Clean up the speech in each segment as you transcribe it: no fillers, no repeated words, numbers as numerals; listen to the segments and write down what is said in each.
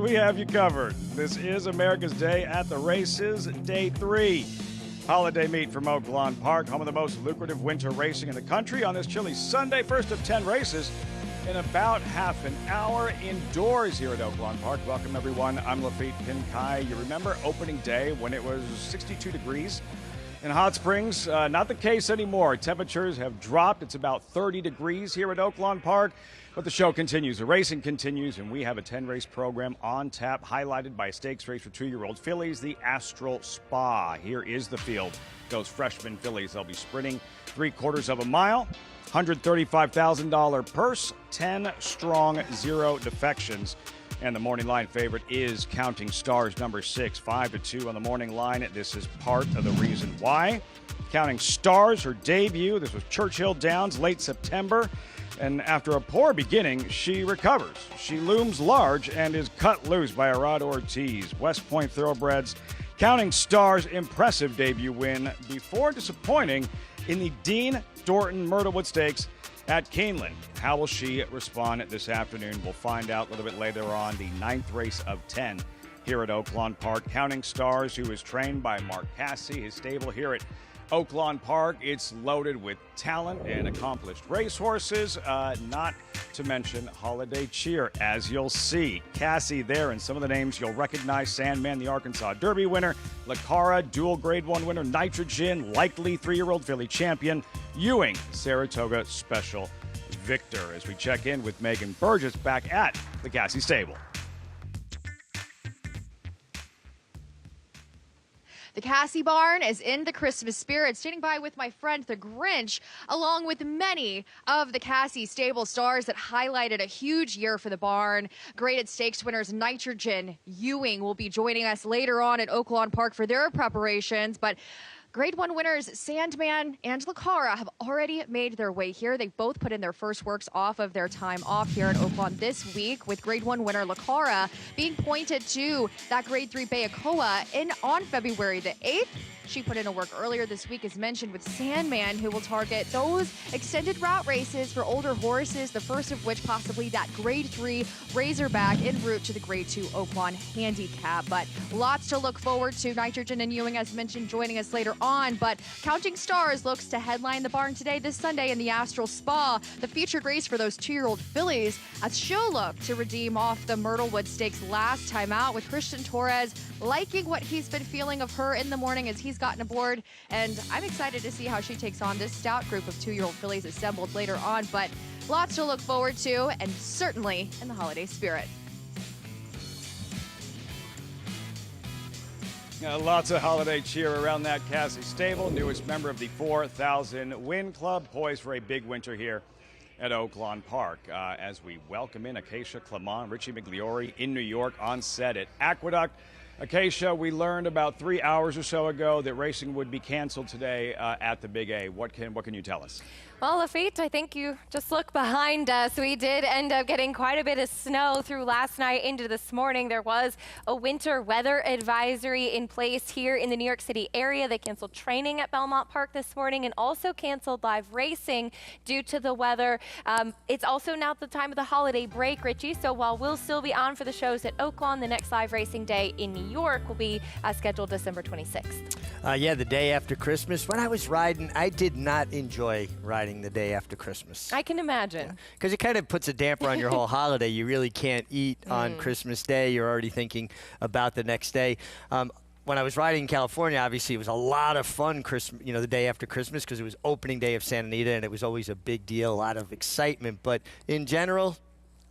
we have you covered. This is America's Day at the Races, Day 3. Holiday meet from Oaklawn Park, home of the most lucrative winter racing in the country on this chilly Sunday. First of 10 races in about half an hour indoors here at Oaklawn Park. Welcome, everyone. I'm Lafitte Pinkai. You remember opening day when it was 62 degrees in Hot Springs? Not the case anymore. Temperatures have dropped. It's about 30 degrees here at Oaklawn Park. But the show continues, the racing continues, and we have a 10-race program on tap, highlighted by a stakes race for 2-year-old fillies, the Astral Spa. Here is the field. Those freshman fillies, they'll be sprinting 3/4 of a mile, $135,000 purse, 10 strong, 0 defections. And the morning line favorite is Counting Stars, number 6, 5-2 on the morning line. This is part of the reason why. Counting Stars, her debut, this was Churchill Downs, late September. And after a poor beginning, she recovers. She looms large and is cut loose by Arad Ortiz. West Point Thoroughbreds. Counting Stars' impressive debut win before disappointing in the Dean Dorton Myrtlewood Stakes at Keeneland. How will she respond this afternoon? We'll find out a little bit later on. The 9th race of 10 here at Oaklawn Park. Counting Stars, who is trained by Mark Cassie, his stable here at Oaklawn Park. It's loaded with talent and accomplished racehorses, not to mention holiday cheer, as you'll see. Cassie there, and some of the names you'll recognize: Sandman, the Arkansas Derby winner; Lacara, dual Grade 1 winner; Nitrogen, likely 3-year-old filly champion; Ewing, Saratoga Special victor. As we check in with Megan Burgess back at the Cassie stable. The Cassie barn is in the Christmas spirit, standing by with my friend the Grinch, along with many of the Cassie stable stars that highlighted a huge year for the barn. Graded stakes winners Nitrogen, Ewing will be joining us later on at Oaklawn Park for their preparations, but Grade 1 winners Sandman and Lacara have already made their way here. They both put in their first works off of their time off here at Oaklawn this week, with Grade 1 winner Lacara being pointed to that Grade 3 Bayakoa on February the 8th. She put in a work earlier this week, as mentioned, with Sandman, who will target those extended route races for older horses, the first of which possibly that Grade 3 Razorback en route to the Grade 2 Oaklawn Handicap. But lots to look forward to. Nitrogen and Ewing, as mentioned, joining us later on. But Counting Stars looks to headline the barn today, this Sunday, in the Astral Spa, the featured race for those 2-year-old fillies, as she'll look to redeem off the Myrtlewood Stakes last time out, with Christian Torres liking what he's been feeling of her in the morning as he's gotten aboard, and I'm excited to see how she takes on this stout group of 2-year-old fillies assembled later on. But lots to look forward to, and certainly in the holiday spirit. Lots of holiday cheer around that Cassie stable. Newest member of the 4,000 Win Club, poised for a big winter here at Oaklawn Park, as we welcome in Acacia Clement, Richie Migliori in New York on set at Aqueduct. Acacia, we learned about 3 hours or so ago that racing would be canceled today at the Big A. What can you tell us? Well, Lafitte, I think you just look behind us. We did end up getting quite a bit of snow through last night into this morning. There was a winter weather advisory in place here in the New York City area. They canceled training at Belmont Park this morning and also canceled live racing due to the weather. It's also now the time of the holiday break, Richie, so while we'll still be on for the shows at Oaklawn, the next live racing day in New York will be scheduled December 26th. Yeah, the day after Christmas. When I was riding, I did not enjoy riding the day after Christmas. I can imagine. Because it kind of puts a damper on your whole holiday. You really can't eat on Christmas Day. You're already thinking about the next day. When I was riding in California, obviously it was a lot of fun, the day after Christmas, because it was opening day of Santa Anita, and it was always a big deal, a lot of excitement. But in general,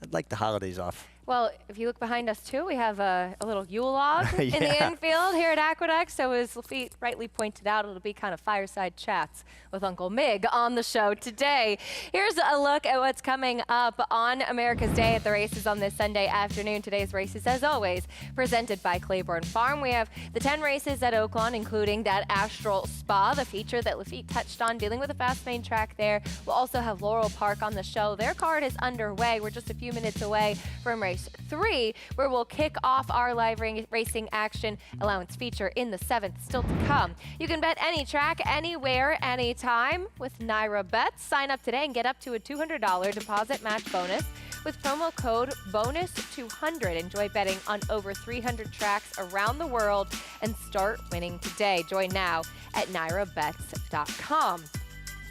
I'd like the holidays off. Well, if you look behind us, too, we have a little Yule log in the infield here at Aqueduct. So as Lafitte rightly pointed out, it'll be kind of fireside chats with Uncle Mig on the show today. Here's a look at what's coming up on America's Day at the races on this Sunday afternoon. Today's races, as always, presented by Claiborne Farm. We have the 10 races at Oaklawn, including that Astral Spa, the feature that Lafitte touched on, dealing with a fast main track there. We'll also have Laurel Park on the show. Their card is underway. We're just a few minutes away from race 3, where we'll kick off our live racing action allowance feature in the 7th, still to come. You can bet any track, anywhere, anytime with Naira Bets. Sign up today and get up to a $200 deposit match bonus with promo code BONUS200. Enjoy betting on over 300 tracks around the world and start winning today. Join now at NairaBets.com.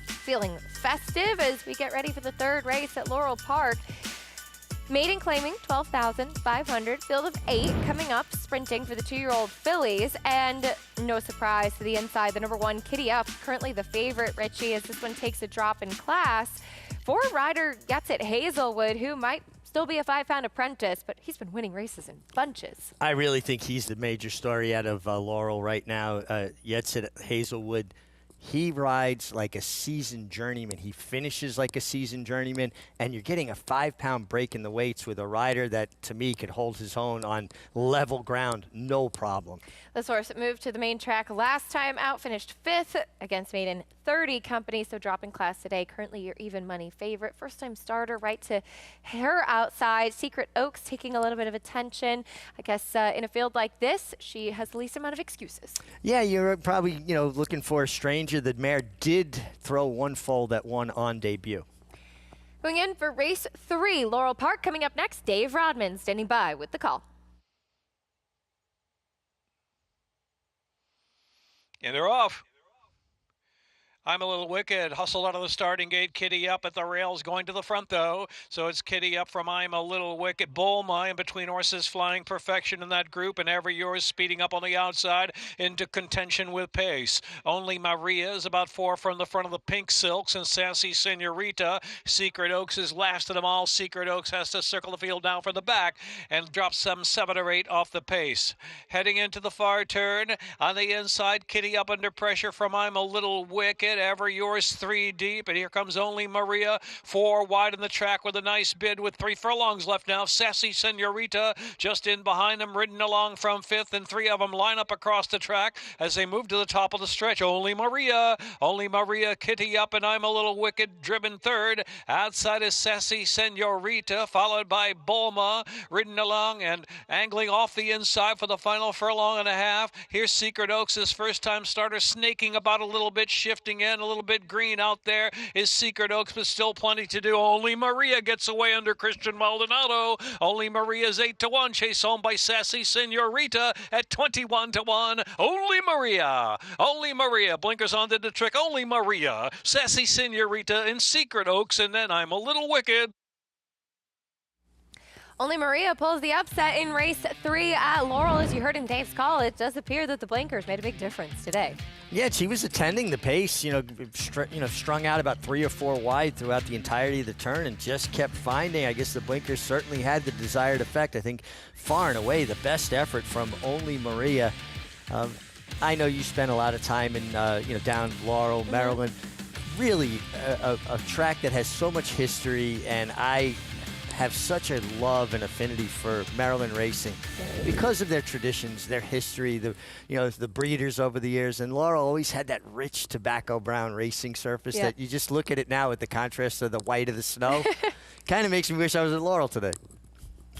Feeling festive as we get ready for the third race at Laurel Park. Maiden claiming 12,500, field of 8 coming up, sprinting for the 2-year-old fillies. And no surprise to the inside, the number 1, Kitty Up, currently the favorite, Richie, as this one takes a drop in class. For rider gets it Hazelwood, who might still be a 5-pound apprentice, but he's been winning races in bunches. I really think he's the major story out of Laurel right now. Yetsit Hazelwood. He rides like a seasoned journeyman. He finishes like a seasoned journeyman, and you're getting a 5-pound break in the weights with a rider that, to me, could hold his own on level ground, no problem. This horse moved to the main track last time out, finished 5th against Maiden 30 Company, so dropping class today. Currently your even money favorite. First-time starter, right to her outside. Secret Oaks taking a little bit of attention. I guess in a field like this, she has the least amount of excuses. Yeah, you're probably looking for a stranger. The mare did throw one foal that won on debut. Going in for race 3, Laurel Park coming up next. Dave Rodman standing by with the call. And they're off. I'm a Little Wicked, hustled out of the starting gate. Kitty Up at the rails, going to the front, though. So it's Kitty Up from I'm a Little Wicked. Bulma in between horses, Flying Perfection in that group. And Ever Yours speeding up on the outside into contention with pace. Only Maria is about 4 from the front of the Pink Silks. And Sassy Senorita. Secret Oaks is last of them all. Secret Oaks has to circle the field now for the back and drop some 7 or 8 off the pace. Heading into the far turn. On the inside, Kitty Up under pressure from I'm a Little Wicked. Ever Yours 3 deep, and here comes Only Maria 4 wide in the track with a nice bid with 3 furlongs left now. Sassy Senorita just in behind them, ridden along from 5th, and 3 of them line up across the track as they move to the top of the stretch. Only Maria, Kitty Up, and I'm a Little Wicked driven 3rd. Outside is Sassy Senorita, followed by Bulma, ridden along and angling off the inside for the final furlong and a half. Here's Secret Oaks, his first-time starter, snaking about a little bit, shifting in a little bit green out there is Secret Oaks, but still plenty to do. Only Maria gets away under Christian Maldonado. Only Maria's 8-1, chased home by Sassy Senorita at 21-1. Only Maria, blinkers on did the trick. Only Maria, Sassy Senorita, and Secret Oaks, and then I'm a Little Wicked. Only Maria pulls the upset in race 3 at Laurel. As you heard in Dave's call, it does appear that the blinkers made a big difference today. Yeah, she was attending the pace, strung out about 3 or 4 wide throughout the entirety of the turn and just kept finding. I guess the blinkers certainly had the desired effect. I think far and away the best effort from Only Maria. I know you spent a lot of time in, down Laurel, Maryland. Really a track that has so much history, and I have such a love and affinity for Maryland racing because of their traditions, their history, the breeders over the years. And Laurel always had that rich tobacco brown racing surface that you just look at it now with the contrast of the white of the snow. Kind of makes me wish I was at Laurel today.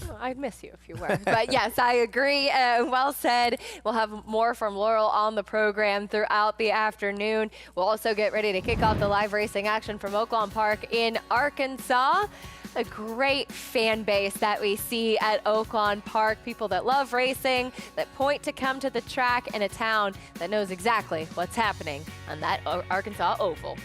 Oh, I'd miss you if you were. But yes, I agree. Well said. We'll have more from Laurel on the program throughout the afternoon. We'll also get ready to kick off the live racing action from Oaklawn Park in Arkansas. A great fan base that we see at Oaklawn Park. People that love racing, that point to come to the track, in a town that knows exactly what's happening on that Arkansas Oval.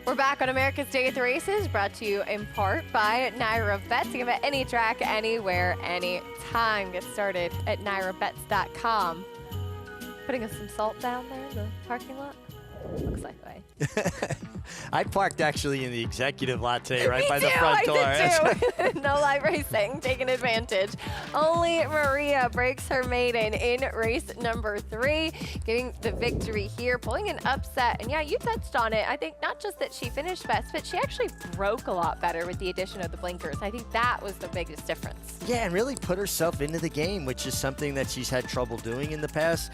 We're back on America's Day at the Races, brought to you in part by Naira Bets. You can bet any track, anywhere, anytime. Get started at nairabets.com. Putting us some salt down there in the parking lot. Looks like way. I parked actually in the executive lot today, right by the Me too, front door. I did too. No live racing, taking advantage. Only Maria breaks her maiden in race number 3, getting the victory here, pulling an upset. And yeah, you touched on it. I think not just that she finished best, but she actually broke a lot better with the addition of the blinkers. I think that was the biggest difference. Yeah, and really put herself into the game, which is something that she's had trouble doing in the past.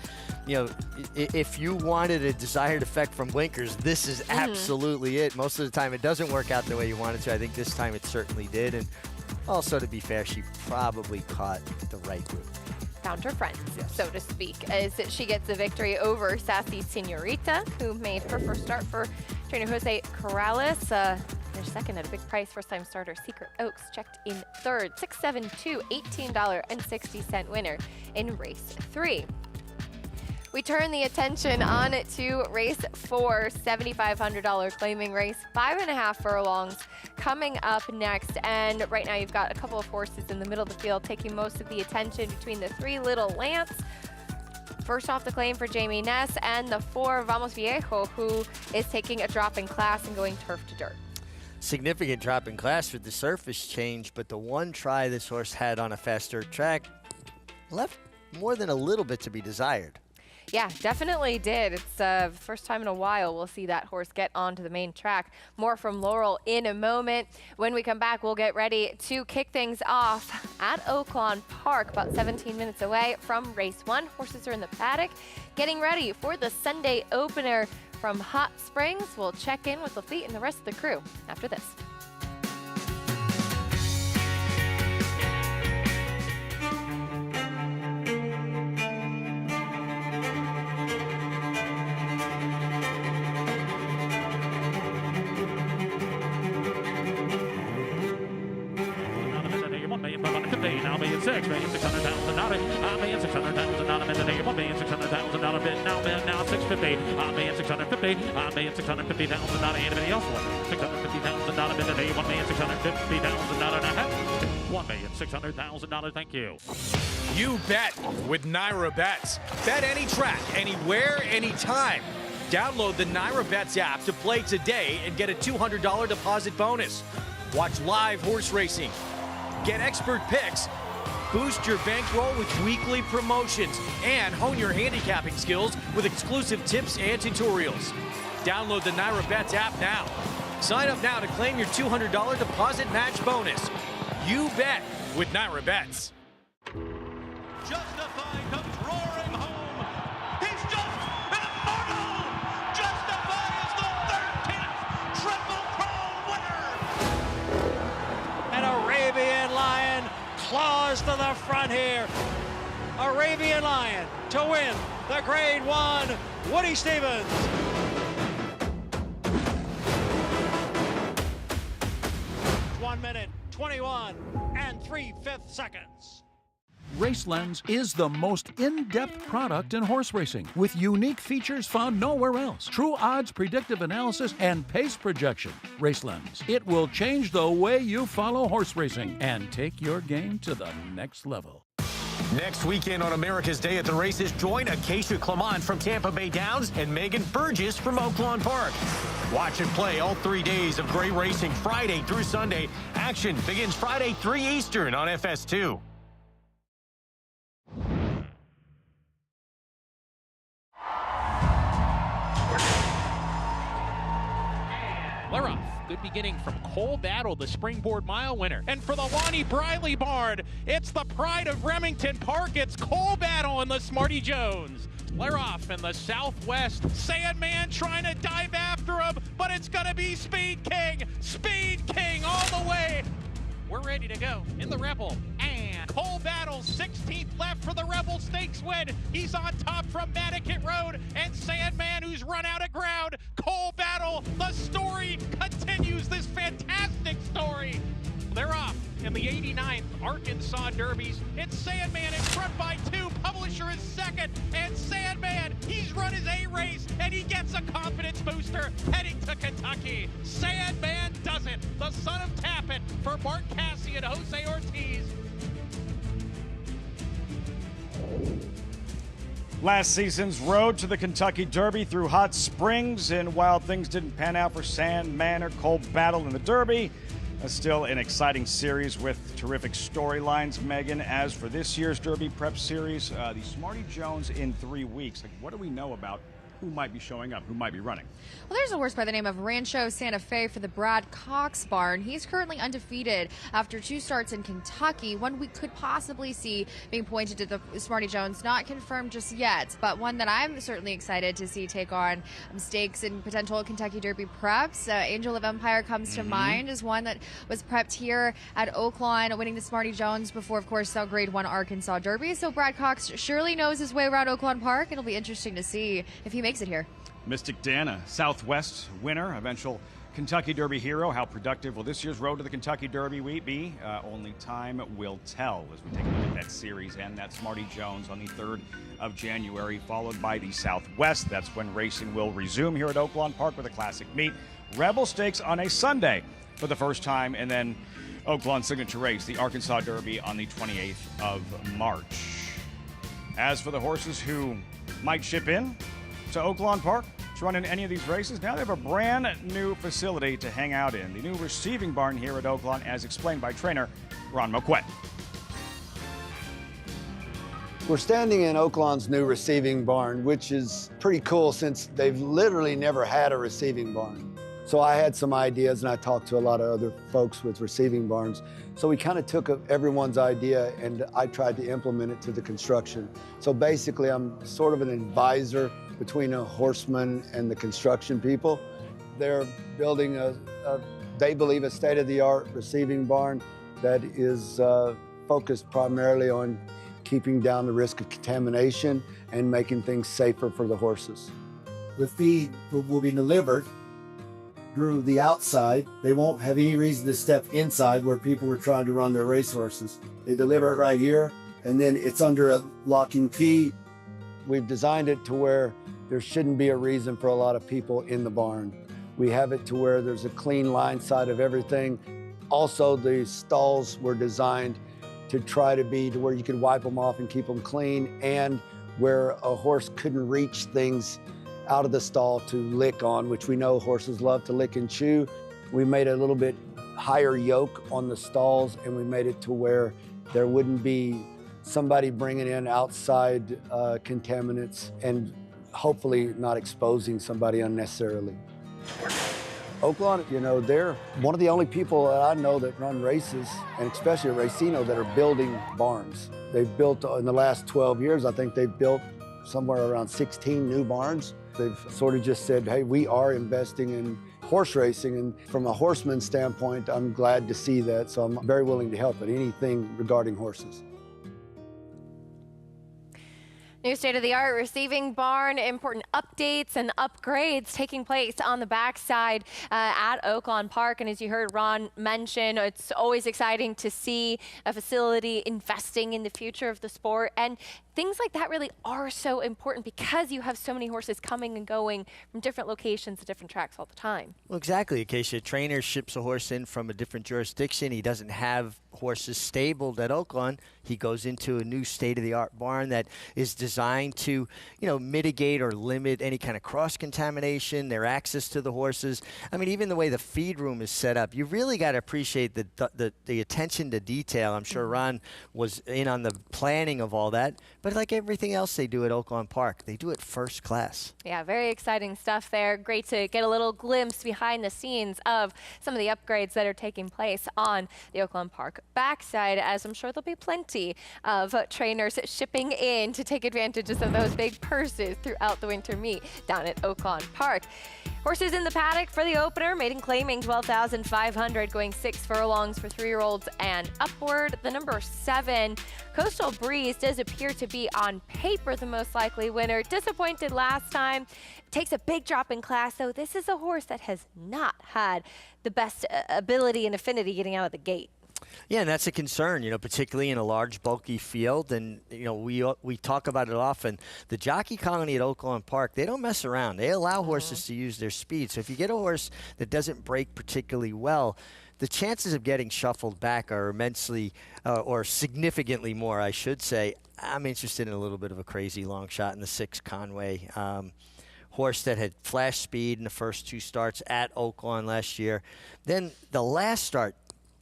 You know, if you wanted a desired effect from blinkers, this is absolutely it. Most of the time it doesn't work out the way you want it to. I think this time it certainly did. And also, to be fair, she probably caught the right group. Found her friends, so to speak, as she gets the victory over Sassy Senorita, who made her first start for trainer Jose Corrales. Their second at a big price. First-time starter Secret Oaks checked in third. 672, $18.60 winner in race 3. We turn the attention on to race 4, $7,500 claiming race, 5.5 furlongs coming up next. And right now you've got a couple of horses in the middle of the field taking most of the attention between the 3 Little Lance. First off the claim for Jamie Ness, and the 4 Vamos Viejo, who is taking a drop in class and going turf to dirt. Significant drop in class with the surface change, but the one try this horse had on a fast dirt track left more than a little bit to be desired. Yeah, definitely did. It's the first time in a while we'll see that horse get onto the main track. More from Laurel in a moment. When we come back, we'll get ready to kick things off at Oaklawn Park, about 17 minutes away from race 1. Horses are in the paddock, getting ready for the Sunday opener from Hot Springs. We'll check in with Lafitte and the rest of the crew after this. $1,600,000 $1,600,000 bid today, $1,600,000 bid now $650,000 $1,650,000 anybody else want $650,000 bid today, $1,650,000 $1,600,000. Thank you. You bet with Naira Bets. Bet any track, anywhere, anytime. Download the Naira Bets app to play today and get a $200 deposit bonus. Watch live horse racing. Get expert picks, boost your bankroll with weekly promotions, and hone your handicapping skills with exclusive tips and tutorials. Download the Naira Bets app now. Sign up now to claim your $200 deposit match bonus. You bet with Naira Bets. Justify comes roaring home. He's just immortal. Justify is the 13th Triple Crown winner. An Arabian Lion claws to the front here. Arabian Lion to win the Grade 1 Woody Stevens. One minute, 21 and 3/5 seconds. RaceLens is the most in-depth product in horse racing, with unique features found nowhere else. True odds, predictive analysis, and pace projection. RaceLens. It will change the way you follow horse racing and take your game to the next level. Next weekend on America's Day at the Races, join Acacia Clement from Tampa Bay Downs and Megan Burgess from Oaklawn Park. Watch and play all 3 days of great racing, Friday through Sunday. Action begins Friday 3 Eastern on FS2. Laroff, good beginning from Cole Battle, the Springboard Mile winner. And for the Lonnie Briley barn, it's the pride of Remington Park. It's Cole Battle and the Smarty Jones. Laroff in the Southwest. Sandman trying to dive after him, but it's going to be Speed King. Speed King all the way. We're ready to go in the Rebel. And Cole Battle, 16th left for the Rebel Stakes win. He's on top from Madigan Road. And Sandman, who's run out of ground. Cole Battle, the story continues, this fantastic story. They're off in the 89th Arkansas Derbies. It's Sandman in front by 2. Publisher is second. And Sandman, he's run his A race and he gets a confidence booster heading to Kentucky. Sandman does it. The son of Tappet for Mark Cassie and Jose Ortiz. Last season's road to the Kentucky Derby through hot springs, and while things didn't pan out for Sandman or Cole Battle in the Derby, still an exciting series with terrific storylines, Megan. As for this year's Derby Prep Series, the Smarty Jones in 3 weeks. Like, what do we know about who might be showing up, who might be running? Well, there's a horse by the name of Rancho Santa Fe for the Brad Cox barn. He's currently undefeated after 2 starts in Kentucky. One we could possibly see being pointed to the Smarty Jones, not confirmed just yet, but one that I'm certainly excited to see take on stakes in potential Kentucky Derby preps. Angel of Empire comes to mind as one that was prepped here at Oaklawn, winning the Smarty Jones before, of course, the Grade 1 Arkansas Derby. So Brad Cox surely knows his way around Oaklawn Park. It'll be interesting to see if he makes it here. Mystic Dan, a Southwest winner, eventual Kentucky Derby hero. How productive will this year's road to the Kentucky Derby be? Only time will tell as we take a look at that series and that Smarty Jones on the 3rd of January, followed by the Southwest. That's when racing will resume here at Oaklawn Park with a classic meet. Rebel Stakes on a Sunday for the first time, and then Oaklawn signature race, the Arkansas Derby, on the 28th of March. As for the horses who might ship in to Oaklawn Park to run in any of these races, now they have a brand new facility to hang out in. The new receiving barn here at Oaklawn, as explained by trainer Ron Moquette. We're standing in Oaklawn's new receiving barn, which is pretty cool since they've literally never had a receiving barn. So I had some ideas, and I talked to a lot of other folks with receiving barns. So we kind of took everyone's idea, and I tried to implement it to the construction. So basically, I'm sort of an advisor between a horseman and the construction people. They're building they believe, a state-of-the-art receiving barn that is focused primarily on keeping down the risk of contamination and making things safer for the horses. The feed will be delivered through the outside. They won't have any reason to step inside where people were trying to run their racehorses. They deliver it right here, and then it's under a locking key. We've designed it to where there shouldn't be a reason for a lot of people in the barn. We have it to where there's a clean line side of everything. Also, the stalls were designed to try to be to where you could wipe them off and keep them clean, and where a horse couldn't reach things out of the stall to lick on, which we know horses love to lick and chew. We made a little bit higher yoke on the stalls, and we made it to where there wouldn't be somebody bringing in outside contaminants and hopefully not exposing somebody unnecessarily. Oaklawn, you know, they're one of the only people that I know that run races, and especially at Racino, that are building barns. They've built, in the last 12 years, I think they've built somewhere around 16 new barns. They've sort of just said, hey, we are investing in horse racing, and from a horseman's standpoint, I'm glad to see that, so I'm very willing to help at anything regarding horses. New state-of-the-art receiving barn, important updates and upgrades taking place on the backside at Oaklawn Park. And as you heard Ron mention, it's always exciting to see a facility investing in the future of the sport. And things like that really are so important because you have so many horses coming and going from different locations to different tracks all the time. Well, exactly. Acacia, a trainer ships a horse in from a different jurisdiction. He doesn't have horses stabled at Oaklawn. He goes into a new state-of-the-art barn that is designed to, mitigate or limit any kind of cross-contamination, their access to the horses. I mean, even the way the feed room is set up, you really got to appreciate the attention to detail. I'm sure Ron was in on the planning of all that. But like everything else they do at Oaklawn Park, they do it first class. Yeah, very exciting stuff there. Great to get a little glimpse behind the scenes of some of the upgrades that are taking place on the Oaklawn Park backside, as I'm sure there'll be plenty of trainers shipping in to take advantage of some of those big purses throughout the winter meet down at Oaklawn Park. Horses in the paddock for the opener, maiden claiming 12,500, going 6 furlongs for 3-year-olds and upward. The number 7, Coastal Breeze, does appear to be on paper the most likely winner. Disappointed last time. Takes a big drop in class, though. This is a horse that has not had the best ability and affinity getting out of the gate. Yeah, and that's a concern, particularly in a large, bulky field. And, we talk about it often. The jockey colony at Oaklawn Park, they don't mess around. They allow horses to use their speed. So if you get a horse that doesn't break particularly well, the chances of getting shuffled back are immensely, or significantly more, I should say. I'm interested in a little bit of a crazy long shot in the 6 Conway. Horse that had flash speed in the first 2 starts at Oaklawn last year. Then the last start,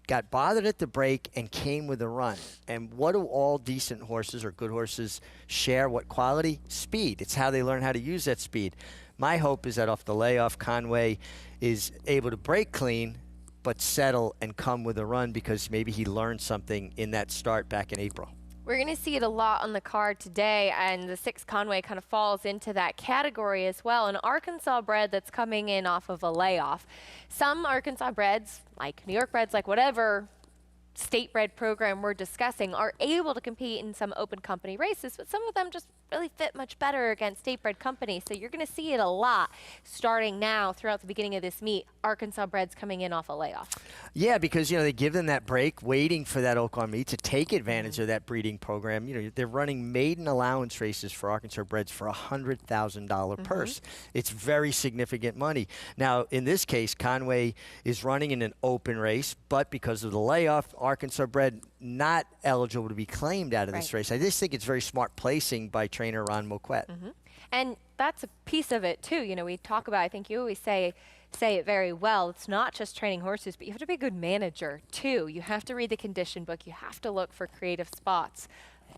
got bothered at the break and came with a run. And what do all decent horses or good horses share? What quality? Speed. It's how they learn how to use that speed. My hope is that off the layoff, Conway is able to break clean, but settle and come with a run because maybe he learned something in that start back in April. We're going to see it a lot on the card today, and the 6 Conway kind of falls into that category as well. An Arkansas bred that's coming in off of a layoff. Some Arkansas breds, like New York breds, like whatever state bred program we're discussing, are able to compete in some open company races, but some of them just really fit much better against state bred companies. So you're going to see it a lot starting now throughout the beginning of this meet. Arkansas breds coming in off a layoff. Yeah, because they give them that break, waiting for that Oaklawn meet to take advantage of that breeding program. They're running maiden allowance races for Arkansas breds for $100,000 purse. It's very significant money. Now, in this case, Conway is running in an open race, but because of the layoff, Arkansas bred not eligible to be claimed out of this race. I just think it's very smart placing by trainer Ron Moquette. And that's a piece of it too. We talk about, I think you always say it very well. It's not just training horses, but you have to be a good manager too. You have to read the condition book. You have to look for creative spots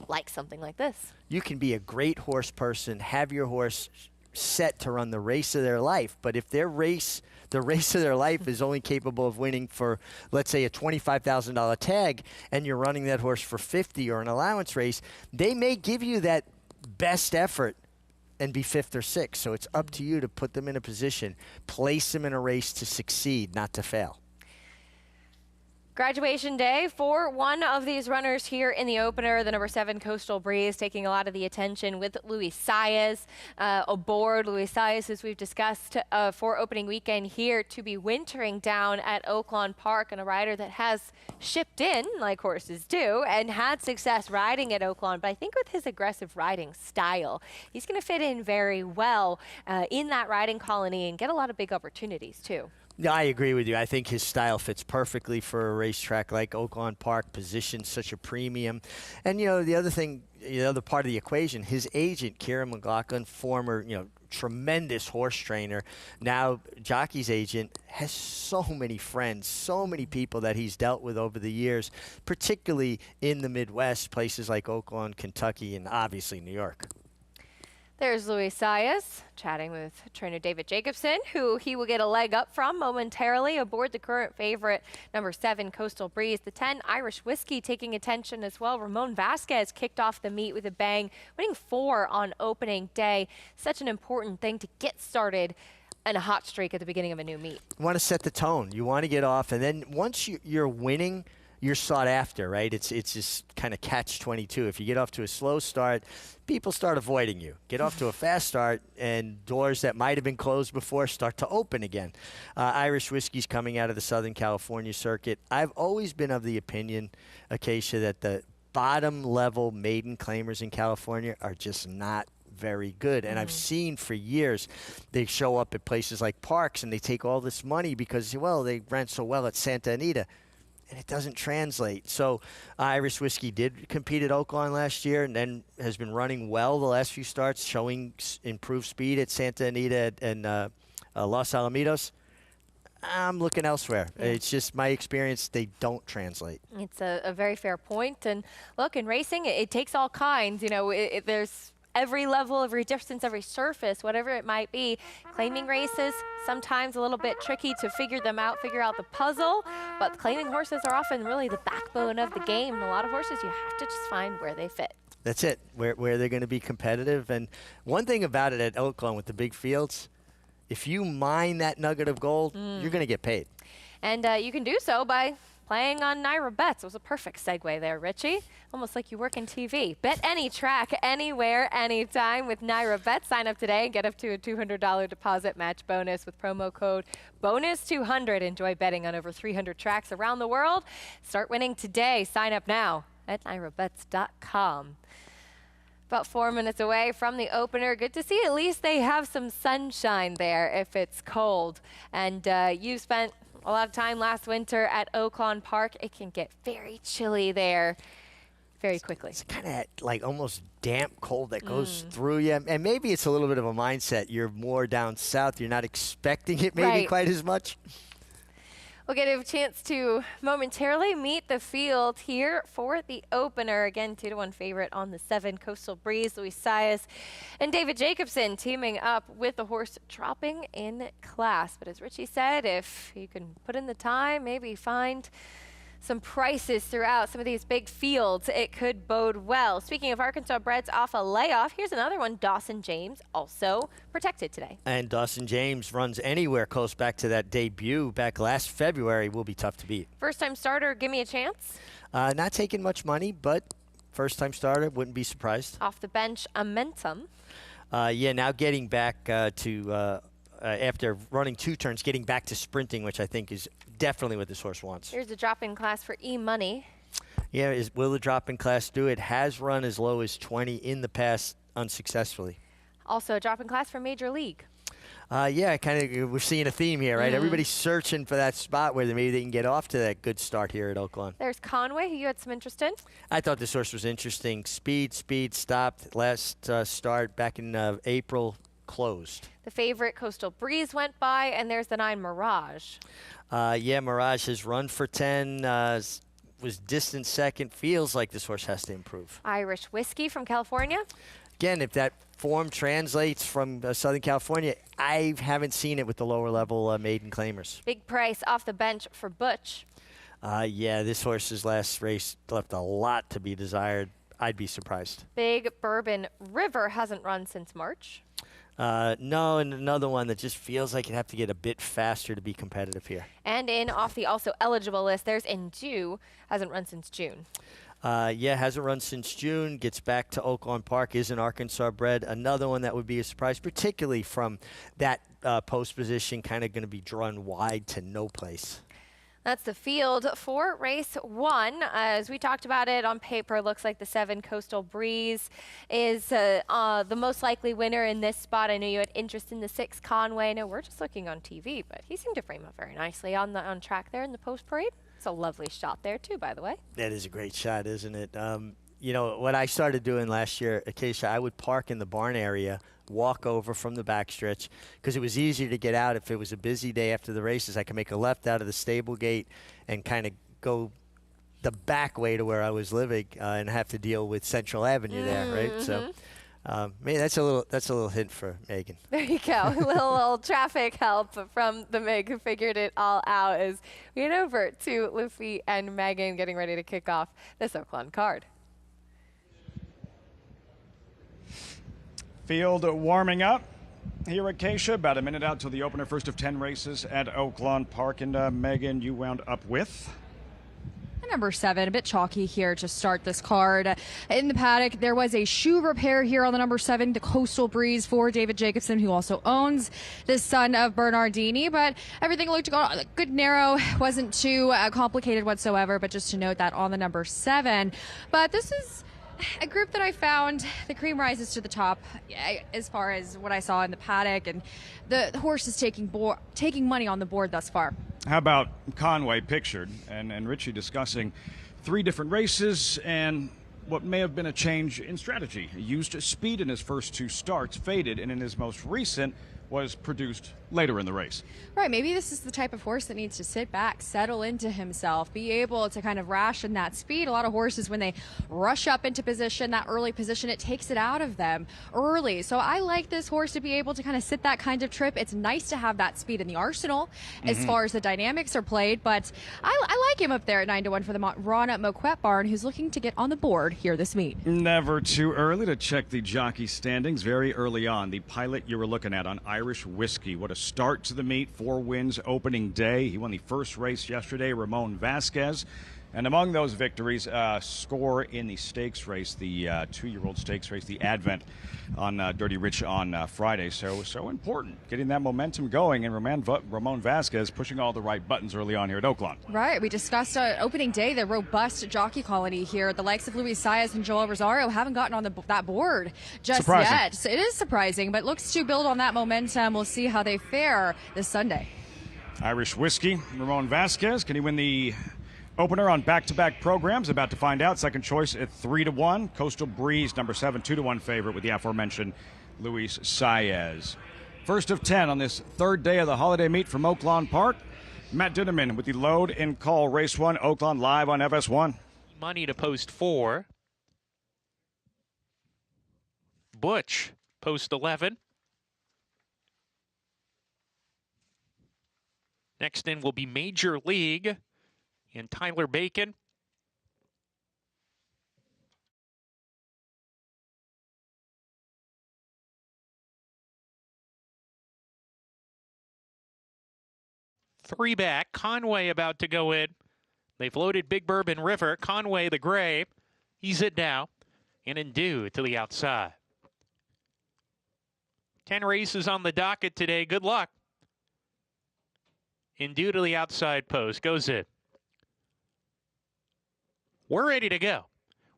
like something like this. You can be a great horse person, have your horse set to run the race of their life, but if the race of their life is only capable of winning for, let's say, a $25,000 tag, and you're running that horse for $50 or an allowance race, they may give you that best effort and be 5th or 6th. So it's up to you to put them in a position, place them in a race to succeed, not to fail. Graduation day for one of these runners here in the opener, the number 7 Coastal Breeze, taking a lot of the attention with Luis Saez aboard. Luis Saez, as we've discussed, for opening weekend here to be wintering down at Oaklawn Park, and a rider that has shipped in, like horses do, and had success riding at Oaklawn. But I think with his aggressive riding style, he's going to fit in very well in that riding colony and get a lot of big opportunities too. Yeah, I agree with you. I think his style fits perfectly for a racetrack like Oaklawn Park, positioned such a premium. And, the other thing, the other part of the equation, his agent, Kieran McLaughlin, former, tremendous horse trainer, now Jockey's agent, has so many friends, so many people that he's dealt with over the years, particularly in the Midwest, places like Oaklawn, Kentucky, and obviously New York. There's Luis Saez chatting with trainer David Jacobson, who he will get a leg up from momentarily aboard the current favorite, number 7 Coastal Breeze. The 10 Irish Whiskey taking attention as well. Ramon Vasquez kicked off the meet with a bang, winning 4 on opening day. Such an important thing to get started and a hot streak at the beginning of a new meet. You want to set the tone. You want to get off, and then once you're winning, you're sought after, right? It's just kind of catch-22. If you get off to a slow start, people start avoiding you. Get off to a fast start, and doors that might have been closed before start to open again. Irish Whiskey's coming out of the Southern California circuit. I've always been of the opinion, Acacia, that the bottom-level maiden claimers in California are just not very good. And I've seen for years they show up at places like Parks, and they take all this money because, well, they ran so well at Santa Anita. And it doesn't translate. So Irish Whiskey did compete at Oaklawn last year and then has been running well the last few starts, showing improved speed at Santa Anita and Los Alamitos. I'm looking elsewhere. Yeah. It's just my experience, they don't translate. It's a very fair point. And look, in racing, it takes all kinds. There's every level, every distance, every surface, whatever it might be. Claiming races, sometimes a little bit tricky to figure them out, figure out the puzzle, but claiming horses are often really the backbone of the game. And a lot of horses, you have to just find where they fit. That's it, where they're going to be competitive. And one thing about it at Oaklawn with the big fields, if you mine that nugget of gold, you're going to get paid. And you can do so by playing on Naira Bets. It was a perfect segue there, Richie. Almost like you work in TV. Bet any track, anywhere, anytime with Naira Bets. Sign up today and get up to a $200 deposit match bonus with promo code BONUS200. Enjoy betting on over 300 tracks around the world. Start winning today. Sign up now at NairaBets.com. About 4 minutes away from the opener. Good to see at least they have some sunshine there if it's cold. And you spent a lot of time last winter at Oaklawn Park. It can get very chilly there very quickly. It's kind of like almost damp cold that goes through you. And maybe it's a little bit of a mindset. You're more down south. You're not expecting it maybe quite as much. We'll get a chance to momentarily meet the field here for the opener. Again, 2-1 favorite on the 7 Coastal Breeze. Luis Saez and David Jacobson teaming up with the horse dropping in class. But as Richie said, if you can put in the time, maybe find some prices throughout some of these big fields, it could bode well. Speaking of Arkansas breds off a layoff, here's another one. Dawson James also protected today. And Dawson James runs anywhere close back to that debut back last February. Will be tough to beat. First-time starter, give me a chance. Not taking much money, but first-time starter, wouldn't be surprised. Off the bench, Amentum. Yeah, now getting back to after running 2 turns, getting back to sprinting, which I think is definitely what this horse wants. Here's a drop-in class for E-Money. Yeah, will the drop-in class do it? Has run as low as 20 in the past unsuccessfully. Also a drop-in class for Major League. Yeah, we're seeing a theme here, right? Everybody's searching for that spot where maybe they can get off to that good start here at Oaklawn. There's Conway, who you had some interest in. I thought this horse was interesting. Speed, stopped last start back in April, closed. The favorite Coastal Breeze went by, and there's the 9 Mirage. Yeah, Mirage has run for 10, was distant second. Feels like this horse has to improve. Irish Whiskey from California. Again, if that form translates from Southern California, I haven't seen it with the lower level maiden claimers. Big price off the bench for Butch. Yeah, this horse's last race left a lot to be desired. I'd be surprised. Big Bourbon River hasn't run since March. No, and another one that just feels like it'd have to get a bit faster to be competitive here. And in off the also eligible list, there's Indue, hasn't run since June. Yeah, hasn't run since June, gets back to Oaklawn Park, is an Arkansas bred. Another one that would be a surprise, particularly from that post position, kind of going to be drawn wide to no place. That's the field for race 1. As we talked about it on paper, looks like the 7 Coastal Breeze is the most likely winner in this spot. I know you had interest in the 6 Conway. No, we're just looking on TV, but he seemed to frame up very nicely on track there in the post parade. It's a lovely shot there too, by the way. That is a great shot, isn't it? You know, what I started doing last year, Acacia, I would park in the barn area, walk over from the backstretch, because it was easier to get out if it was a busy day after the races. I could make a left out of the stable gate and kind of go the back way to where I was living and have to deal with Central Avenue there, right? So maybe that's a little hint for Megan. There you go. A little traffic help from the Meg, who figured it all out as we head over to Luffy and Megan getting ready to kick off this Oaklawn card. Field warming up here at Acacia. About a minute out till the opener, first of 10 races at Oaklawn Park. And Megan, you wound up with? Number 7, a bit chalky here to start this card. In the paddock, there was a shoe repair here on the number 7, the Coastal Breeze for David Jacobson, who also owns the son of Bernardini. But everything looked good, narrow, wasn't too complicated whatsoever. But just to note that on the number 7. But this is a group that I found the cream rises to the top as far as what I saw in the paddock, and the horse is taking money on the board thus far. How about Conway pictured and Richie discussing 3 different races and what may have been a change in strategy? He used speed in his first 2 starts, faded, and in his most recent was produced later in the race. Right, maybe this is the type of horse that needs to sit back, settle into himself, be able to kind of ration that speed. A lot of horses, when they rush up into position, that early position, it takes it out of them early. So I like this horse to be able to kind of sit that kind of trip. It's nice to have that speed in the arsenal as far as the dynamics are played, but I like him up there at 9-1 for the Ron Moquette barn, who's looking to get on the board here this meet. Never too early to check the jockey standings. Very early on, the pilot you were looking at on Irish Whiskey. What a start to the meet. 4 wins opening day. He won the first race yesterday, Ramon Vasquez. And among those victories, score in the stakes race, the 2-year-old stakes race, the Advent on Dirty Rich on Friday. So important, getting that momentum going, and Ramon Vasquez pushing all the right buttons early on here at Oaklawn. Right. We discussed opening day, the robust jockey colony here. The likes of Luis Saez and Joel Rosario haven't gotten on that board just yet. So it is surprising, but looks to build on that momentum. We'll see how they fare this Sunday. Irish Whiskey, Ramon Vasquez. Can he win the opener on back-to-back programs? About to find out. Second choice at 3-1. Coastal Breeze, number 7, 2-1 favorite with the aforementioned Luis Saez. First of 10 on this third day of the holiday meet from Oaklawn Park. Matt Dinneman with the load and call. Race 1, Oaklawn live on FS1. Money to post 4. Butch, post 11. Next in will be Major League and Tyler Bacon. Three back, Conway about to go in. They've loaded Big Bourbon River. Conway the gray, he's it now. And Indue to the outside. 10 races on the docket today. Good luck. Indue to the outside post, goes in. We're ready to go.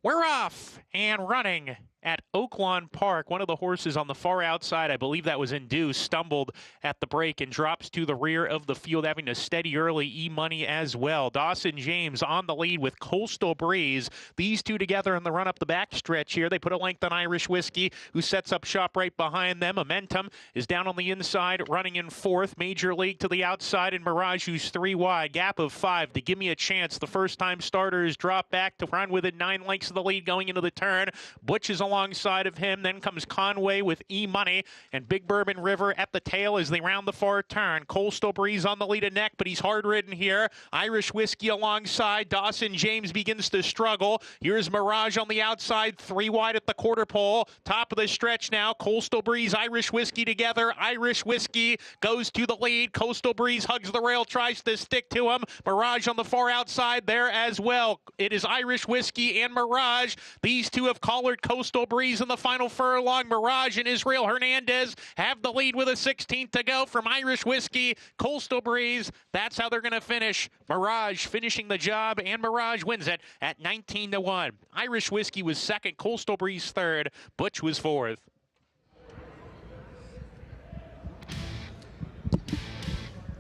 We're off and running at Oaklawn Park. One of the horses on the far outside, I believe that was Indue, stumbled at the break and drops to the rear of the field, having to steady early. E-Money as well. Dawson James on the lead with Coastal Breeze. These two together in the run up the back stretch here. They put a length on Irish Whiskey, who sets up shop right behind them. Momentum is down on the inside, running in fourth. Major League to the outside, and Mirage, who's 3 wide. Gap of 5 to Give Me a Chance. The first-time starters drop back to run within 9 lengths of the lead going into the turn. Butch is alongside of him. Then comes Conway with E-Money, and Big Bourbon River at the tail as they round the far turn. Coastal Breeze on the lead of neck, but he's hard-ridden here. Irish Whiskey alongside. Dawson James begins to struggle. Here's Mirage on the outside, 3 wide at the quarter pole. Top of the stretch now. Coastal Breeze, Irish Whiskey together. Irish Whiskey goes to the lead. Coastal Breeze hugs the rail, tries to stick to him. Mirage on the far outside there as well. It is Irish Whiskey and Mirage. These two have collared Coastal Breeze in the final furlong. Mirage and Israel Hernandez have the lead with a 16th to go from Irish Whiskey. Coastal Breeze, that's how they're going to finish. Mirage finishing the job, and Mirage wins it at 19-1. Irish Whiskey was second, Coastal Breeze third, Butch was fourth.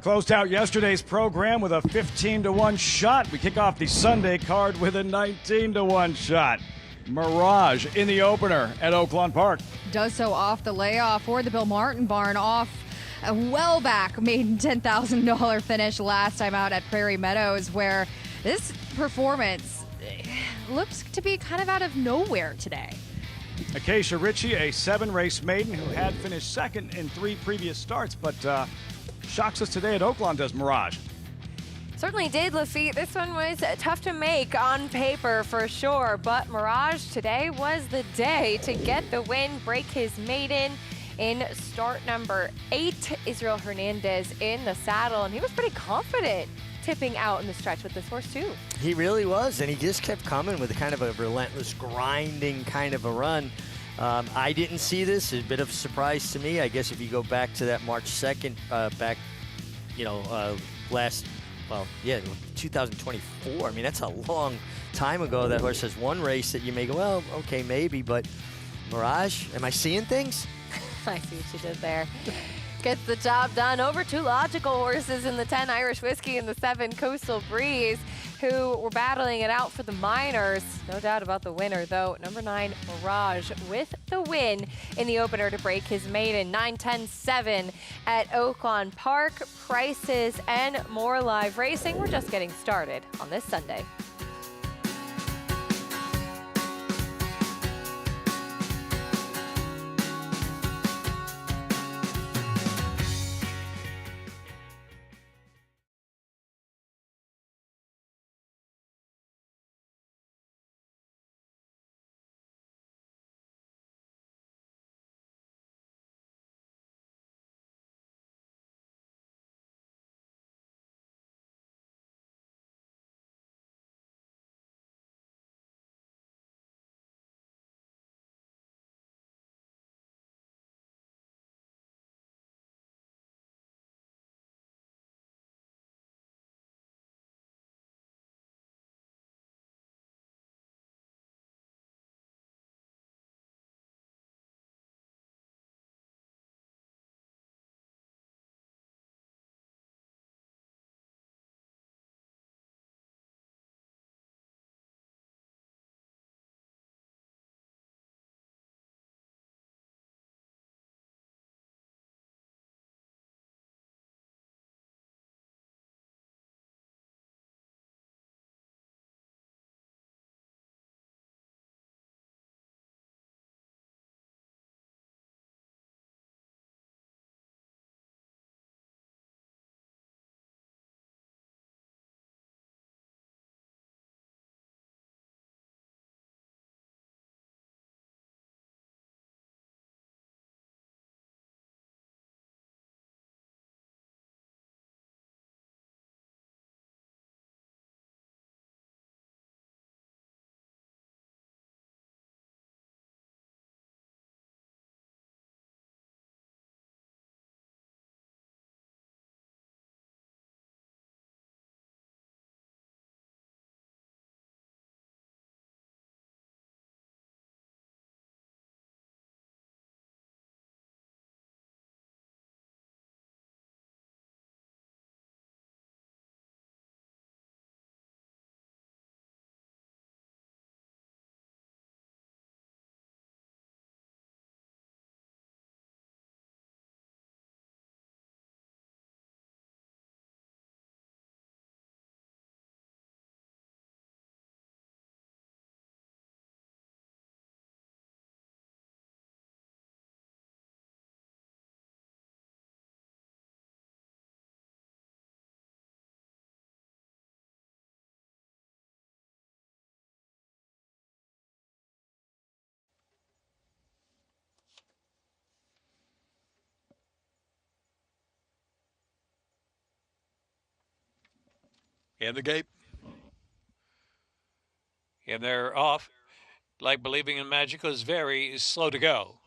Closed out yesterday's program with a 15-1 shot. We kick off the Sunday card with a 19-1 shot. Mirage in the opener at Oaklawn Park. Does so off the layoff for the Bill Martin barn, off a well back maiden $10,000 finish last time out at Prairie Meadows, where this performance looks to be kind of out of nowhere today. Acacia Ritchie, a 7-race maiden who had finished second in 3 previous starts, but shocks us today at Oaklawn, does Mirage. Certainly did, Lafitte. This one was tough to make on paper for sure, but Mirage today was the day to get the win, break his maiden in start number 8. Israel Hernandez in the saddle, and he was pretty confident tipping out in the stretch with this horse too. He really was, and he just kept coming with a kind of a relentless, grinding kind of a run. I didn't see this. It's a bit of a surprise to me. I guess if you go back to that March 2nd, well, yeah, 2024. I mean, that's a long time ago. That horse has one race that you may go, well, okay, maybe, but Mirage, am I seeing things? I see what you did there. Gets the job done over 2 logical horses in the 10 Irish Whiskey and the 7 Coastal Breeze, who were battling it out for the minors. No doubt about the winner, though. Number 9, Mirage, with the win in the opener to break his maiden. 9-10-7 at Oaklawn Park. Prices and more live racing. We're just getting started on this Sunday. In the gate. And they're off. Like Believing in Magic was very slow to go.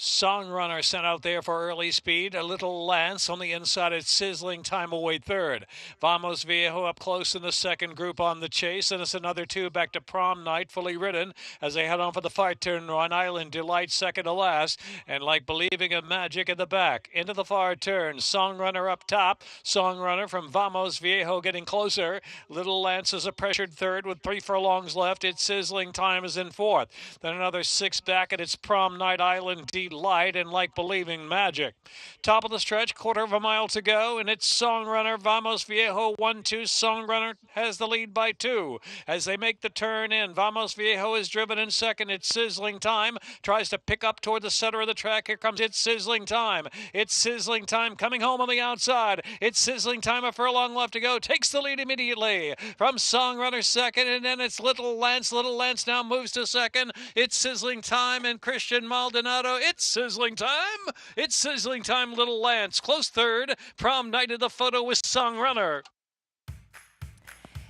Song Runner sent out there for early speed. A little Lance on the inside at Sizzling Time away third. Vamos Viejo up close in the second group on the chase. And it's another two back to Prom Night, fully ridden as they head on for the far turn. On Island Delight second to last. And Like Believing in Magic in the back. Into the far turn. Song Runner up top. Song Runner from Vamos Viejo getting closer. Little Lance is a pressured third with 3 furlongs left. It's Sizzling Time is in fourth. Then another 6 back and it's Prom Night, Island Delight, and Like Believing Magic. Top of the stretch, quarter of a mile to go, and it's Song Runner, Vamos Viejo 1-2. Song Runner has the lead by 2 as they make the turn in. Vamos Viejo is driven in second. It's Sizzling Time, tries to pick up toward the center of the track. Here comes It's Sizzling Time. It's Sizzling Time coming home on the outside. It's Sizzling Time, a furlong left to go, takes the lead immediately from Song Runner second, and then it's Little Lance. Little Lance now moves to second. It's Sizzling Time and Christian Maldonado. It's Sizzling Time. It's Sizzling Time, Little Lance. Close third. Prom Night of the photo with Song Runner.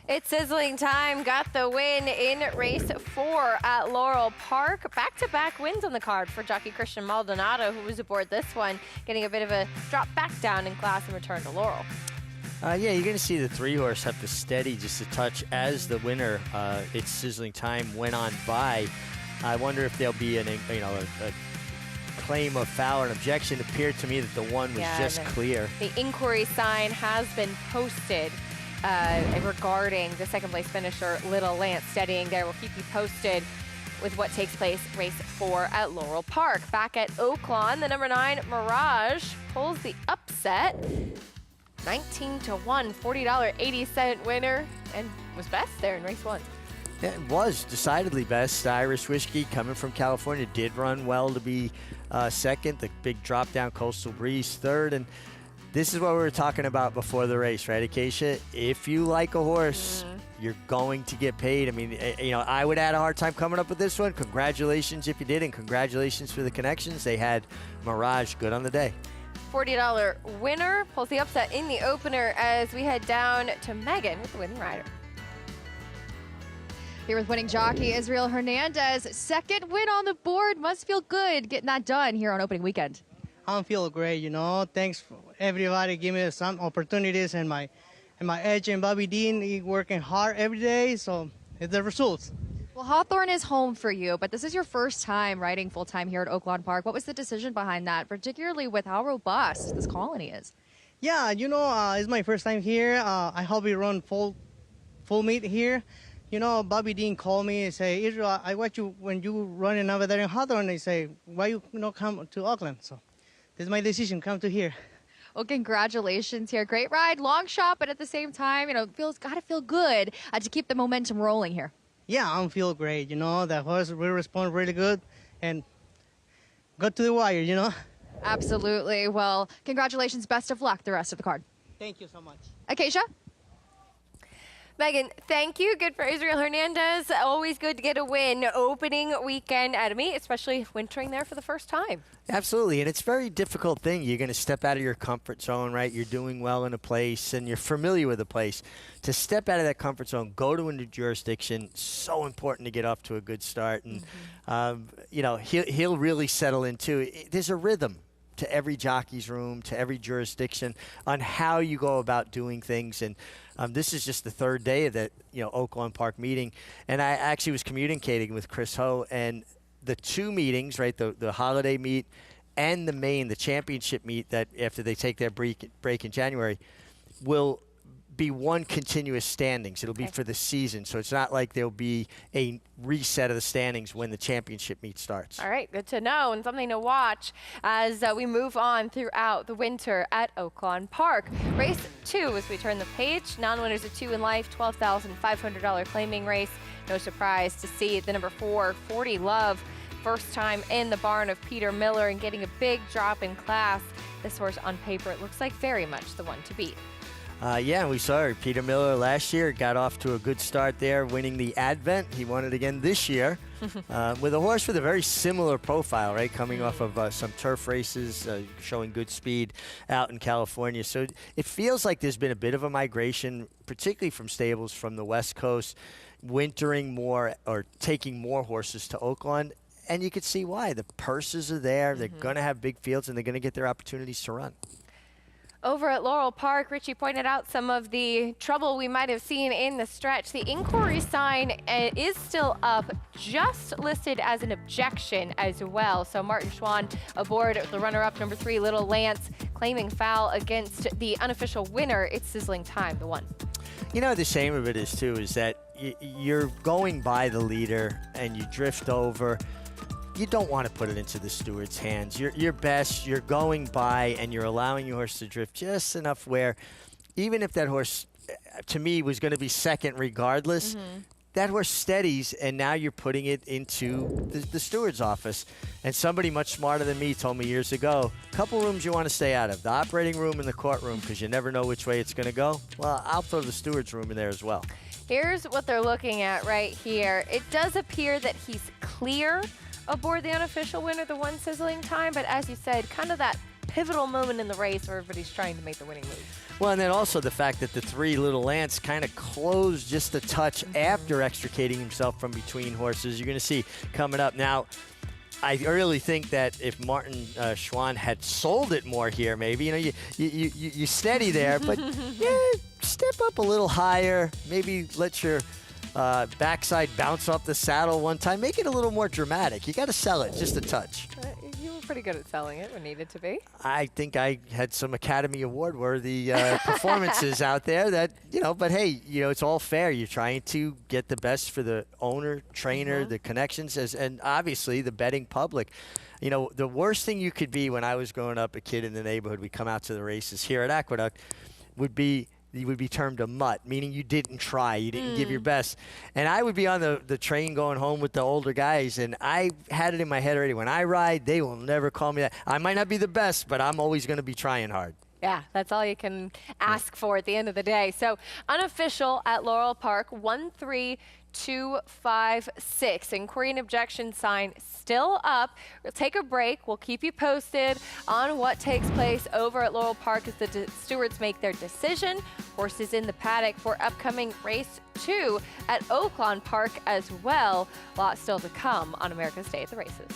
It's Sizzling Time got the win in race 4 at Laurel Park. Back-to-back wins on the card for jockey Christian Maldonado, who was aboard this one, getting a bit of a drop back down in class and return to Laurel. Yeah, you're going to see the 3-horse have to steady just a touch as the winner. It's Sizzling Time went on by. I wonder if there'll be a claim of foul or an objection. It appeared to me that the one was just clear. The inquiry sign has been posted regarding the second place finisher, Little Lance, steadying there. We'll keep you posted with what takes place race 4 at Laurel Park. Back at Oaklawn, the number 9 Mirage pulls the upset. 19-1, $40.80 winner, and was best there in race 1. Yeah, it was decidedly best. Irish Whiskey coming from California did run well to be second. The big drop down, Coastal Breeze third. And this is what we were talking about before the race, right, Acacia? If you like a horse, you're going to get paid. I mean, I would have had a hard time coming up with this one. Congratulations if you did, and congratulations for the connections. They had Mirage good on the day. $40 winner pulls the upset in the opener as we head down to Megan with the winning rider. Here with winning jockey Israel Hernandez. Second win on the board. Must feel good getting that done here on opening weekend. I feel great, Thanks for everybody giving me some opportunities, and my agent Bobby Dean, he working hard every day, so it's the results. Well, Hawthorne is home for you, but this is your first time riding full-time here at Oaklawn Park. What was the decision behind that, particularly with how robust this colony is? Yeah, it's my first time here. I hope we run full meet here. Bobby Dean called me and say, Israel, I watch you when you running over there in Hawthorne. They say, why you not come to Auckland? So this is my decision, come to here. Well, congratulations here. Great ride, long shot, but at the same time, gotta feel good to keep the momentum rolling here. Yeah, I feel great. The horse will respond really good and go to the wire, Absolutely. Well, congratulations. Best of luck the rest of the card. Thank you so much. Acacia? Megan, thank you. Good for Israel Hernandez. Always good to get a win opening weekend at a meet, especially wintering there for the first time. Absolutely, and it's a very difficult thing. You're going to step out of your comfort zone, right? You're doing well in a place, and you're familiar with a place. To step out of that comfort zone, go to a new jurisdiction, so important to get off to a good start. And, he'll really settle into it. There's a rhythm to every jockey's room, to every jurisdiction on how you go about doing things. And this is just the third day of that, Oaklawn Park meeting. And I actually was communicating with Chris Ho, and the two meetings, right, the holiday meet and the championship meet that after they take their break in January, will be one continuous standings. It'll be for the season, so it's not like there'll be a reset of the standings when the championship meet starts. All right, good to know, and something to watch as we move on throughout the winter at Oaklawn Park. Race 2, as we turn the page, non-winners of 2 in life, $12,500 claiming race. No surprise to see the number 4, 40 Love, first time in the barn of Peter Miller and getting a big drop in class. This horse on paper, it looks like very much the one to beat. Yeah, we saw Peter Miller last year got off to a good start there, winning the Advent. He won it again this year. with a horse with a very similar profile, right? Coming off of some turf races, showing good speed out in California. So it feels like there's been a bit of a migration, particularly from stables from the West Coast, wintering more or taking more horses to Oaklawn. And you can see why. The purses are there. They're going to have big fields, and they're going to get their opportunities to run. Over at Laurel Park, Richie pointed out some of the trouble we might have seen in the stretch. The inquiry sign is still up, just listed as an objection as well. So Martin Schwann aboard the runner-up number 3, Little Lance, claiming foul against the unofficial winner. It's Sizzling Time, the one. You know, the shame of it is, too, is that you're going by the leader and you drift over. You don't want to put it into the steward's hands. You're best. You're going by, and you're allowing your horse to drift just enough where, even if that horse, to me, was going to be second regardless, that horse steadies, and now you're putting it into the steward's office. And somebody much smarter than me told me years ago, a couple rooms you want to stay out of, the operating room and the courtroom, because you never know which way it's going to go. Well, I'll throw the steward's room in there as well. Here's what they're looking at right here. It does appear that he's clear aboard the unofficial winner, the one Sizzling Time, but as you said, kind of that pivotal moment in the race where everybody's trying to make the winning move. Well, and then also the fact that the 3, Little Lance, kind of closed just a touch after extricating himself from between horses. You're going to see coming up. Now, I really think that if Martin Schwann had sold it more here, maybe, you know, you steady there, but yeah, step up a little higher, maybe let your backside bounce off the saddle one time. Make it a little more dramatic. You got to sell it just a touch. You were pretty good at selling it when needed to be. I think I had some Academy Award worthy performances out there that, you know, but hey, you know, it's all fair. You're trying to get the best for the owner, trainer, the connections, and obviously the betting public. You know, the worst thing you could be when I was growing up, a kid in the neighborhood, we come out to the races here at Aqueduct, you would be termed a mutt, meaning you didn't try, you didn't give your best. And I would be on the train going home with the older guys, and I had it in my head already, when I ride, they will never call me that. I might not be the best, but I'm always going to be trying hard. Yeah, that's all you can ask for at the end of the day. So unofficial at Laurel Park, 13256. Inquiry and objection sign still up. We'll take a break. We'll keep you posted on what takes place over at Laurel Park as the stewards make their decision. Horses in the paddock for upcoming race 2 at Oaklawn Park as well. Lots still to come on America's Day at the Races.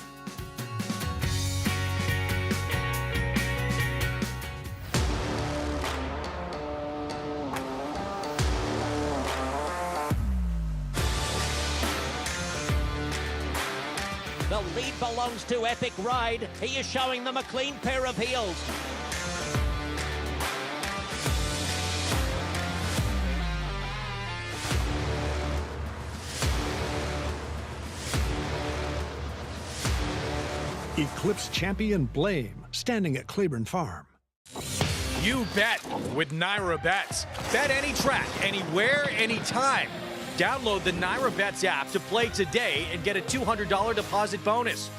The lead belongs to Epic Ride. He is showing them a clean pair of heels. Eclipse champion Blame, standing at Claiborne Farm. You bet with Naira Bets. Bet any track, anywhere, anytime. Download the Naira Bets app to play today and get a $200 deposit bonus.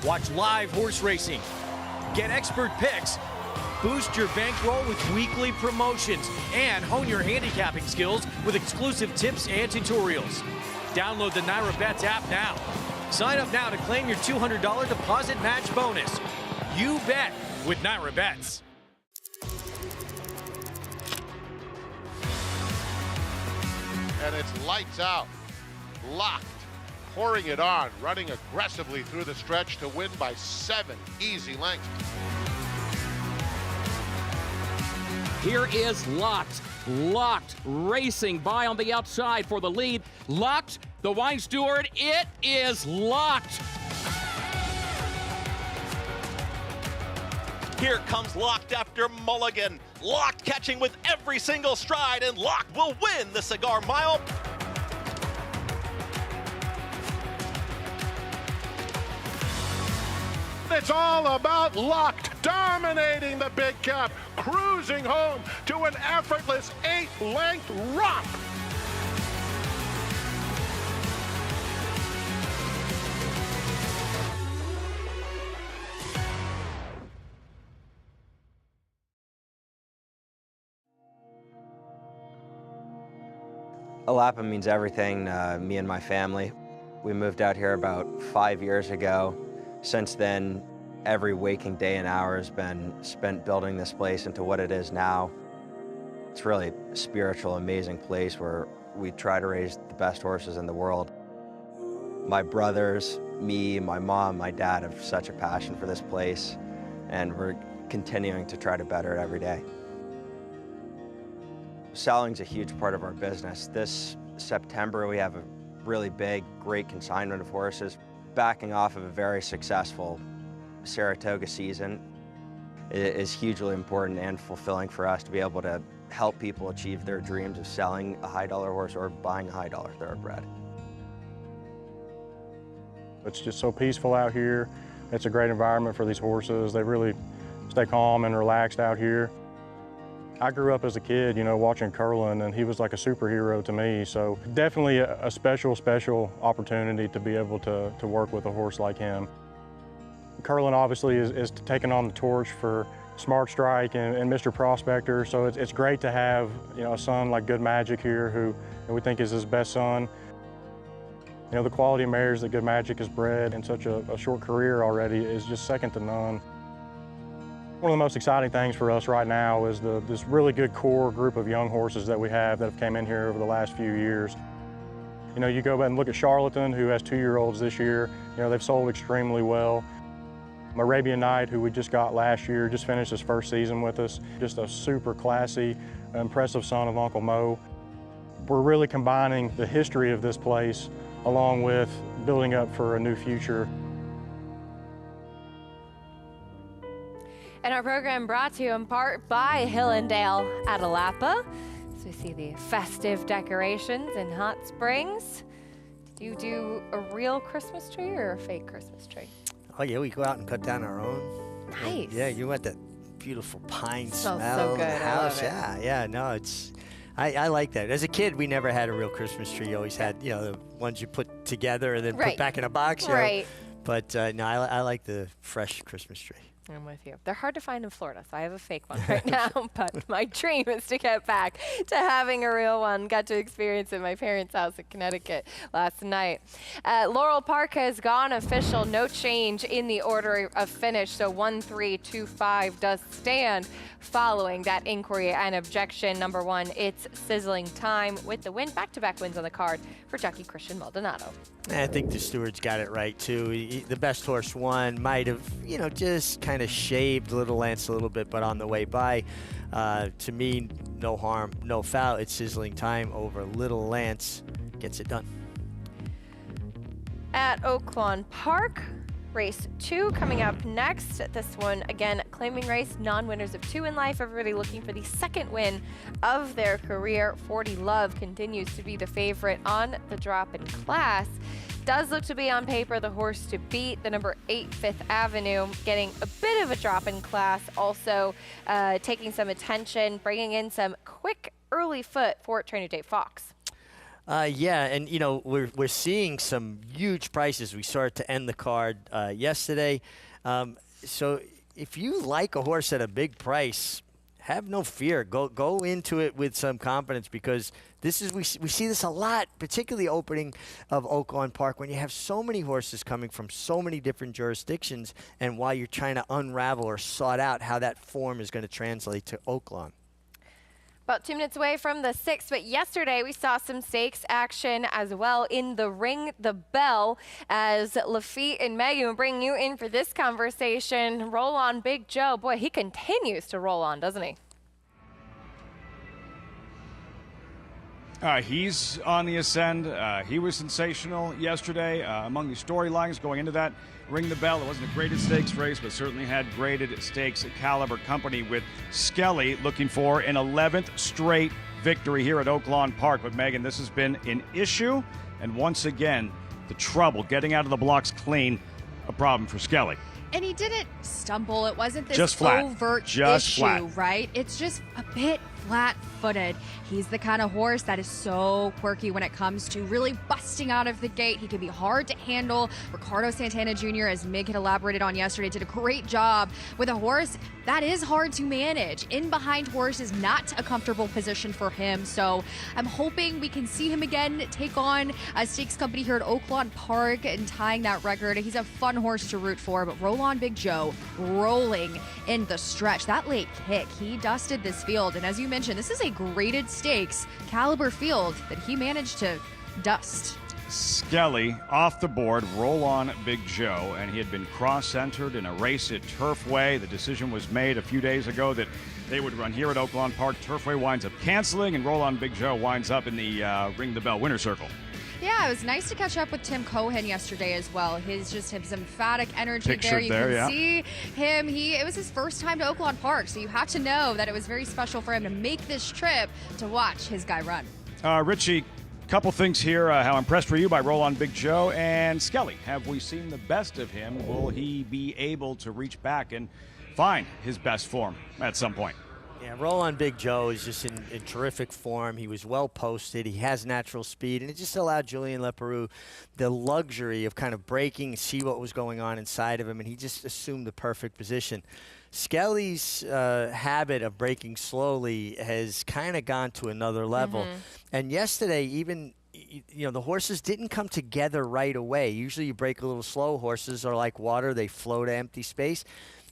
Watch live horse racing, get expert picks, boost your bankroll with weekly promotions, and hone your handicapping skills with exclusive tips and tutorials. Download the Naira Bets app now. Sign up now to claim your $200 deposit match bonus. You bet with Naira Bets. And it's lights out, locked, pouring it on, running aggressively through the stretch to win by 7 easy lengths. Here is Locked. Locked racing by on the outside for the lead. Locked, the wine steward, it is Locked. Here comes Locked after Mulligan. Locked catching with every single stride, and Locked will win the Cigar Mile. It's all about Locked, dominating the big cap, cruising home to an effortless 8-length romp. Alapa means everything to me and my family. We moved out here about 5 years ago. Since then, every waking day and hour has been spent building this place into what it is now. It's really a spiritual, amazing place where we try to raise the best horses in the world. My brothers, me, my mom, my dad have such a passion for this place, and we're continuing to try to better it every day. Selling's a huge part of our business. This September, we have a really big, great consignment of horses. Backing off of a very successful Saratoga season, it is hugely important and fulfilling for us to be able to help people achieve their dreams of selling a high-dollar horse or buying a high-dollar thoroughbred. It's just so peaceful out here. It's a great environment for these horses. They really stay calm and relaxed out here. I grew up as a kid, you know, watching Curlin, and he was like a superhero to me. So definitely a special opportunity to be able to work with a horse like him. Curlin obviously is taking on the torch for Smart Strike and Mr. Prospector. So it's great to have, you know, a son like Good Magic here who we think is his best son. You know, the quality of mares that Good Magic has bred in such a short career already is just second to none. One of the most exciting things for us right now is this really good core group of young horses that we have that have came in here over the last few years. You know, you go back and look at Charlatan, who has 2-year-olds this year. You know, they've sold extremely well. Arabian Night, who we just got last year, just finished his first season with us. Just a super classy, impressive son of Uncle Mo. We're really combining the history of this place along with building up for a new future. And our program brought to you in part by Hillendale Atalapa. So we see the festive decorations in Hot Springs. Did you do a real Christmas tree or a fake Christmas tree? Oh yeah, we go out and cut down our own. Nice. Yeah, you want that beautiful pine Smells smell so in good. the I love house. it. Yeah, no, it's. I like that. As a kid, we never had a real Christmas tree. You always had, you know, the ones you put together and then put back in a box. You know? Right. But no, I like the fresh Christmas tree. I'm with you. They're hard to find in Florida, so I have a fake one right now. But my dream is to get back to having a real one. Got to experience it at my parents' house in Connecticut last night. Laurel Park has gone official. No change in the order of finish. So 1-3-2-5 does stand following that inquiry and objection. Number 1, it's Sizzling Time with the win. Back-to-back wins on the card for Jockey Christian Maldonado. I think the stewards got it right, too. The best horse won. Might have, you know, just kind of shaved Little Lance a little bit, but on the way by, to me, no harm, no foul. It's Sizzling Time over Little Lance. Gets it done. At Oaklawn Park, race 2 coming up next. This one, again, claiming race, non-winners of 2 in life. Everybody looking for the second win of their career. 40 Love continues to be the favorite on the drop in class. Does look to be on paper the horse to beat. The number 8 Fifth Avenue getting a bit of a drop in class. Also taking some attention, bringing in some quick early foot for trainer Dave Fox. Yeah, and you know we're seeing some huge prices. We saw it to end the card yesterday. So if you like a horse at a big price, have no fear. Go into it with some confidence, because this is we see this a lot, particularly opening of Oaklawn Park, when you have so many horses coming from so many different jurisdictions, and while you're trying to unravel or sort out how that form is going to translate to Oaklawn. About 2 minutes away from the 6th, but yesterday we saw some stakes action as well in the Ring the Bell, as Lafitte and Megan will bring you in for this conversation. Roll on Big Joe. Boy, he continues to roll on, doesn't he? He's on the ascend. He was sensational yesterday. Among the storylines going into that Ring the Bell, it wasn't the greatest stakes race, but certainly had graded stakes caliber company, with Skelly looking for an 11th straight victory here at Oaklawn Park. But Megan, this has been an issue, and once again, the trouble getting out of the blocks clean, a problem for Skelly. And he didn't stumble. It wasn't this Just flat. overt Just issue, flat. right? It's just a bit flat-footed. He's the kind of horse that is so quirky when it comes to really busting out of the gate. He can be hard to handle. Ricardo Santana Jr., as Mig had elaborated on yesterday, did a great job with a horse that is hard to manage. In behind horse is not a comfortable position for him, so I'm hoping we can see him again take on a stakes company here at Oaklawn Park and tying that record. He's a fun horse to root for, but roll on Big Joe, rolling in the stretch. That late kick, he dusted this field, and as you mentioned, this is a graded stakes caliber field that he managed to dust. Skelly off the board, roll on Big Joe, and he had been cross-centered in a race at Turfway. The decision was made a few days ago that they would run here at Oaklawn Park. Turfway winds up canceling, and roll on Big Joe winds up in the Ring the Bell winner circle. Yeah, it was nice to catch up with Tim Cohen yesterday as well. His emphatic energy Pictured there. You there, can yeah. see him. It was his first time to Oaklawn Park, so you had to know that it was very special for him to make this trip to watch his guy run. Richie, couple things here. How impressed were you by roll on Big Joe and Skelly? Have we seen the best of him? Will he be able to reach back and find his best form at some point? Yeah, roll on Big Joe is just in terrific form. He was well posted. He has natural speed, and it just allowed Julien Leparoux the luxury of kind of breaking and see what was going on inside of him, and he just assumed the perfect position. Skelly's habit of breaking slowly has kind of gone to another level. And yesterday, even the horses didn't come together right away. Usually you break a little slow. Horses are like water. They flow to empty space.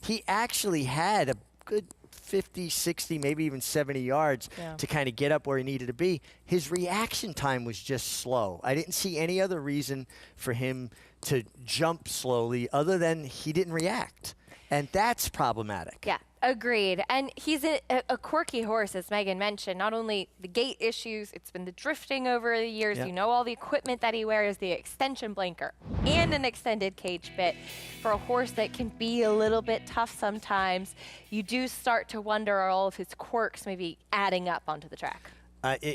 He actually had a good 50, 60, maybe even 70 yards to kind of get up where he needed to be. His reaction time was just slow. I didn't see any other reason for him to jump slowly other than he didn't react. And that's problematic. Yeah, agreed. And he's a quirky horse, as Megan mentioned. Not only the gait issues, it's been the drifting over the years. Yep. You know all the equipment that he wears, the extension blanker, and an extended cage bit. For a horse that can be a little bit tough sometimes, you do start to wonder are all of his quirks maybe adding up onto the track.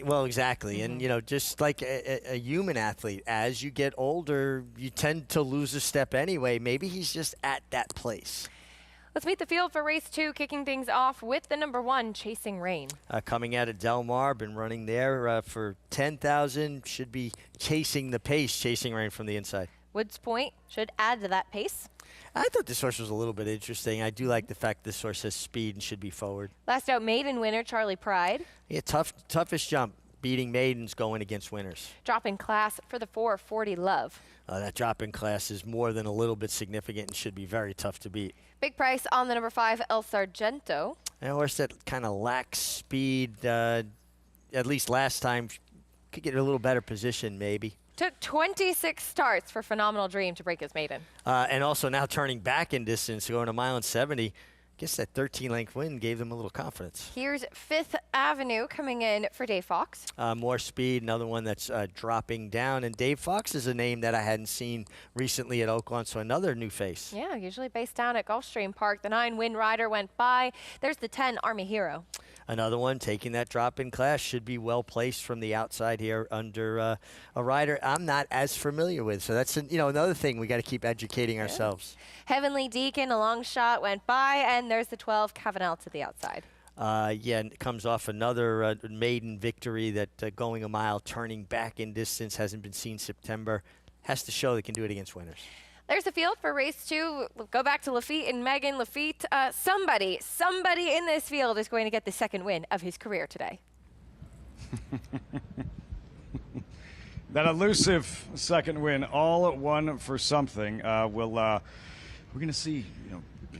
Well, exactly. And, just like a human athlete, as you get older, you tend to lose a step anyway. Maybe he's just at that place. Let's meet the field for race 2, kicking things off with the number 1, Chasing Rain. Coming out of Del Mar, been running there for 10,000. Should be chasing the pace, Chasing Rain from the inside. Woods Point should add to that pace. I thought this horse was a little bit interesting. I do like the fact this horse has speed and should be forward. Last out maiden winner, Charlie Pride. Yeah, toughest jump. Beating maidens going against winners. Drop in class for the 440 Love. That drop in class is more than a little bit significant and should be very tough to beat. Big price on the number 5, El Sargento. A horse that kind of lacks speed, at least last time, could get a little better position maybe. Took 26 starts for Phenomenal Dream to break his maiden. And also now turning back in distance, going a mile and 70. Guess that 13-length win gave them a little confidence. Here's 5th Avenue coming in for Dave Fox. More speed, another one that's dropping down. And Dave Fox is a name that I hadn't seen recently at Oaklawn, so another new face. Yeah, usually based down at Gulfstream Park. The 9 Wind Rider went by. There's the 10 Army Hero. Another one taking that drop in class, should be well placed from the outside here under a rider I'm not as familiar with. So that's another thing we got to keep educating ourselves. Heavenly Deacon, a long shot, went by, and there's the 12 Cavanel to the outside. And it comes off another maiden victory that going a mile, turning back in distance, hasn't been seen September. Has to show they can do it against winners. There's the field for race 2. We'll go back to Lafitte and Megan. Lafitte, somebody in this field is going to get the second win of his career today. That elusive second win, all at one for something. We're going to see,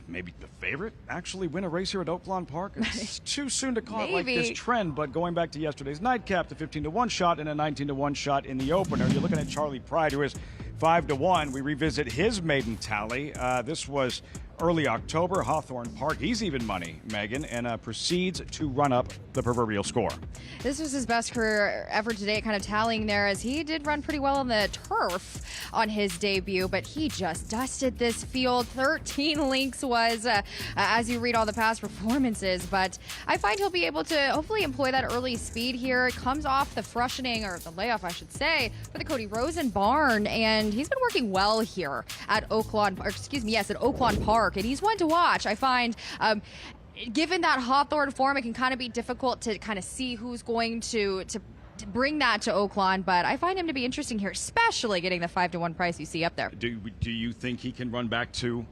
maybe the favorite actually win a race here at Oaklawn Park. It's too soon to call it like this trend, but going back to yesterday's nightcap, the 15-1 shot and a 19-1 shot in the opener. You're looking at Charlie Pride, who is 5-1. We revisit his maiden tally. This was early October, Hawthorne Park. He's even money, Megan, and proceeds to run up the proverbial score. This was his best career ever today, kind of tallying there, as he did run pretty well on the turf on his debut, but he just dusted this field. 13 links was, as you read all the past performances, but I find he'll be able to hopefully employ that early speed here. It comes off the freshening, or the layoff, I should say, for the Cody Rosen barn, and he's been working well here at Oaklawn, at Oaklawn Park, and he's one to watch. I find given that Hawthorne form, it can kind of be difficult to kind of see who's going to bring that to Oaklawn, but I find him to be interesting here, especially getting the 5-1 price you see up there. Do you think he can run back to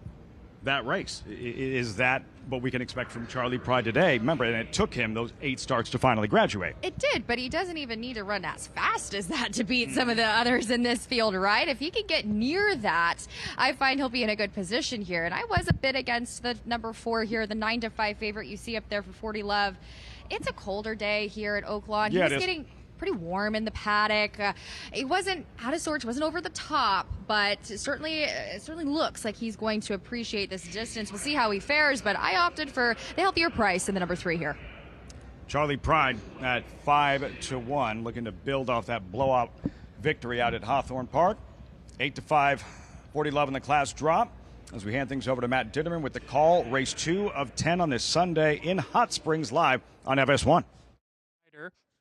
that race? Is that what we can expect from Charlie Pride today? Remember, and it took him those 8 starts to finally graduate. It did, but he doesn't even need to run as fast as that to beat some of the others in this field, right? If he can get near that, I find he'll be in a good position here. And I was a bit against the number 4 here, the 9-5 favorite you see up there for 40 Love. It's a colder day here at Oaklawn. Yeah, he was getting pretty warm in the paddock. It wasn't out of sorts, wasn't over the top, but it certainly looks like he's going to appreciate this distance. We'll see how he fares, but I opted for the healthier price in the number 3 here. Charlie Pride at 5-1, looking to build off that blowout victory out at Hawthorne Park. 8-5, 40 Love in the class drop. As we hand things over to Matt Ditterman with the call, race 2 of 10 on this Sunday in Hot Springs, live on FS1.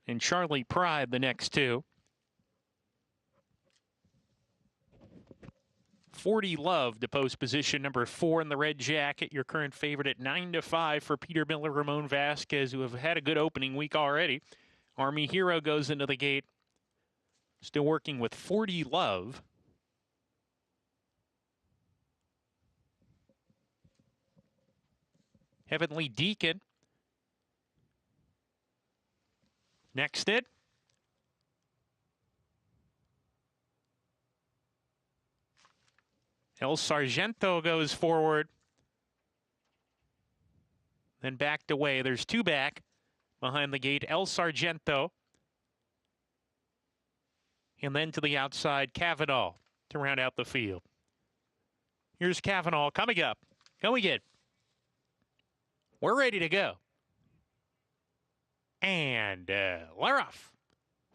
And Charlie Pride, the next 2. 40 Love to post position number 4 in the red jacket. Your current favorite at 9-5 for Peter Miller, Ramon Vasquez, who have had a good opening week already. Army Hero goes into the gate. Still working with 40 Love. Heavenly Deacon. Next it. El Sargento goes forward. Then backed away. There's 2 back behind the gate. El Sargento. And then to the outside, Cavanaugh to round out the field. Here's Cavanaugh coming up. Going in. We're ready to go. And we're off.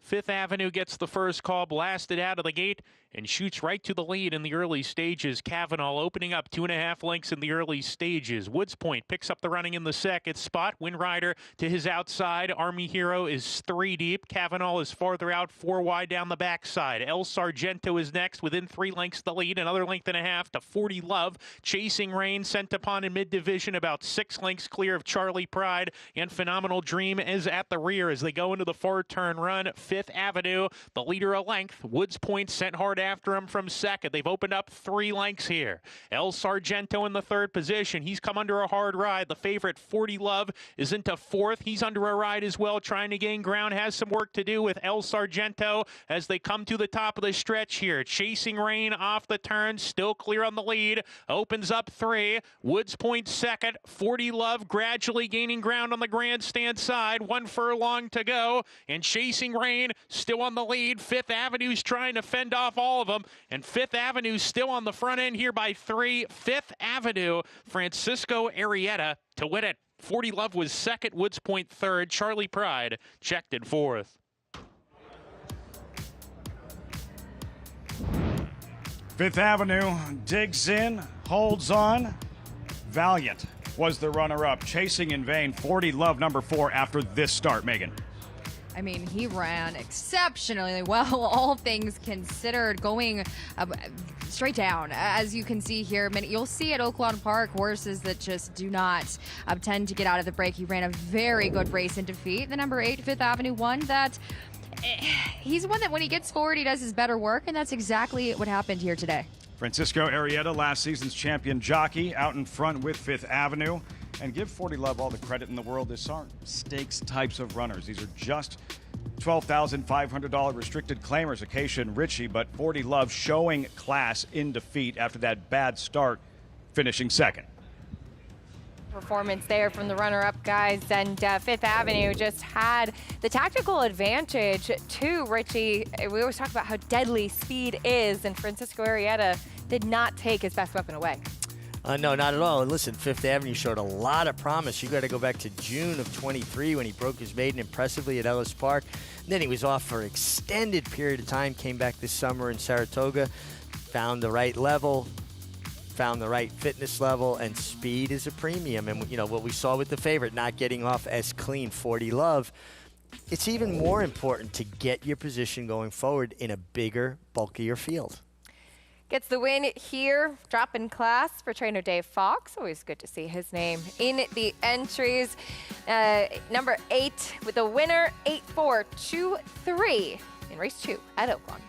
5th Avenue gets the first call, blasted out of the gate, and shoots right to the lead in the early stages. Cavanaugh opening up 2.5 lengths in the early stages. Woods Point picks up the running in the second spot. Windrider to his outside. Army Hero is 3 deep. Cavanaugh is farther out, 4 wide down the backside. El Sargento is next within 3 lengths the lead. Another length and a half to 40 Love. Chasing Rain sent upon in mid-division, about 6 lengths clear of Charlie Pride. And Phenomenal Dream is at the rear as they go into the far-turn run. 5th Avenue, the leader a length. Woods Point sent hard after him from second. They've opened up 3 lengths here. El Sargento in the 3rd position. He's come under a hard ride. The favorite 40 Love is into 4th. He's under a ride as well, trying to gain ground. Has some work to do with El Sargento as they come to the top of the stretch here. Chasing Rain off the turn, still clear on the lead. Opens up 3. Woods Point second. 40 Love gradually gaining ground on the grandstand side. 1 furlong to go. And Chasing Rain still on the lead. 5th Avenue's trying to fend off all of them. And 5th Avenue still on the front end here by 3. 5th Avenue, Francisco Arrieta to win it. 40 Love was second. Woods Point third. Charlie Pride checked in 4th. Fifth Avenue digs in, holds on. Valiant was the runner-up. Chasing in vain. 40 Love, number 4 after this start, Megan. I mean, he ran exceptionally well, all things considered, going straight down. As you can see here, you'll see at Oaklawn Park horses that just do not tend to get out of the break. He ran a very good race in defeat. The number 8, 5th Avenue, one that he's one that when he gets forward, he does his better work, and that's exactly what happened here today. Francisco Arrieta, last season's champion jockey, out in front with 5th Avenue. And give 40 Love all the credit in the world. These aren't stakes types of runners. These are just $12,500 restricted claimers, Acacia and Richie, but 40 Love showing class in defeat after that bad start, finishing second. Performance there from the runner-up guys, and 5th Avenue just had the tactical advantage to Richie. We always talk about how deadly speed is, and Francisco Arrieta did not take his best weapon away. No, not at all. And listen, 5th Avenue showed a lot of promise. You got to go back to June of 23 when he broke his maiden impressively at Ellis Park. And then he was off for an extended period of time, came back this summer in Saratoga, found the right level, found the right fitness level, and speed is a premium. And, you know, what we saw with the favorite, not getting off as clean, 40 Love, it's even more important to get your position going forward in a bigger, bulkier field. Gets the win here, drop in class for trainer Dave Fox. Always good to see his name in the entries. Number 8 with the winner, 8-4-2-3 in race 2 at Oaklawn.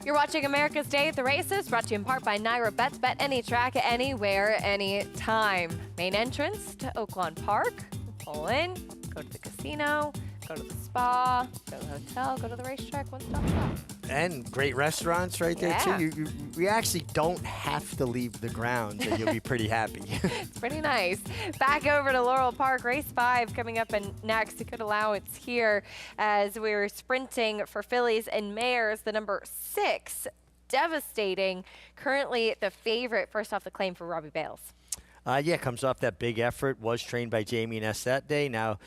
You're watching America's Day at the Races, brought to you in part by Naira Bets. Bet any track, anywhere, anytime. Main entrance to Oaklawn Park. Pull in, go to the casino, go to the spa, go to the hotel, go to the racetrack, one-stop shop. And great restaurants right there, Yeah. too. We actually don't have to leave the grounds, and you'll be pretty happy. It's pretty nice. Back over to Laurel Park, race 5 coming up and next. A good allowance here as we're sprinting for fillies and mares. The number 6, Devastating, currently the favorite. First off, the claim for Robbie Bales. Yeah, comes off that big effort. Was trained by Jamie Ness that day. Now,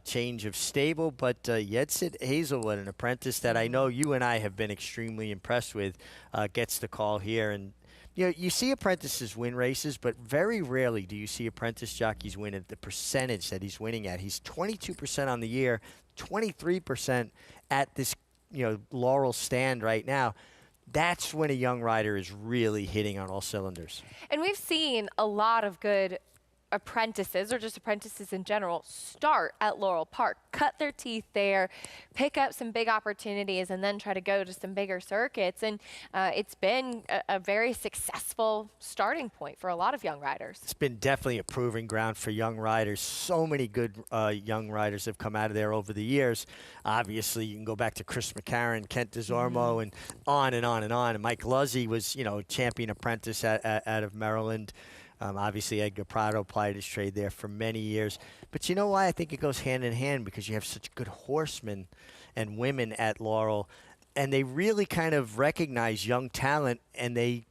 change of stable. But Yedsid Hazelwood, an apprentice that I know you and I have been extremely impressed with, gets the call here. And you know, you see apprentices win races, but very rarely do you see apprentice jockeys win at the percentage that he's winning at. He's 22% on the year, 23% at this, Laurel stand right now. That's when a young rider is really hitting on all cylinders. And we've seen a lot of good apprentices, or just apprentices in general, start at Laurel Park, cut their teeth there, pick up some big opportunities, and then try to go to some bigger circuits. And it's been a very successful starting point for a lot of young riders. It's been definitely a proving ground for young riders. So many good young riders have come out of there over the years. Obviously, you can go back to Chris McCarron, Kent DeZormo, and on and on and on. And Mike Luzzi was, champion apprentice out of Maryland. Obviously, Edgar Prado plied his trade there for many years. But you know why I think it goes hand in hand? Because you have such good horsemen and women at Laurel, and they really kind of recognize young talent, and they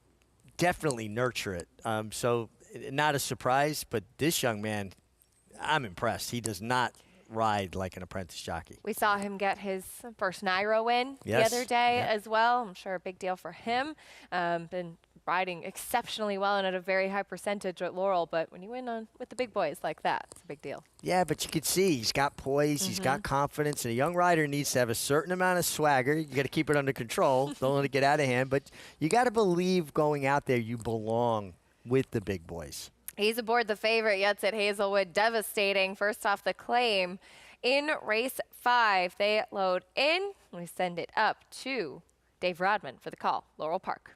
definitely nurture it. So not a surprise, but this young man, I'm impressed. He does not ride like an apprentice jockey. We saw him get his first Nairo win the Yes. other day as well. I'm sure a big deal for him. Been riding exceptionally well and at a very high percentage at Laurel, but when you win with the big boys like that, it's a big deal. Yeah, but you can see he's got poise, he's got confidence, and a young rider needs to have a certain amount of swagger. You got to keep it under control, don't let it get out of hand, but you got to believe going out there you belong with the big boys. He's aboard the favorite, Yetz at Hazelwood, devastating. First off the claim in race 5. They load in. We send it up to Dave Rodman for the call, Laurel Park.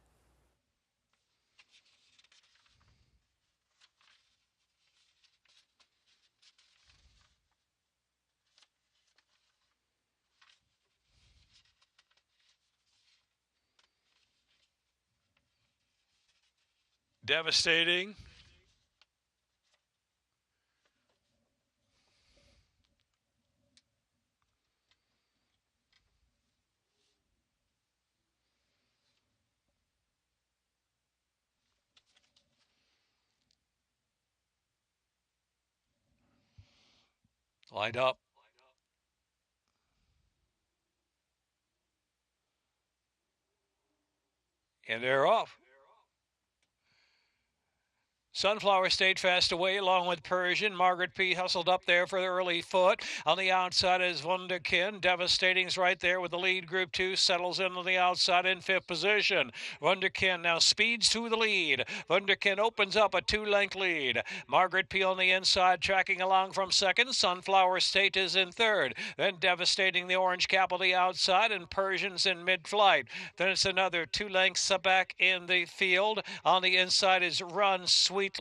Devastating. Lined up. And they're off. Sunflower State fast away along with Persian. Margaret P. hustled up there for the early foot. On the outside is Wunderkind. Devastating's right there with the lead. Group 2 settles in on the outside in 5th position. Wunderkind now speeds to the lead. Wunderkind opens up a 2-length lead. Margaret P. on the inside tracking along from 2nd. Sunflower State is in 3rd. Then Devastating, the orange cap on the outside, and Persian's in mid-flight. Then it's another 2 lengths back in the field. On the inside is Run Sweetly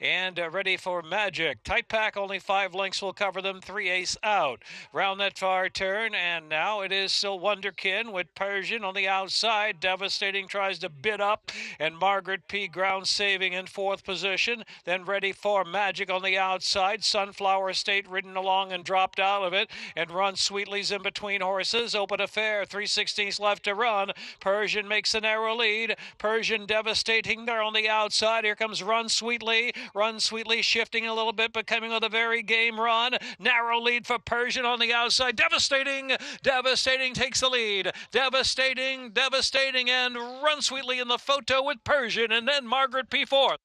and Ready for Magic. Tight pack, only 5 lengths will cover them. 3 ace out. Round that far turn, and now it is still Wunderkind with Persian on the outside. Devastating tries to bid up, and Margaret P. ground saving in 4th position. Then Ready for Magic on the outside. Sunflower State ridden along and dropped out of it, and Run Sweetly's in between horses. Open Affair, 3/16 left to run. Persian makes a narrow lead. Persian Devastating there on the outside. Here comes Run Sweetly. Run Sweetly shifting a little bit, but coming with a very game run. Narrow lead for Persian on the outside. Devastating. Devastating takes the lead. Devastating. Devastating, and Run Sweetly in the photo with Persian, and then Margaret P. 4th.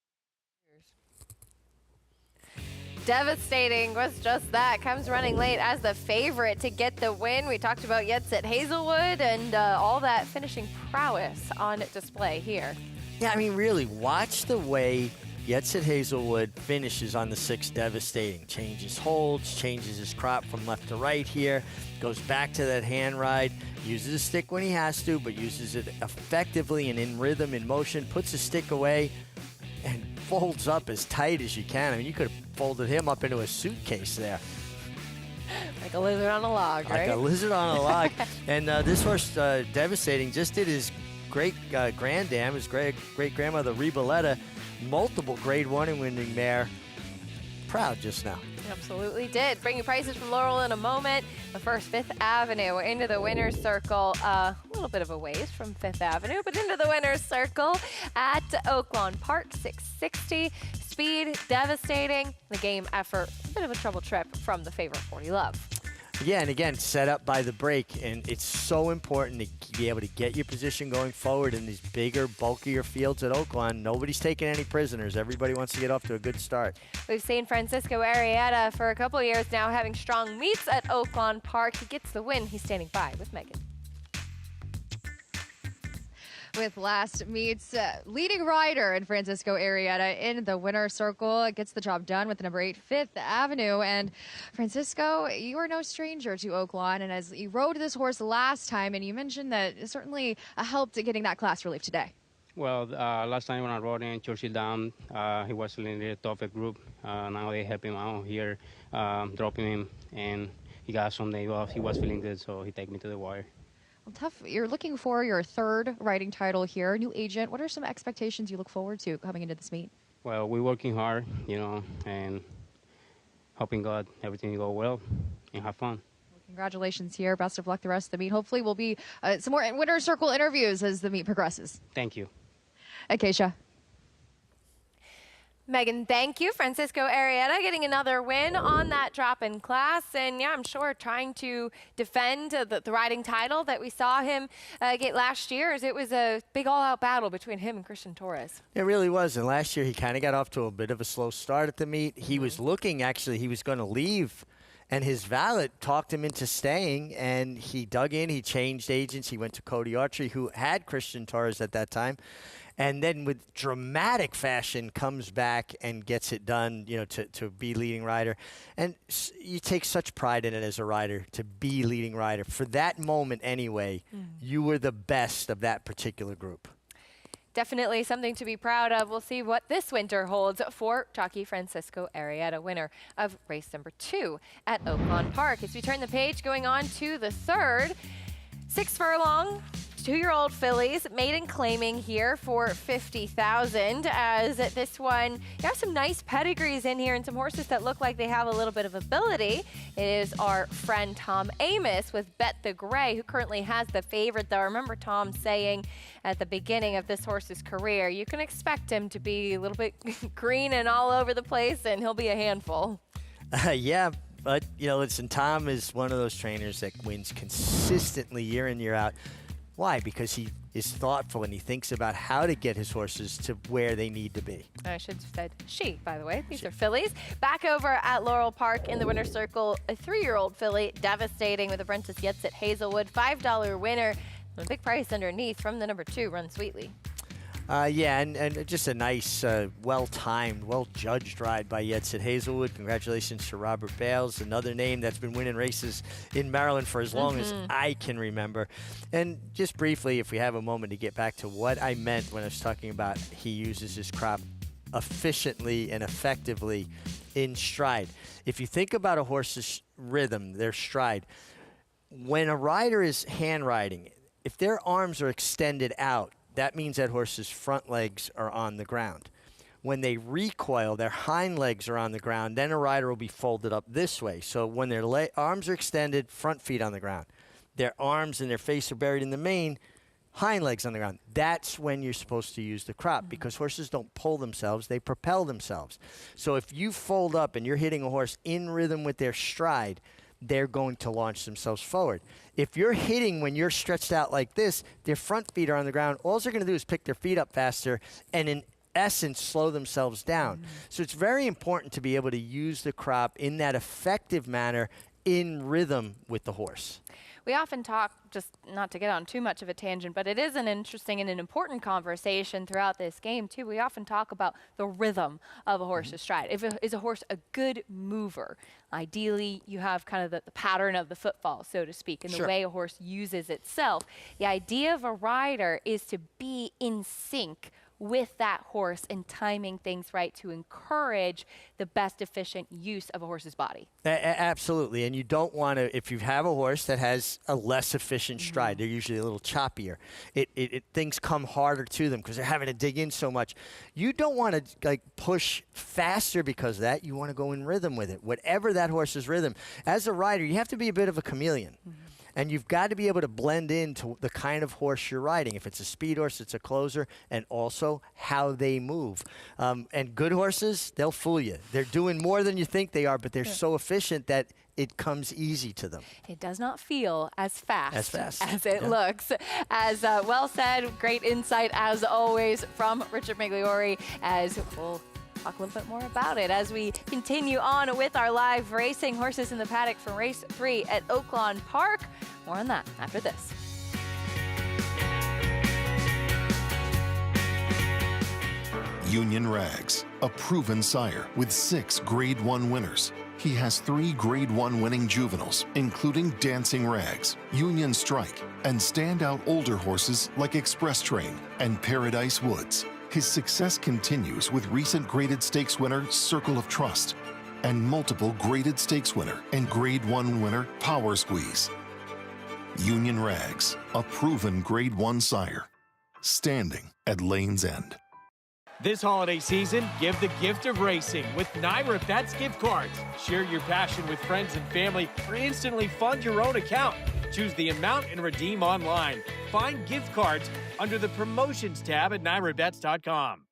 Devastating was just that. Comes running late as the favorite to get the win. We talked about Yetz at Hazelwood and all that finishing prowess on display here. Yeah, I mean, really, watch the way Yetz at Hazelwood finishes on the 6th Devastating. Changes holds, changes his crop from left to right here, goes back to that hand ride, uses a stick when he has to, but uses it effectively and in rhythm, in motion, puts the stick away, and folds up as tight as you can. I mean, you could have folded him up into a suitcase there. Like a lizard on a log, right? Like a lizard on a log. And this horse, Devastating, just did his great granddam, his great-grandmother, Reboletta, multiple Grade 1 winning mare. Proud just now. Absolutely did. Bring you prices from Laurel in a moment. But first, 5th Avenue into the winner's circle. A little bit of a ways from 5th Avenue, but into the winner's circle at Oaklawn Park, 660. Speed, Devastating. The game effort, a bit of a trouble trip from the favorite 40 Love. Yeah, and again, set up by the break, and it's so important to be able to get your position going forward in these bigger, bulkier fields at Oaklawn. Nobody's taking any prisoners. Everybody wants to get off to a good start. We've seen Francisco Arrieta for a couple years now having strong meets at Oaklawn Park. He gets the win. He's standing by with Megan. With last meet's leading rider and Francisco Arrieta in the winner's circle. Gets the job done with the number 8, 5th Avenue. And Francisco, you are no stranger to Oaklawn, and as you rode this horse last time, and you mentioned that it certainly helped getting that class relief today. Well, last time when I rode in Churchill Down, he was in the toughest group. Now they help him out here, dropping him, and he got some day off. He was feeling good, so he take me to the wire. Tough. You're looking for your 3rd riding title here, new agent. What are some expectations you look forward to coming into this meet? Well, we're working hard, and hoping God everything will go well and have fun. Well, congratulations here. Best of luck the rest of the meet. Hopefully we'll be some more winner's circle interviews as the meet progresses. Thank you. Acacia. Megan, thank you. Francisco Arrieta getting another win on that drop in class. And yeah, I'm sure trying to defend the riding title that we saw him get last year, as it was a big all-out battle between him and Christian Torres. It really was. And last year he kind of got off to a bit of a slow start at the meet. He was looking, actually, he was going to leave. And his valet talked him into staying, and he dug in. He changed agents. He went to Cody Archery, who had Christian Torres at that time. And then with dramatic fashion comes back and gets it done, you know, to be leading rider. And you take such pride in it as a rider, to be leading rider. For that moment anyway, you were the best of that particular group. Definitely something to be proud of. We'll see what this winter holds for jockey Francisco Arrieta, winner of race number 2 at Oaklawn Park. As we turn the page, going on to the third, 6 furlong, 2-year-old fillies, maiden claiming here for $50,000. As this one, you have some nice pedigrees in here and some horses that look like they have a little bit of ability. It is our friend Tom Amos with Bet the Gray, who currently has the favorite, though. I remember Tom saying at the beginning of this horse's career, you can expect him to be a little bit green and all over the place, and he'll be a handful. Yeah. But, you know, listen, Tom is one of those trainers that wins consistently year in, year out. Why? Because he is thoughtful and he thinks about how to get his horses to where they need to be. I should have said she, by the way. These are fillies. Back over at Laurel Park in the winner's circle, a 3-year-old filly, devastating with Apprentice Yetsit Hazelwood, $5 winner. And a big price underneath from the number 2, Run Sweetly. Yeah, and just a nice, well-timed, well-judged ride by Yetsit Hazelwood. Congratulations to Robert Bales, another name that's been winning races in Maryland for as long as I can remember. And just briefly, if we have a moment to get back to what I meant when I was talking about he uses his crop efficiently and effectively in stride. If you think about a horse's rhythm, their stride, when a rider is hand riding, if their arms are extended out, that means that horse's front legs are on the ground. When they recoil, their hind legs are on the ground. Then a rider will be folded up this way. So when their arms are extended, front feet on the ground. Their arms and their face are buried in the mane, hind legs on the ground. That's when you're supposed to use the crop, because horses don't pull themselves, they propel themselves. So if you fold up and you're hitting a horse in rhythm with their stride, they're going to launch themselves forward. If you're hitting when you're stretched out like this, their front feet are on the ground. All they're going to do is pick their feet up faster and in essence slow themselves down. So it's very important to be able to use the crop in that effective manner in rhythm with the horse. We often talk, just not to get on too much of a tangent, but it is an interesting and an important conversation throughout this game, too. We often talk about the rhythm of a horse's stride. Is a horse a good mover? Ideally, you have kind of the pattern of the footfall, so to speak, and the way a horse uses itself. The idea of a rider is to be in sync with that horse and timing things right to encourage the best efficient use of a horse's body. Absolutely. And you don't want to, if you have a horse that has a less efficient stride, they're usually a little choppier. Things come harder to them because they're having to dig in so much. You don't want to like push faster because of that. You want to go in rhythm with it. Whatever that horse's rhythm. As a rider, you have to be a bit of a chameleon. And you've got to be able to blend into the kind of horse you're riding. If it's a speed horse, it's a closer, and also how they move. And good horses, they'll fool you. They're doing more than you think they are, but they're so efficient that it comes easy to them. It does not feel as fast as it Yeah. looks. As well said, great insight as always from Richard Migliori, as we'll talk a little bit more about it as we continue on with our live racing. Horses in the paddock from race 3 at Oaklawn Park. More on that after this. Union Rags, a proven sire with 6 Grade 1 winners. He has 3 Grade 1 winning juveniles, including Dancing Rags, Union Strike, and standout older horses like Express Train and Paradise Woods. His success continues with recent graded stakes winner Circle of Trust and multiple graded stakes winner and Grade 1 winner Power Squeeze. Union Rags, a proven Grade 1 sire, standing at Lane's End. This holiday season, give the gift of racing with Naira Bets gift cards. Share your passion with friends and family or instantly fund your own account. Choose the amount and redeem online. Find gift cards under the promotions tab at NairaBets.com.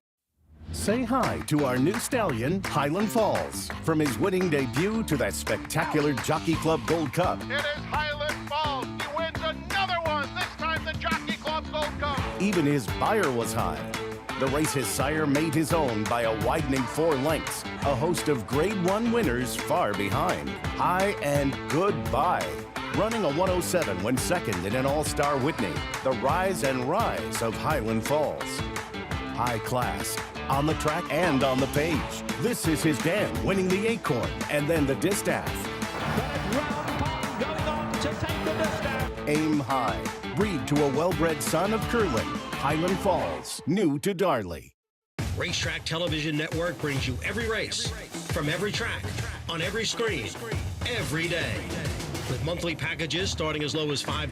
Say hi to our new stallion, Highland Falls. From his winning debut to that spectacular Jockey Club Gold Cup. It is Highland Falls. He wins another one, this time the Jockey Club Gold Cup. Even his buyer was high. The race his sire made his own by a widening 4 lengths. A host of Grade 1 winners far behind. High and goodbye. Running a 107 when second in an All-Star Whitney. The rise and rise of Highland Falls. High class, on the track and on the page. This is his dam, winning the Acorn and then the Distaff. Aim high. Breed to a well-bred son of Curlin. Highland Falls, new to Darley. Racetrack Television Network brings you every race, from every track, on every screen, every day. With monthly packages starting as low as $5,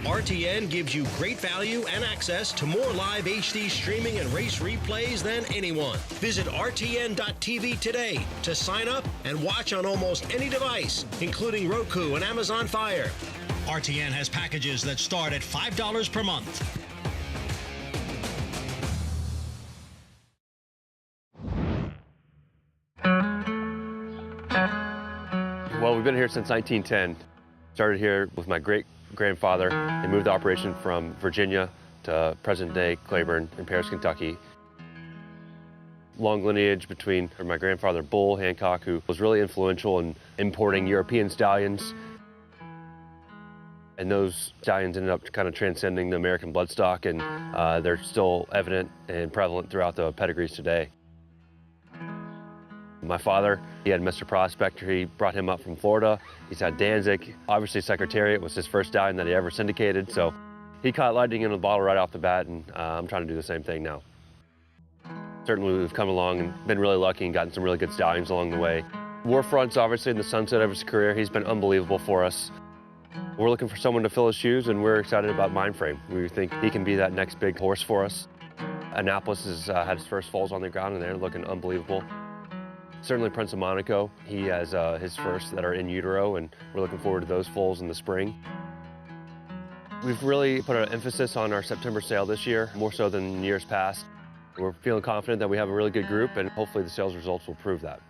RTN gives you great value and access to more live HD streaming and race replays than anyone. Visit RTN.tv today to sign up and watch on almost any device, including Roku and Amazon Fire. RTN has packages that start at $5 per month. Well, we've been here since 1910. Started here with my great-grandfather. They moved the operation from Virginia to present-day Claiborne in Paris, Kentucky. Long lineage between my grandfather, Bull Hancock, who was really influential in importing European stallions. And those stallions ended up kind of transcending the American bloodstock, and they're still evident and prevalent throughout the pedigrees today. My father, he had Mr. Prospector. He brought him up from Florida. He's had Danzig. Obviously, Secretariat was his first stallion that he ever syndicated, so he caught lightning in a bottle right off the bat, and I'm trying to do the same thing now. Certainly, we've come along and been really lucky and gotten some really good stallions along the way. Warfront's obviously in the sunset of his career. He's been unbelievable for us. We're looking for someone to fill his shoes, and we're excited about Mindframe. We think he can be that next big horse for us. Annapolis has had his first foals on the ground, and they're looking unbelievable. Certainly Prince of Monaco, he has his first that are in utero, and we're looking forward to those foals in the spring. We've really put an emphasis on our September sale this year, more so than years past. We're feeling confident that we have a really good group, and hopefully the sales results will prove that.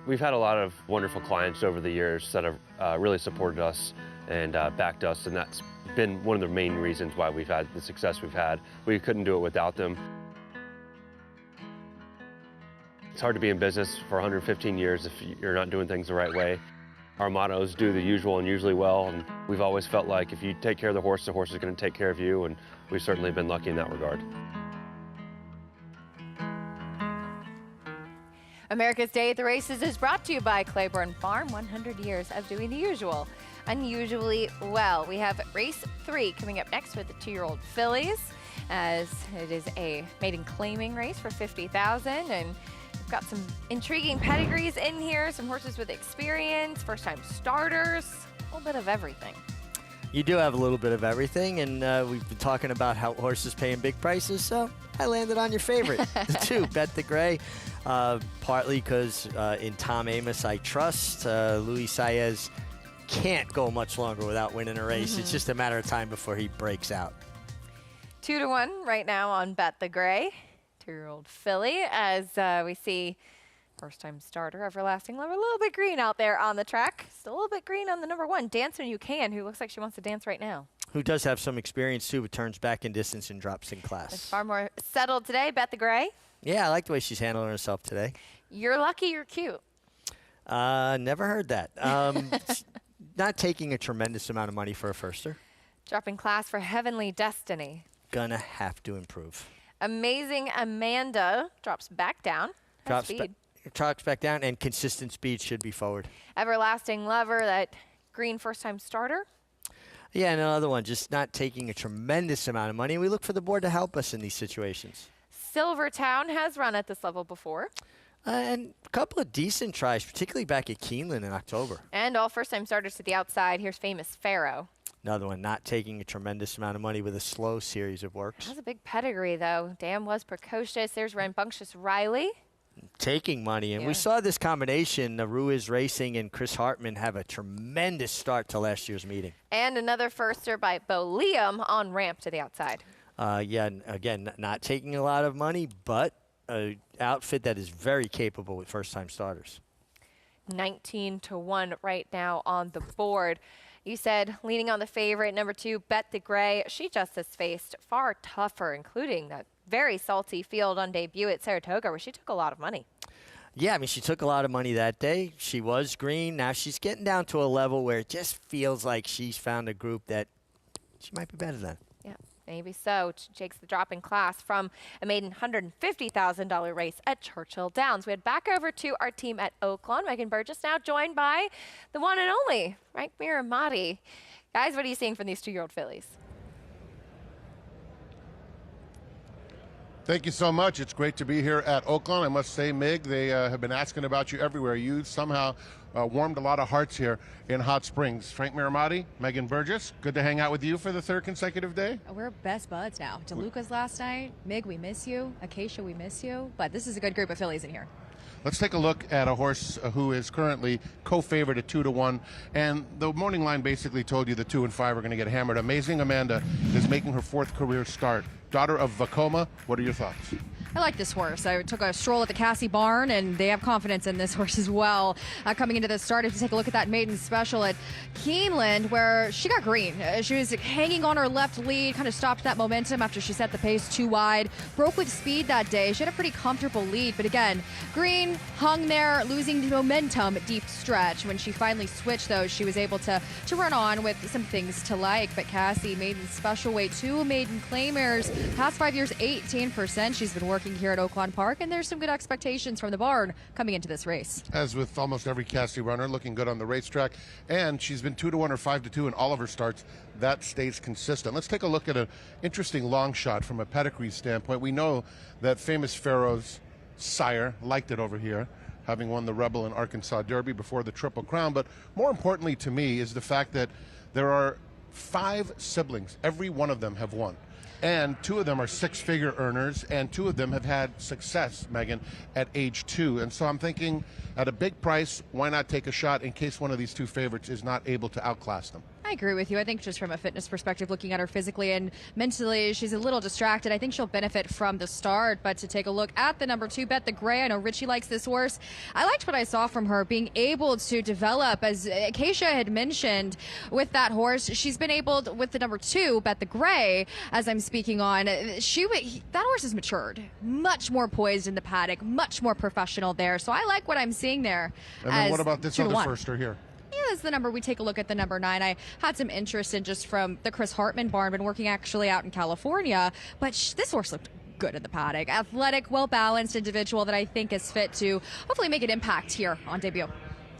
We've had a lot of wonderful clients over the years that have really supported us and backed us, and that's been one of the main reasons why we've had the success we've had. We couldn't do it without them. It's hard to be in business for 115 years if you're not doing things the right way. Our motto is do the usual and usually well, and we've always felt like if you take care of the horse is going to take care of you, and we've certainly been lucky in that regard. America's Day at the Races is brought to you by Claiborne Farm, 100 years of doing the usual, unusually well. We have race 3 coming up next with the 2-year-old fillies, as it is a maiden claiming race for $50,000, and we've got some intriguing pedigrees in here, some horses with experience, first-time starters, a little bit of everything. You do have a little bit of everything, and we've been talking about how horses paying big prices, so I landed on your favorite, the 2, Bet the Gray, partly because in Tom Amos I trust. Luis Saez can't go much longer without winning a race. It's just a matter of time before he breaks out. 2-1 right now on Bet the Gray. 2-year-old filly, as we see first-time starter, Everlasting Lover, a little bit green out there on the track. Still a little bit green on the number 1, Dance When You Can, who looks like she wants to dance right now. Who does have some experience, too, but turns back in distance and drops in class. It's far more settled today, Bet the Gray. Yeah, I like the way she's handling herself today. You're lucky you're cute. Never heard that. Not taking a tremendous amount of money for a firster. Dropping class for Heavenly Destiny. Gonna have to improve. Amazing Amanda drops back down. Drops back down, and consistent speed should be forward. Everlasting Lover, that green first-time starter. Yeah, and another one, just not taking a tremendous amount of money. We look for the board to help us in these situations. Silvertown has run at this level before. And a couple of decent tries, particularly back at Keeneland in October. And all first-time starters to the outside. Here's Famous Pharaoh. Another one, not taking a tremendous amount of money with a slow series of works. That's a big pedigree, though. Dam was precocious. There's Rambunctious Riley. Taking money. And we saw this combination, Ruiz Racing and Chris Hartman, have a tremendous start to last year's meeting. And another firster by Bo Liam on ramp to the outside. Yeah, and again, not taking a lot of money, but an outfit that is very capable with first-time starters. 19-1 right now on the board. You said leaning on the favorite, number 2, Bet the Gray. She just has faced far tougher, including that very salty field on debut at Saratoga, where she took a lot of money. Yeah, I mean, she took a lot of money that day. She was green. Now she's getting down to a level where it just feels like she's found a group that she might be better than. Yeah, maybe so. She takes the drop in class from a maiden $150,000 race at Churchill Downs. We head back over to our team at Oaklawn. Megan Burgess now joined by the one and only Frank Miramati. Guys, what are you seeing from these 2-year-old fillies? Thank you so much. It's great to be here at Oaklawn. I must say, Mig, they have been asking about you everywhere. You somehow warmed a lot of hearts here in Hot Springs. Frank Miramati, Megan Burgess, good to hang out with you for the 3rd consecutive day. We're best buds now. DeLuca's last night. Mig, we miss you. Acacia, we miss you. But this is a good group of fillies in here. Let's take a look at a horse who is currently co-favorite at 2-1, and the morning line basically told you the 2 and 5 are going to get hammered. Amazing Amanda is making her 4th career start. Daughter of Vacoma, what are your thoughts? I like this horse. I took a stroll at the Cassie barn, and they have confidence in this horse as well. Coming into the start, if you take a look at that maiden special at Keeneland, where she got green. She was hanging on her left lead, kind of stopped that momentum after she set the pace too wide. Broke with speed that day. She had a pretty comfortable lead, but again, green hung there, losing momentum deep stretch. When she finally switched, though, she was able to run on with some things to like. But Cassie, maiden special weight, 2 maiden claimers, past 5 years, 18%. She's been working here at Oaklawn Park, and there's some good expectations from the barn coming into this race. As with almost every Cassie runner, looking good on the racetrack, and she's been 2-1 or 5-2 in all of her starts. That stays consistent. Let's take a look at an interesting long shot from a pedigree standpoint. We know that Famous Pharaoh's sire liked it over here, having won the Rebel and Arkansas Derby before the Triple Crown, but more importantly to me is the fact that there are 5 siblings. Every one of them have won. And 2 of them are 6-figure earners, and 2 of them have had success, Megan, at age 2. And so I'm thinking, at a big price, why not take a shot in case one of these 2 favorites is not able to outclass them? I agree with you. I think just from a fitness perspective, looking at her physically and mentally, she's a little distracted. I think she'll benefit from the start. But to take a look at the number 2, Bet the Gray, I know Richie likes this horse. I liked what I saw from her, being able to develop, as Acacia had mentioned, with that horse. She's been able to, with the number 2, Bet the Gray, as I'm speaking on, that horse has matured. Much more poised in the paddock, much more professional there. So I like what I'm seeing there. And then what about this other firster here? Yeah, that's the number. We take a look at the number 9. I had some interest in just from the Chris Hartman barn, been working actually out in California, but this horse looked good in the paddock. Athletic, well-balanced individual that I think is fit to hopefully make an impact here on debut.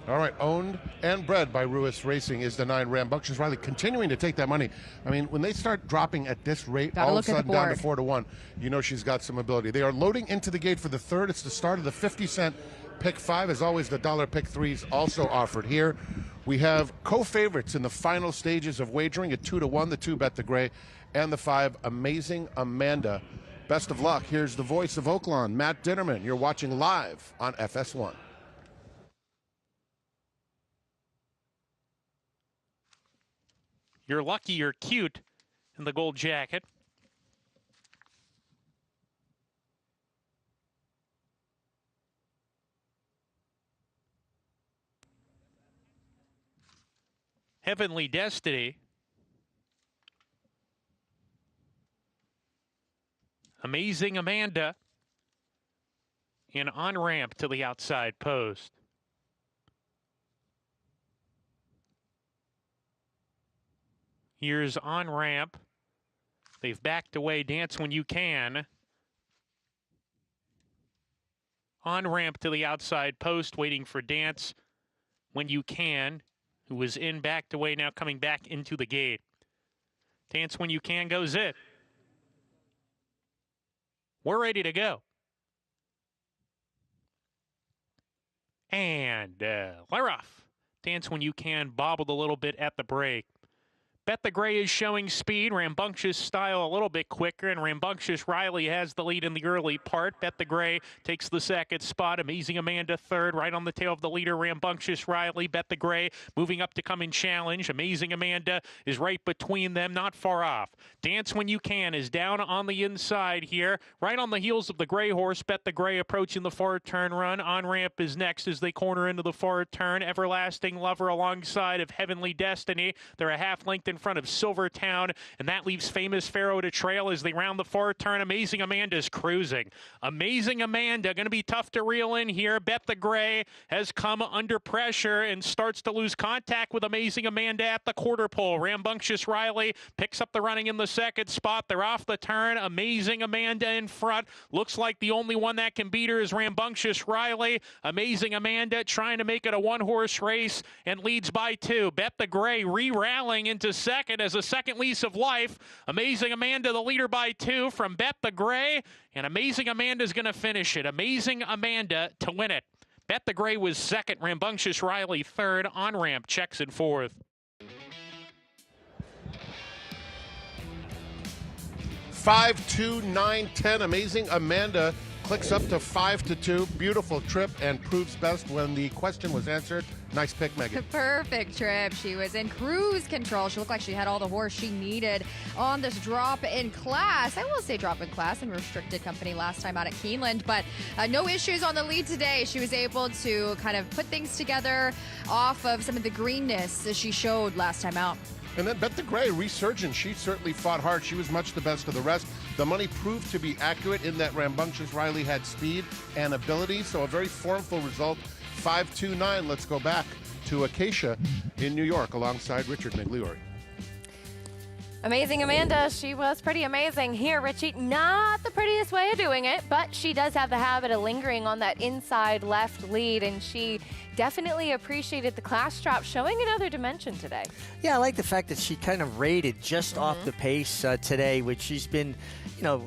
All right, owned and bred by Ruiz Racing is the 9 Rambunctious Riley, continuing to take that money. I mean, when they start dropping at this rate, all of a sudden down to 4-1, you know she's got some ability. They are loading into the gate for the 3rd. It's the start of the 50-cent pick 5. As always, the $1 pick 3s also offered here. We have co-favorites in the final stages of wagering at 2-1, the 2 Bet the Gray, and the 5 Amazing Amanda. Best of luck. Here's the voice of Oaklawn, Matt Dinnerman. You're watching live on FS1. You're lucky you're cute in the gold jacket. Heavenly Destiny. Amazing Amanda. And on ramp to the outside post. Here's on ramp. They've backed away. Dance When You Can. On ramp to the outside post, waiting for Dance When You Can, who was in, backed away, now coming back into the gate. Dance When You Can goes in. We're ready to go. And Laroff. Dance When You Can bobbled a little bit at the break. Bet the Gray is showing speed. Rambunctious Style a little bit quicker, and Rambunctious Riley has the lead in the early part. Bet the Gray takes the second spot. Amazing Amanda third, right on the tail of the leader, Rambunctious Riley. Bet the Gray moving up to come and challenge. Amazing Amanda is right between them, not far off. Dance When You Can is down on the inside here, right on the heels of the Gray horse. Bet the Gray approaching the far turn run. On ramp is next as they corner into the far turn. Everlasting Lover alongside of Heavenly Destiny. They're a half length in front of Silvertown, and that leaves Famous Pharaoh to trail as they round the far turn. Amazing Amanda's cruising. Amazing Amanda going to be tough to reel in here. Bet the Gray has come under pressure and starts to lose contact with Amazing Amanda at the quarter pole. Rambunctious Riley picks up the running in the second spot. They're off the turn. Amazing Amanda in front. Looks like the only one that can beat her is Rambunctious Riley. Amazing Amanda trying to make it a one-horse race and leads by 2. Bet the Gray re-rallying into second as a second lease of life. Amazing Amanda the leader by 2 from Bet the Gray, and Amazing Amanda's going to finish it. Amazing Amanda to win it. Bet the Gray was second. Rambunctious Riley third. On ramp checks in fourth. 5-2, 9-10. Amazing Amanda clicks up to 5-2. Beautiful trip and proves best when the question was answered. Nice pick, Megan. Perfect trip. She was in cruise control. She looked like she had all the horse she needed on this drop in class. I will say drop in class in restricted company last time out at Keeneland, but no issues on the lead today. She was able to kind of put things together off of some of the greenness that she showed last time out. And then Bet the Gray, resurgent. She certainly fought hard. She was much the best of the rest. The money proved to be accurate in that Rambunctious Riley had speed and ability, so a very formful result. 5-2-9. Let's go back to Acacia in New York alongside Richard Migliori. Amazing Amanda, she was pretty amazing here, Richie. Not the prettiest way of doing it, but she does have the habit of lingering on that inside left lead, and she definitely appreciated the class drop, showing another dimension today. Yeah, I like the fact that she kind of rated just off the pace today, which she's been, you know,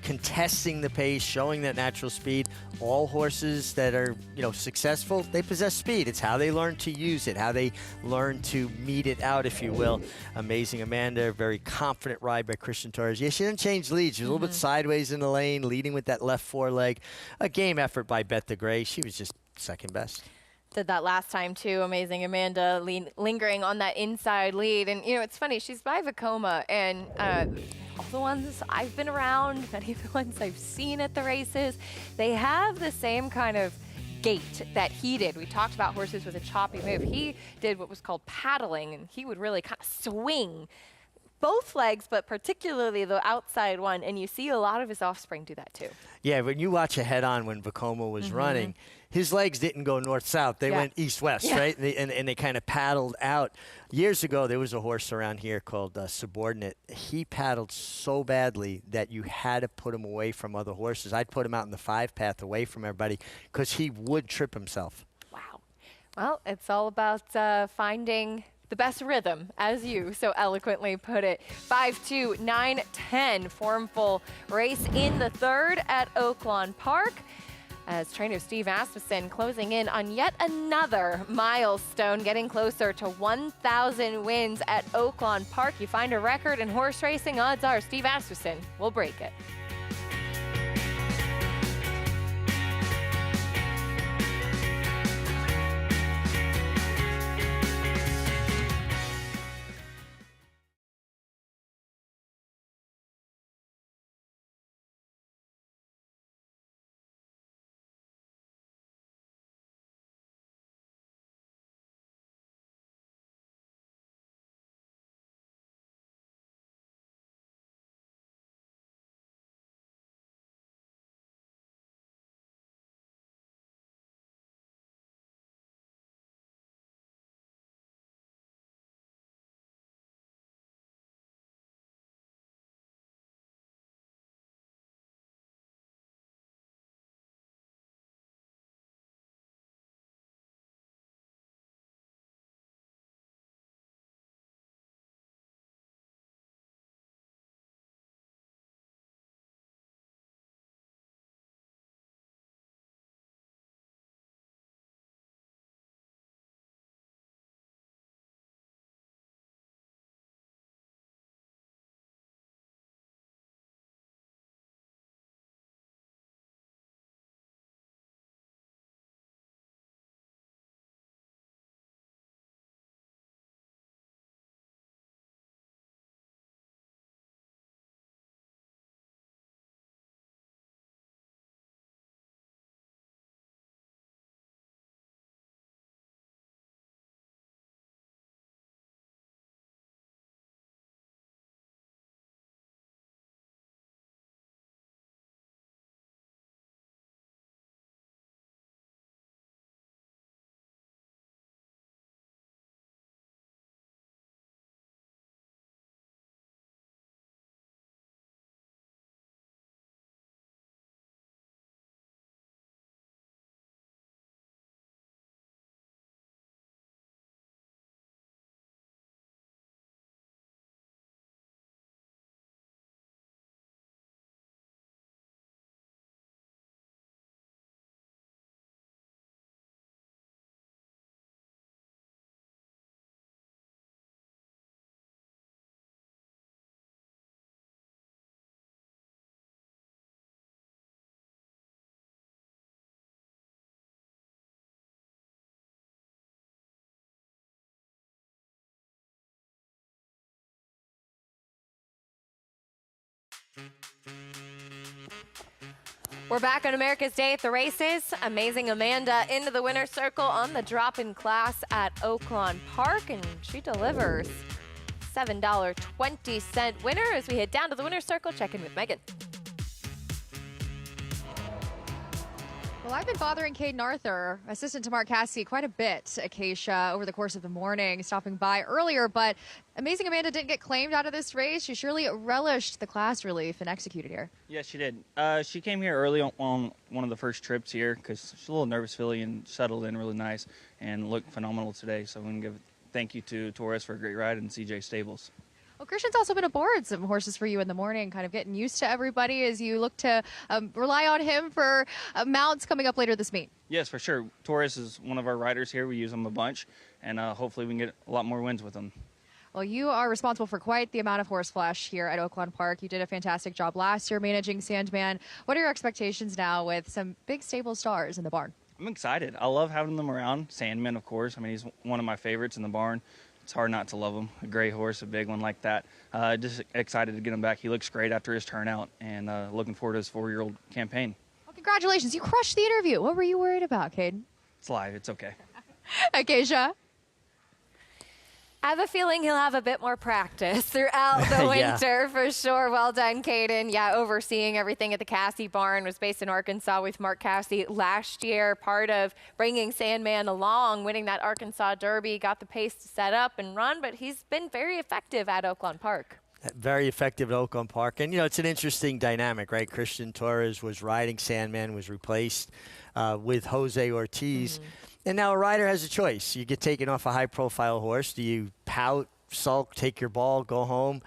contesting the pace, showing that natural speed. All horses that are, you know, successful, they possess speed. It's how they learn to use it, how they learn to meet it out, if you will. Amazing Amanda, very confident ride by Christian Torres. Yeah, she didn't change leads. She was a little bit sideways in the lane, leading with that left foreleg. A game effort by Bet the Gray. She was just second best. Did that last time too. Amazing Amanda lingering on that inside lead. And, you know, it's funny, she's by Vekoma, and all the ones I've been around, many of the ones I've seen at the races, they have the same kind of gait that he did. We talked about horses with a choppy move. He did what was called paddling, and he would really kind of swing both legs, but particularly the outside one, and you see a lot of his offspring do that too. Yeah, when you watch a head-on when Vekoma was running, his legs didn't go north-south. They went east-west, right? And they kind of paddled out. Years ago, there was a horse around here called Subordinate. He paddled so badly that you had to put him away from other horses. I'd put him out in the 5-path away from everybody because he would trip himself. Wow. Well, it's all about finding the best rhythm, as you so eloquently put it. 5-2, 9-10, formful race in the third at Oaklawn Park, as trainer Steve Asmussen closing in on yet another milestone, getting closer to 1,000 wins at Oaklawn Park. You find a record in horse racing, odds are Steve Asmussen will break it. We're back on America's Day at the races. Amazing Amanda into the winner's circle on the drop-in class at Oaklawn Park, and she delivers. $7.20 winner as we head down to the winner's circle. Check in with Megan. Well, I've been bothering Caden Arthur, assistant to Mark Cassidy, quite a bit, Acacia, over the course of the morning, stopping by earlier, but Amazing Amanda didn't get claimed out of this race. She surely relished the class relief and executed here. Yes, she did. She came here early on one of the first trips here because she's a little nervous filly and settled in really nice and looked phenomenal today. So I'm going to give a thank you to Torres for a great ride and CJ Stables. Well, Christian's also been aboard some horses for you in the morning, kind of getting used to everybody as you look to rely on him for mounts coming up later this meet. Yes, for sure. Torres is one of our riders here. We use him a bunch, and hopefully we can get a lot more wins with him. Well, you are responsible for quite the amount of horse flesh here at Oaklawn Park. You did a fantastic job last year managing Sandman. What are your expectations now with some big stable stars in the barn? I'm excited. I love having them around. Sandman, of course. I mean, he's one of my favorites in the barn. It's hard not to love him. A gray horse, a big one like that. Just excited to get him back. He looks great after his turnout, and looking forward to his 4-year-old campaign. Well, congratulations. You crushed the interview. What were you worried about, Caden? It's live. It's okay. Acacia? I have a feeling he'll have a bit more practice throughout the winter for sure. Well done, Caden. Yeah, overseeing everything at the Cassie barn. Was based in Arkansas with Mark Cassie last year. Part of bringing Sandman along, winning that Arkansas Derby, got the pace to set up and run, but he's been very effective at Oaklawn Park. Very effective at Oaklawn Park. And, you know, it's an interesting dynamic, right? Christian Torres was riding Sandman, was replaced with Jose Ortiz. And now a rider has a choice. You get taken off a high-profile horse. Do you pout, sulk, take your ball, go home?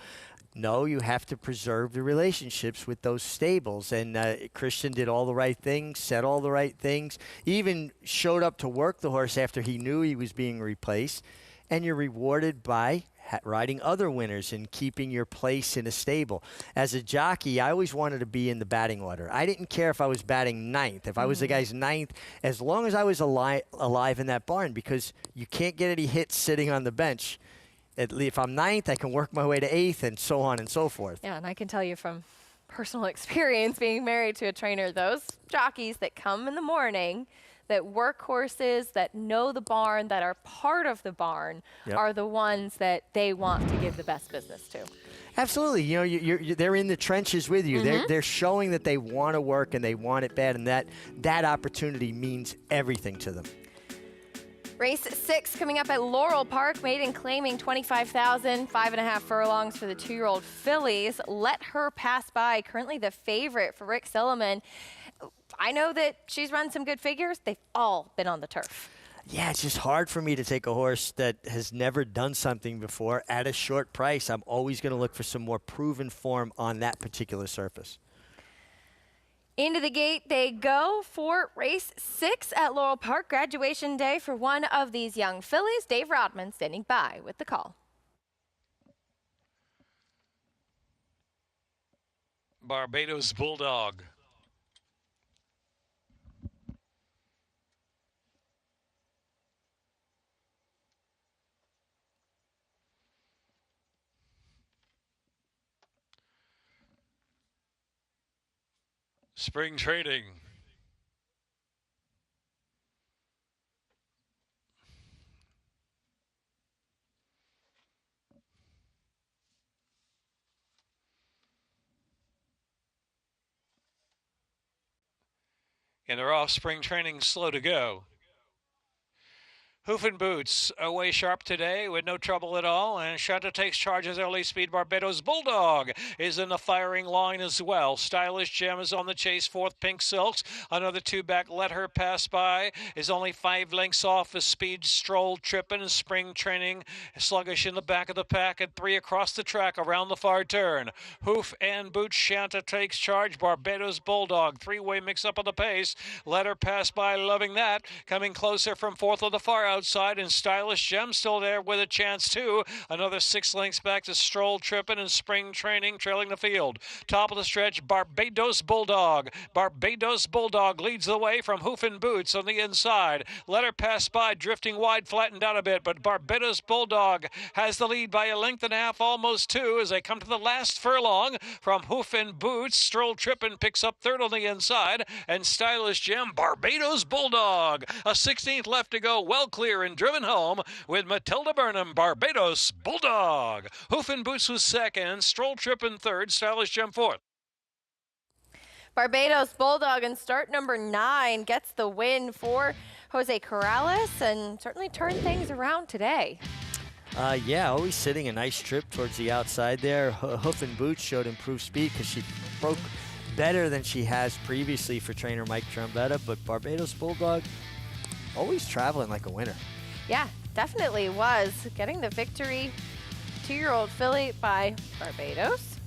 No, you have to preserve the relationships with those stables. And Christian did all the right things, said all the right things, even showed up to work the horse after he knew he was being replaced. And you're rewarded by riding other winners and keeping your place in a stable. As a jockey, I always wanted to be in the batting order. I didn't care if I was batting ninth, if I was the guy's ninth, as long as I was alive in that barn, because you can't get any hits sitting on the bench. If I'm ninth, I can work my way to eighth and so on and so forth. Yeah, and I can tell you from personal experience being married to a trainer, those jockeys that come in the morning, that work horses, that know the barn, that are part of the barn, are the ones that they want to give the best business to. Absolutely. You know, they're in the trenches with you. They're showing that they want to work and they want it bad, and that opportunity means everything to them. Race 6 coming up at Laurel Park. Maiden claiming 25,000, 5.5 furlongs for the 2-year-old fillies. Let Her Pass By, currently the favorite for Rick Silliman. I know that she's run some good figures. They've all been on the turf. Yeah, it's just hard for me to take a horse that has never done something before at a short price. I'm always going to look for some more proven form on that particular surface. Into the gate they go for race 6 at Laurel Park. Graduation day for one of these young fillies. Dave Rodman standing by with the call. Barbados Bulldog. Spring trading. And they're off. Spring training slow to go. Hoof and Boots away sharp today with no trouble at all, and Shanta takes charge as early speed. Barbados Bulldog is in the firing line as well. Stylish Gem is on the chase, fourth. Pink Silks, another 2 back. Let Her Pass By is only 5 lengths off as Speed Stroll tripping. Spring training sluggish in the back of the pack at 3 across the track around the far turn. Hoof and Boots, Shanta takes charge. Barbados Bulldog, 3-way mix up on the pace. Let Her Pass By, loving that, coming closer from fourth of the far outside, and Stylish Gem still there with a chance too. Another 6 lengths back to Stroll Trippin' in spring training, trailing the field. Top of the stretch, Barbados Bulldog. Barbados Bulldog leads the way from Hoof and Boots on the inside. Let her pass by, drifting wide, flattened out a bit, but Barbados Bulldog has the lead by a length and a half, almost 2, as they come to the last furlong from Hoof and Boots. Stroll Trippin' picks up third on the inside, and Stylish Gem, Barbados Bulldog. A 16th left to go, well clear and driven home with Matilda Burnham, Barbados Bulldog. Hoof and Boots was second, Stroll Trippin' third, Stylish Gem fourth. Barbados Bulldog in start number 9 gets the win for Jose Corrales and certainly turned things around today. Yeah, always sitting a nice trip towards the outside there. Hoof and Boots showed improved speed because she broke better than she has previously for trainer Mike Trombetta, but Barbados Bulldog always traveling like a winner. Yeah, definitely was. Getting the victory, 2-year-old filly by Barbados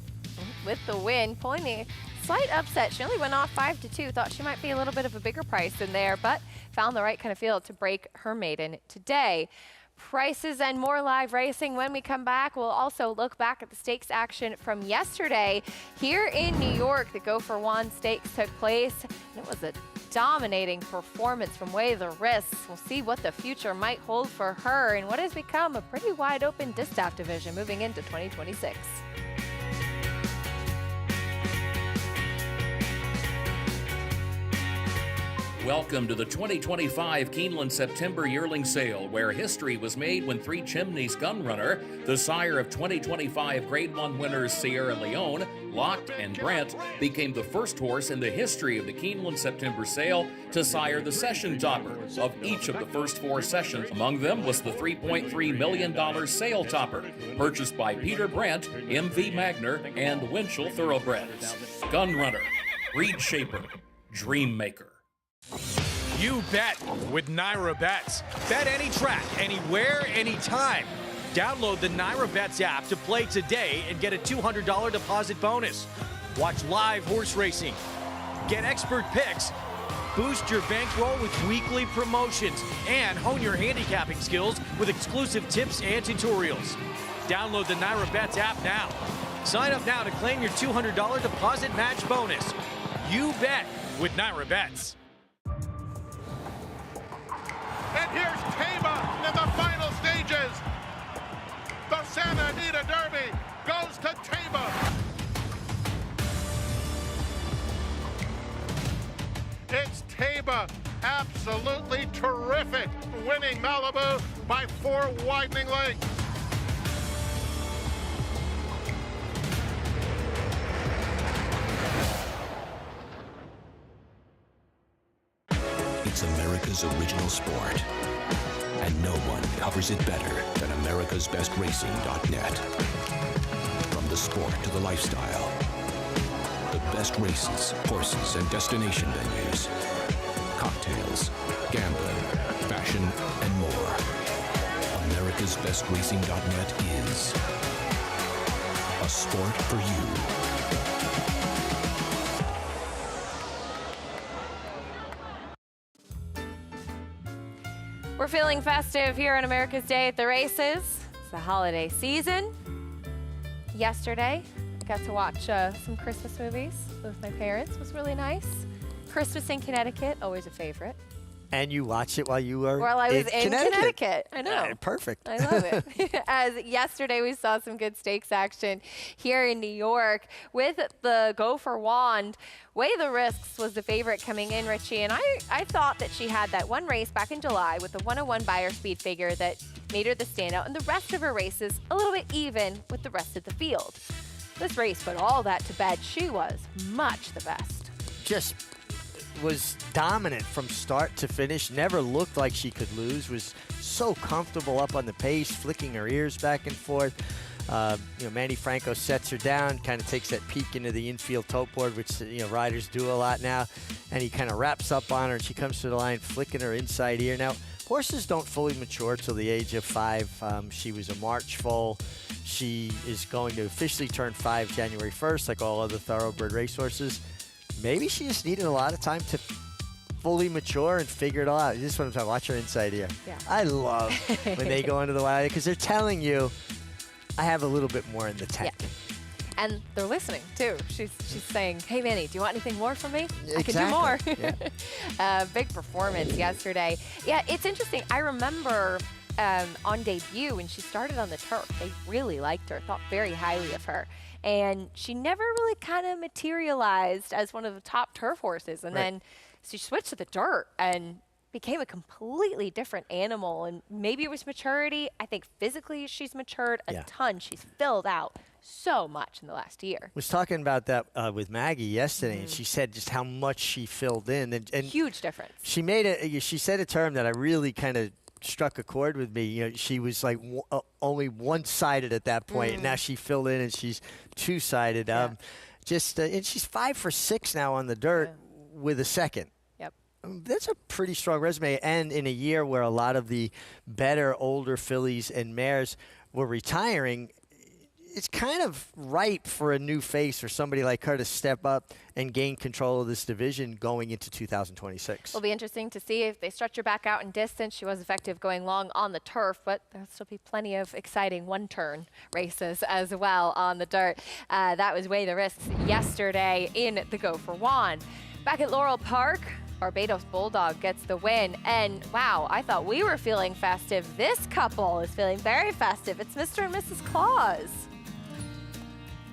with the win, pulling a slight upset. She only went off 5-2, thought she might be a little bit of a bigger price in there, but found the right kind of field to break her maiden today. Prices and more live racing when we come back. We'll also look back at the stakes action from yesterday. Here in New York, the Go for Juan Stakes took place, and it was a dominating performance from Way the Risks. We'll see what the future might hold for her and what has become a pretty wide open distaff division moving into 2026. Welcome to the 2025 Keeneland September Yearling Sale, where history was made when Three Chimneys Gunrunner, the sire of 2025 Grade 1 winners Sierra Leone, Locked, and Brent, became the first horse in the history of the Keeneland September Sale to sire the session topper of each of the first 4 sessions. Among them was the $3.3 million sale topper, purchased by Peter Brent, MV Magner, and Winchell Thoroughbreds. Gunrunner, Reed Shaper, Dream Maker. You bet with Naira Bets. Bet any track, anywhere, anytime. Download the Naira Bets app to play today and get a $200 deposit bonus. Watch live horse racing, get expert picks, boost your bankroll with weekly promotions, and hone your handicapping skills with exclusive tips and tutorials. Download the Naira Bets app now. Sign up now to claim your $200 deposit match bonus. You bet with Naira Bets. And here's Tama in the final stages. The Santa Anita Derby goes to Tama. It's Tama, absolutely terrific, winning Malibu by 4 widening lengths. It's America's original sport, and no one covers it better than americasbestracing.net. From the sport to the lifestyle, the best races, horses, and destination venues, cocktails, gambling, fashion, and more. americasbestracing.net is a sport for you. We're feeling festive here on America's Day at the Races. It's the holiday season. Yesterday, I got to watch some Christmas movies with my parents. It was really nice. Christmas in Connecticut, always a favorite. And you watched it while you were While I was in Connecticut. I know. Perfect. I love it. As yesterday we saw some good stakes action here in New York with the Go for Wand. Way the Risks was the favorite coming in, Richie, and I thought that she had that one race back in July with the 101 buyer speed figure that made her the standout, and the rest of her races a little bit even with the rest of the field. This race put all that to bed. She was much the best. Just was dominant from start to finish, never looked like she could lose, was so comfortable up on the pace, flicking her ears back and forth. Manny Franco sets her down, kind of takes that peek into the infield tote board, which riders do a lot now, and he kind of wraps up on her, and she comes to the line, flicking her inside ear. Now, horses don't fully mature till the age of 5. She was a March foal. She is going to officially turn 5 January 1st, like all other thoroughbred racehorses. Maybe she just needed a lot of time to fully mature and figure it all out. This is what I'm talking. Watch her inside here. Yeah. I love when they go into the wild because they're telling you, I have a little bit more in the tank. Yeah. And they're listening, too. She's saying, hey, Manny, do you want anything more from me? I can do more. Yeah. Big performance yesterday. Yeah, it's interesting. I remember on debut when she started on the turf, they really liked her, thought very highly of her. And she never really kind of materialized as one of the top turf horses. And then she switched to the dirt and became a completely different animal. And maybe it was maturity. I think physically she's matured a ton. She's filled out so much in the last year. Was talking about that with Maggie yesterday, and she said just how much she filled in. And huge difference. She she said a term that I really kind of struck a chord with me. You know, she was like only one-sided at that point. Now she filled in, and she's two-sided. And she's 5 for 6 now on the dirt with a second. That's a pretty strong resume, and in a year where a lot of the better older fillies and mares were retiring, it's kind of ripe for a new face or somebody like her to step up and gain control of this division going into 2026. It'll be interesting to see if they stretch her back out in distance. She was effective going long on the turf, but there'll still be plenty of exciting one-turn races as well on the dirt. That was Weigh the Risks yesterday in the Go for Juan. Back at Laurel Park, Barbados Bulldog gets the win. And wow, I thought we were feeling festive. This couple is feeling very festive. It's Mr. and Mrs. Claus.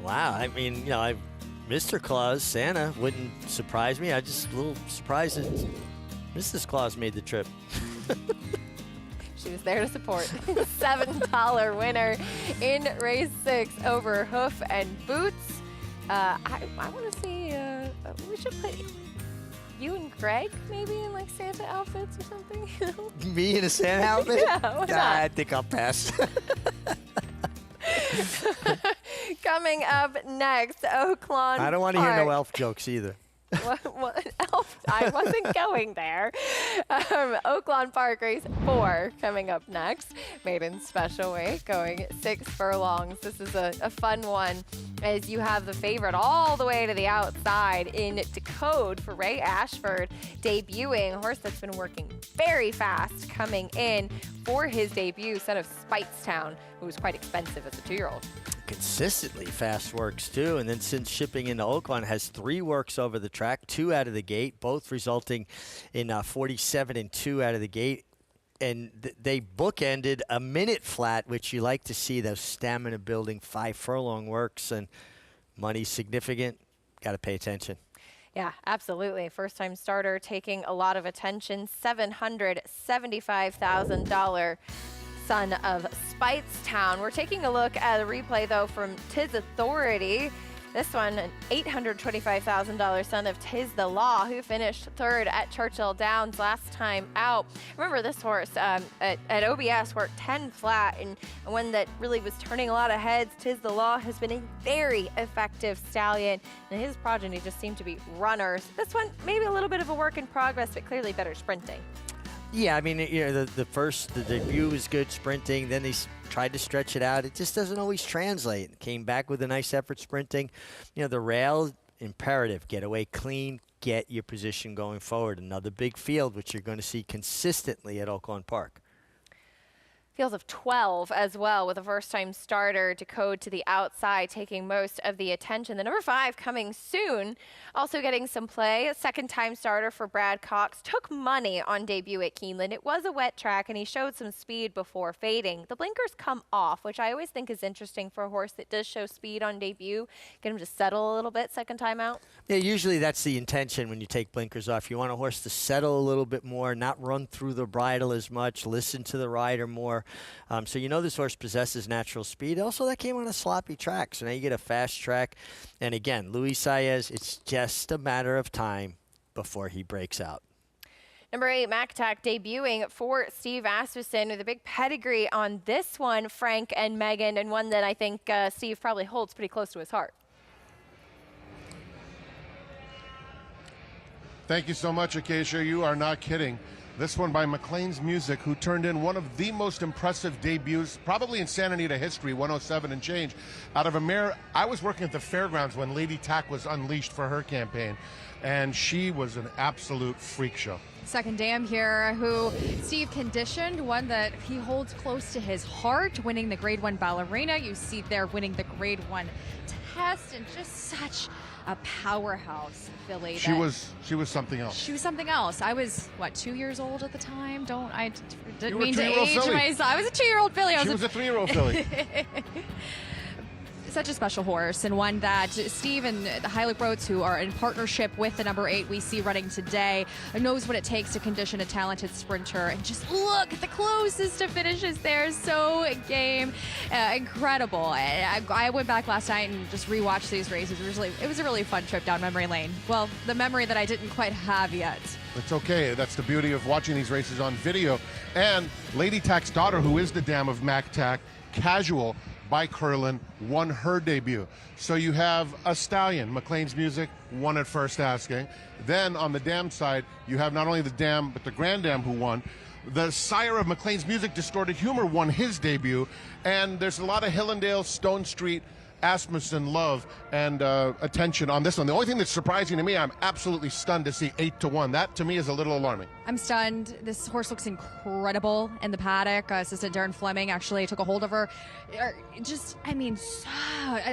Wow, I mean, you know, Mr. Claus, Santa, wouldn't surprise me. I'm just a little surprised that Mrs. Claus made the trip. She was there to support. $7 winner in race 6 over Hoof and Boots. I want to see, we should put you and Greg maybe in like Santa outfits or something. Me in a Santa outfit? Yeah, why not? I think I'll pass. Coming up next, Oaklawn I don't want to hear no elf jokes either. What elf? I wasn't going there. Oaklawn Park race 4 coming up next. Maiden special weight going 6 furlongs. This is a fun one as you have the favorite all the way to the outside in Decode for Ray Ashford debuting. A horse that's been working very fast coming in for his debut, son of Speightstown, who was quite expensive as a 2-year-old. Consistently fast works too, and then since shipping into Oaklawn has 3 works over the track, 2 out of the gate, both resulting in 47 and 2 out of the gate, and they bookended a minute flat, which you like to see, those stamina building 5 furlong works, and money significant. Got to pay attention. Yeah, absolutely. First-time starter taking a lot of attention. $775,000. Son of Speightstown. We're taking a look at a replay, though, from Tiz Authority. This one, an $825,000 son of Tiz the Law, who finished 3rd at Churchill Downs last time out. Remember, this horse at OBS worked 10 flat, and one that really was turning a lot of heads. Tiz the Law has been a very effective stallion, and his progeny just seemed to be runners. This one, maybe a little bit of a work in progress, but clearly better sprinting. Yeah, I mean, you know, the debut was good sprinting. Then they tried to stretch it out. It just doesn't always translate. Came back with a nice effort sprinting. You know, the rail, imperative. Get away clean. Get your position going forward. Another big field, which you're going to see consistently at Oaklawn Park. Fields of 12 as well, with a first-time starter Decode to the outside, taking most of the attention. The number 5 coming soon, also getting some play. A second-time starter for Brad Cox. Took money on debut at Keeneland. It was a wet track, and he showed some speed before fading. The blinkers come off, which I always think is interesting for a horse that does show speed on debut. Get him to settle a little bit second time out. Yeah, usually that's the intention when you take blinkers off. You want a horse to settle a little bit more, not run through the bridle as much, listen to the rider more. So you know this horse possesses natural speed. Also, that came on a sloppy track, so now you get a fast track. And again, Luis Saez, it's just a matter of time before he breaks out. Number 8, MacTac debuting for Steve Asmussen with a big pedigree on this one, Frank and Megan, and one that I think Steve probably holds pretty close to his heart. Thank you so much, Acacia. You are not kidding. This one by McLean's Music, who turned in one of the most impressive debuts, probably in Santa Anita history, 107 and change, out of a mare. I was working at the fairgrounds when Lady Tack was unleashed for her campaign, and she was an absolute freak show. Second dam here, who Steve conditioned, one that he holds close to his heart, winning the Grade 1 Ballerina. You see there winning the Grade 1 test, and just such a powerhouse filly. She was something else. She was something else. I was, what, 2 years old at the time? Didn't were a mean to 2-year-old age filly. myself. I was a 2-year-old filly. She was a 3-year-old filly. Such a special horse, and one that Steve and the Heilig Roads, who are in partnership with the number 8 we see running today, knows what it takes to condition a talented sprinter. And just look at the closest to finishes there. So game, incredible. I went back last night and just rewatched these races. It was a really fun trip down memory lane. Well, the memory that I didn't quite have yet. It's okay. That's the beauty of watching these races on video. And Lady Tack's daughter, who is the dam of Mac Tack, Casual, by Curlin, won her debut. So you have a Stallion, McLean's Music, won at first asking. Then on the dam side, you have not only the dam, but the Grand Dam who won. The sire of McLean's Music, Distorted Humor, won his debut. And there's a lot of Hillendale, Stone Street, Asmussen love and attention on this one. The only thing that's surprising to me, I'm absolutely stunned to see 8-1. That to me is a little alarming. I'm stunned. This horse looks incredible in the paddock. Assistant Darren Fleming actually took a hold of her. A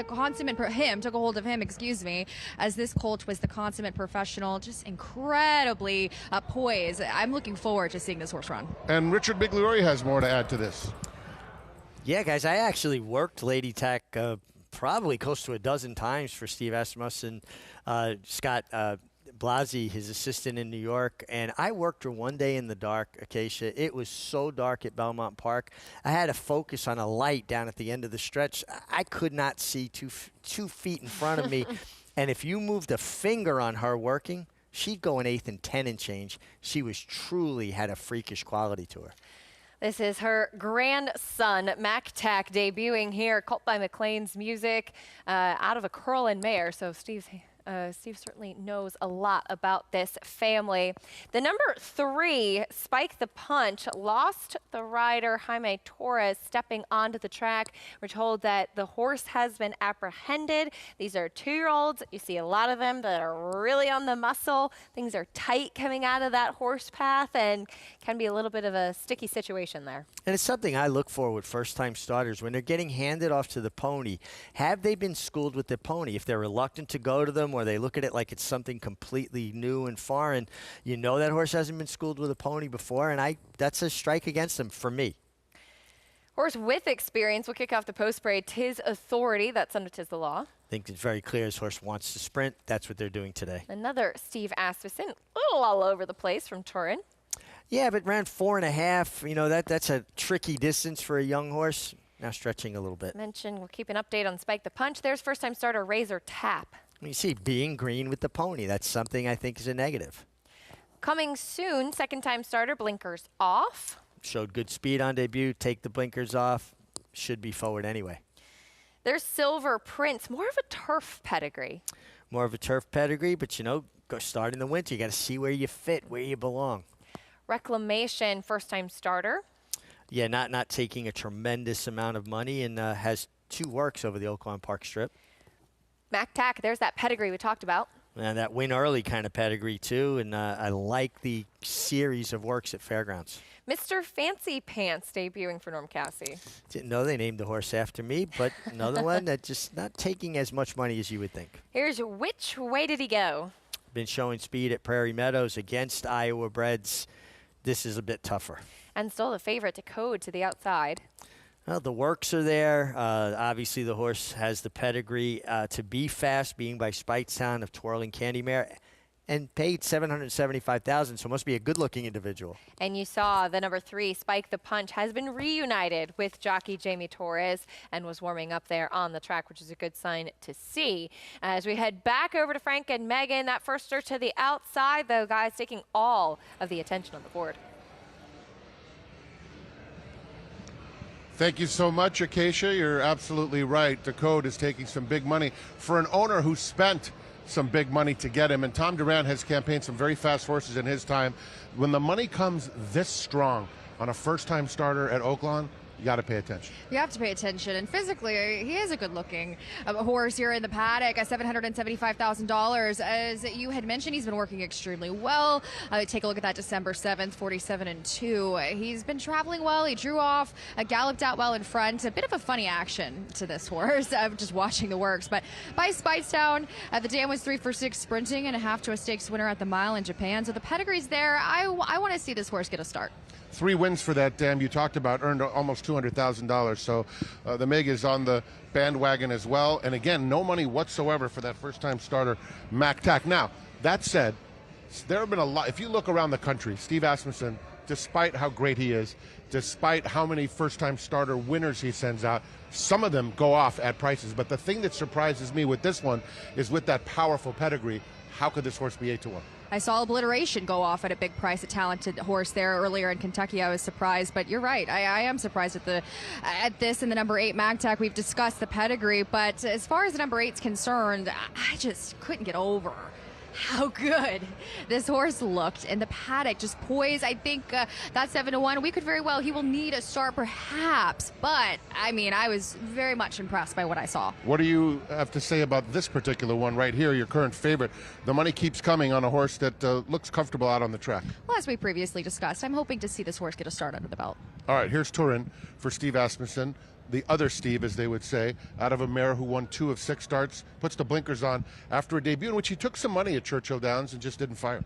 consummate him took a hold of him, excuse me, as this colt was the consummate professional, just incredibly poised. I'm looking forward to seeing this horse run. And Richard Bigliori has more to add to this. Yeah, guys, I actually worked Lady Tack probably close to a dozen times for Steve Asmussen, Scott Blasi, his assistant in New York, and I worked her one day in the dark, Acacia. It was so dark at Belmont Park. I had to focus on a light down at the end of the stretch. I could not see 2 feet in front of me, and if you moved a finger on her working, she'd go an 8th and 10 and change. She was truly had a freakish quality to her. This is her grandson, Mac Tack, debuting here, colt by McLean's Music, out of a Curlin mare. So Steve certainly knows a lot about this family. The number 3, Spike the Punch, lost the rider Jaime Torres stepping onto the track. We're told that the horse has been apprehended. These are 2-year-olds. You see a lot of them that are really on the muscle. Things are tight coming out of that horse path and can be a little bit of a sticky situation there. And it's something I look for with first-time starters. When they're getting handed off to the pony, have they been schooled with the pony? If they're reluctant to go to them or they look at it like it's something completely new and foreign, you know that horse hasn't been schooled with a pony before, and that's a strike against them for me. Horse with experience will kick off the post parade. Tis Authority, that's under Tis the Law. I think it's very clear his horse wants to sprint. That's what they're doing today. Another Steve Asmussen, a little all over the place from Turin. Yeah, but ran 4.5. You know, that's a tricky distance for a young horse. Now stretching a little bit. We'll keep an update on Spike the Punch. There's first-time starter Razor Tap. You see, being green with the pony, that's something I think is a negative. Coming soon, second-time starter Blinkers Off. Showed good speed on debut. Take the blinkers off. Should be forward anyway. There's Silver Prince, more of a turf pedigree. More of a turf pedigree, but, you know, go start in the winter. You got to see where you fit, where you belong. Reclamation, first-time starter. Yeah, not taking a tremendous amount of money and has 2 works over the Oaklawn Park strip. Mac Tack, there's that pedigree we talked about. And that win early kind of pedigree, too. And I like the series of works at Fairgrounds. Mr. Fancy Pants debuting for Norm Cassie. Didn't know they named the horse after me, but another one that just not taking as much money as you would think. Here's Which Way Did He Go? Been showing speed at Prairie Meadows against Iowa breds. This is a bit tougher. And still the favorite to code to the outside. Well, the works are there. Obviously, the horse has the pedigree to be fast, being by Spitestown of Twirling Candy Mare, and paid $775,000, so must be a good-looking individual. And you saw the number 3, Spike the Punch, has been reunited with jockey Jamie Torres and was warming up there on the track, which is a good sign to see. As we head back over to Frank and Megan, that first start to the outside, though, guys, taking all of the attention on the board. Thank you so much, Acacia. You're absolutely right. The code is taking some big money for an owner who spent some big money to get him. And Tom Duran has campaigned some very fast horses in his time. When the money comes this strong on a first-time starter at Oaklawn, you got to pay attention. You have to pay attention, and physically, he is a good-looking horse here in the paddock at $775,000. As you had mentioned, he's been working extremely well. Take a look at that December 7th, 47-2. He's been traveling well. He drew off, galloped out well in front. A bit of a funny action to this horse. I'm just watching the works, but by Speightstown, the dam was 3 for 6 sprinting and a half to a stakes winner at the mile in Japan. So the pedigree's there. I want to see this horse get a start. 3 wins for that dam you talked about, earned almost $200,000. So the MiG is on the bandwagon as well. And again, no money whatsoever for that first-time starter, Mac Tack. Now, that said, there have been a lot. If you look around the country, Steve Asmussen, despite how great he is, despite how many first-time starter winners he sends out, some of them go off at prices. But the thing that surprises me with this one is with that powerful pedigree, how could this horse be 8-1? I saw Obliteration go off at a big price, a talented horse there earlier in Kentucky. I was surprised, but you're right. I am surprised at this and the number 8 Magtac. We've discussed the pedigree, but as far as the number 8's concerned, I just couldn't get over how good this horse looked in the paddock, just poised. I think that 7-1, we could very well, he will need a start perhaps, but I mean, I was very much impressed by what I saw. What do you have to say about this particular one right here, your current favorite? The money keeps coming on a horse that looks comfortable out on the track. Well, as we previously discussed, I'm hoping to see this horse get a start under the belt. All right, here's Turin for Steve Asmussen. The other Steve, as they would say, out of a mare who won 2 of 6 starts, puts the blinkers on after a debut in which he took some money at Churchill Downs and just didn't fire.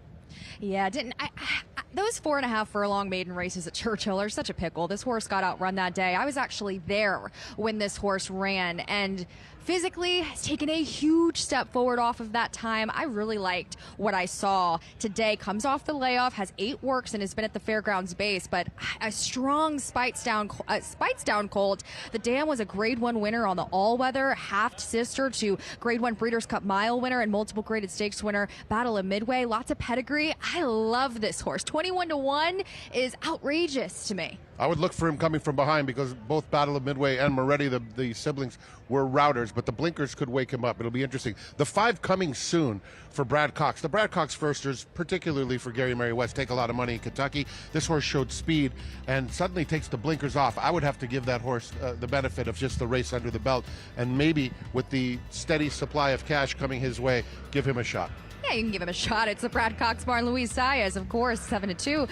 Yeah, those 4.5 furlong maiden races at Churchill are such a pickle. This horse got outrun that day. I was actually there when this horse ran, and physically has taken a huge step forward off of that time. I really liked what I saw today. Comes off the layoff, has 8 works, and has been at the fairgrounds base, but a strong Speightstown colt. The dam was a Grade 1 winner on the all-weather, half sister to Grade 1 Breeders' Cup Mile winner and multiple graded stakes winner, Battle of Midway. Lots of pedigree. I love this horse. 21-1 is outrageous to me. I would look for him coming from behind because both Battle of Midway and Moretti, the siblings, were routers, but the blinkers could wake him up. It'll be interesting. The 5 coming soon for Brad Cox. The Brad Cox firsters, particularly for Gary Mary West, take a lot of money in Kentucky. This horse showed speed and suddenly takes the blinkers off. I would have to give that horse the benefit of just the race under the belt, and maybe with the steady supply of cash coming his way, give him a shot. Yeah, you can give him a shot. It's the Brad Cox barn. Luis Saez, of course, 7-2.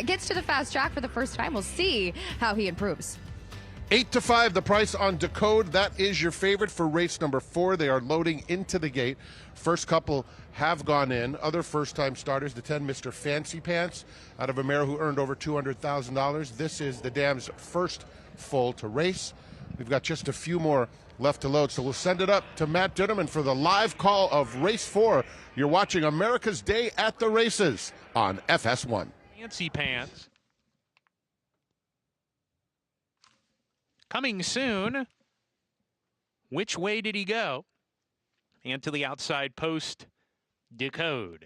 Gets to the fast track for the first time. We'll see how he improves. 8-5, the price on Decode. That is your favorite for race number 4. They are loading into the gate. First couple have gone in. Other first-time starters, the 10 Mr. Fancy Pants, out of a mare who earned over $200,000. This is the dam's first full to race. We've got just a few more left to load, so we'll send it up to Matt Dinnerman for the live call of race 4. You're watching America's Day at the Races on FS1. Fancy Pants. Coming soon. Which way did he go? And to the outside post, Decode.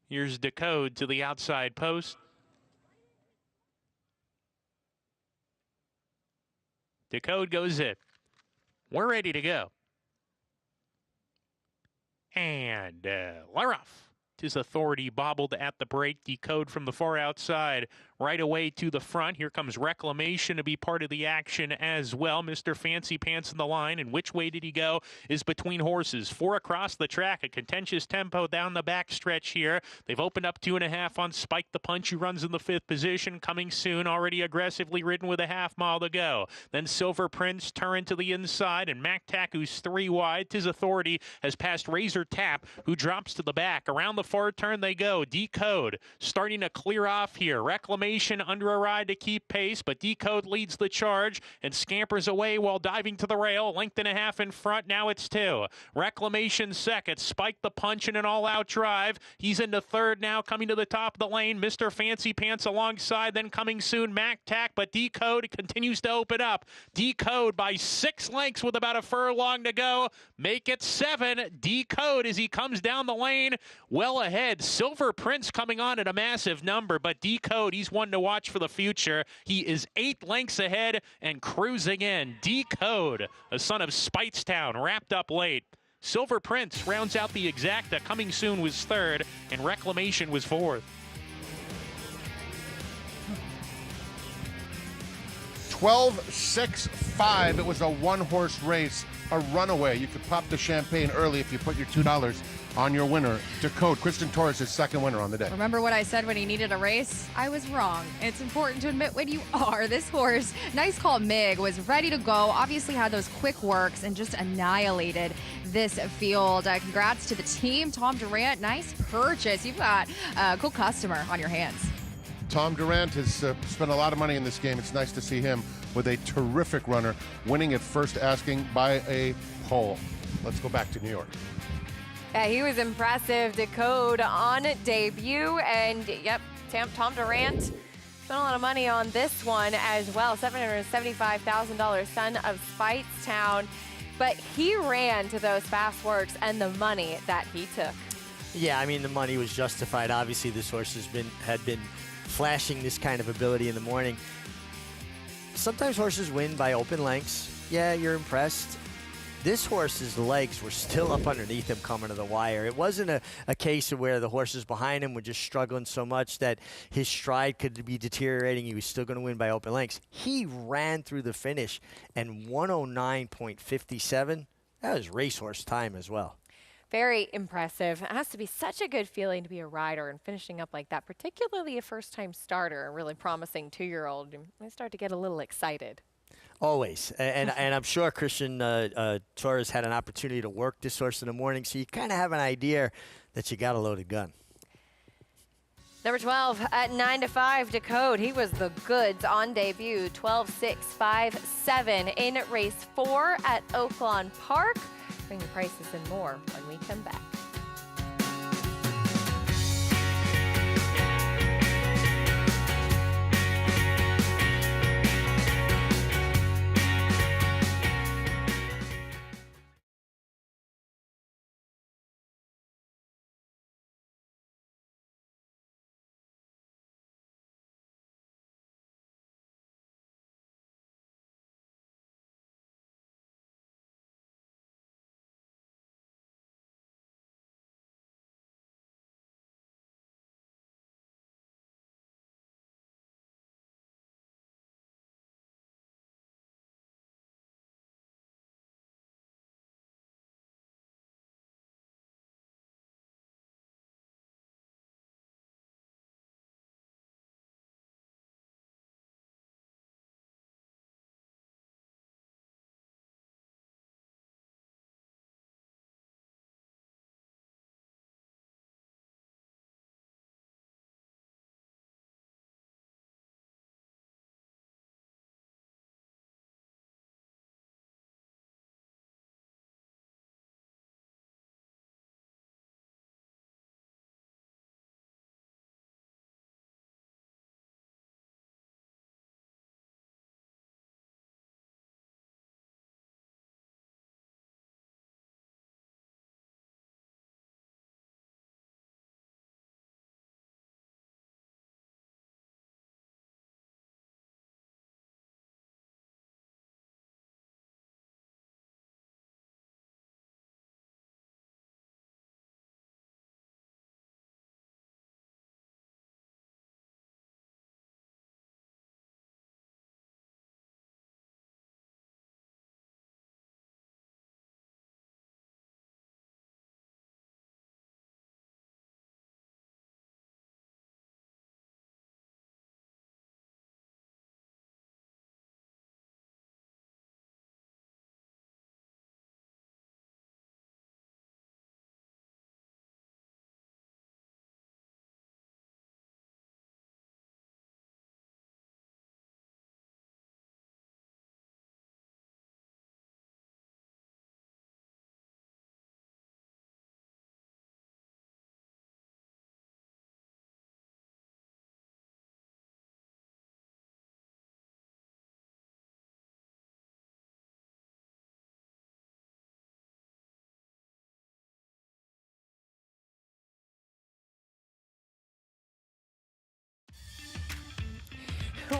Here's Decode to the outside post. Decode goes in. We're ready to go. And Laroff. 'Tis Authority bobbled at the break. Decode from the far outside right away to the front. Here comes Reclamation to be part of the action as well. Mr. Fancy Pants in the line. And which way did he go is between horses. 4 across the track. A contentious tempo down the back stretch here. They've opened up 2.5 on Spike the Punch, who runs in the 5th position. Coming soon, already aggressively ridden with a half mile to go. Then Silver Prince turn to the inside. And Mactac, who's 3 wide. 'Tis Authority has passed Razor Tap, who drops to the back. Around the far turn they go. Decode starting to clear off here. Reclamation under a ride to keep pace, but Decode leads the charge and scampers away while diving to the rail. 1.5 in front. Now it's 2. Reclamation second. Spike the Punch in an all-out drive. He's into 3rd now, coming to the top of the lane. Mr. Fancy Pants alongside. Then coming soon, Mactac, but Decode continues to open up. Decode by 6 lengths with about a furlong to go. Make it 7. Decode as he comes down the lane, well ahead. Silver Prince coming on at a massive number, but Decode, he's one to watch for the future. He is 8 lengths ahead and cruising in. Decode, a son of Speightstown, wrapped up late. Silver Prince rounds out the Exacta. Coming Soon was 3rd, and Reclamation was 4th. 12-6-5. It was a one-horse race, a runaway. You could pop the champagne early if you put your $2 on your winner. Decode, Kristen Torres, his second winner on the day. Remember what I said when he needed a race? I was wrong. It's important to admit when you are. This horse, Nice Call Mig, was ready to go, obviously had those quick works, and just annihilated this field. Congrats to the team. Tom Durant, nice purchase. You've got a cool customer on your hands. Tom Durant has spent a lot of money in this game. It's nice to see him with a terrific runner, winning at first asking by a pole. Let's go back to New York. Yeah, he was impressive. Decode on debut, and yep, Tom Durant spent a lot of money on this one as well. $775,000, son of Speightstown, but he ran to those fast works and the money that he took. Yeah, I mean, the money was justified. Obviously, this horse had been flashing this kind of ability in the morning. Sometimes horses win by open lengths. Yeah, you're impressed. This horse's legs were still up underneath him coming to the wire. It wasn't a case of where the horses behind him were just struggling so much that his stride could be deteriorating. He was still going to win by open lengths. He ran through the finish, and 109.57, that was racehorse time as well. Very impressive. It has to be such a good feeling to be a rider and finishing up like that, particularly a first-time starter, a really promising 2-year-old. I start to get a little excited. Always. And I'm sure Christian Torres had an opportunity to work this horse in the morning, so you kind of have an idea that you got a loaded gun. Number 12 at 9-5, Decode. He was the goods on debut, 12-6-5-7 in race 4 at Oaklawn Park. Bring your prices and more when we come back.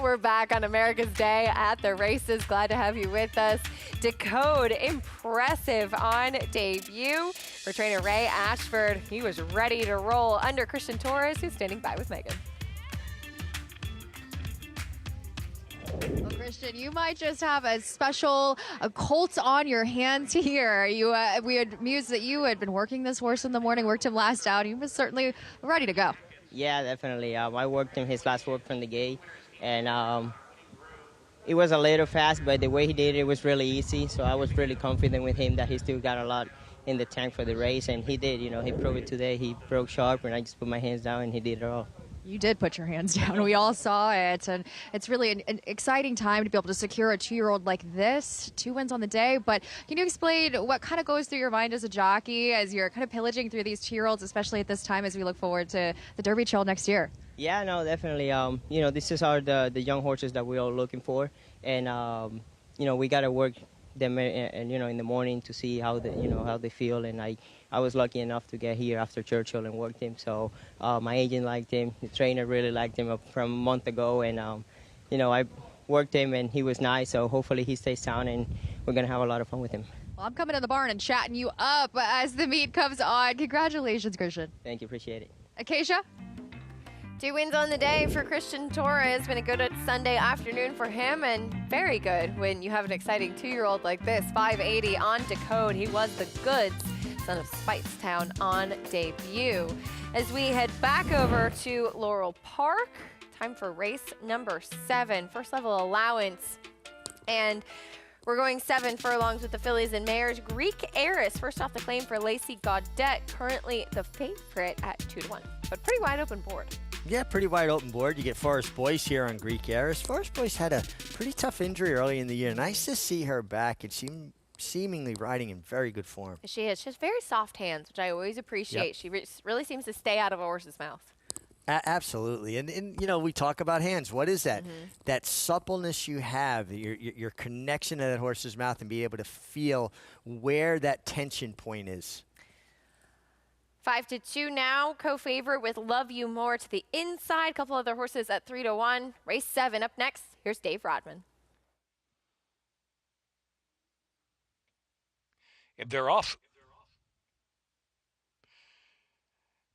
We're back on America's Day at the races. Glad to have you with us. Decode, impressive on debut. For trainer Ray Ashford, he was ready to roll under Christian Torres, who's standing by with Megan. Well, Christian, you might just have a special colt on your hands here. We had mused that you had been working this horse in the morning, worked him last out. He was certainly ready to go. Yeah, definitely. I worked him his last work from the gate, and it was a little fast, but the way he did it was really easy. So I was really confident with him that he still got a lot in the tank for the race, and he did. You know, he proved it today. He broke sharp, and I just put my hands down, and he did it all. You did put your hands down. We all saw it, and it's really an exciting time to be able to secure a 2-year-old like this. 2 wins on the day, but can you explain what kind of goes through your mind as a jockey as you're kind of pillaging through these 2-year-olds, especially at this time as we look forward to the Derby Trail next year? Yeah, no, definitely. You know, this is the young horses that we're all looking for, and you know, we got to work them, and you know, in the morning to see how they feel. And I was lucky enough to get here after Churchill and work him. So my agent liked him, the trainer really liked him from a month ago, and you know, I worked him and he was nice. So hopefully he stays down, and we're gonna have a lot of fun with him. Well, I'm coming to the barn and chatting you up as the meet comes on. Congratulations, Christian. Thank you, appreciate it. Acacia? 2 wins on the day for Christian Torres. Been a good Sunday afternoon for him, and very good when you have an exciting 2-year-old like this. 580 on Decode. He was the goods, son of Spitestown on debut. As we head back over to Laurel Park, time for race number 7, first level allowance. And we're going 7 furlongs with the fillies and mares. Greek Heiress, first off the claim for Lacey Gaudette, currently the favorite at 2-1, but pretty wide open board. Yeah, pretty wide open board. You get Forrest Boyce here on Greek Heiress. Forrest Boyce had a pretty tough injury early in the year. Nice to see her back and seemingly riding in very good form. She is. She has very soft hands, which I always appreciate. Yep. She really seems to stay out of a horse's mouth. Absolutely. And, you know, we talk about hands. What is that? That suppleness you have, your connection to that horse's mouth, and be able to feel where that tension point is. 5-2 now, co-favorite with Love You More to the inside. A couple other horses at 3-1. Race 7 up next. Here's Dave Rodman. If they're off.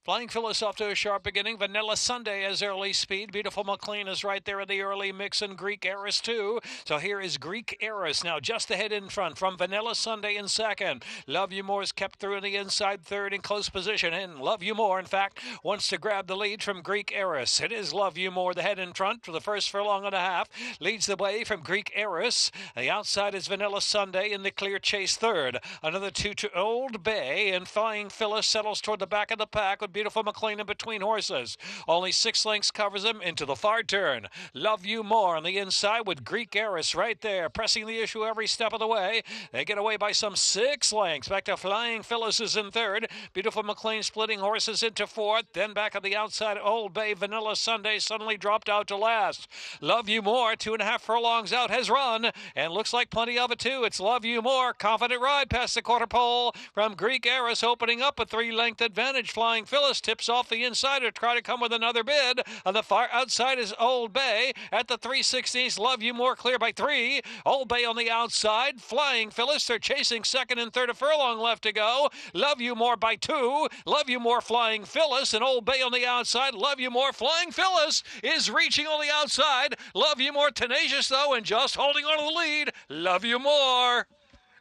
Flying Phyllis off to a sharp beginning. Vanilla Sunday has early speed. Beautiful McLean is right there in the early mix, and Greek Heiress too. So here is Greek Heiress now just ahead in front from Vanilla Sunday in second. Love You More is kept through in the inside third in close position, and Love You More, in fact, wants to grab the lead from Greek Heiress. It is Love You More, the head in front for the first furlong and a half. Leads the way from Greek Heiress. The outside is Vanilla Sunday in the clear chase third. Another 2 to Old Bay, and Flying Phyllis settles toward the back of the pack with Beautiful McLean in between horses. Only 6 lengths covers him into the far turn. Love You More on the inside with Greek Heiress right there, pressing the issue every step of the way. They get away by some 6 lengths. Back to Flying Phyllis is in third. Beautiful McLean splitting horses into fourth. Then back on the outside, Old Bay, Vanilla Sunday suddenly dropped out to last. Love You More, 2.5 furlongs out, has run, and looks like plenty of it too. It's Love You More, confident ride past the quarter pole from Greek Heiress, opening up a 3-length advantage. Flying Phyllis tips off the inside to try to come with another bid. On the far outside is Old Bay. At the 3/16, Love You More clear by 3. Old Bay on the outside. Flying Phyllis, they're chasing second and third, a furlong left to go. Love You More by 2. Love You More, Flying Phyllis, and Old Bay on the outside. Love You More, Flying Phyllis is reaching on the outside. Love You More tenacious though, and just holding on to the lead. Love You More.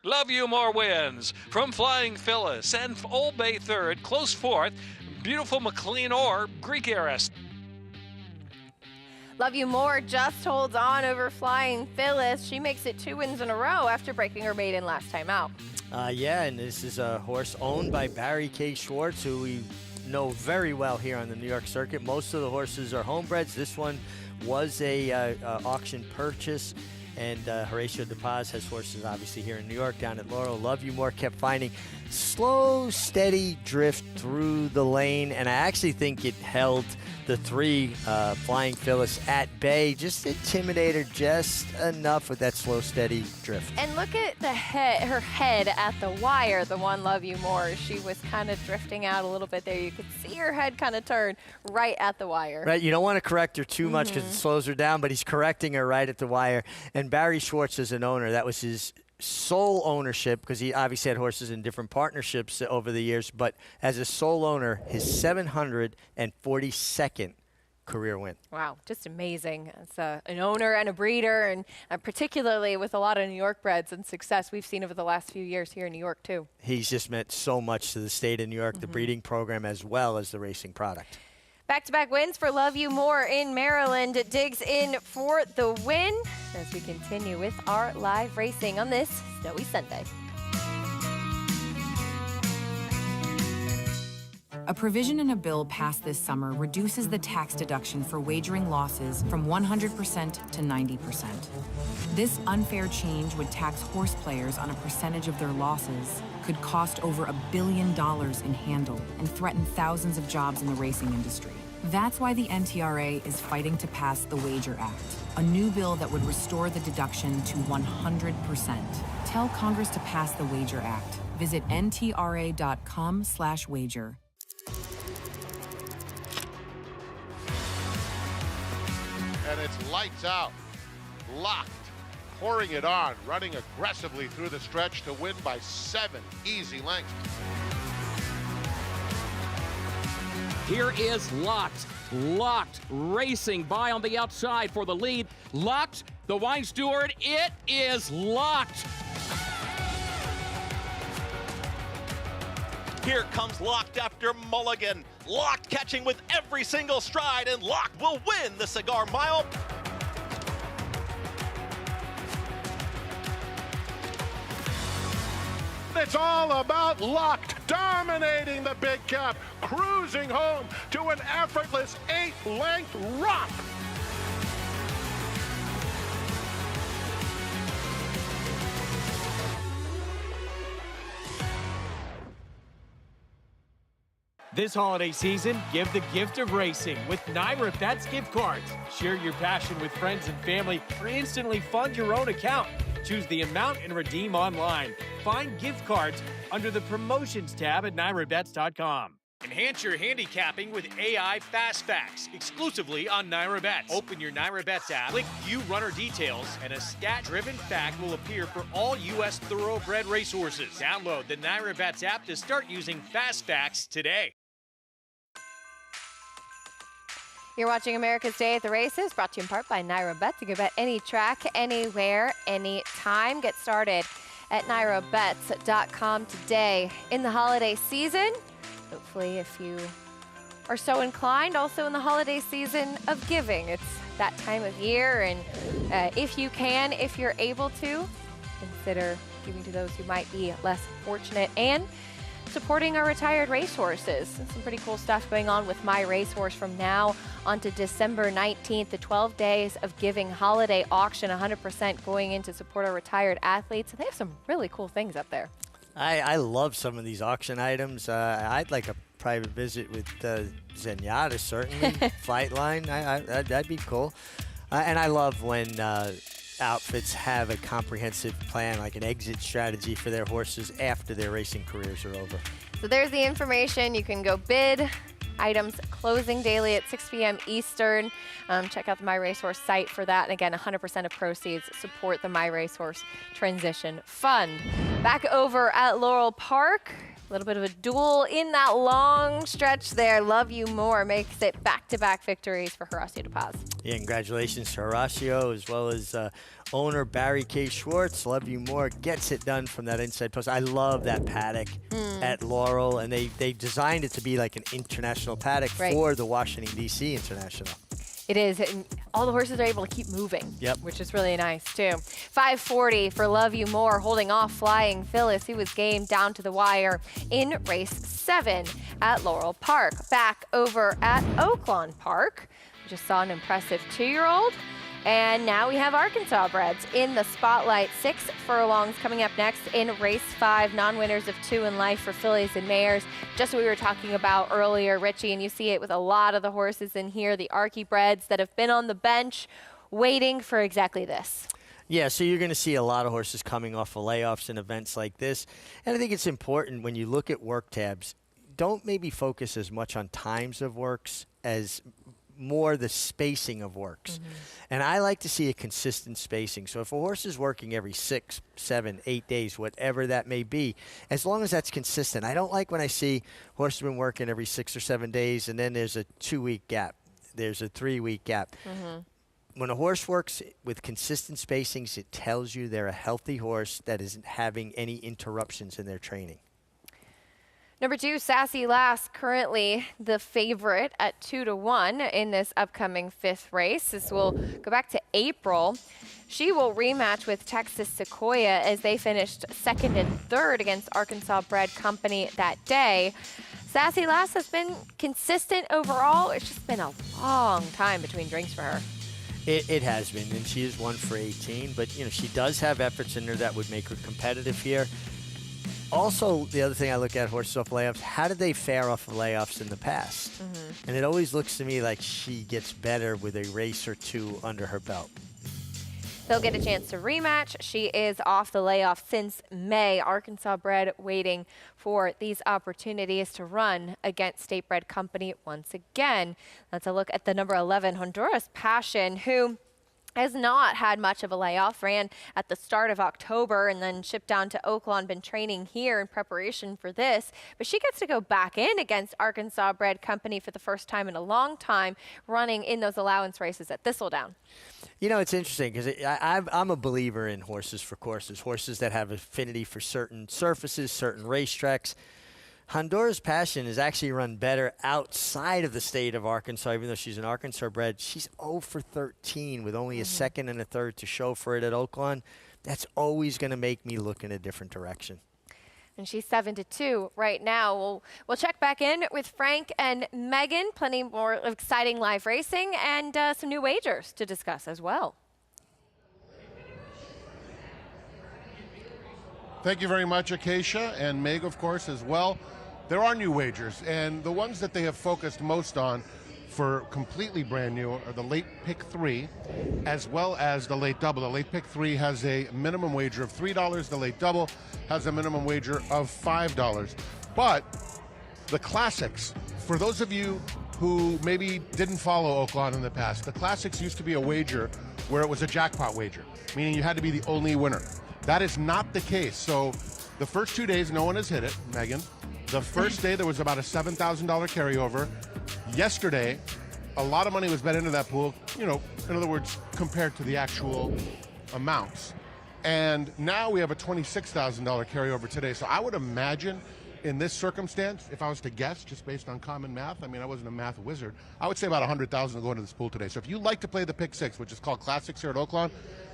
Love You More wins from Flying Phyllis, and Old Bay third, close fourth. Beautiful McLean or Greek Heiress. Love You More just holds on over Flying Phyllis. She makes it 2 wins in a row after breaking her maiden last time out. Yeah, and this is a horse owned by Barry K. Schwartz, who we know very well here on the New York circuit. Most of the horses are homebreds. This one was a auction purchase. And Horatio De Paz has horses obviously here in New York down at Laurel. Love You More kept finding slow, steady drift through the lane, and I actually think it held the 3 Flying Phyllis at bay, just intimidate her just enough with that slow, steady drift. And look at her head at the wire, the one Love You More. She was kind of drifting out a little bit there. You could see her head kind of turn right at the wire. Right, you don't want to correct her too much because it slows her down, but he's correcting her right at the wire. And Barry Schwartz is an owner. That was his sole ownership, because he obviously had horses in different partnerships over the years, but as a sole owner, his 742nd career win. Wow, just amazing. As an owner and a breeder, and particularly with a lot of New York breds and success we've seen over the last few years here in New York too. He's just meant so much to the state of New York, the breeding program as well as the racing product. Back-to-back wins for Love You More in Maryland. Digs in for the win as we continue with our live racing on this snowy Sunday. A provision in a bill passed this summer reduces the tax deduction for wagering losses from 100% to 90%. This unfair change would tax horse players on a percentage of their losses, could cost over $1 billion in handle, and threaten thousands of jobs in the racing industry. That's why the NTRA is fighting to pass the Wager Act, a new bill that would restore the deduction to 100%. Tell Congress to pass the Wager Act. Visit ntra.com/wager. And it's lights out. Locked. Pouring it on. Running aggressively through the stretch to win by 7 easy lengths. Here is Locked. Locked racing by on the outside for the lead. Locked, the wine steward, it is Locked. Here comes Locked after Mulligan. Locked catching with every single stride, and Locked will win the Cigar Mile. It's all about Locked, dominating the big cap, cruising home to an effortless 8-length romp. This holiday season, give the gift of racing with Naira Bets gift cards. Share your passion with friends and family or instantly fund your own account. Choose the amount and redeem online. Find gift cards under the promotions tab at NairaBets.com. Enhance your handicapping with AI Fast Facts, exclusively on Naira Bets. Open your Naira Bets app, click View Runner Details, and a stat-driven fact will appear for all U.S. thoroughbred racehorses. Download the Naira Bets app to start using Fast Facts today. You're watching America's Day at the Races, brought to you in part by Naira Bets. You can bet any track, anywhere, anytime. Get started at NairaBets.com today. In the holiday season, hopefully if you are so inclined, also in the holiday season of giving. It's that time of year, and if you can, if you're able to, consider giving to those who might be less fortunate and supporting our retired racehorses. Some pretty cool stuff going on with My Racehorse from now on to December 19th, the 12 days of giving holiday auction, 100% going in to support our retired athletes. And they have some really cool things up there. I love some of these auction items. I'd like a private visit with Zenyatta, certainly. Flightline, that'd be cool. And I love when outfits have a comprehensive plan, like an exit strategy for their horses after their racing careers are over. So there's the information. You can go bid. Items closing daily at 6 p.m. Eastern. Check out the My Racehorse site for that. And again, 100% of proceeds support the My Racehorse Transition Fund. Back over at Laurel Park. A little bit of a duel in that long stretch there. Love You More makes it back-to-back victories for Horacio De Paz. Yeah, congratulations to Horacio, as well as owner Barry K. Schwartz. Love You More gets it done from that inside post. I love that paddock at Laurel, and they designed it to be like an international paddock for the Washington, D.C. International. It is, and all the horses are able to keep moving, yep, which is really nice too. 540 for Love You More, holding off Flying Phyllis. He was game down to the wire in race 7 at Laurel Park. Back over at Oaklawn Park, we just saw an impressive 2-year-old And now we have Arkansas breds in the spotlight. 6 furlongs coming up next in race 5. Non-winners of 2 in life for fillies and mares. Just what we were talking about earlier, Richie, and you see it with a lot of the horses in here, the Arky breds that have been on the bench waiting for exactly this. Yeah, so you're going to see a lot of horses coming off of layoffs in events like this. And I think it's important when you look at work tabs, don't maybe focus as much on times of works as more the spacing of works. And I like to see a consistent spacing. So if a horse is working every 6, 7, 8 days, whatever that may be, as long as that's consistent. I don't like when I see horses been working every 6 or 7 days and then there's a 2-week gap. There's a 3-week gap. When a horse works with consistent spacings, it tells you they're a healthy horse that isn't having any interruptions in their training. Number 2, Sassy Lass, currently the favorite at 2-1 in this upcoming 5th race. This will go back to April. She will rematch with Texas Sequoia as they finished 2nd and 3rd against Arkansas Bred Company that day. Sassy Lass has been consistent overall. It's just been a long time between drinks for her. It has been, and she is 1 for 18, but you know she does have efforts in her that would make her competitive here. Also, the other thing I look at horses off layoffs, how did they fare off of layoffs in the past? And it always looks to me like she gets better with a race or 2 under her belt. They'll get a chance to rematch. She is off the layoff since May. Arkansas bred waiting for these opportunities to run against State Bred Company once again. Let's look at the number 11, Honduras Passion, who has not had much of a layoff, ran at the start of October and then shipped down to Oaklawn, been training here in preparation for this. But she gets to go back in against Arkansas Bred Company for the first time in a long time, running in those allowance races at Thistledown. You know, it's interesting because I'm a believer in horses for courses, horses that have affinity for certain surfaces, certain racetracks. Honduras Passion has actually run better outside of the state of Arkansas, even though she's an Arkansas bred. She's 0 for 13 with only a 2nd and a 3rd to show for it at Oaklawn. That's always going to make me look in a different direction. And she's 7-2 right now. We'll check back in with Frank and Megan. Plenty more exciting live racing and some new wagers to discuss as well. Thank you very much, Acacia, and Meg, of course, as well. There are new wagers, and the ones that they have focused most on for completely brand new are the late pick 3, as well as the late double. The late pick 3 has a minimum wager of $3. The late double has a minimum wager of $5. But the classics, for those of you who maybe didn't follow Oaklawn in the past, the classics used to be a wager where it was a jackpot wager, meaning you had to be the only winner. That is not the case. So the first 2 days, no one has hit it, Megan. The first day, there was about a $7,000 carryover. Yesterday, a lot of money was bet into that pool, you know, in other words, compared to the actual amounts. And now we have a $26,000 carryover today. So I would imagine in this circumstance, if I was to guess, just based on common math, I mean, I wasn't a math wizard, I would say about 100,000 will go into this pool today. So if you like to play the pick 6, which is called Classics here at Oaklawn,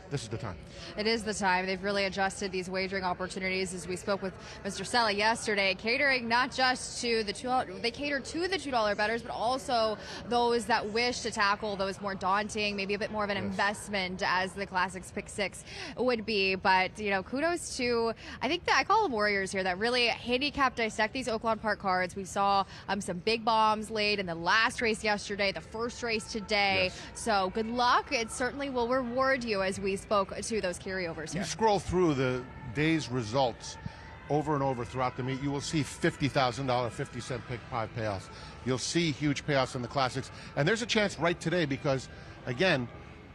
this is the time. It is the time. They've really adjusted these wagering opportunities, as we spoke with Mr. Sella yesterday, catering not just to the they cater to the $2 bettors, but also those that wish to tackle those more daunting, maybe a bit more of an investment as the Classics Pick 6 would be. But, you know, kudos to, I think that I call them warriors here that really handicap dissect these Oaklawn Park cards. We saw some big bombs laid in the last race yesterday, the first race today. So good luck. It certainly will reward you as we spoke to those carryovers here. You scroll through the day's results over and over throughout the meet, you will see $50,000 50-cent pick 5 payoffs. You'll see huge payoffs in the classics. And there's a chance right today because, again,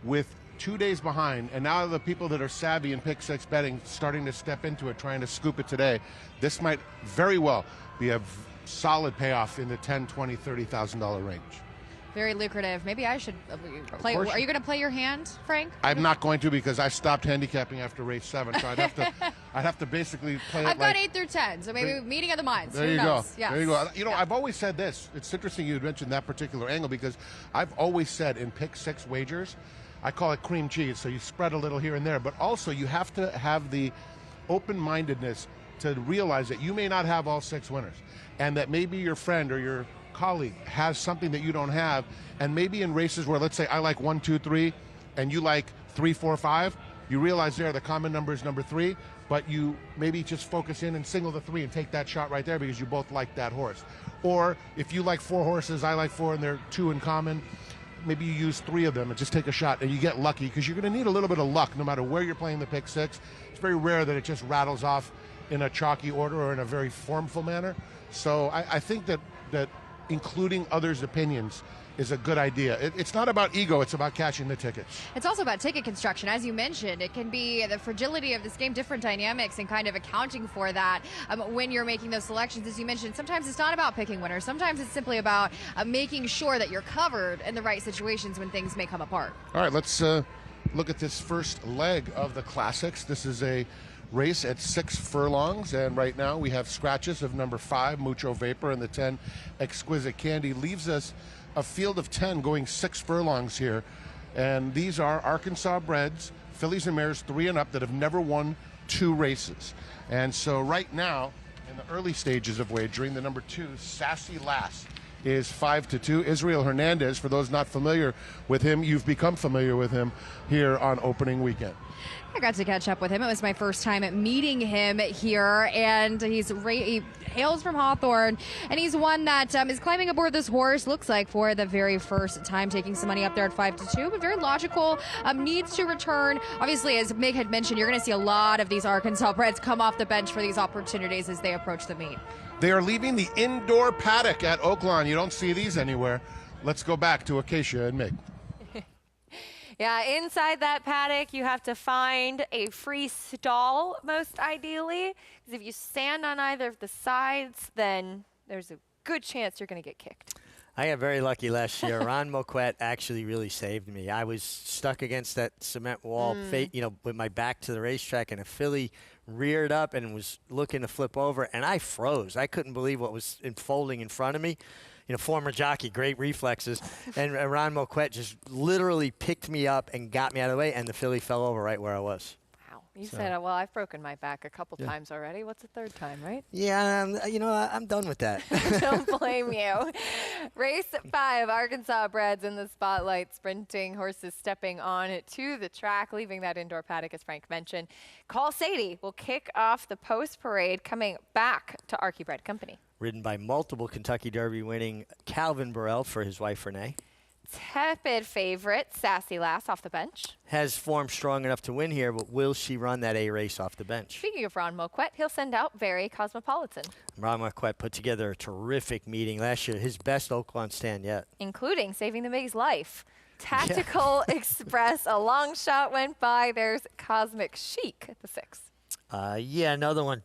with 2 days behind, and now the people that are savvy in pick 6 betting starting to step into it, trying to scoop it today, this might very well be a solid payoff in the $10,000, $20,000, $30,000 range. Very lucrative. Maybe I should play. Are you going to play your hand, Frank? I'm not going to because I stopped handicapping after race 7, so I'd have to basically play. I've got 8 through 10, so maybe meeting of the minds. There Who you knows? go. Yes. There you go. You know, I've always said this. It's interesting you mentioned that particular angle because I've always said in pick 6 wagers, I call it cream cheese. So you spread a little here and there, but also you have to have the open-mindedness to realize that you may not have all 6 winners, and that maybe your friend or your colleague has something that you don't have, and maybe in races where, let's say, I like 1, 2, 3, and you like 3, 4, 5, you realize there the common number is number 3, but you maybe just focus in and single the 3 and take that shot right there because you both like that horse. Or if you like 4 horses, I like 4, and they're 2 in common, maybe you use 3 of them and just take a shot, and you get lucky because you're going to need a little bit of luck no matter where you're playing the pick 6. It's very rare that it just rattles off in a chalky order or in a very formful manner. So I think that including others' opinions is a good idea. It's not about ego, it's about cashing the tickets. It's also about ticket construction. As you mentioned, it can be the fragility of this game, different dynamics, and kind of accounting for that when you're making those selections. As you mentioned, sometimes it's not about picking winners. Sometimes it's simply about making sure that you're covered in the right situations when things may come apart. All right, let's look at this first leg of the Classics. This is a race at 6 furlongs, and right now we have scratches of number 5, Mucho Vapor, and the 10, Exquisite Candy. Leaves us a field of 10 going 6 furlongs here, and these are Arkansas breds, fillies and mares 3 and up that have never won 2 races. And so right now, in the early stages of wagering, the number 2, Sassy Lass, is 5-2. Israel Hernandez, for those not familiar with him, you've become familiar with him here on opening weekend. I got to catch up with him. It was my first time at meeting him here, and he hails from Hawthorne, and he's one that is climbing aboard this horse, looks like for the very first time, taking some money up there at 5-2, but very logical, needs to return. Obviously, as Mig had mentioned, you're going to see a lot of these Arkansas breds come off the bench for these opportunities as they approach the meet. They are leaving the indoor paddock at Oaklawn. You don't see these anywhere. Let's go back to Acacia and Mig. Yeah, inside that paddock, you have to find a free stall, most ideally. Because if you stand on either of the sides, then there's a good chance you're going to get kicked. I got very lucky last year. Ron Moquette actually really saved me. I was stuck against that cement wall, with my back to the racetrack, and a filly reared up and was looking to flip over, and I froze. I couldn't believe what was unfolding in front of me. Former jockey, great reflexes, and Ron Moquette just literally picked me up and got me out of the way, and the filly fell over right where I was. Wow. You said, well, I've broken my back a couple times already. What's the 3rd time, right? Yeah, I'm done with that. Don't blame you. Race 5, Arkansas breds in the spotlight, sprinting horses stepping on to the track, leaving that indoor paddock, as Frank mentioned. Call Sadie will kick off the post parade, coming back to Archie Bred Company. Ridden by multiple Kentucky Derby winning Calvin Burrell for his wife Renee. Tepid favorite, Sassy Lass off the bench. Has form strong enough to win here, but will she run that A race off the bench? Speaking of Ron Moquette, he'll send out Very Cosmopolitan. Ron Moquette put together a terrific meeting last year, his best Oaklawn stand yet. Including saving the Mig's life. Tactical Express, a long shot went by. There's Cosmic Chic at the 6. Another one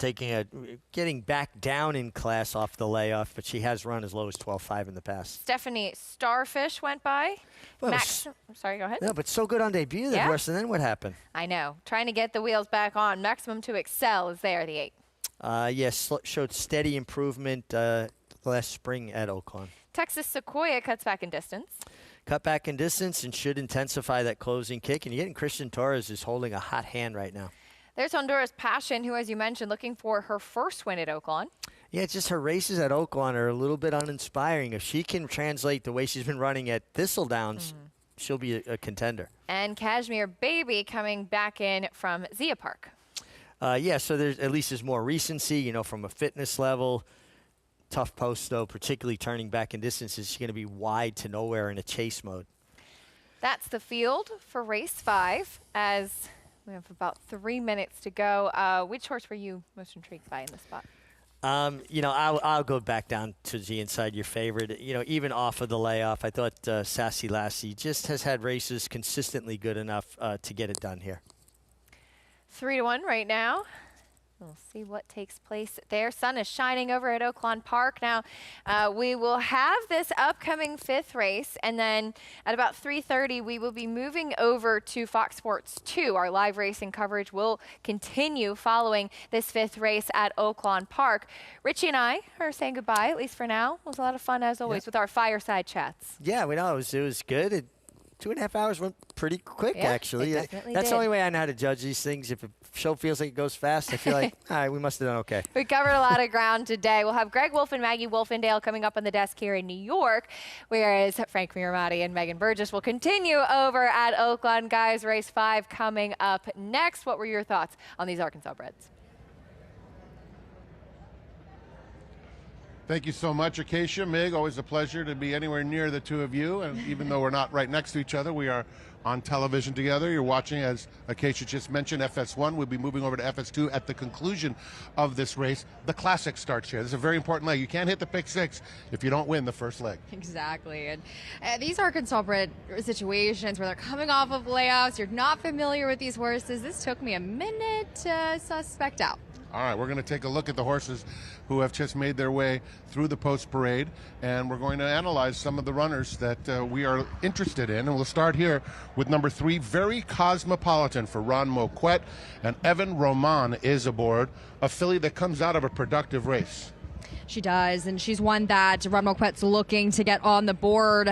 getting back down in class off the layoff, but she has run as low as 12.5 in the past. Stephanie Starfish went by. Well, sorry, go ahead. No, but so good on debut, the horse, and then what happened? I know. Trying to get the wheels back on. Maximum to Excel is there, the 8. Showed steady improvement last spring at Oaklawn. Texas Sequoia cuts back in distance. Cut back in distance and should intensify that closing kick, and you're getting Christian Torres is holding a hot hand right now. There's Honduras Passion, who, as you mentioned, looking for her first win at Oaklawn. Yeah, it's just her races at Oaklawn are a little bit uninspiring. If she can translate the way she's been running at Thistledowns, she'll be a contender. And Cashmere Baby coming back in from Zia Park. So there's more recency, from a fitness level. Tough post, though, particularly turning back in distances. She's going to be wide to nowhere in a chase mode. That's the field for race 5 as we have about 3 minutes to go. Which horse were you most intrigued by in this spot? I'll go back down to the inside your favorite. Even off of the layoff, I thought Sassy Lassie just has had races consistently good enough to get it done here. 3-1 right now. We'll see what takes place there. Sun is shining over at Oaklawn Park. Now, we will have this upcoming 5th race, and then at about 3:30, we will be moving over to Fox Sports 2. Our live racing coverage will continue following this 5th race at Oaklawn Park. Richie and I are saying goodbye, at least for now. It was a lot of fun, as always, with our fireside chats. Yeah, we know. It was good. 2.5 hours went pretty quick, Yeah, actually. it definitely That's did. the only way I know how to judge these things. If a show feels like it goes fast, I feel like, all right, we must have done okay. We covered a lot of ground today. We'll have Greg Wolf and Maggie Wolfendale coming up on the desk here in New York, whereas Frank Miramati and Megan Burgess will continue over at Oaklawn. Guys, race 5 coming up next. What were your thoughts on these Arkansas breds? Thank you so much, Acacia. Mig, always a pleasure to be anywhere near the two of you. And even though we're not right next to each other, we are on television together. You're watching, as Acacia just mentioned, FS1. We'll be moving over to FS2 at the conclusion of this race. The Classic starts here. This is a very important leg. You can't hit the pick 6 if you don't win the first leg. Exactly. And these Arkansas bred situations where they're coming off of layoffs, you're not familiar with these horses. This took me a minute to suspect out. All right, we're going to take a look at the horses who have just made their way through the post parade, and we're going to analyze some of the runners that we are interested in. And we'll start here with number 3, Very Cosmopolitan for Ron Moquette, and Evan Roman is aboard, a filly that comes out of a productive race. She does, and she's one that Ron Moquette's looking to get on the board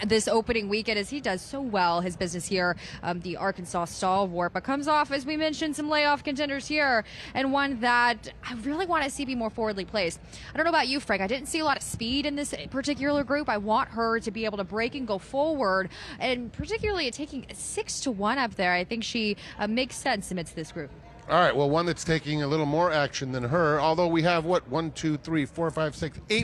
this opening weekend, as he does so well his business here, the Arkansas stalwart, but comes off, as we mentioned, some layoff contenders here, and one that I really want to see be more forwardly placed. I don't know about you, Frank. I didn't see a lot of speed in this particular group. I want her to be able to break and go forward, and particularly taking 6-1 up there. I think she makes sense amidst this group. All right, well, one that's taking a little more action than her, although we have, 8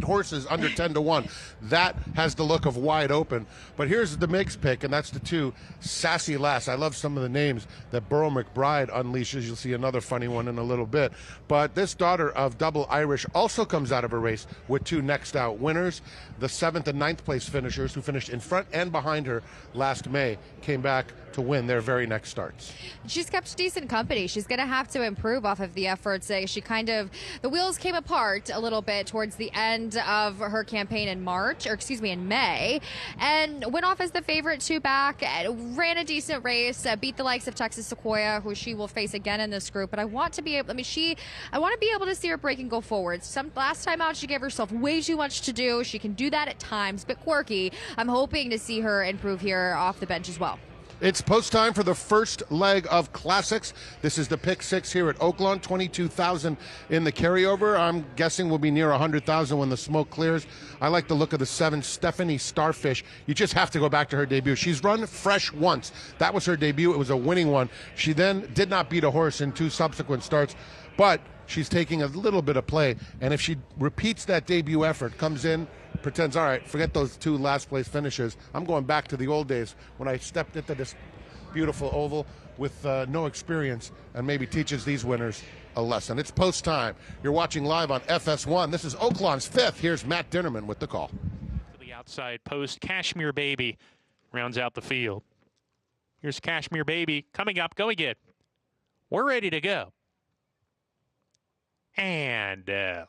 horses under 10-1. That has the look of wide open. But here's the mix pick, and that's the 2, Sassy Lass. I love some of the names that Burrow McBride unleashes. You'll see another funny one in a little bit. But this daughter of Double Irish also comes out of a race with 2 next out winners. The 7th and 9th place finishers, who finished in front and behind her last May, came back to win their very next starts. She's kept decent company. She's going to have to improve off of the efforts. The wheels came apart a little bit towards the end of her campaign in May, and went off as the favorite 2 back, ran a decent race, beat the likes of Texas Sequoia, who she will face again in this group. But I want to be able to see her break and go forward. Last time out, she gave herself way too much to do. She can do that at times, but quirky. I'm hoping to see her improve here off the bench as well. It's post time for the first leg of Classics. This is the pick 6 here at Oaklawn. 22,000 in the carryover. I'm guessing we'll be near 100,000 when the smoke clears. I like the look of the 7, Stephanie Starfish. You just have to go back to her debut. She's run fresh once. That was her debut. It was a winning one. She then did not beat a horse in 2 subsequent starts, but she's taking a little bit of play. And if she repeats that debut effort, comes in, pretends, all right, forget those 2 last place finishes. I'm going back to the old days when I stepped into this beautiful oval with no experience, and maybe teaches these winners a lesson. It's post time. You're watching live on FS1. This is Oaklawn's 5th. Here's Matt Dinnerman with the call. To the outside post, Cashmere Baby rounds out the field. Here's Cashmere Baby coming up, going in. We're ready to go. And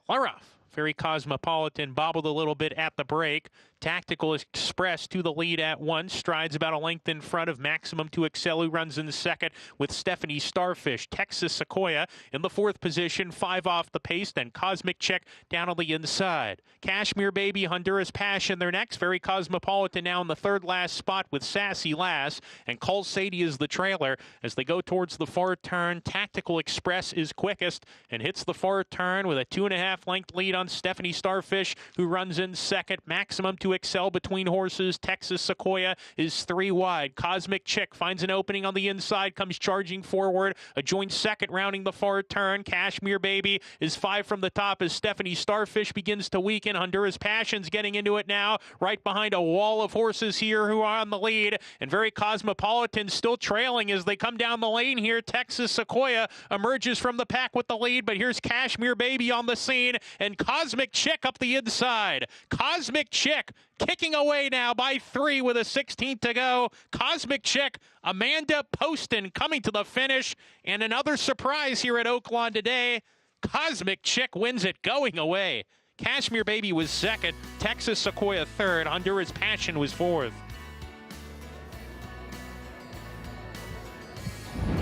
Laroff. Very Cosmopolitan bobbled a little bit at the break. Tactical Express to the lead at 1. Strides about a length in front of Maximum to Excel, who runs in second with Stephanie Starfish. Texas Sequoia in the 4th position, 5 off the pace. Then Cosmic Check down on the inside. Cashmere Baby, Honduras Passion, they're next. Very Cosmopolitan now in the 3rd last spot with Sassy Lass. And Cole Sadie is the trailer as they go towards the far turn. Tactical Express is quickest and hits the far turn with a 2.5 length lead on Stephanie Starfish, who runs in second. Maximum to Excel between horses. Texas Sequoia is 3 wide. Cosmic Chick finds an opening on the inside, comes charging forward. A joint second rounding the far turn. Cashmere Baby is 5 from the top as Stephanie Starfish begins to weaken. Honduras Passion's getting into it now, right behind a wall of horses here who are on the lead. And Very Cosmopolitan still trailing as they come down the lane here. Texas Sequoia emerges from the pack with the lead, but here's Cashmere Baby on the scene, and Cosmic Chick up the inside. Cosmic Chick kicking away now by 3 with a 16th to go. Cosmic Chick, Amanda Poston coming to the finish, and another surprise here at Oaklawn today. Cosmic Chick wins it going away. Cashmere Baby was 2nd, Texas Sequoia 3rd, Honduras Passion was 4th.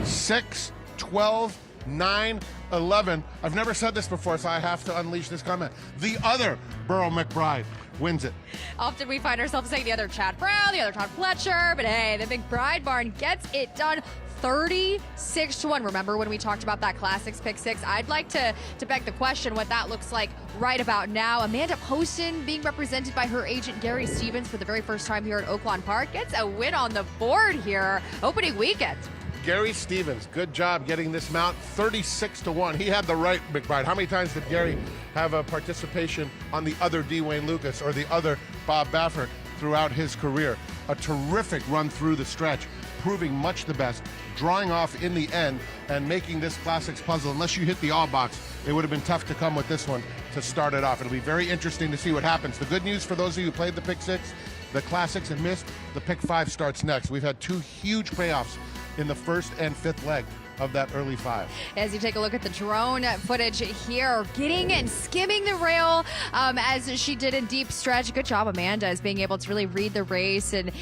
6, 12, 9, 11. I've never said this before, so I have to unleash this comment. The other Burrow McBride. wins it. Often we find ourselves saying the other Chad Brown, the other Todd Fletcher, but hey, the McBride barn gets it done. 36-1. Remember when we talked about that Classics Pick 6? I'd like to beg the question what that looks like right about now. Amanda Poston, being represented by her agent Gary Stevens for the very first time here at Oaklawn Park, gets a win on the board here opening weekend. Gary Stevens, good job getting this mount 36-1. He had the right, McBride. How many times did Gary have a participation on the other Dwayne Lucas or the other Bob Baffert throughout his career? A terrific run through the stretch, proving much the best, drawing off in the end and making this Classics puzzle. Unless you hit the all box, it would have been tough to come with this one to start it off. It'll be very interesting to see what happens. The good news for those of you who played the Pick 6, the Classics and missed, the Pick 5 starts next. We've had 2 huge payoffs in the first and fifth leg of that early 5. As you take a look at the drone footage here, getting and skimming the rail as she did in deep stretch. Good job, Amanda, as being able to really read the race and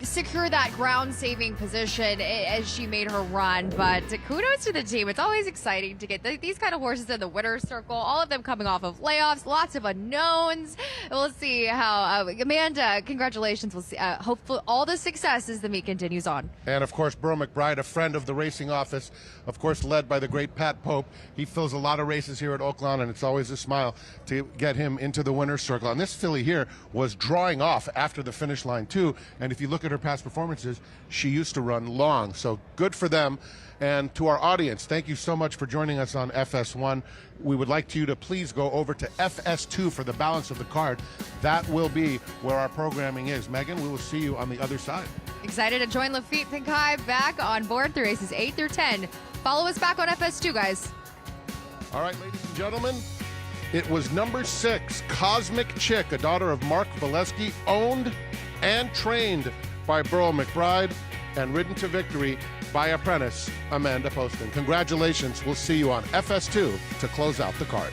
secure that ground-saving position as she made her run. But kudos to the team. It's always exciting to get these kind of horses in the winner's circle, all of them coming off of layoffs, lots of unknowns. We'll see how, Amanda, congratulations. We'll see. Hopefully all the success as the meet continues on. And, of course, Burl McBride, a friend of the racing office, of course, led by the great Pat Pope. He fills a lot of races here at Oaklawn, and it's always a smile to get him into the winner's circle. And this filly here was drawing off after the finish line, too. And if you look at her past performances, she used to run long. So good for them. And to our audience, thank you so much for joining us on FS1. We would like you to please go over to FS2 for the balance of the card. That will be where our programming is. Megan, we will see you on the other side. Excited to join Lafitte Pinkai back on board through races 8 through 10. Follow us back on FS2, guys. All right, ladies and gentlemen, it was number 6, Cosmic Chick, a daughter of Mark Valesky, owned and trained by Burl McBride and ridden to victory by apprentice Amanda Poston. Congratulations. We'll see you on FS2 to close out the card.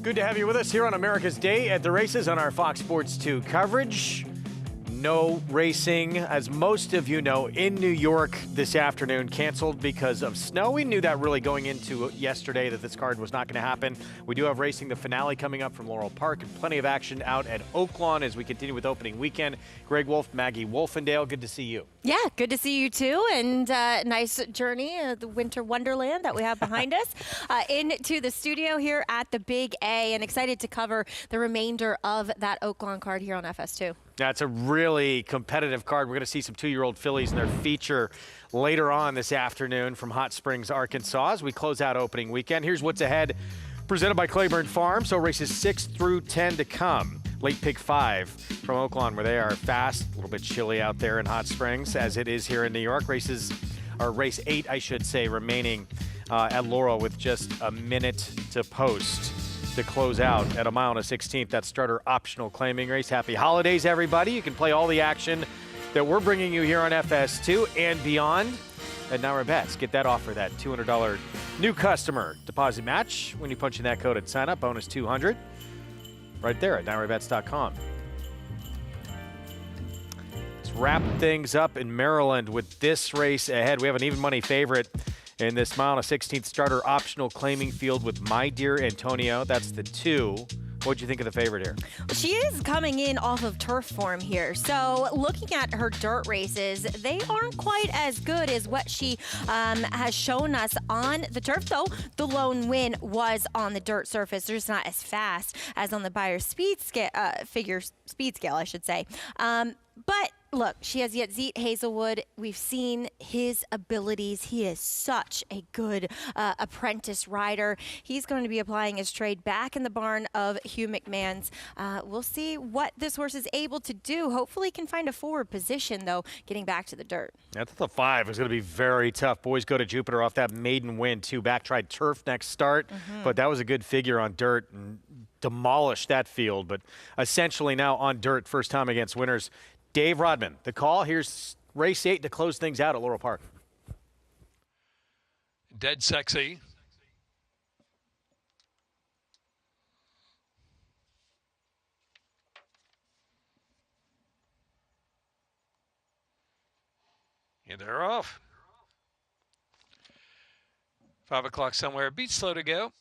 Good to have you with us here on America's Day at the Races on our Fox Sports 2 coverage. No racing, as most of you know, in New York this afternoon, canceled because of snow. We knew that really going into yesterday that this card was not going to happen. We do have racing, the finale coming up from Laurel Park, and plenty of action out at Oaklawn as we continue with opening weekend. Greg Wolf, Maggie Wolfendale, good to see you. Yeah, good to see you too, and nice journey, the winter wonderland that we have behind us, into the studio here at the Big A, and excited to cover the remainder of that Oaklawn card here on FS2. Yeah, it's a really competitive card. We're going to see some 2-year-old fillies in their feature later on this afternoon from Hot Springs, Arkansas, as we close out opening weekend. Here's what's ahead, presented by Claiborne Farm. So races 6 through 10 to come. Late pick 5 from Oaklawn, where they are fast, a little bit chilly out there in Hot Springs, as it is here in New York. Race 8, I should say, remaining at Laurel with just a minute to post to close out at a mile and a 16th. That starter optional claiming race. Happy holidays, everybody. You can play all the action that we're bringing you here on FS2 and beyond at NYRA Bets. Get that offer, that $200 new customer deposit match when you punch in that code at sign up, bonus 200, right there at nyrabets.com. Let's wrap things up in Maryland with this race ahead. We have an even money favorite in this mile and a 16th starter optional claiming field with My Dear Antonio. That's the 2. What'd you think of the favorite here? She is coming in off of turf form here. So looking at her dirt races, they aren't quite as good as what she has shown us on the turf, though the lone win was on the dirt surface. They're just not as fast as on the Beyer speed scale, speed scale, I should say. But look, she has yet Zeke Hazelwood. We've seen his abilities. He is such a good apprentice rider. He's going to be applying his trade back in the barn of Hugh McMahon's. We'll see what this horse is able to do. Hopefully he can find a forward position, though, getting back to the dirt. That's the 5. It's going to be very tough. Boys go to Jupiter off that maiden win, too. Back tried turf next start, but that was a good figure on dirt. And demolished that field, but essentially now on dirt, first time against winners. Dave Rodman, the call. Here's race 8 to close things out at Laurel Park. Dead Sexy. Yeah, they're off. 5 o'clock somewhere. Beat slow to go.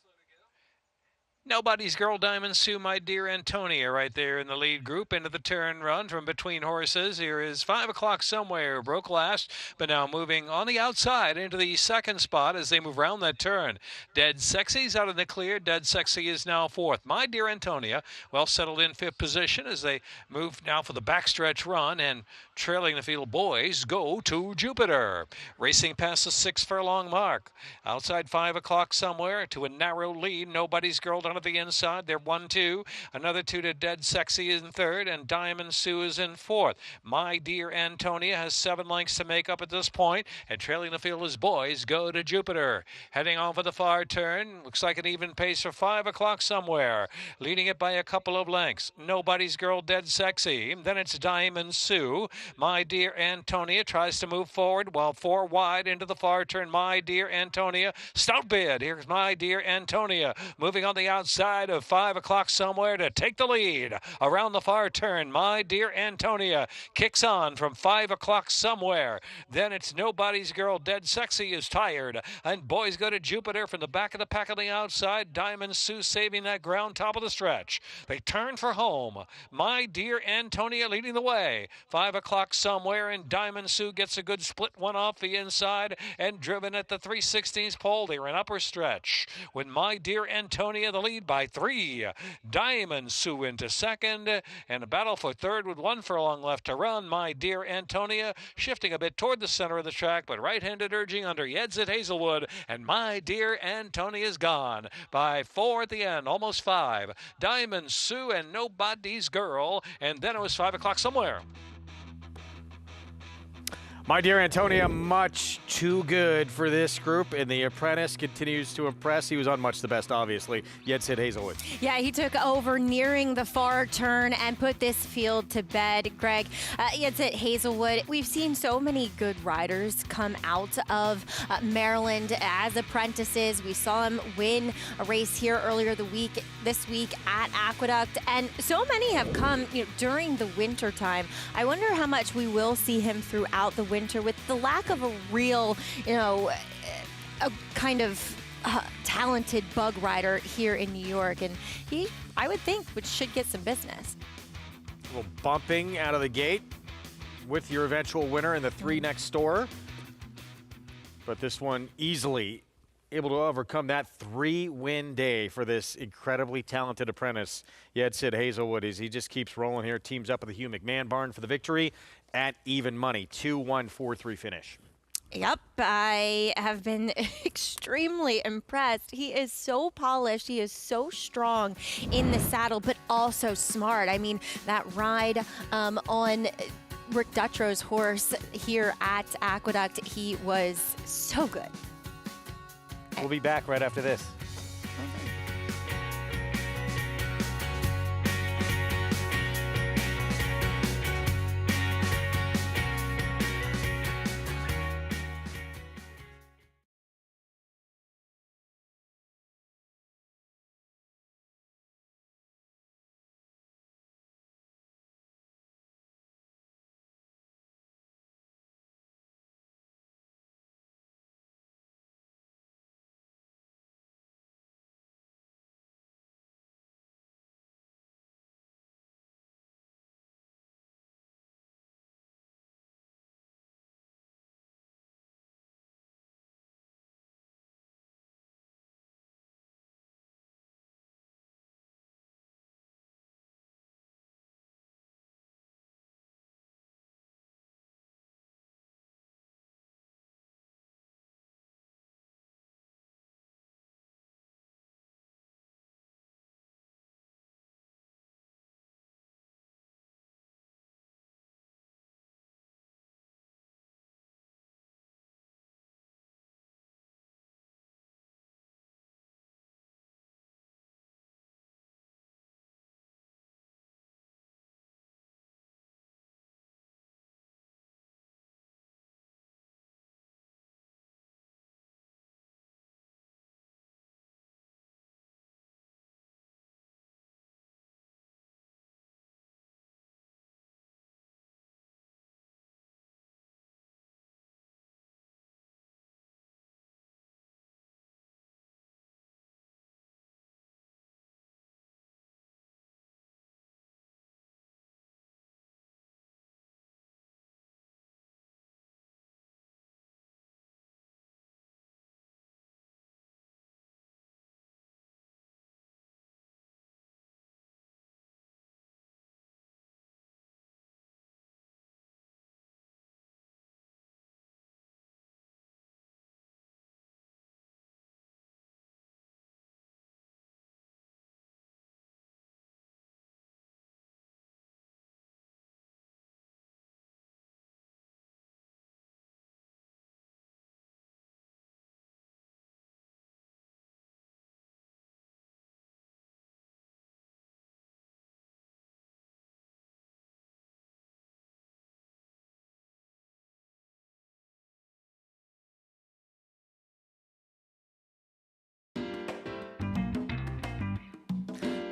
Nobody's Girl Diamond Sue, My Dear Antonia, right there in the lead group. Into the turn run from between horses. Here is 5 o'clock somewhere. Broke last, but now moving on the outside into the second spot as they move around that turn. Dead Sexy's out in the clear. Dead Sexy is now fourth. My Dear Antonia, well settled in fifth position as they move now for the backstretch run, and trailing the field boys go to Jupiter. Racing past the 6 furlong mark. Outside 5 o'clock somewhere to a narrow lead. Nobody's Girl down at the inside. They're 1-2. Another 2 to Dead Sexy in third, and Diamond Sue is in fourth. My Dear Antonia has 7 lengths to make up at this point, and trailing the field as boys go to Jupiter. Heading on for the far turn. Looks like an even pace for 5 o'clock somewhere. Leading it by a couple of lengths. Nobody's Girl, Dead Sexy. Then it's Diamond Sue. My Dear Antonia tries to move forward while 4 wide into the far turn. My Dear Antonia. Stout bid. Here's My Dear Antonia. Moving on the outside of 5 o'clock somewhere to take the lead. Around the far turn, My Dear Antonia kicks on from 5 o'clock somewhere. Then it's Nobody's Girl, Dead Sexy is tired. And boys go to Jupiter from the back of the pack on the outside. Diamond Sue saving that ground top of the stretch. They turn for home. My Dear Antonia leading the way. 5 o'clock somewhere, and Diamond Sue gets a good split one off the inside and driven at the 3/16 pole. They're in upper stretch. With My Dear Antonia the lead by 3. Diamond Sue into second, and a battle for third with 1 furlong left to run. My Dear Antonia shifting a bit toward the center of the track, but right-handed urging under Yeds at Hazelwood, and My Dear Antonia's gone by 4 at the end, almost 5. Diamond Sue and Nobody's Girl, and then it was 5 o'clock somewhere. My Dear Antonia, much too good for this group, and the apprentice continues to impress. He was on much the best, obviously. Yet Sid Hazelwood. Yeah, he took over nearing the far turn and put this field to bed, Greg. It's at Hazelwood. We've seen so many good riders come out of Maryland as apprentices. We saw him win a race here earlier this week at Aqueduct, and so many have come during the winter time. I wonder how much we will see him throughout the winter with the lack of a real, a kind of talented bug rider here in New York, and he, I would think, should get some business. A little bumping out of the gate with your eventual winner in the 3 next door. But this one easily able to overcome that 3-win day for this incredibly talented apprentice. Yet Sid Hazelwood, as he just keeps rolling here, teams up with the Hugh McMahon barn for the victory at even money. 2-1-4-3 finish. Yep, I have been extremely impressed. He is so polished. He is so strong in the saddle, but also smart. I mean, that ride on Rick Dutro's horse here at Aqueduct, he was so good. We'll be back right after this.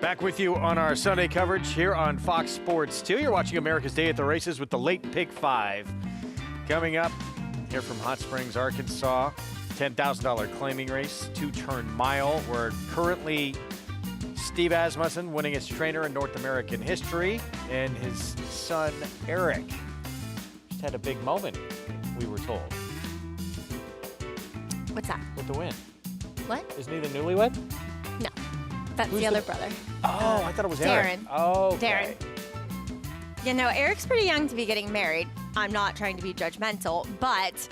Back with you on our Sunday coverage here on Fox Sports 2. You're watching America's Day at the Races with the Late Pick 5. Coming up here from Hot Springs, Arkansas, $10,000 claiming race, 2-turn mile, where currently Steve Asmussen winning his trainer in North American history, and his son Eric just had a big moment, we were told. What's that? With the win. What? Isn't he the newlywed? No. That's the other brother. Oh, I thought it was Eric. Darren. Oh, okay. Darren. You know, Eric's pretty young to be getting married. I'm not trying to be judgmental, but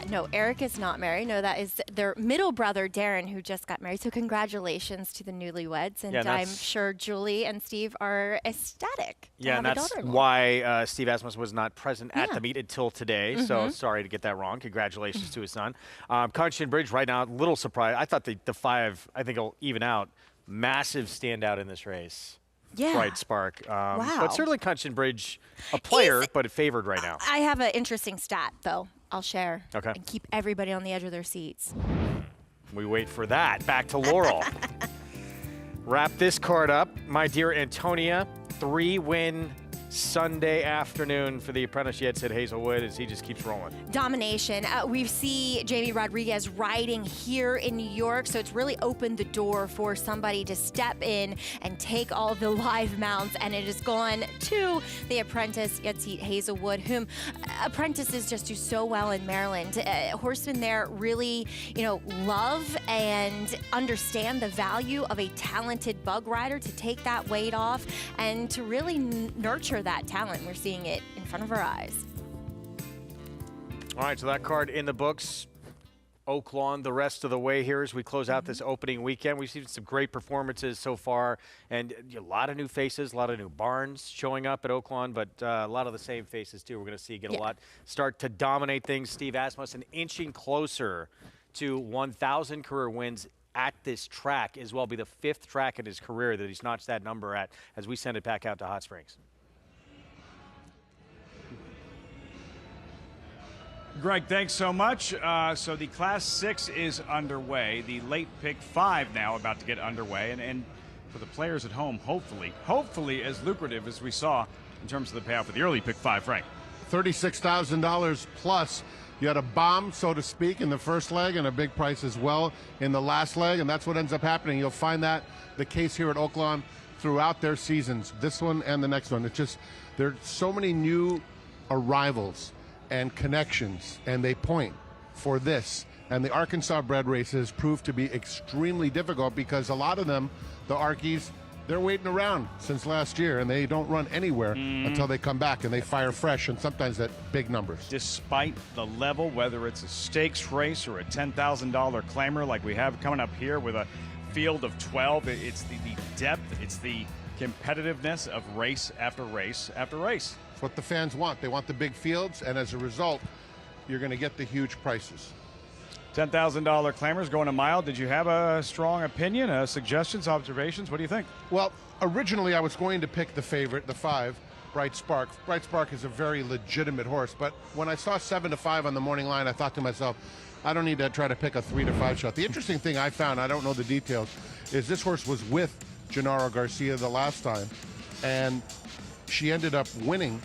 no, Eric is not married. No, that is their middle brother, Darren, who just got married. So congratulations to the newlyweds. And I'm sure Julie and Steve are ecstatic to have and a that's daughter-in-law. why Steve Asmussen was not present at the meet until today. So Mhm. sorry to get that wrong. Congratulations to his son. Constitution Bridge right now, a little surprised. I thought the 5, I think, will even out. Massive standout in this race. Yeah. Bright Spark. Wow. But certainly Constitution Bridge, a player, but favored right now. I have an interesting stat, though, I'll share. Okay. And keep everybody on the edge of their seats. We wait for that. Back to Laurel. Wrap this card up. My dear Antonia, 3-win Sunday afternoon for the apprentice Yetz at Hazelwood as he just keeps rolling. Domination. We see Jamie Rodriguez riding here in New York, so it's really opened the door for somebody to step in and take all the live mounts, and it has gone to the apprentice Yetz Hazelwood, whom apprentices just do so well in Maryland. Horsemen there really, love and understand the value of a talented bug rider to take that weight off and to really nurture that talent. We're seeing it in front of our eyes. All right, so that card in the books. Oaklawn the rest of the way here as we close out this opening weekend. We've seen some great performances so far, and a lot of new faces, a lot of new barns showing up at Oaklawn, but a lot of the same faces too. We're going to see get a lot start to dominate things. Steve Asmussen inching closer to 1,000 career wins at this track, as well be the 5th track in his career that he's notched that number at as we send it back out to Hot Springs. Greg, thanks so much. So the Class 6 is underway. The Late Pick 5 now about to get underway. And for the players at home, hopefully as lucrative as we saw in terms of the payout for the early Pick 5, Frank. $36,000 plus. You had a bomb, so to speak, in the first leg and a big price as well in the last leg, and that's what ends up happening. You'll find that the case here at Oaklawn throughout their seasons, this one and the next one. It's just there are so many new arrivals and connections, and they point for this. And the Arkansas bred races prove to be extremely difficult because a lot of them, the Arkies, they're waiting around since last year, and they don't run anywhere until they come back, and they fire fresh, and sometimes at big numbers. Despite the level, whether it's a stakes race or a $10,000 claimer like we have coming up here with a field of 12, it's the depth, it's the competitiveness of race after race after race. It's what the fans want. They want the big fields, and as a result, you're going to get the huge prices. $10,000 claimers going a mile. Did you have a strong opinion, suggestions, observations? What do you think? Well, originally I was going to pick the favorite, the 5, Bright Spark. Bright Spark is a very legitimate horse, but when I saw 7-5 on the morning line, I thought to myself, I don't need to try to pick a 3-5 shot. The interesting thing I found, I don't know the details, is this horse was with Gennaro Garcia the last time, and she ended up winning.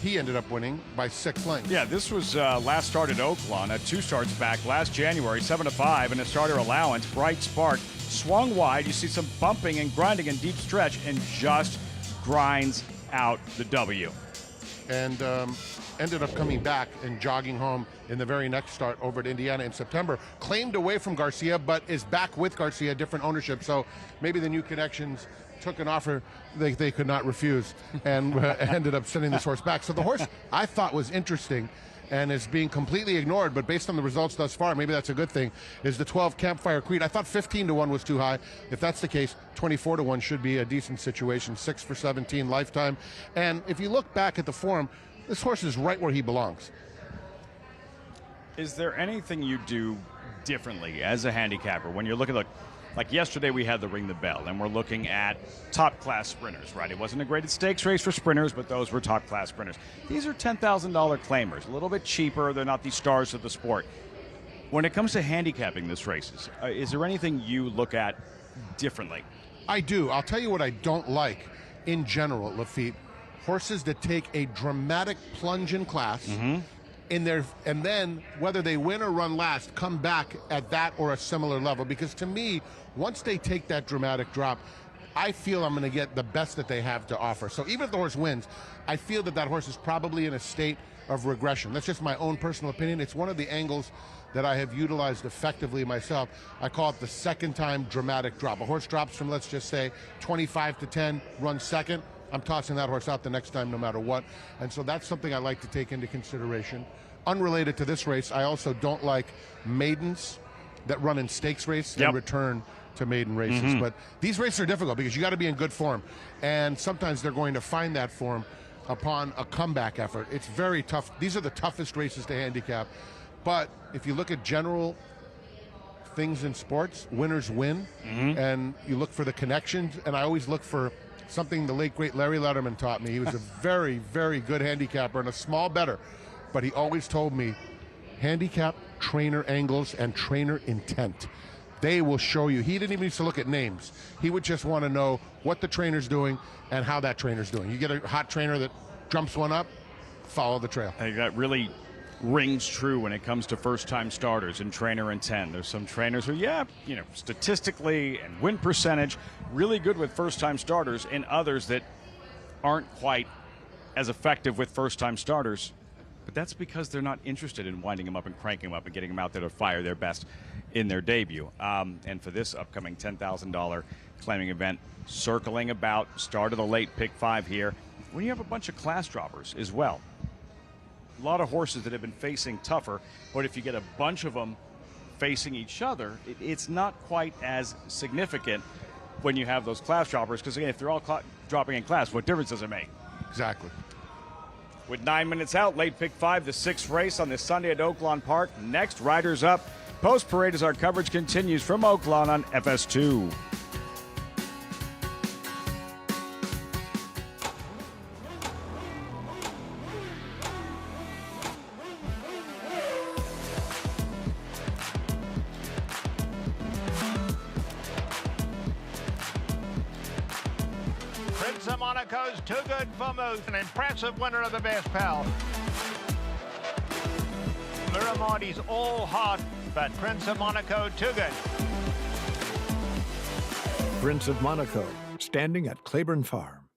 He ended up winning by 6 lengths. Yeah, this was last start at Oaklawn, 2 starts back last January, 7-5, and a starter allowance. Bright Spark swung wide. You see some bumping and grinding in deep stretch, and just grinds out the W. And ended up coming back and jogging home in the very next start over at Indiana in September. Claimed away from Garcia, but is back with Garcia, different ownership. So maybe the new connections took an offer they could not refuse and ended up sending this horse back. So the horse I thought was interesting and is being completely ignored, but based on the results thus far, maybe that's a good thing, is the 12 Campfire Creed. I thought 15-1 was too high. If that's the case, 24-1 should be a decent situation. 6 for 17 lifetime. And if you look back at the form, this horse is right where he belongs. Is there anything you do differently as a handicapper when you're looking at like yesterday we had the Ring the Bell, and we're looking at top-class sprinters, right? It wasn't a graded stakes race for sprinters, but those were top-class sprinters. These are $10,000 claimers, a little bit cheaper. They're not the stars of the sport. When it comes to handicapping this races, is there anything you look at differently? I do. I'll tell you what I don't like in general, Lafitte. Horses that take a dramatic plunge in class in their, and then whether they win or run last, come back at that or a similar level. Because to me, once they take that dramatic drop, I feel I'm going to get the best that they have to offer. So even if the horse wins, I feel that that horse is probably in a state of regression. That's just my own personal opinion. It's one of the angles that I have utilized effectively myself. I call it the second time dramatic drop. A horse drops from, let's just say, 25 to 10, runs second. I'm tossing that horse out the next time no matter what. And so that's something I like to take into consideration. Unrelated to this race, I also don't like maidens that run in stakes race and return to maiden races. But these races are difficult because you got to be in good form. And sometimes they're going to find that form upon a comeback effort. It's very tough. These are the toughest races to handicap. But if you look at general things in sports, winners win. And you look for the connections. And I always look for something the late, great Larry Letterman taught me. He was a very, very good handicapper and a small bettor. But he always told me, handicap, trainer angles, and trainer intent. They will show you. He didn't even used to look at names. He would just want to know what the trainer's doing and how that trainer's doing. You get a hot trainer that jumps one up, follow the trail. I think that really rings true when it comes to first-time starters and trainer intent. There's some trainers who, statistically and win percentage, really good with first-time starters, and others that aren't quite as effective with first-time starters. But that's because they're not interested in winding them up and cranking them up and getting them out there to fire their best in their debut. And for this upcoming $10,000 claiming event, circling about, start of the late pick 5 here, when you have a bunch of class droppers as well. A lot of horses that have been facing tougher, but if you get a bunch of them facing each other, it's not quite as significant when you have those class droppers, because again, if they're all dropping in class, what difference does it make? Exactly. With 9 minutes out, late pick 5, the 6th race on this Sunday at Oaklawn Park. Next, Riders Up. Post-parade as our coverage continues from Oaklawn on FS2. Prince of Monaco's Too Good for Moose, an impressive winner of the best pal. Miramonti's All Hot, but Prince of Monaco Too Good. Prince of Monaco, standing at Claiborne Farm.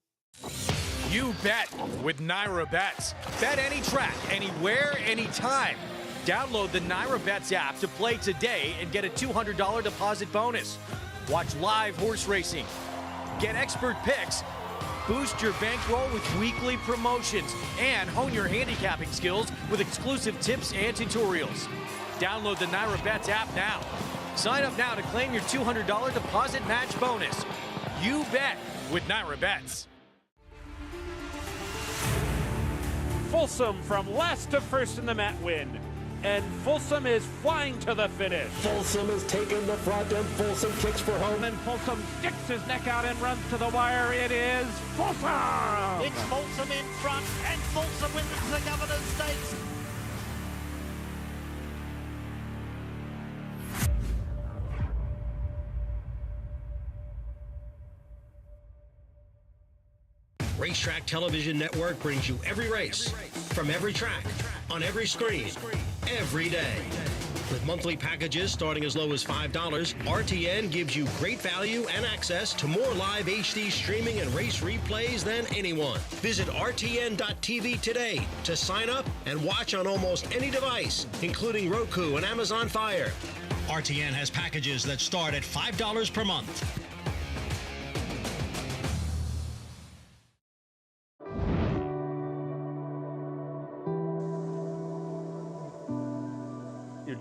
You bet with Naira Bets. Bet any track, anywhere, anytime. Download the Naira Bets app to play today and get a $200 deposit bonus. Watch live horse racing. Get expert picks. Boost your bankroll with weekly promotions and hone your handicapping skills with exclusive tips and tutorials. Download the Naira Bets app now. Sign up now to claim your $200 deposit match bonus. You bet with Naira Bets. Folsom from last to first in the Mat win. And Folsom is flying to the finish. Folsom is taking the front and Folsom kicks for home. And Folsom sticks his neck out and runs to the wire. It is Folsom! It's Folsom in front, and Folsom wins the Governor's Stakes. Racetrack Television Network brings you every race, from every track, on every screen, every day. With monthly packages starting as low as $5, RTN gives you great value and access to more live HD streaming and race replays than anyone. Visit RTN.tv today to sign up and watch on almost any device, including Roku and Amazon Fire. RTN has packages that start at $5 per month.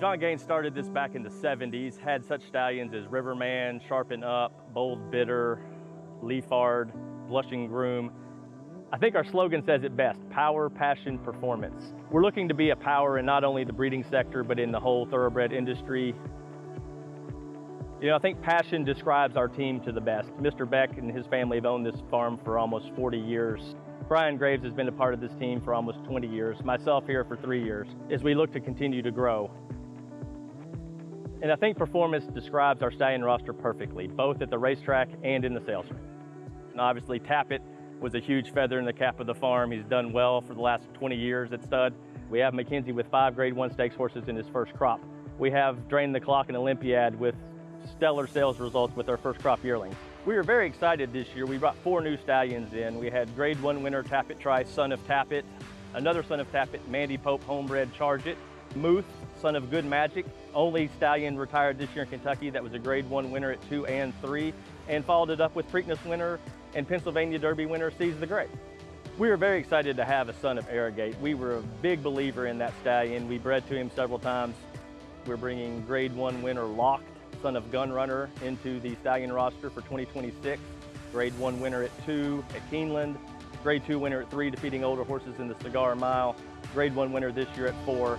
John Gaines started this back in the 70s, had such stallions as Riverman, Sharpen Up, Bold Bitter, Leafard, Blushing Groom. I think our slogan says it best: power, passion, performance. We're looking to be a power in not only the breeding sector, but in the whole thoroughbred industry. You know, I think passion describes our team to the best. Mr. Beck and his family have owned this farm for almost 40 years. Brian Graves has been a part of this team for almost 20 years, myself here for 3 years, as we look to continue to grow. And I think performance describes our stallion roster perfectly, both at the racetrack and in the sales room. And obviously, Tappet was a huge feather in the cap of the farm. He's done well for the last 20 years at stud. We have Mackenzie with 5 Grade 1 stakes horses in his first crop. We have Drain the Clock and Olympiad with stellar sales results with our first crop yearlings. We were very excited this year. We brought 4 new stallions in. We had Grade 1 winner Tappet Trice, son of Tappet, another son of Tappet, Mandy Pope, homebred Charge It, Muth, son of Good Magic, only stallion retired this year in Kentucky that was a Grade 1 winner at 2 and 3, and followed it up with Preakness winner and Pennsylvania Derby winner Seize the Great. We were very excited to have a son of Arrogate. We were a big believer in that stallion. We bred to him several times. We're bringing Grade 1 winner Locked, son of Gun Runner, into the stallion roster for 2026. Grade 1 winner at 2 at Keeneland. Grade 2 winner at 3, defeating older horses in the Cigar Mile. Grade 1 winner this year at 4.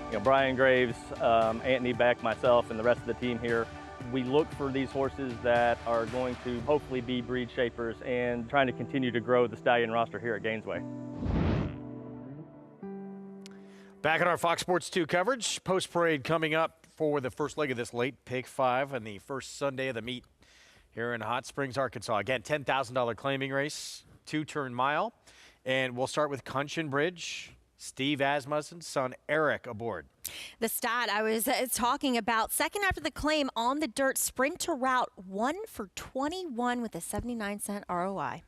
You know, Brian Graves, Anthony Beck, myself, and the rest of the team here, we look for these horses that are going to hopefully be breed shapers and trying to continue to grow the stallion roster here at Gainesway. Back in our Fox Sports 2 coverage, post-parade coming up for the first leg of this late pick 5 and the first Sunday of the meet here in Hot Springs, Arkansas. Again, $10,000 claiming race, 2-turn mile. And we'll start with Cunchen Bridge. Steve Asmussen's son Eric aboard. The stat I was talking about, second after the claim on the dirt, sprint to route, 1 for 21 with a 79-cent ROI.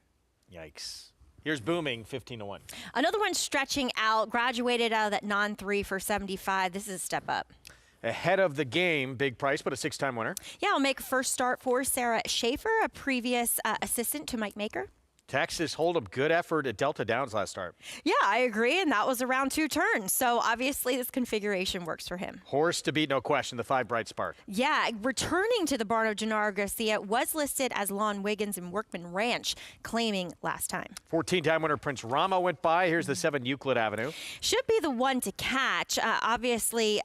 Yikes. Here's Booming, 15-1. Another one stretching out, graduated out of that non-3 for 75. This is a step up. Ahead of the game, big price, but a 6-time winner. Yeah, I'll make a first start for Sarah Schaefer, a previous assistant to Mike Maker. Texas Hold'em, good effort at Delta Downs last start. Yeah, I agree, and that was around 2 turns. So obviously this configuration works for him. Horse to beat, no question, the 5 Bright Spark. Yeah, returning to the barn of Gennaro Garcia, was listed as Lon Wiggins and Workman Ranch, claiming last time. 14-time winner Prince Rama went by. Here's the 7 Euclid Avenue. Should be the one to catch. Obviously,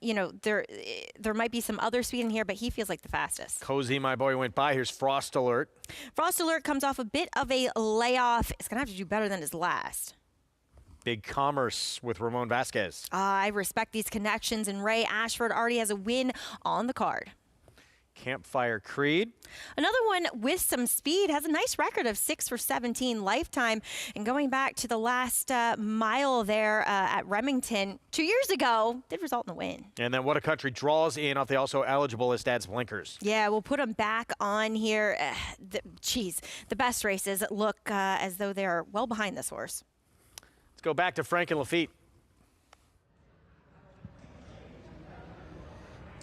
you know, there might be some other speed in here, but he feels like the fastest. Cozy, my boy, went by. Here's Frost Alert. Frost Alert comes off a bit of a layoff. It's going to have to do better than his last. Big Commerce with Ramon Vasquez. I respect these connections, and Ray Ashford already has a win on the card. Campfire Creed. Another one with some speed, has a nice record of 6 for 17 lifetime. And going back to the last mile there at Remington 2 years ago, did result in a win. And then What a Country draws in off the also eligible list, adds blinkers. Yeah, we'll put them back on here. The best races look as though they're well behind this horse. Let's go back to Frank and Lafitte.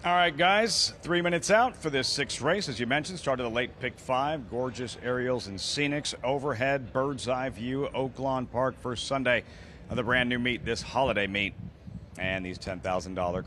All right, guys, 3 minutes out for this 6th race. As you mentioned, started the late pick 5. Gorgeous aerials and scenics. Overhead, bird's eye view, Oaklawn Park, first Sunday of the brand new meet, this holiday meet. And these $10,000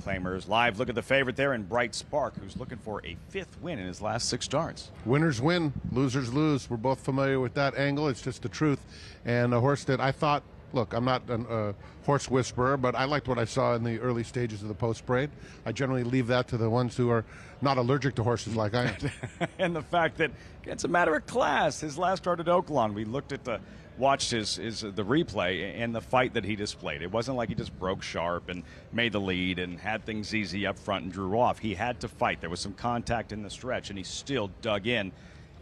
claimers. Live look at the favorite there in Bright Spark, who's looking for a 5th win in his last 6 starts. Winners win, losers lose. We're both familiar with that angle. It's just the truth. And a horse that I thought, look, I'm not a horse whisperer, but I liked what I saw in the early stages of the post-parade. I generally leave that to the ones who are not allergic to horses like I am. And the fact that it's a matter of class. His last start at Oaklawn, we looked at watched the replay and the fight that he displayed. It wasn't like he just broke sharp and made the lead and had things easy up front and drew off. He had to fight. There was some contact in the stretch, and he still dug in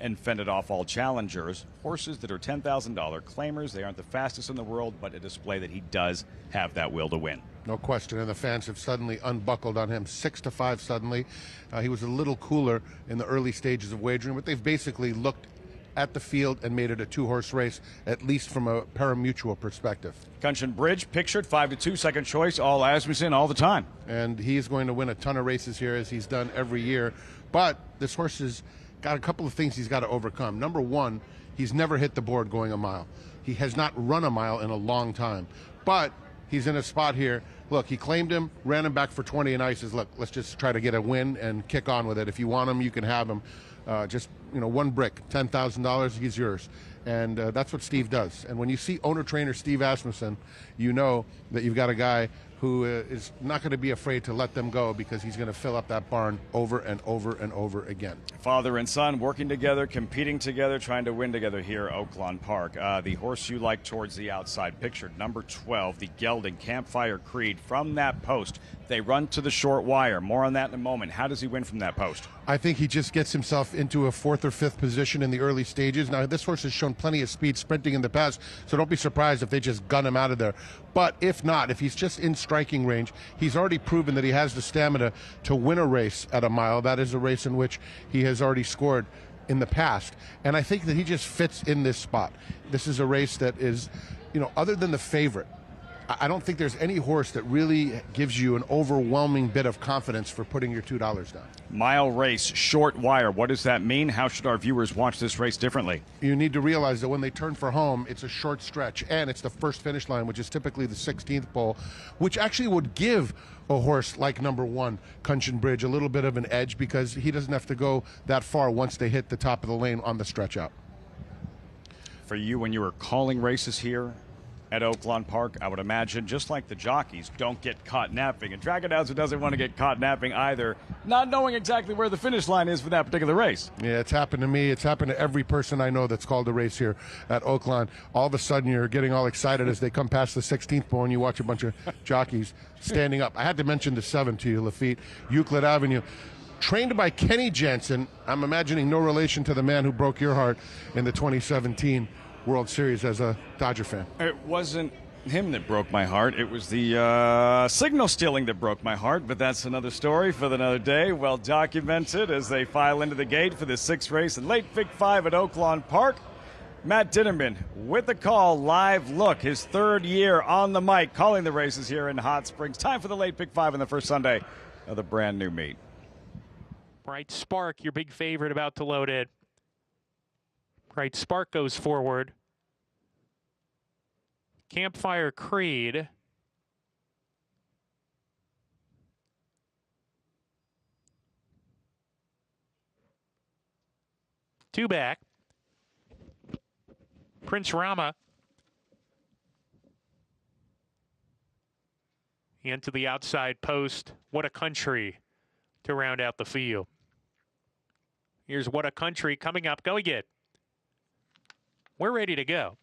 and fended off all challengers. Horses that are $10,000 claimers, they aren't the fastest in the world, but a display that he does have that will to win. No question, and the fans have suddenly unbuckled on him. 6-5 suddenly. He was a little cooler in the early stages of wagering, but they've basically looked at the field and made it a 2-horse race, at least from a pari-mutuel perspective. Cunchen Bridge, pictured 5-2, second choice, all Asmussen all the time. And he's going to win a ton of races here, as he's done every year. But this horse has got a couple of things he's got to overcome. Number one, he's never hit the board going a mile. He has not run a mile in a long time. But he's in a spot here. Look, he claimed him, ran him back for 20, and I says, look, let's just try to get a win and kick on with it. If you want him, you can have him. Just one brick, $10,000, he's yours. And that's what Steve does. And when you see owner-trainer Steve Asmussen, you know that you've got a guy who is not going to be afraid to let them go, because he's going to fill up that barn over and over and over again. Father and son working together, competing together, trying to win together here at Oaklawn Park. The horse you like towards the outside, pictured number 12, the gelding Campfire Creed. From that post, they run to the short wire. More on that in a moment. How does he win from that post? I think he just gets himself into a 4th or 5th position in the early stages. Now, this horse has shown plenty of speed sprinting in the past, so don't be surprised if they just gun him out of there. But if not, if he's just in striking range, he's already proven that he has the stamina to win a race at a mile. That is a race in which he has already scored in the past. And I think that he just fits in this spot. This is a race that is, other than the favorite, I don't think there's any horse that really gives you an overwhelming bit of confidence for putting your $2 down. Mile race, short wire. What does that mean? How should our viewers watch this race differently? You need to realize that when they turn for home, it's a short stretch, and it's the first finish line, which is typically the 16th pole, which actually would give a horse like number 1, Kunshan Bridge, a little bit of an edge, because he doesn't have to go that far once they hit the top of the lane on the stretch out. For you, when you were calling races here at Oaklawn Park, I would imagine, just like the jockeys don't get caught napping, and Dragon Dowser doesn't want to get caught napping either, not knowing exactly where the finish line is for that particular race. Yeah, it's happened to me. It's happened to every person I know that's called a race here at Oaklawn. All of a sudden, you're getting all excited as they come past the 16th pole, and you watch a bunch of jockeys standing up. I had to mention the 7 to you, Lafitte, Euclid Avenue. Trained by Kenny Jensen. I'm imagining no relation to the man who broke your heart in the 2017 World Series as a Dodger fan. It wasn't him that broke my heart. It was the signal stealing that broke my heart, but that's another story for another day. Well documented as they file into the gate for the 6th race in late Pick 5 at Oaklawn Park. Matt Dinnerman with the call, live look, his 3rd year on the mic, calling the races here in Hot Springs. Time for the late Pick 5 on the first Sunday of the brand new meet. Bright Spark, your big favorite, about to load in. Bright Spark goes forward. Campfire Creed. Two back. Prince Rama. Into the outside post. What a Country to round out the field. Here's What a Country coming up. Go again. We're ready to go.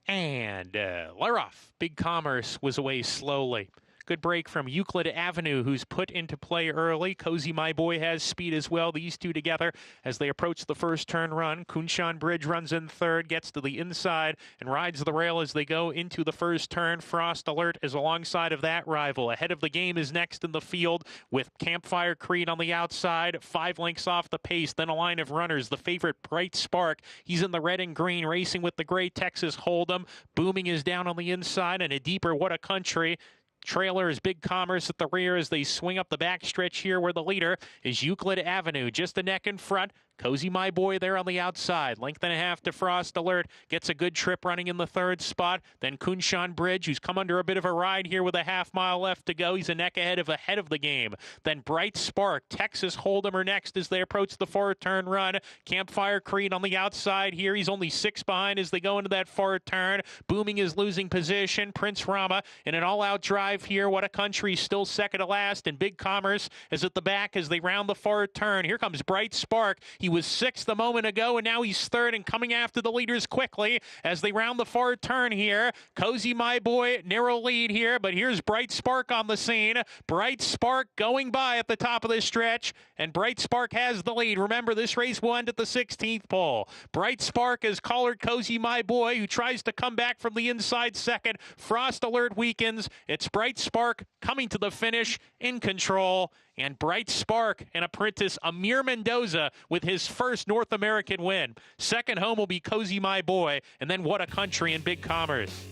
And they're off. Big Commerce was away slowly. Good break from Euclid Avenue, who's put into play early. Cozy My Boy has speed as well. These two together as they approach the first turn run. Kunshan Bridge runs in 3rd, gets to the inside, and rides the rail as they go into the first turn. Frost Alert is alongside of that rival. Ahead of the game is next in the field with Campfire Creed on the outside. 5 lengths off the pace. Then a line of runners. The favorite, Bright Spark. He's in the red and green, racing with the gray Texas Hold'em. Booming is down on the inside, and a deeper What a Country. Trailer is Big Commerce at the rear as they swing up the backstretch here, where the leader is Euclid Avenue, just a neck in front. Cozy My Boy there on the outside. Length and a half to Frost Alert. Gets a good trip running in the 3rd spot. Then Kunshan Bridge, who's come under a bit of a ride here with a half mile left to go. He's a neck ahead of the game. Then Bright Spark, Texas Hold'em are next as they approach the 4th turn run. Campfire Creed on the outside here. He's only 6 behind as they go into that 4th turn. Booming is losing position. Prince Rama in an all-out drive here. What a Country still second to last. And Big Commerce is at the back as they round the 4th turn. Here comes Bright Spark. He was 6th a moment ago, and now he's 3rd and coming after the leaders quickly as they round the 4th turn here. Cozy My Boy, narrow lead here, but here's Bright Spark on the scene. Bright Spark going by at the top of this stretch, and Bright Spark has the lead. Remember, this race will end at the 16th pole. Bright Spark has collared Cozy My Boy, who tries to come back from the inside second. Frost Alert weakens. It's Bright Spark coming to the finish in control. And Bright Spark and apprentice Amir Mendoza with his first North American win. Second home will be Cozy My Boy, and then What a Country and Big Commerce.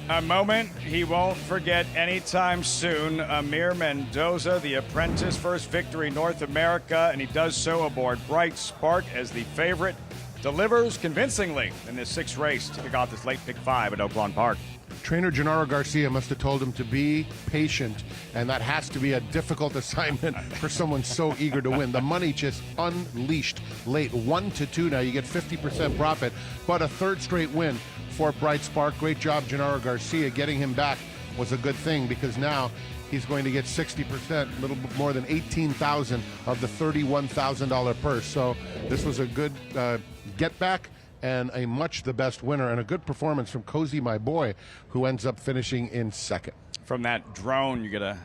A moment he won't forget anytime soon. Amir Mendoza, the apprentice, first victory North America, and he does so aboard Bright Spark as the favorite. delivers convincingly in this 6th race to kick off this late pick 5 at Oaklawn Park. Trainer Gennaro Garcia must have told him to be patient, and that has to be a difficult assignment for someone so eager to win. The money just unleashed late, 1-2 now. You get 50% profit, but a 3rd straight win for Bright Spark. Great job, Gennaro Garcia. Getting him back was a good thing because now he's going to get 60%, a little bit more than $18,000 of the $31,000 purse. So this was a good get back and a much the best winner, and a good performance from Cozy, my boy, who ends up finishing in 2nd. From that drone, you get a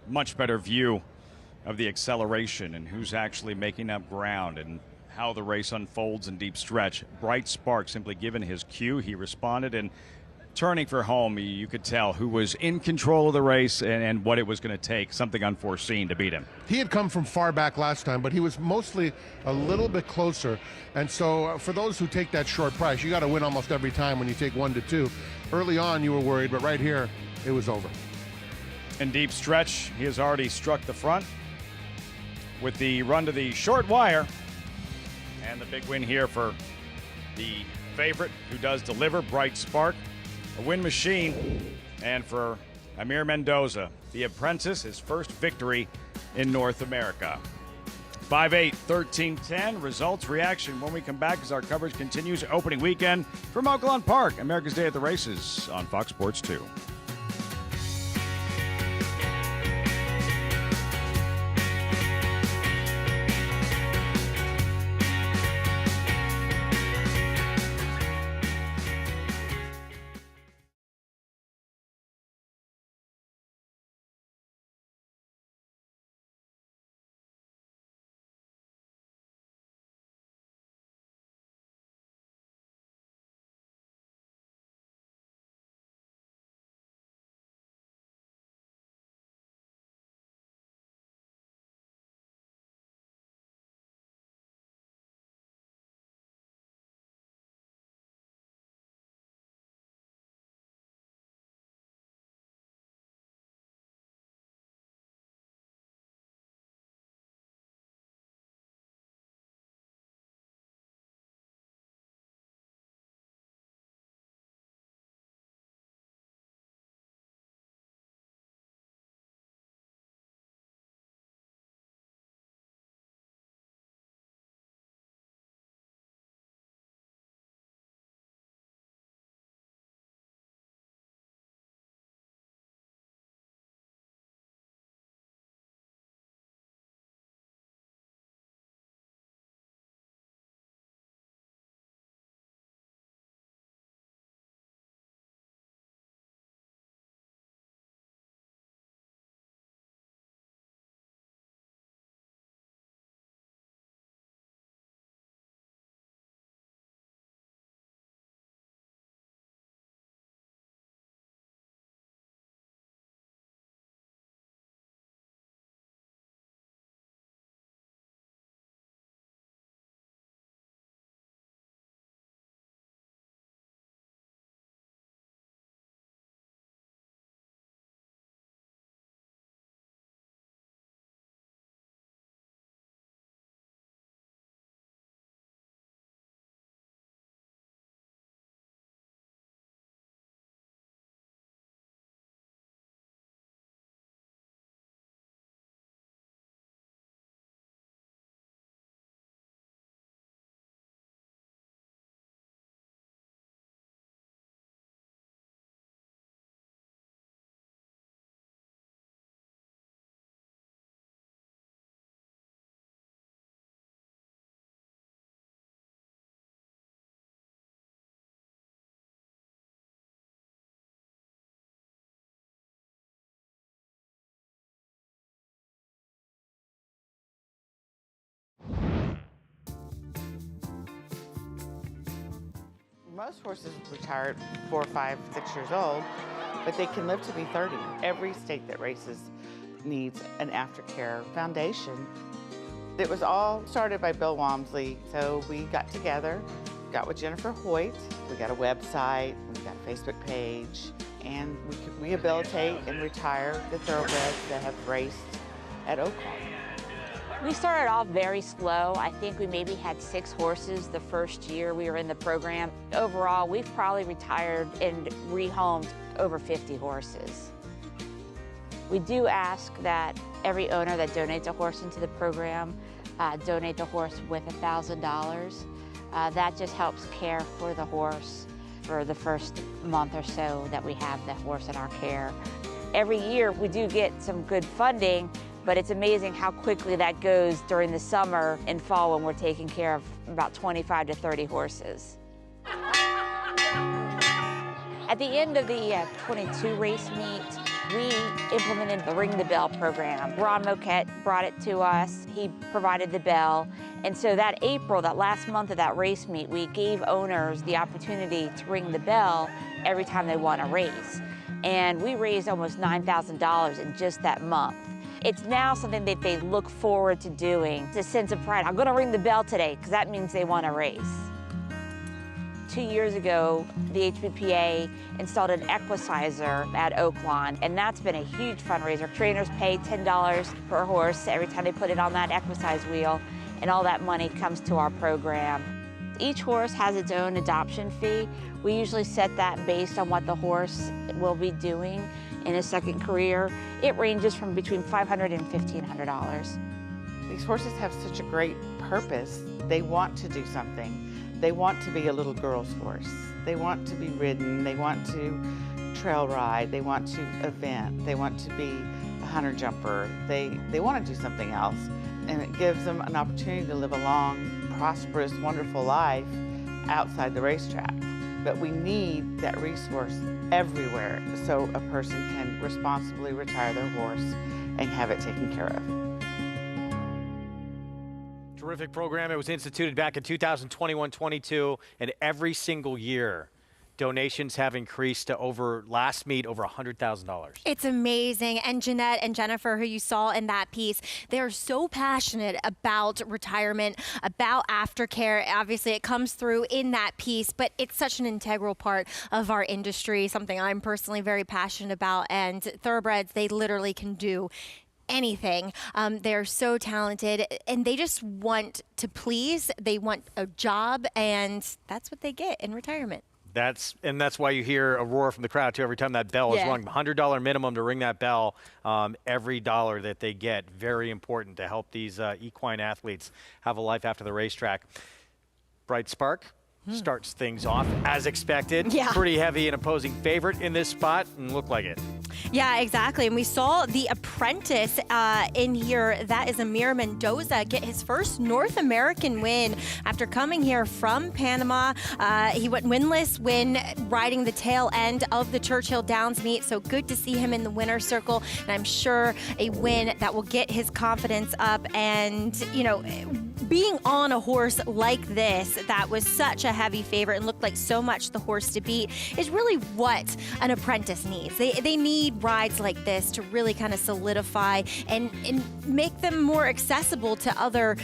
much better view of the acceleration and who's actually making up ground and how the race unfolds in deep stretch. Bright Spark simply given his cue, he responded, and turning for home, you could tell who was in control of the race and what it was going to take, something unforeseen to beat him. He had come from far back last time, but he was mostly a little bit closer. And so for those who take that short price, you got to win almost every time when you take 1-2. Early on, you were worried, but right here, it was over. In deep stretch, he has already struck the front with the run to the short wire. And the big win here for the favorite who does deliver, Bright Spark. A win machine, and for Amir Mendoza, the apprentice, his first victory in North America. 5-8, 13-10, results, reaction when we come back as our coverage continues. Opening weekend from Oaklawn Park, America's Day at the Races on Fox Sports 2. Most horses retire 4, 5, 6 years old, but they can live to be 30. Every state that races needs an Aftercare foundation. It was all started by Bill Walmsley, so we got together, got with Jennifer Hoyt, we got a website, we got a Facebook page, and we could rehabilitate and retire the thoroughbreds that have raced at Oaklawn. We started off very slow. I think we maybe had 6 horses the first year we were in the program. Overall, we've probably retired and rehomed over 50 horses. We do ask that every owner that donates a horse into the program donate the horse with $1,000. That just helps care for the horse for the first month or so that we have the horse in our care. Every year we do get some good funding, but it's amazing how quickly that goes during the summer and fall when we're taking care of about 25 to 30 horses. At the end of the 22 race meet, we implemented the Ring the Bell program. Ron Moquette brought it to us. He provided the bell. And so that April, that last month of that race meet, we gave owners the opportunity to ring the bell every time they won a race. And we raised almost $9,000 in just that month. It's now something that they look forward to doing. It's a sense of pride. I'm gonna ring the bell today because that means they won a race. 2 years ago, the HBPA installed an equicizer at Oaklawn, and that's been a huge fundraiser. Trainers pay $10 per horse every time they put it on that equicize wheel, and all that money comes to our program. Each horse has its own adoption fee. We usually set that based on what the horse will be doing in a second career. It ranges from between $500 and $1,500. These horses have such a great purpose. They want to do something. They want to be a little girl's horse. They want to be ridden. They want to trail ride. They want to event. They want to be a hunter jumper. They want to do something else. And it gives them an opportunity to live a long, prosperous, wonderful life outside the racetrack. But we need that resource everywhere so a person can responsibly retire their horse and have it taken care of. Terrific program. It was instituted back in 2021-22, and every single year, donations have increased to over $100,000. It's amazing. And Jeanette and Jennifer, who you saw in that piece, they're so passionate about retirement, about aftercare. Obviously, it comes through in that piece, but it's such an integral part of our industry, something I'm personally very passionate about. And thoroughbreds, they literally can do anything. They're so talented, and they just want to please. They want a job, and that's what they get in retirement. That's why you hear a roar from the crowd too every time that bell is rung. $100 minimum to ring that bell. Every dollar that they get, very important to help these equine athletes have a life after the racetrack. Bright Spark starts things off as expected. Yeah. Pretty heavy and opposing favorite in this spot, and looked like it. Yeah, exactly. And we saw the apprentice in here. That is Amir Mendoza get his first North American win after coming here from Panama. He went winless when riding the tail end of the Churchill Downs meet. So good to see him in the winner's circle. And I'm sure a win that will get his confidence up. And, you know, being on a horse like this, that was such a heavy favorite and looked like so much the horse to beat, is really what an apprentice needs. They need rides like this to really kind of solidify and make them more accessible to other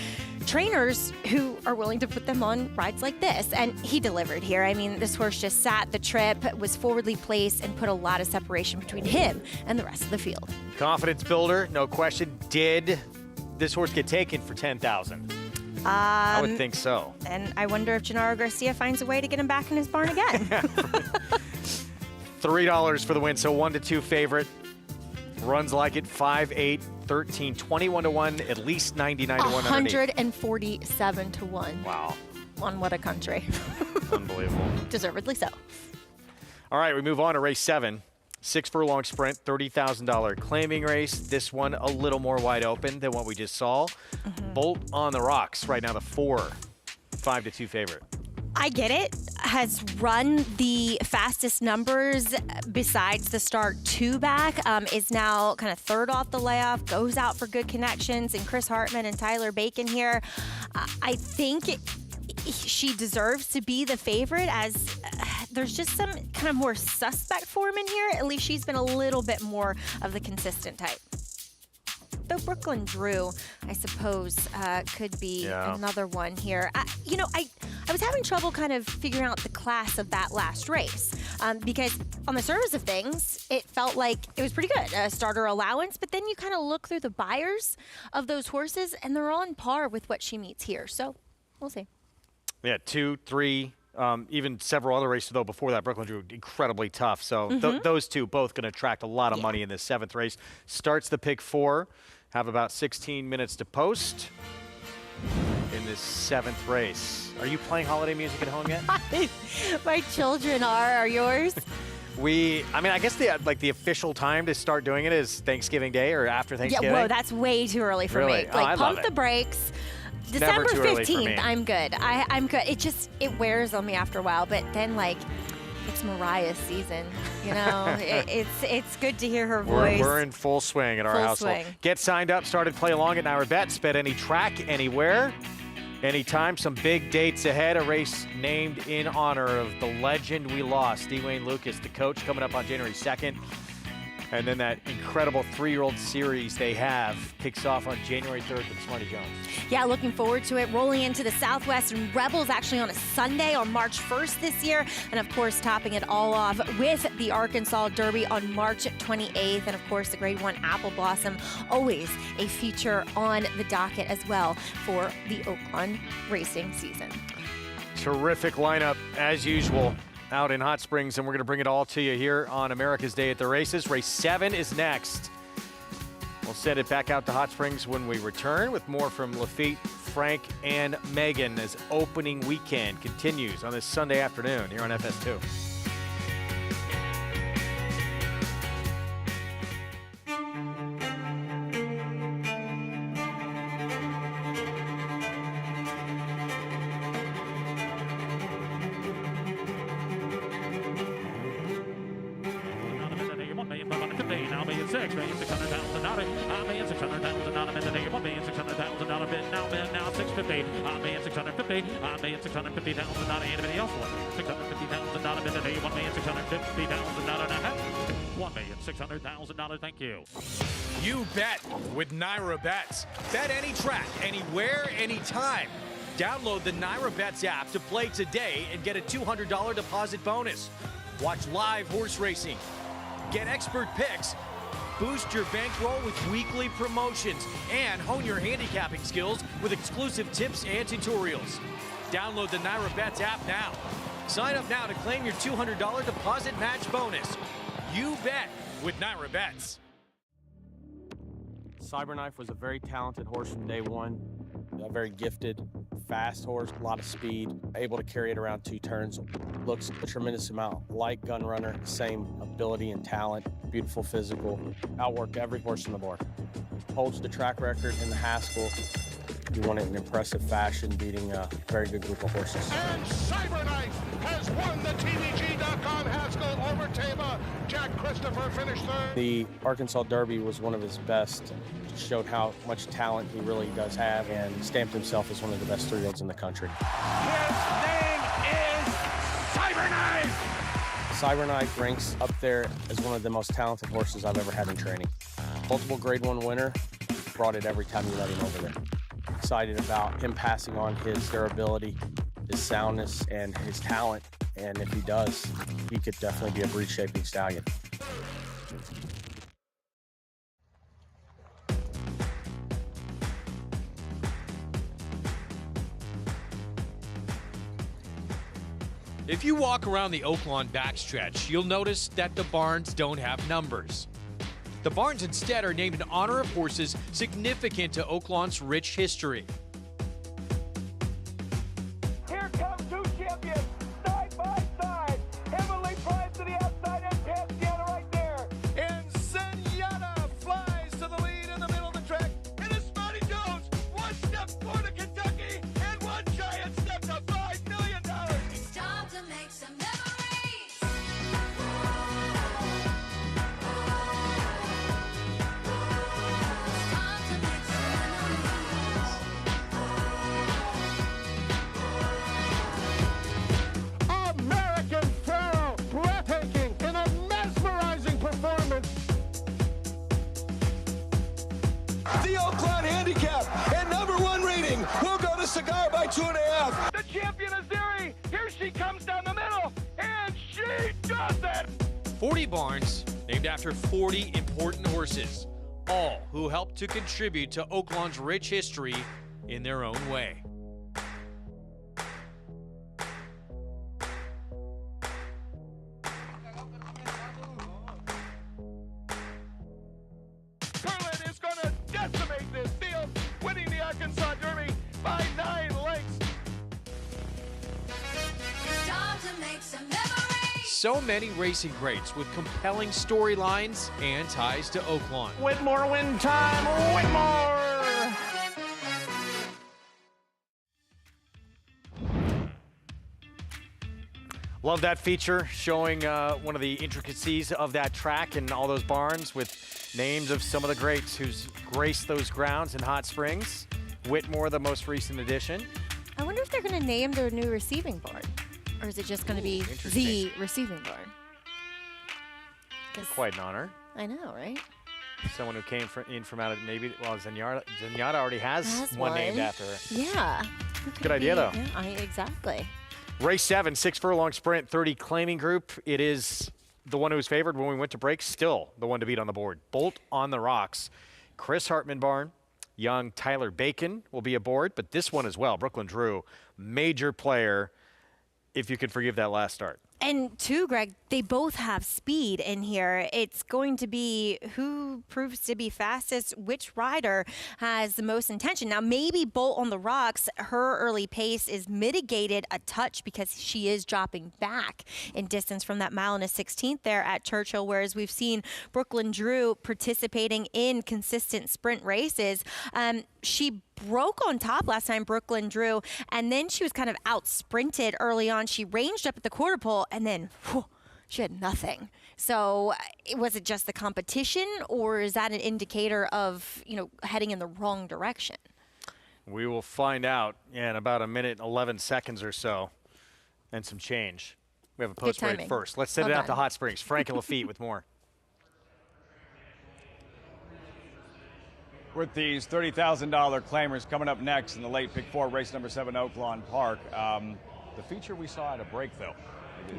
trainers who are willing to put them on rides like this. And he delivered here. I mean, this horse just sat the trip, was forwardly placed, and put a lot of separation between him and the rest of the field. Confidence builder, no question. Did this horse get taken for $10,000? I would think so. And I wonder if Gennaro Garcia finds a way to get him back in his barn again. $3 for the win, so 1-2 favorite. Runs like it, 5, 8, 13, 21-1, at least 99-1 underneath. 147-1. Wow. On What a Country. Unbelievable. Deservedly so. All right, we move on to race 7. 6 furlong sprint, $30,000 claiming race. This one a little more wide open than what we just saw. Bolt on the Rocks right now, the 5-2 favorite. I get it. Has run the fastest numbers besides the start 2 back. Is now kind of third off the layoff. Goes out for good connections. And Chris Hartman and Tyler Bacon here. I think she deserves to be the favorite, as there's just some kind of more suspect form in here. At least she's been a little bit more of the consistent type. Though Brooklyn Drew, I suppose, could be another one here. I was having trouble kind of figuring out the class of that last race because on the surface of things, it felt like it was pretty good, a starter allowance, but then you kind of look through the buyers of those horses and they're on par with what she meets here. So we'll see. Yeah, 2, 3, even several other races, though, before that, Brooklyn Drew, incredibly tough. So those two both going to attract a lot of money in this 7th race. Starts the pick 4, have about 16 minutes to post in this 7th race. Are you playing holiday music at home yet? My children are yours? I guess the official time to start doing it is Thanksgiving Day or after Thanksgiving. Yeah, whoa, that's way too early for me. I love pump it. the brakes. Never December too early for 15th, me. I'm good. I'm good. It wears on me after a while, but then it's Mariah's season. It's good to hear her voice. We're in full swing at our household. Swing. Get signed up, started play along at Naira Bets. Bet any track, anywhere, anytime. Some big dates ahead. A race named in honor of the legend we lost, Dwayne Lucas, the coach, coming up on January 2nd. And then that incredible 3-year-old series they have kicks off on January 3rd with Smarty Jones. Yeah, looking forward to it. Rolling into the Southwest and Rebels actually on a Sunday on March 1st this year. And of course, topping it all off with the Arkansas Derby on March 28th. And of course, the Grade 1 Apple Blossom, always a feature on the docket as well for the Oaklawn racing season. Terrific lineup as usual out in Hot Springs, and we're going to bring it all to you here on America's Day at the Races. Race 7 is next. We'll send it back out to Hot Springs when we return with more from Lafitte, Frank, and Megan as opening weekend continues on this Sunday afternoon here on FS2. $1,600,000, thank you. You bet with Naira Bets. Bet any track, anywhere, anytime. Download the Naira Bets app to play today and get a $200 deposit bonus. Watch live horse racing. Get expert picks. Boost your bankroll with weekly promotions and hone your handicapping skills with exclusive tips and tutorials. Download the Naira Bets app now. Sign up now to claim your $200 deposit match bonus. You bet with Naira Bets. Cyberknife was a very talented horse from day one. A very gifted, fast horse, a lot of speed, able to carry it around 2 turns. Looks a tremendous amount like Gun Runner, same ability and talent, beautiful physical, outworked every horse on the board. Holds the track record in the Haskell. He won it in impressive fashion, beating a very good group of horses. And Cyberknife has won the TVG.com Haskell over Tama. Jack Christopher finished 3rd. The Arkansas Derby was one of his best. Showed how much talent he really does have and stamped himself as one of the best 3-year-olds in the country. His name is Cyberknife! Cyberknife ranks up there as one of the most talented horses I've ever had in training. Multiple Grade 1 winner, brought it every time you let him over there. Excited about him passing on his durability, his soundness, and his talent. And if he does, he could definitely be a breed-shaping stallion. If you walk around the Oaklawn backstretch, you'll notice that the barns don't have numbers. The barns instead are named in honor of horses significant to Oaklawn's rich history. Here come 2 champions, side by side. Heavenly Pride to the outside and Cansiana right there. And Zenyatta flies to the lead in the middle of the track. And it's Smarty Jones, 1 step forward to Kentucky and 1 giant step to $5 million. It's time to make some memories. the Oaklawn handicap. And #1 rating will go to Cigar by 2.5. The champion is Zeri. Here she comes down the middle, and she does it. 40 barns named after 40 important horses, all who helped to contribute to Oaklawn's rich history in their own way. Curlin is going to decimate this field, winning the Arkansas Derby by 9 lengths. Time to make some memories. So many racing greats with compelling storylines and ties to Oaklawn. Whitmore win time, Whitmore! Love that feature, showing one of the intricacies of that track and all those barns with names of some of the greats who's graced those grounds in Hot Springs. Whitmore, the most recent addition. I wonder if they're going to name their new receiving barn. Or is it just going to be the receiving barn? Quite an honor. I know, right? Someone who came in from out of Zenyatta already has one named after her. Yeah. Good idea, though. Yeah, exactly. Race 7, 6 furlong sprint, 30 claiming group. It is the one who was favored when we went to break, still the one to beat on the board. Bolt on the Rocks. Chris Hartman barn. Young Tyler Bacon will be aboard, but this one as well. Brooklyn Drew, major player, if you could forgive that last start. And too, Greg, they both have speed in here. It's going to be who proves to be fastest, which rider has the most intention. Now, maybe Bolt on the Rocks, her early pace is mitigated a touch because she is dropping back in distance from that mile and a 16th there at Churchill, whereas we've seen Brooklyn Drew participating in consistent sprint races. She broke on top last time, Brooklyn Drew, and then she was kind of out-sprinted early on. She ranged up at the quarter pole, and then she had nothing. So was it just the competition, or is that an indicator of, heading in the wrong direction? We will find out in about 1 minute and 11 seconds or so, and some change. We have a post break first. Let's send it out to Hot Springs. Frank and Lafitte with more. With these $30,000 claimers coming up next in the late pick 4, race number 7, Oaklawn Park. The feature we saw at a break, though,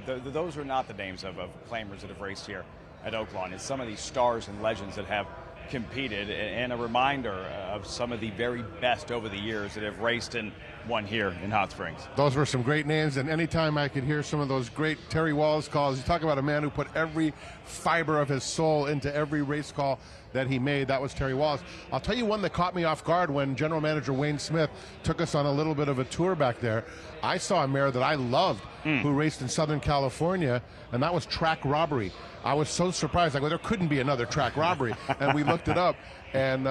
those are not the names of claimers that have raced here at Oaklawn. It's some of these stars and legends that have competed, and a reminder of some of the very best over the years that have raced and won here in Hot Springs. Those were some great names, and anytime I could hear some of those great Terry Wallace calls, you talk about a man who put every fiber of his soul into every race call that he made. That was Terry Wallace. I'll tell you one that caught me off guard when General Manager Wayne Smith took us on a little bit of a tour back there. I saw a mare that I loved who raced in Southern California, and that was Track Robbery. I was so surprised. I go, there couldn't be another Track Robbery. And we looked it up. And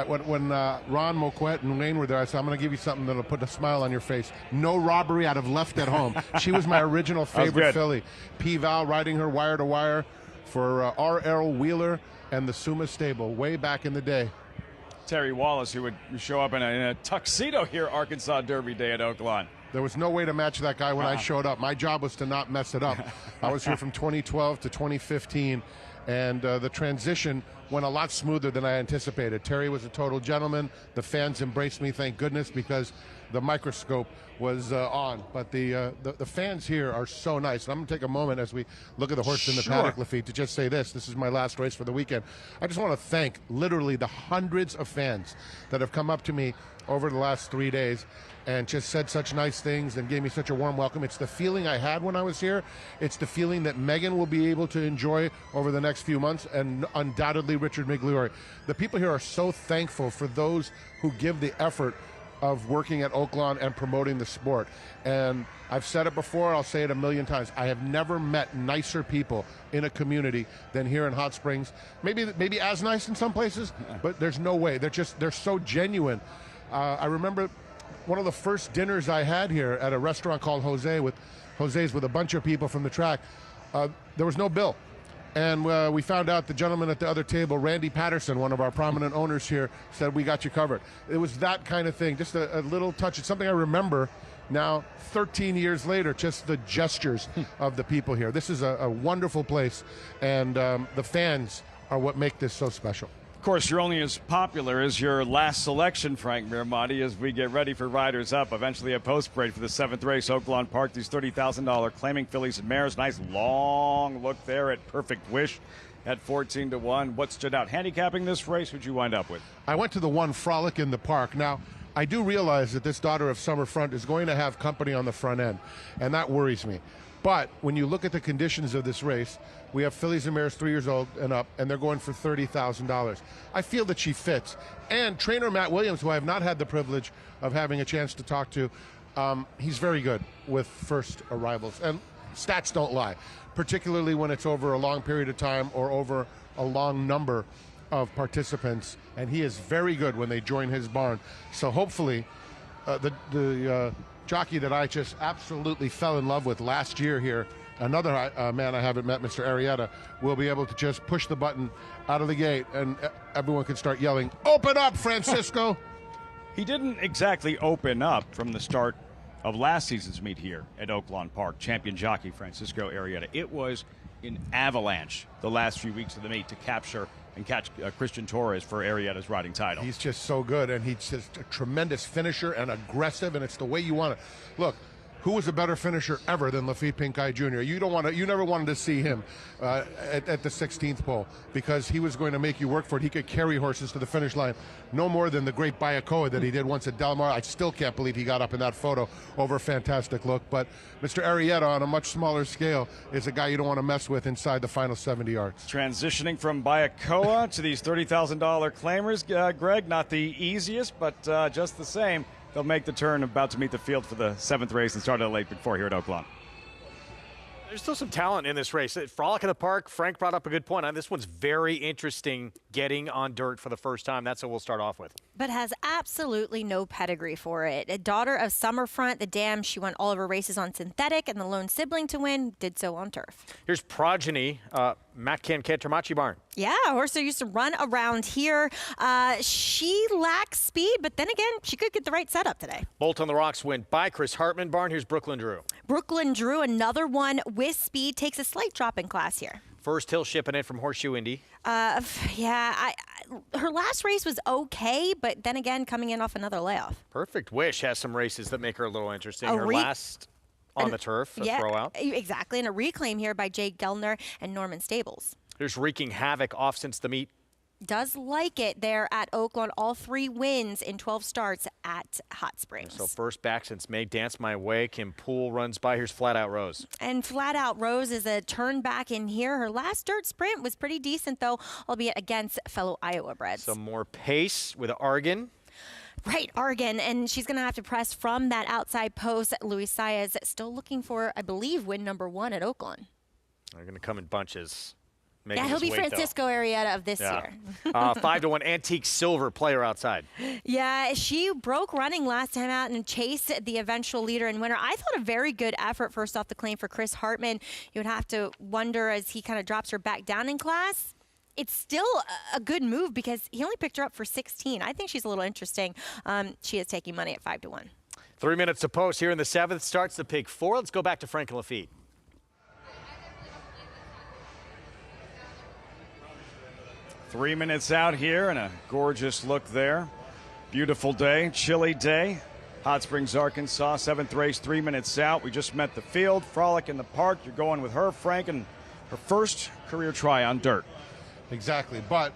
when Ron Moquette and Wayne were there, I said, I'm going to give you something that'll put a smile on your face. No Robbery out of Left at Home. She was my original favorite filly. P. Val riding her wire to wire for R. Errol Wheeler and the Suma stable way back in the day. Terry Wallace, who would show up in a tuxedo here Arkansas Derby Day at Oaklawn. There was no way to match that guy when I showed up. My job was to not mess it up. I was here from 2012 to 2015, and the transition went a lot smoother than I anticipated. Terry was a total gentleman. The fans embraced me, thank goodness, because the microscope was on. But the fans here are so nice. And I'm going to take a moment as we look at the horse in the paddock, Lafitte, to just say this. This is my last race for the weekend. I just want to thank literally the hundreds of fans that have come up to me over the last 3 days and just said such nice things and gave me such a warm welcome. It's the feeling I had when I was here. It's the feeling that Megan will be able to enjoy over the next few months, and undoubtedly Richard Migliore. The people here are so thankful for those who give the effort of working at Oaklawn and promoting the sport. And I've said it before, I'll say it a million times. I have never met nicer people in a community than here in Hot Springs. Maybe as nice in some places, but there's no way. They're so genuine. I remember one of the first dinners I had here at a restaurant called Jose's with a bunch of people from the track. There was no bill. And we found out the gentleman at the other table, Randy Patterson, one of our prominent owners here, said, we got you covered. It was that kind of thing, just a little touch. It's something I remember now, 13 years later, just the gestures of the people here. This is a wonderful place, and the fans are what make this so special. Of course, you're only as popular as your last selection, Frank Miramonte, as we get ready for Riders Up. Eventually a post parade for the 7th race, Oaklawn Park. These $30,000 claiming fillies and mares. Nice long look there at Perfect Wish at 14-1. What stood out? Handicapping this race, who'd you wind up with? I went to the one Frolic in the Park. Now, I do realize that this Daughter of Summerfront is going to have company on the front end, and that worries me. But when you look at the conditions of this race, we have fillies and mares 3 years old and up, and they're going for $30,000. I feel that she fits. And trainer Matt Williams, who I have not had the privilege of having a chance to talk to, he's very good with first arrivals. And stats don't lie, particularly when it's over a long period of time or over a long number of participants. And he is very good when they join his barn. So hopefully the jockey that I just absolutely fell in love with last year here, another man I haven't met, Mr. Arrieta, will be able to just push the button out of the gate and everyone can start yelling, "Open up, Francisco!" He didn't exactly open up from the start of last season's meet here at Oaklawn Park. Champion jockey Francisco Arrieta. It was an avalanche the last few weeks of the meet to capture and catch Christian Torres for Arrieta's riding title. He's just so good, and he's just a tremendous finisher and aggressive, and it's the way you want it. Look, who was a better finisher ever than Lafitte Pink-Eye Jr.? You never wanted to see him at the 16th pole because he was going to make you work for it. He could carry horses to the finish line no more than the great Bayacoa that he did once at Del Mar. I still can't believe he got up in that photo over a fantastic look. But Mr. Arrieta, on a much smaller scale, is a guy you don't want to mess with inside the final 70 yards. Transitioning from Bayacoa to these $30,000 claimers, Greg, not the easiest, but just the same. They'll make the turn, about to meet the field for the 7th race and start at a late Big Four here at Oaklawn. There's still some talent in this race. Frolic in the Park, Frank brought up a good point. This one's very interesting, getting on dirt for the first time. That's what we'll start off with. But has absolutely no pedigree for it. A Daughter of Summerfront, the dam, she won all of her races on synthetic, and the lone sibling to win did so on turf. Here's Progeny, Matt Cantramachi barn. Yeah, a horse that used to run around here. She lacks speed, but then again, she could get the right setup today. Bolt on the Rocks win by Chris Hartman barn. Here's Brooklyn Drew. Brooklyn Drew, another one with speed, takes a slight drop in class here. First hill shipping in from Horseshoe Indy. Her last race was okay, but then again, coming in off another layoff. Perfect Wish has some races that make her a little interesting. Her last on the turf, a throwout. Exactly, and a reclaim here by Jay Gelner and Norman Stables. There's Wreaking Havoc off since the meet. Does like it there at Oaklawn. All 3 wins in 12 starts at Hot Springs. So first back since May. Dance My Way. Kim Poole runs by. Here's Flat Out Rose. And Flat Out Rose is a turn back in here. Her last dirt sprint was pretty decent, though, albeit against fellow Iowa breds. Some more pace with Argan. Right, Argan, and she's going to have to press from that outside post. Luis Saez still looking for, I believe, win number 1 at Oaklawn. They're going to come in bunches. Yeah, he'll be Francisco Arrieta of this year. 5-1 Antique Silver player outside. Yeah, she broke running last time out and chased the eventual leader and winner. I thought a very good effort first off the claim for Chris Hartman. You would have to wonder as he kind of drops her back down in class. It's still a good move because he only picked her up for 16. I think she's a little interesting. She is taking money at 5-1. 3 minutes to post here in the 7th. Starts the Pick 4. Let's go back to Frank and Lafitte. Three minutes out here and a gorgeous look there. Beautiful day, chilly day. Hot Springs, Arkansas, 7th race, 3 minutes out. We just met the field. Frolic in the Park. You're going with her, Frank, and her first career try on dirt. Exactly, but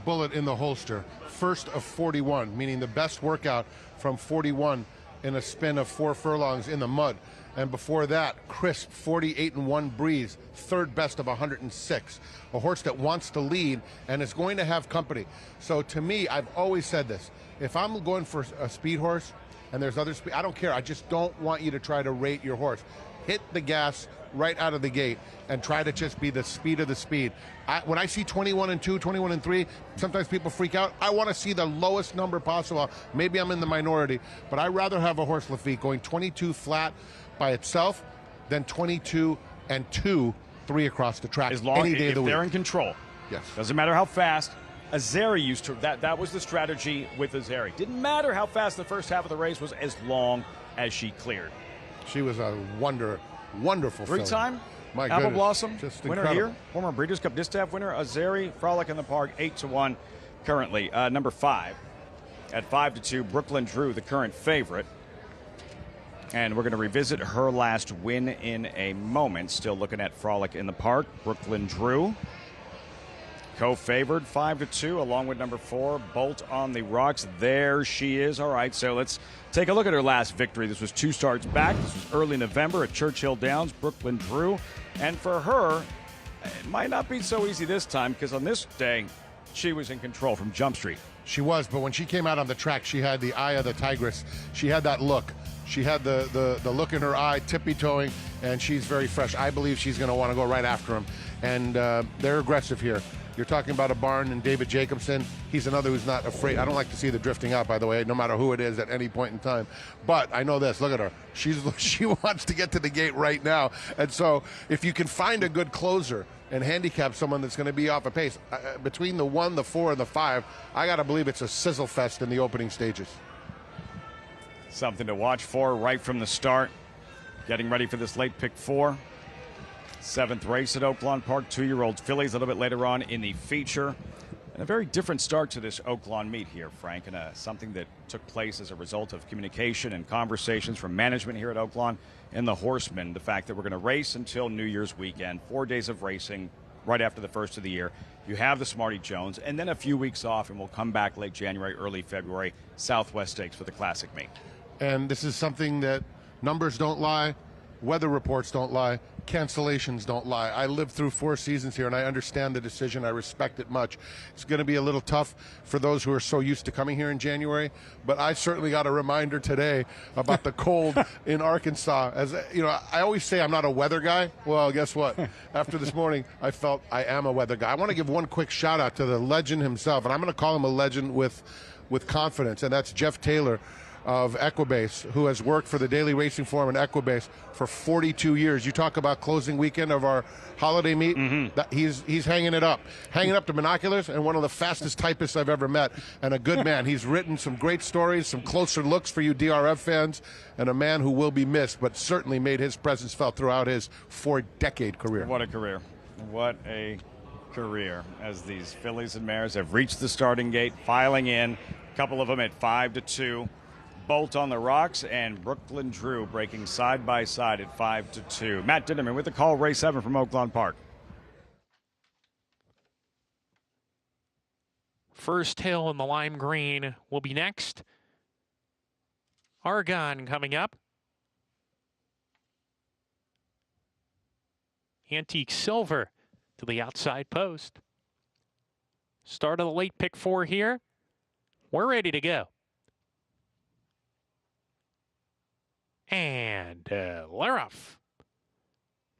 bullet in the holster. First of 41, meaning the best workout from 41 in a spin of 4 furlongs in the mud. And before that, crisp 48-1 Breeze, 3rd best of 106. A horse that wants to lead and is going to have company. So to me, I've always said this. If I'm going for a speed horse and there's other speed, I don't care. I just don't want you to try to rate your horse. Hit the gas right out of the gate and try to just be the speed of the speed. When I see 21-2, 21-3, sometimes people freak out. I want to see the lowest number possible. Maybe I'm in the minority, but I'd rather have a horse, Lafitte, going 22 flat by itself than 22-2, 3 across the track as long any day of the week. If they're in control. Yes. Doesn't matter how fast. Azeri used to, that was the strategy with Azeri. Didn't matter how fast the first half of the race was as long as she cleared. She was a wonderful filly. 3-time My Apple goodness. Blossom Just winner incredible. here. Former Breeders' Cup Distaff winner. Azeri, Frolic in the Park, 8-1. currently. Number 5 at 5-2, Brooklyn Drew, the current favorite. And we're going to revisit her last win in a moment. Still looking at Frolic in the Park. Brooklyn Drew, co-favored 5-2, along with number 4, Bolt on the Rocks. There she is. All right, so let's take a look at her last victory. This was 2 starts back. This was early November at Churchill Downs. Brooklyn Drew. And for her, it might not be so easy this time, because on this day, she was in control from Jump Street. She was, but when she came out on the track, she had the eye of the tigress. She had that look. She had the look in her eye, tippy-toeing, and she's very fresh. I believe she's going to want to go right after him, and they're aggressive here. You're talking about a barn and David Jacobson. He's another who's not afraid. I don't like to see the drifting out, by the way, no matter who it is at any point in time. But I know this. Look at her. She wants to get to the gate right now. And so if you can find a good closer and handicap someone that's going to be off a pace, between the 1, the 4, and the 5, I got to believe it's a sizzle fest in the opening stages. Something to watch for right from the start. Getting ready for this late pick 4. 7th race at Oaklawn Park. 2-year-old fillies a little bit later on in the feature. And a very different start to this Oaklawn meet here, Frank, and something that took place as a result of communication and conversations from management here at Oaklawn and the horsemen. The fact that we're going to race until New Year's weekend, 4 days of racing right after the first of the year. You have the Smarty Jones, and then a few weeks off, and we'll come back late January, early February, Southwest Stakes for the Classic meet. And this is something that numbers don't lie, weather reports don't lie, cancellations don't lie. I lived through 4 seasons here, and I understand the decision. I respect it much. It's going to be a little tough for those who are so used to coming here in January, but I certainly got a reminder today about the cold in Arkansas. As you know, I always say I'm not a weather guy. Well, guess what? After this morning, I felt I am a weather guy. I want to give one quick shout out to the legend himself, and I'm going to call him a legend with confidence, and that's Jeff Taylor of Equibase, who has worked for the Daily Racing Forum and Equibase for 42 years. You talk about closing weekend of our holiday meet. He's hanging it up to binoculars, and one of the fastest typists I've ever met, and a good man. He's written some great stories, some closer looks for you DRF fans, and a man who will be missed, but certainly made his presence felt throughout his 4-decade career. What a career. What a career, as these fillies and mares have reached the starting gate, filing in, a couple of them at 5-2. Bolt on the Rocks and Brooklyn Drew breaking side by side at 5-2. Matt Dinnerman with the call, race 7 from Oaklawn Park. First Hill in the lime green will be next. Argonne coming up. Antique Silver to the outside post. Start of the late pick 4 here. We're ready to go. And they're off.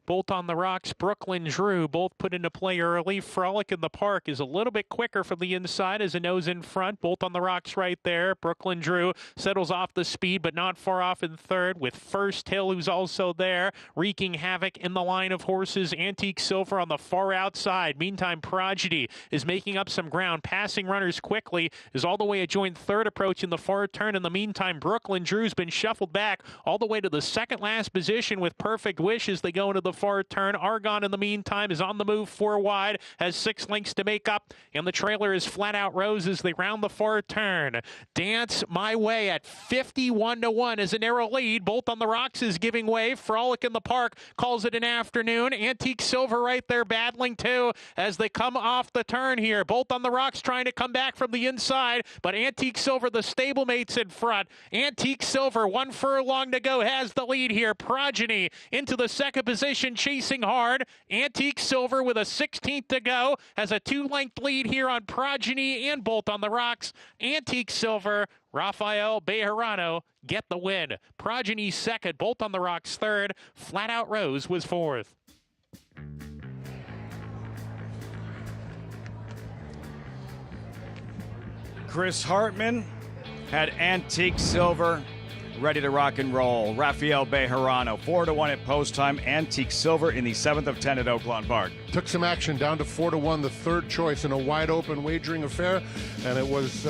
Bolt on the Rocks, Brooklyn Drew, both put into play early. Frolic in the Park is a little bit quicker from the inside as a nose in front. Bolt on the Rocks right there. Brooklyn Drew settles off the speed, but not far off in third, with First Hill, who's also there, wreaking havoc in the line of horses. Antique Silver on the far outside. Meantime, Prodigy is making up some ground, passing runners quickly, is all the way a joint third approach in the far turn. In the meantime, Brooklyn Drew's been shuffled back all the way to the second last position with Perfect Wish as they go into the far turn. Argonne, in the meantime, is on the move 4 wide, has 6 lengths to make up, and the trailer is Flat Out Rose as they round the far turn. Dance My Way at 51-1 as a narrow lead. Bolt on the Rocks is giving way. Frolic in the Park calls it an afternoon. Antique Silver right there battling too as they come off the turn here. Bolt on the Rocks trying to come back from the inside, but Antique Silver, the stablemates in front. Antique Silver, 1 furlong to go, has the lead here. Progeny into the second position, chasing hard. Antique Silver with a 16th to go has a 2-length lead here on Progeny and Bolt on the Rocks. Antique Silver, Rafael Bejarano get the win. Progeny second, Bolt on the Rocks third, Flat Out Rose was fourth. Chris Hartman had Antique Silver ready to rock and roll. Rafael Bejarano, 4-1 at post time. Antique Silver in the 7th of 10 at Oaklawn Park. Took some action down to 4-1, the third choice in a wide open wagering affair, and it was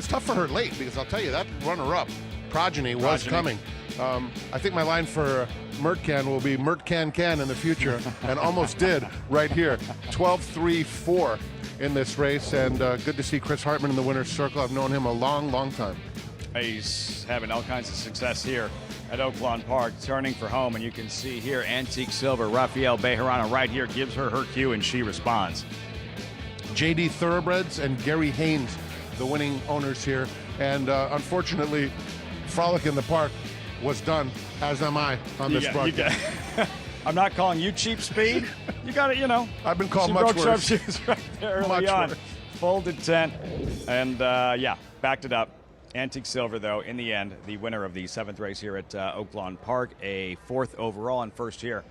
tough for her late, because I'll tell you, that runner-up, Progeny, was coming. I think my line for Mertcan will be Mertcan in the future, and almost did right here. 12-3-4. in this race, and good to see Chris Hartman in the winner's circle. I've known him a long, long time. He's having all kinds of success here at Oaklawn Park, turning for home, and you can see here Antique Silver, Rafael Bejarano right here gives her cue, and she responds. JD Thoroughbreds and Gary Haynes, the winning owners here, and unfortunately, Frolic in the Park was done, as am I, on this broadcast. I'm not calling you cheap speed. You got it, I've been called she much broke worse. Shoes right there early Much on. worse. Folded tent, and backed it up. Antique Silver, though, in the end, the winner of the 7th race here at Oaklawn Park, a 4th overall and first here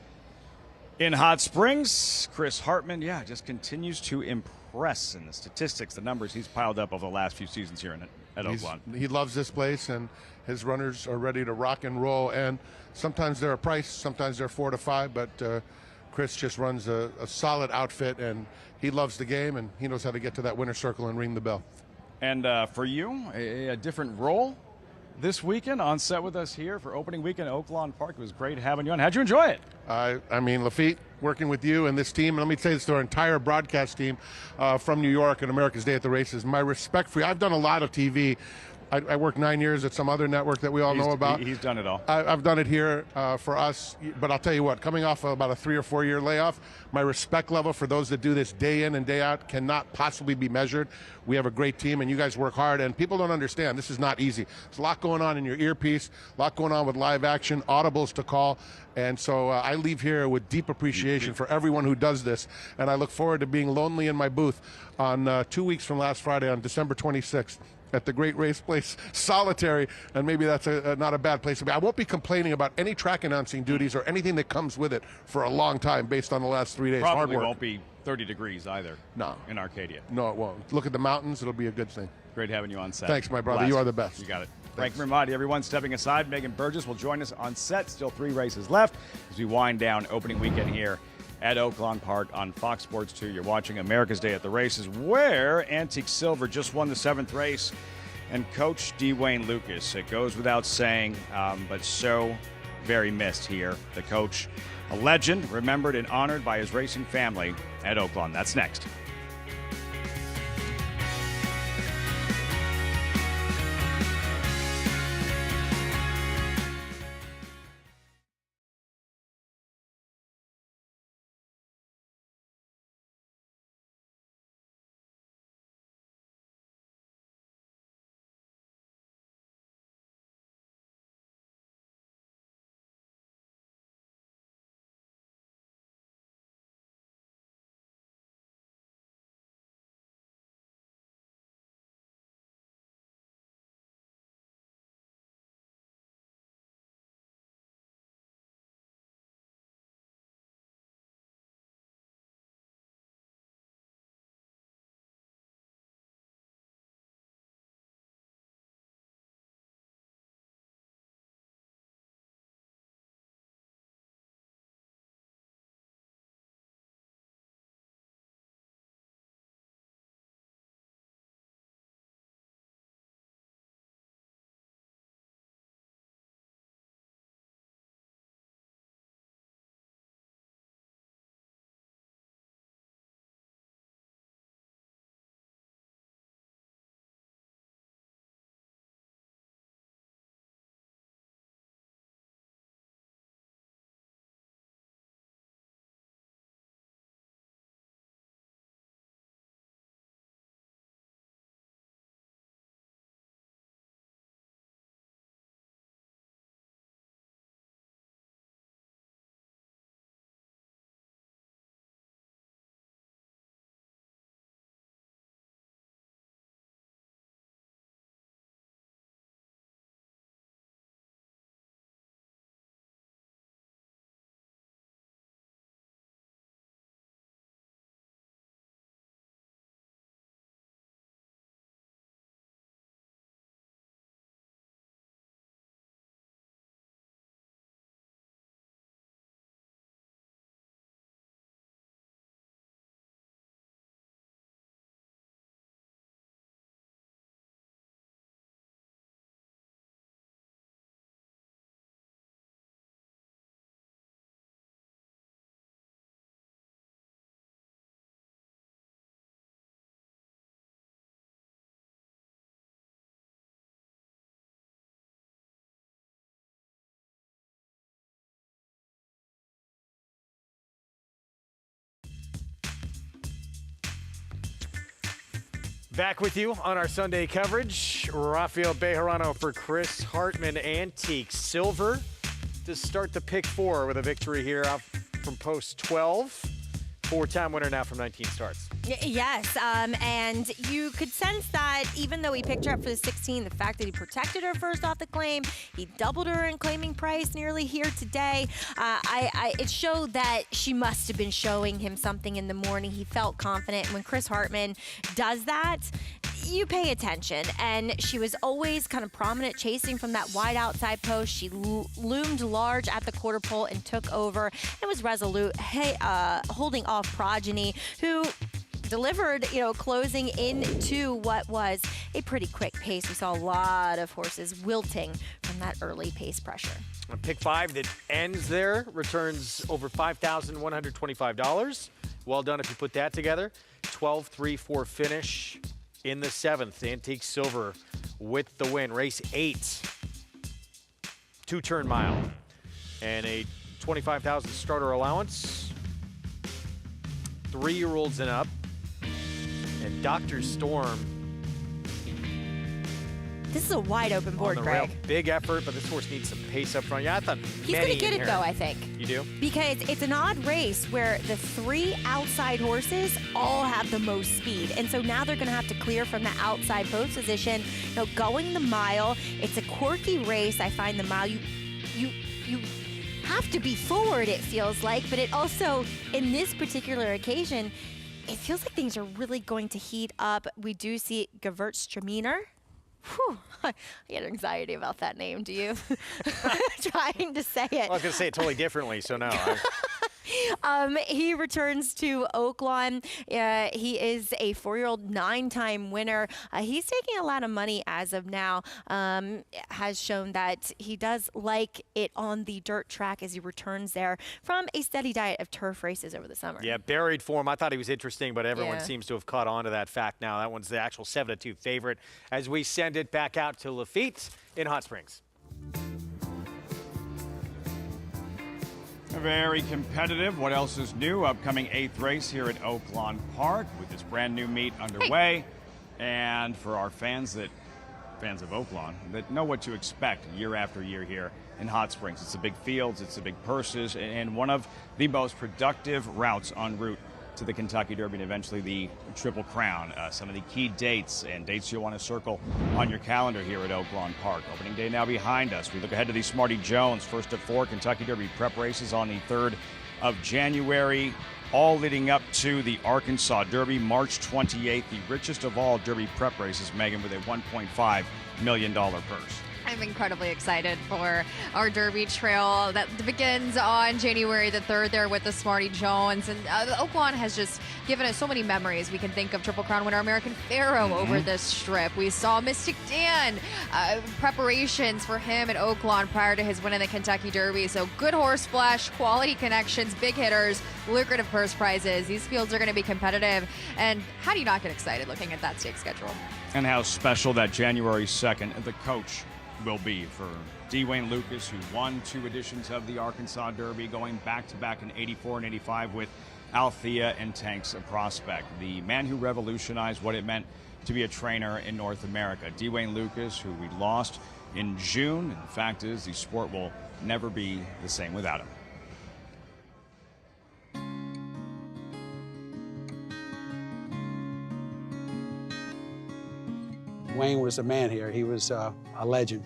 in Hot Springs. Chris Hartman, just continues to impress in the statistics, the numbers he's piled up over the last few seasons here at Oaklawn. He loves this place, and his runners are ready to rock and roll. And sometimes they're a price, sometimes they're 4 to 5, but Chris just runs a solid outfit, and he loves the game, and he knows how to get to that winner's circle and ring the bell. And for you, a different role this weekend on set with us here for opening weekend at Oaklawn Park. It was great having you on. How'd you enjoy it? I mean, Lafitte, working with you and this team, and let me say this to our entire broadcast team from New York and America's Day at the Races, my respect for you. I've done a lot of TV. I worked 9 years at some other network that we all know about. He's done it all. I've done it here for us, but I'll tell you what, coming off of about a 3 or 4 year layoff, my respect level for those that do this day in and day out cannot possibly be measured. We have a great team, and you guys work hard, and people don't understand. This is not easy. There's a lot going on in your earpiece, a lot going on with live action, audibles to call, and so I leave here with deep appreciation for everyone who does this, and I look forward to being lonely in my booth on 2 weeks from last Friday on December 26th. At the Great Race Place, solitary, and maybe that's not a bad place to be. I won't be complaining about any track announcing duties or anything that comes with it for a long time based on the last 3 days. Probably Hard work. won't be 30 degrees either. No. In Arcadia. No, it won't. Look at the mountains. It'll be a good thing. Great having you on set. Thanks, my brother. Blast. You are the best. You got it. Frank Ramadi, everyone stepping aside. Megan Burgess will join us on set. Still 3 races left as we wind down opening weekend here at Oaklawn Park on Fox Sports 2. You're watching America's Day at the Races, where Antique Silver just won the 7th race. And Coach Dwayne Lucas, it goes without saying, but so very missed here. The coach, a legend, remembered and honored by his racing family at Oaklawn. That's next. Back with you on our Sunday coverage. Rafael Bejarano for Chris Hartman. Antique Silver to start the pick 4 with a victory here out from post 12. 4-time winner now from 19 starts. Yes, and you could sense that even though he picked her up for the 16, the fact that he protected her first off the claim, he doubled her in claiming price nearly here today. It showed that she must have been showing him something in the morning. He felt confident. When Chris Hartman does that, you pay attention, and she was always kind of prominent chasing from that wide outside post. She loomed large at the quarter pole and took over and was resolute, holding off Progeny, who delivered, closing into what was a pretty quick pace. We saw a lot of horses wilting from that early pace pressure. A pick 5 that ends there returns over $5,125. Well done if you put that together. 12-3-4 finish in the 7th. Antique Silver with the win. Race 8. 2-turn mile. And a $25,000 starter allowance. 3-year-olds and up. And Dr. Storm. This is a wide open board, on the rail. Greg. Big effort, but this horse needs some pace up front. Yeah, I thought He's going to get it, though, I think. You do? Because it's an odd race where the 3 outside horses all have the most speed. And so now they're going to have to clear from the outside post position. Going the mile, it's a quirky race. I find the mile, you have to be forward, it feels like. But it also, in this particular occasion, it feels like things are really going to heat up. We do see Gewürztraminer. Whew, I get anxiety about that name. Do you? Trying to say it. Well, I was going to say it totally differently, so no. He returns to Oaklawn. He is a 4-year-old 9-time winner. He's taking a lot of money as of now. Has shown that he does like it on the dirt track as he returns there from a steady diet of turf races over the summer. Yeah, buried form. I thought he was interesting, but everyone Yeah. seems to have caught on to that fact now. That one's the actual 7-2 favorite as we send it back out to Lafitte in Hot Springs. Very competitive. What else is new? Upcoming 8th race here at Oaklawn Park with this brand new meet underway. And for our fans of Oaklawn that know what to expect year after year here in Hot Springs. It's the big fields, it's the big purses, and one of the most productive routes en route to the Kentucky Derby and eventually the Triple Crown. Some of the key dates and dates you'll want to circle on your calendar here at Oaklawn Park. Opening day now behind us. We look ahead to the Smarty Jones first of 4 Kentucky Derby prep races on the 3rd of January, all leading up to the Arkansas Derby March 28th, the richest of all Derby prep races, Megan, with a $1.5 million purse. I'm incredibly excited for our Derby Trail that begins on January the 3rd there with the Smarty Jones. And Oaklawn has just given us so many memories. We can think of Triple Crown winner American Pharoah over this strip. We saw Mystic Dan, preparations for him at Oaklawn prior to his win in the Kentucky Derby. So good horse flesh, quality connections, big hitters, lucrative purse prizes. These fields are going to be competitive. And how do you not get excited looking at that stake schedule? And how special that January 2nd, the coach will be for Dwayne Lucas, who won 2 editions of the Arkansas Derby, going back-to-back in 84 and 85 with Althea and Tanks a Prospect. The man who revolutionized what it meant to be a trainer in North America. Dwayne Lucas, who we lost in June. And the fact is, the sport will never be the same without him. Wayne was a man here. He was a legend.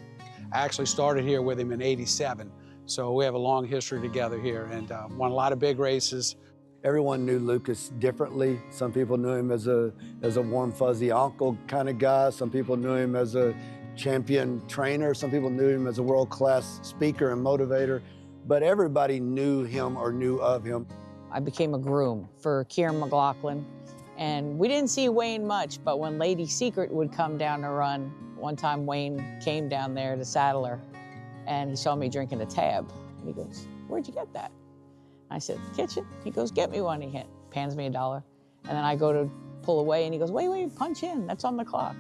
I actually started here with him in '87, so we have a long history together here and won a lot of big races. Everyone knew Lucas differently. Some people knew him as a warm, fuzzy uncle kind of guy. Some people knew him as a champion trainer. Some people knew him as a world-class speaker and motivator. But everybody knew him or knew of him. I became a groom for Kieran McLaughlin. And we didn't see Wayne much, but when Lady Secret would come down to run, one time Wayne came down there to saddle her, and he saw me drinking a tab. And he goes, "Where'd you get that?" I said, "Kitchen." He goes, "Get me one." He hands me $1. And then I go to pull away, and he goes, "Wait, punch in. That's on the clock."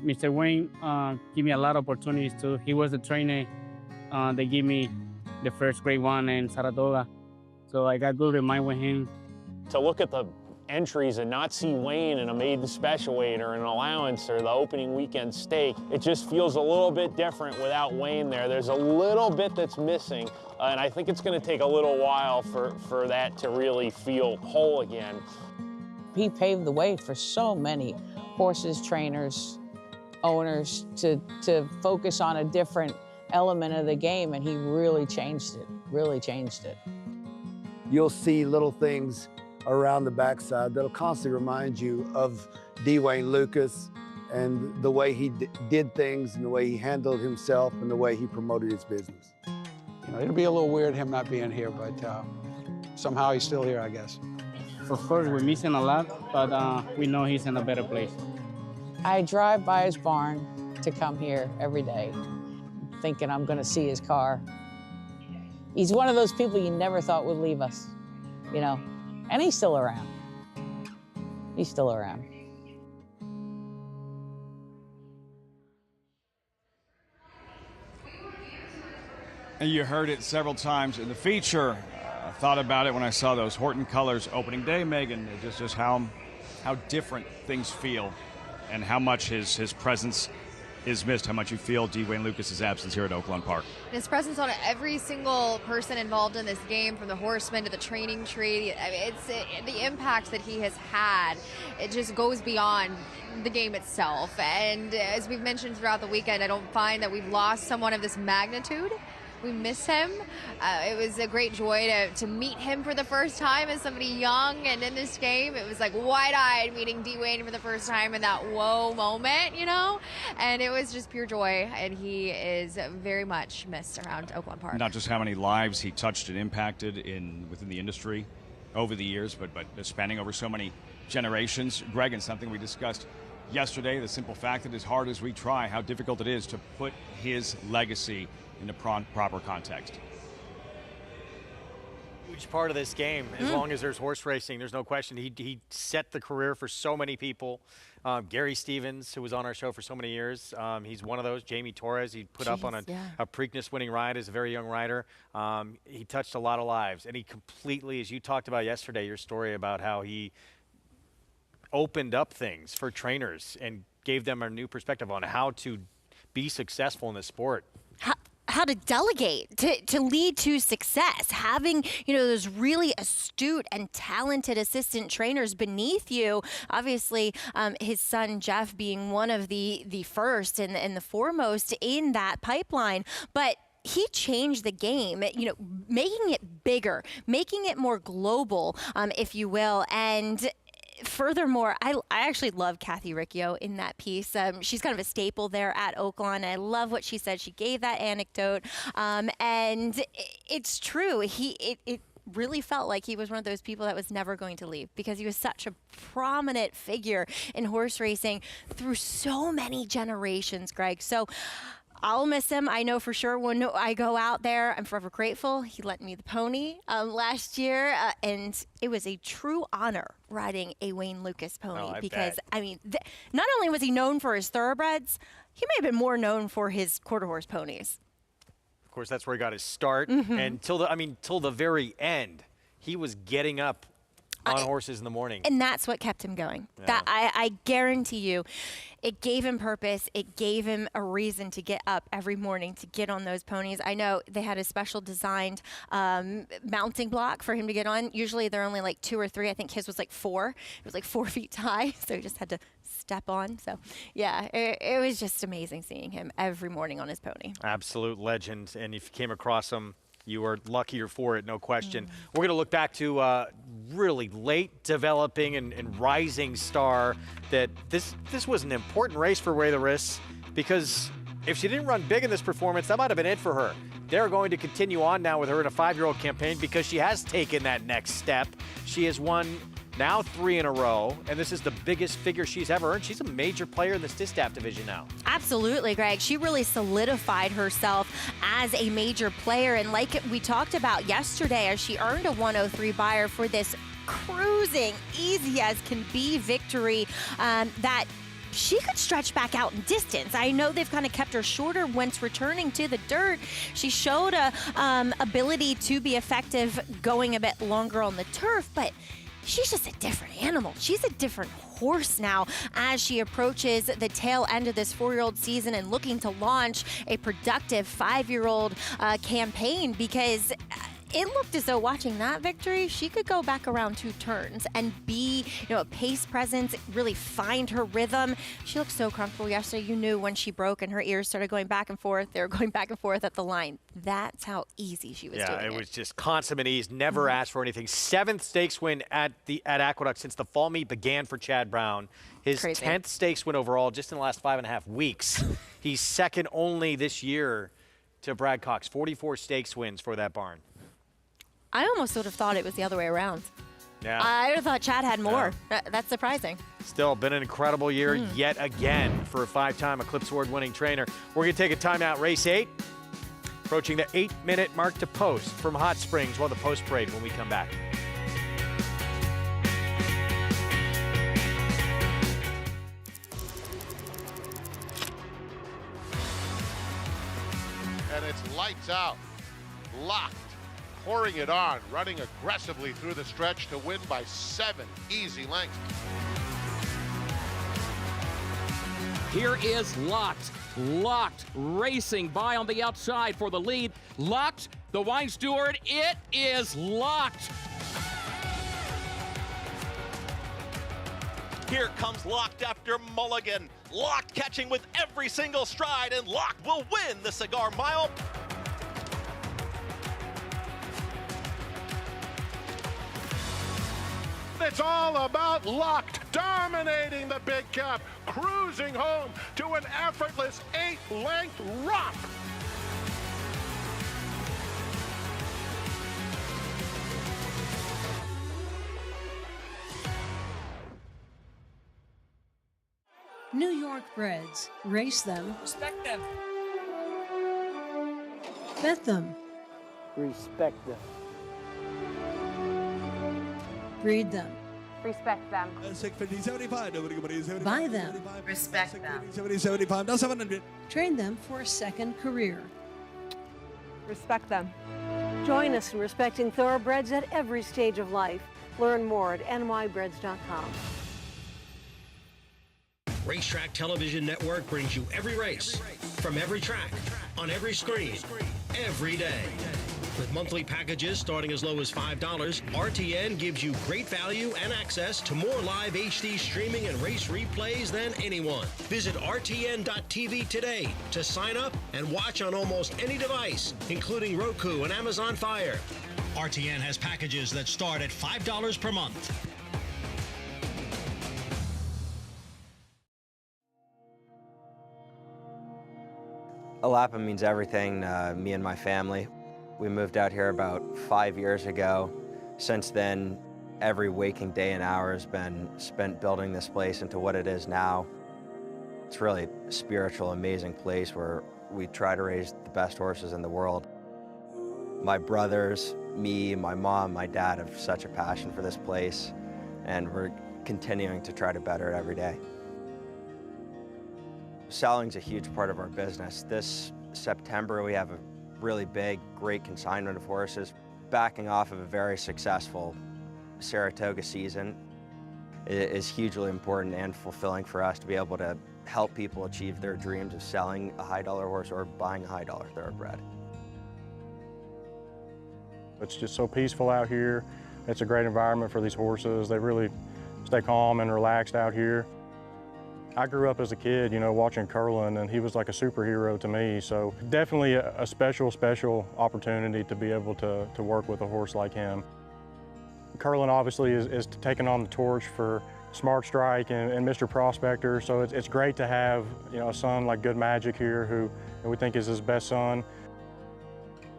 Mr. Wayne gave me a lot of opportunities too. He was a trainer. They gave me the first grade 1 in Saratoga. So I got good remind with him. To look at the entries and not see Wayne in a maiden special weight or an allowance or the opening weekend stake. It just feels a little bit different without Wayne there. There's a little bit that's missing, and I think it's going to take a little while for that to really feel whole again. He paved the way for so many horses, trainers, owners to focus on a different element of the game, and he really changed it, You'll see little things around the backside that'll constantly remind you of Dwayne Lucas and the way he did things and the way he handled himself and the way he promoted his business. You know, it'll be a little weird him not being here, but somehow he's still here, I guess. Of course, we're missing a lot, but we know he's in a better place. I drive by his barn to come here every day, thinking I'm gonna see his car. He's one of those people you never thought would leave us, you know, and he's still around. He's still around. And you heard it several times in the feature. I thought about it when I saw those Horton colors opening day, Megan. Just how different things feel and how much his presence is missed, how much you feel Dwayne Lucas's absence here at Oaklawn Park. His presence on every single person involved in this game, from the horsemen to the training tree, I mean, it's the impact that he has had. It just goes beyond the game itself. And as we've mentioned throughout the weekend, I don't find that we've lost someone of this magnitude. We miss him. It was a great joy to meet him for the first time as somebody young and in this game. It was like wide-eyed meeting Dwayne for the first time in that whoa moment, you know? And it was just pure joy, and he is very much missed around Oaklawn Park. Not just how many lives he touched and impacted within the industry over the years, but spanning over so many generations. Greg, and something we discussed yesterday, the simple fact that as hard as we try, how difficult it is to put his legacy into proper context. Huge part of this game. As long as there's horse racing, there's no question. He set the career for so many people. Gary Stevens, who was on our show for so many years, he's one of those. Jamie Torres, he put up on a Preakness winning ride as a very young rider. He touched a lot of lives, and he completely, as you talked about yesterday, your story about how he opened up things for trainers and gave them a new perspective on how to be successful in the sport. How to delegate to lead to success, having, you know, those really astute and talented assistant trainers beneath you. Obviously, his son Jeff being one of the first and the foremost in that pipeline, but he changed the game, you know, making it bigger, making it more global, if you will. And furthermore, I actually love Kathy Riccio in that piece. She's kind of a staple there at Oaklawn. I love what she said. She gave that anecdote, and it's true. It really felt like he was one of those people that was never going to leave, because he was such a prominent figure in horse racing through so many generations, Greg. So I'll miss him. I know for sure when I go out there, I'm forever grateful. He lent me the pony last year, and it was a true honor riding a Wayne Lucas pony, because, I mean, not only was he known for his thoroughbreds, he may have been more known for his quarter horse ponies. Of course, that's where he got his start. And till the very end, he was getting up on horses in the morning. And that's what kept him going. Yeah. That I guarantee you, it gave him purpose. It gave him a reason to get up every morning to get on those ponies. I know they had a special designed mounting block for him to get on. Usually they're only like 2 or 3. I think his was like 4. It was like 4 feet high, so he just had to step on. So yeah, it was just amazing seeing him every morning on his pony. Absolute legend. And if you came across him, you are luckier for it, no question. We're going to look back to really late developing and rising star. That this was an important race for Way the Riss, because if she didn't run big in this performance, that might have been it for her. They're going to continue on now with her in a 5-year-old campaign, because she has taken that next step. She has won now 3 in a row, and this is the biggest figure she's ever earned. She's a major player in this distaff division now. Absolutely, Greg. She really solidified herself as a major player, and like we talked about yesterday, as she earned a 103 buyer for this cruising, easy as can be victory, that she could stretch back out in distance. I know they've kind of kept her shorter once returning to the dirt. She showed a ability to be effective going a bit longer on the turf, but she's just a different animal. She's a different horse now as she approaches the tail end of this 4-year-old season and looking to launch a productive 5-year-old campaign, because it looked as though watching that victory, she could go back around 2 turns and be, a pace presence, really find her rhythm. She looked so comfortable yesterday. You knew when she broke and her ears started going back and forth, they were going back and forth at the line. That's how easy she was doing it. Yeah, it was just consummate ease, never asked for anything. 7th stakes win at Aqueduct since the fall meet began for Chad Brown. His Crazy. 10th stakes win overall just in the last 5.5 weeks. He's second only this year to Brad Cox. 44 stakes wins for that barn. I almost would have thought it was the other way around. Yeah. I would have thought Chad had more. That's surprising. Still been an incredible year yet again for a 5-time Eclipse Award winning trainer. We're going to take a timeout. Race 8, approaching the 8-minute mark to post from Hot Springs. While the post parade when we come back. And it's lights out, locked, pouring it on, running aggressively through the stretch to win by 7 easy lengths. Here is Locked. Locked racing by on the outside for the lead. Locked, the wine steward, it is Locked. Here comes Locked after Mulligan. Locked catching with every single stride, and Locked will win the Cigar Mile. It's all about Locked, dominating the big cap, cruising home to an effortless 8-length romp. New York breds. Race them. Respect them. Bet them. Respect them. Breed them. Respect them. Buy them. Respect them. Train them for a second career. Respect them. Join us in respecting thoroughbreds at every stage of life. Learn more at nybreds.com. Racetrack Television Network brings you every race, from every track, on every screen, every day. With monthly packages starting as low as $5, RTN gives you great value and access to more live HD streaming and race replays than anyone. Visit RTN.tv today to sign up and watch on almost any device, including Roku and Amazon Fire. RTN has packages that start at $5 per month. Alapa means everything to me and my family. We moved out here about 5 years ago. Since then, every waking day and hour has been spent building this place into what it is now. It's really a spiritual, amazing place where we try to raise the best horses in the world. My brothers, me, my mom, my dad have such a passion for this place, and we're continuing to try to better it every day. Selling's a huge part of our business. This September, we have a really big, great consignment of horses. Backing off of a very successful Saratoga season, it is hugely important and fulfilling for us to be able to help people achieve their dreams of selling a high-dollar horse or buying a high-dollar thoroughbred. It's just so peaceful out here. It's a great environment for these horses. They really stay calm and relaxed out here. I grew up as a kid, watching Curlin, and he was like a superhero to me. So definitely a special opportunity to be able to work with a horse like him. Curlin obviously is taking on the torch for Smart Strike and Mr. Prospector. So it's great to have, a son like Good Magic here who we think is his best son.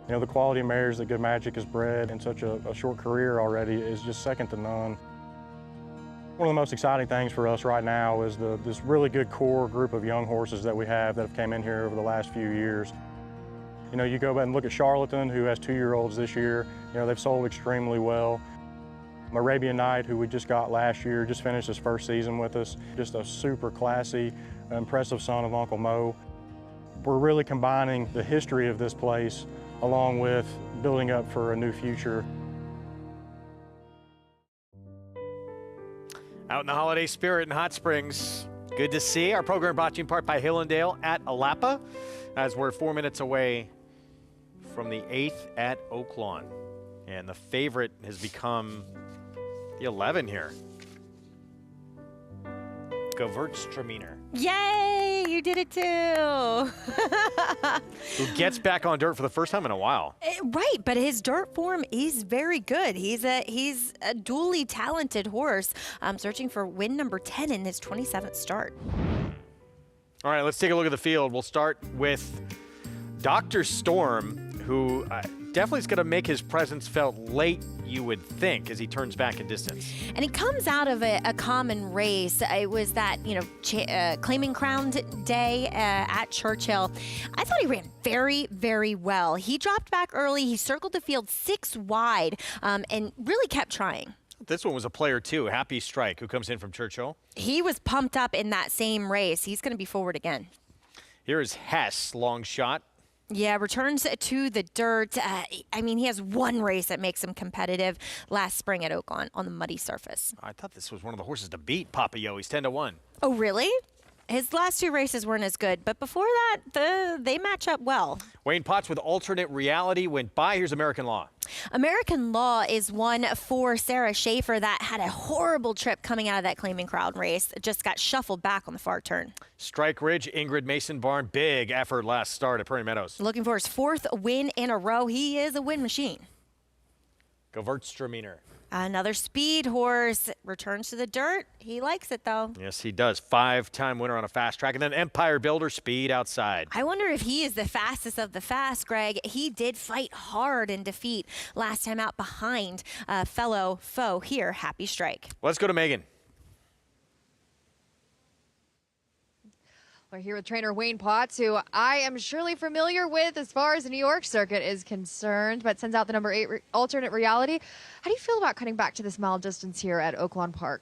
The quality of mares that Good Magic has bred in such a short career already is just second to none. One of the most exciting things for us right now is this really good core group of young horses that we have that have came in here over the last few years. You go back and look at Charlatan, who has 2-year-olds this year. They've sold extremely well. Arabian Night, who we just got last year, just finished his first season with us. Just a super classy, impressive son of Uncle Mo. We're really combining the history of this place along with building up for a new future. Out in the holiday spirit in Hot Springs. Good to see. Our program brought to you in part by Hillendale at Alapa, as we're 4 minutes away from the 8th at Oaklawn. And the favorite has become the 11 here. Gewürztraminer. Yay, you did it too. Who gets back on dirt for the first time in a while. Right, but his dirt form is very good. He's a dually talented horse. Searching for win number 10 in his 27th start. All right, let's take a look at the field. We'll start with Dr. Storm, who definitely is going to make his presence felt late, you would think, as he turns back in distance. And he comes out of a common race. It was that, claiming crown day at Churchill. I thought he ran very, very well. He dropped back early. He circled the field 6 wide and really kept trying. This one was a player, too. Happy Strike, who comes in from Churchill. He was pumped up in that same race. He's going to be forward again. Here is Hess, long shot. Yeah, returns to the dirt. He has one race that makes him competitive last spring at Oaklawn on the muddy surface. I thought this was one of the horses to beat, Papio. He's 10-1. Oh, really? His last 2 races weren't as good, but before that, they match up well. Wayne Potts with Alternate Reality went by. Here's American Law. American Law is one for Sarah Schaefer that had a horrible trip coming out of that claiming crowd race. Just got shuffled back on the far turn. Strike Ridge, Ingrid Mason Barn. Big effort last start at Prairie Meadows. Looking for his 4th win in a row. He is a win machine. Gewürztraminer. Another speed horse returns to the dirt. He likes it, though. Yes, he does. 5-time winner on a fast track. And then Empire Builder, speed outside. I wonder if he is the fastest of the fast, Greg. He did fight hard in defeat last time out behind a fellow foe here, Happy Strike. Let's go to Megan. We're here with trainer Wayne Potts, who I am surely familiar with as far as the New York circuit is concerned, but sends out the number 8 Alternate Reality. How do you feel about cutting back to this mile distance here at Oaklawn Park?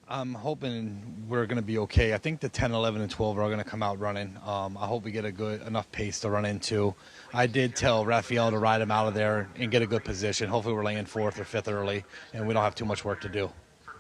I'm hoping we're going to be okay. I think the 10, 11, and 12 are going to come out running. I hope we get a good enough pace to run into. I did tell Raphael to ride him out of there and get a good position. Hopefully we're laying 4th or 5th early, and we don't have too much work to do.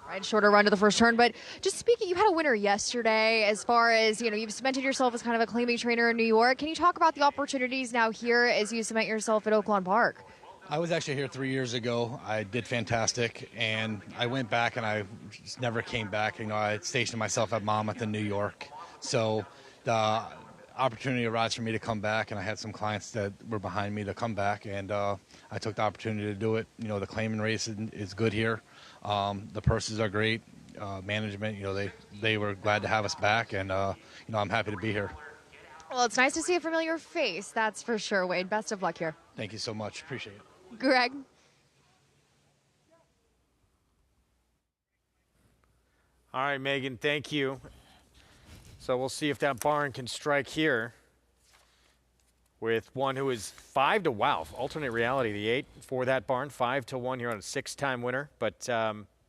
Right, shorter run to the first turn, but just speaking, you had a winner yesterday as far as, you've cemented yourself as kind of a claiming trainer in New York. Can you talk about the opportunities now here as you cement yourself at Oaklawn Park? I was actually here 3 years ago. I did fantastic, and I went back and I just never came back. I stationed myself at Monmouth in New York. So the opportunity arose for me to come back, and I had some clients that were behind me to come back, and I took the opportunity to do it. The claiming race is good here. The purses are great. Management, they were glad to have us back, and I'm happy to be here. Well, it's nice to see a familiar face, that's for sure, Wade. Best of luck here. Thank you so much. Appreciate it. Greg. All right, Megan, thank you. So we'll see if that barn can strike here with one who is 5 to wow. Alternate Reality, the 8 for that barn, 5-1 here on a 6-time winner, but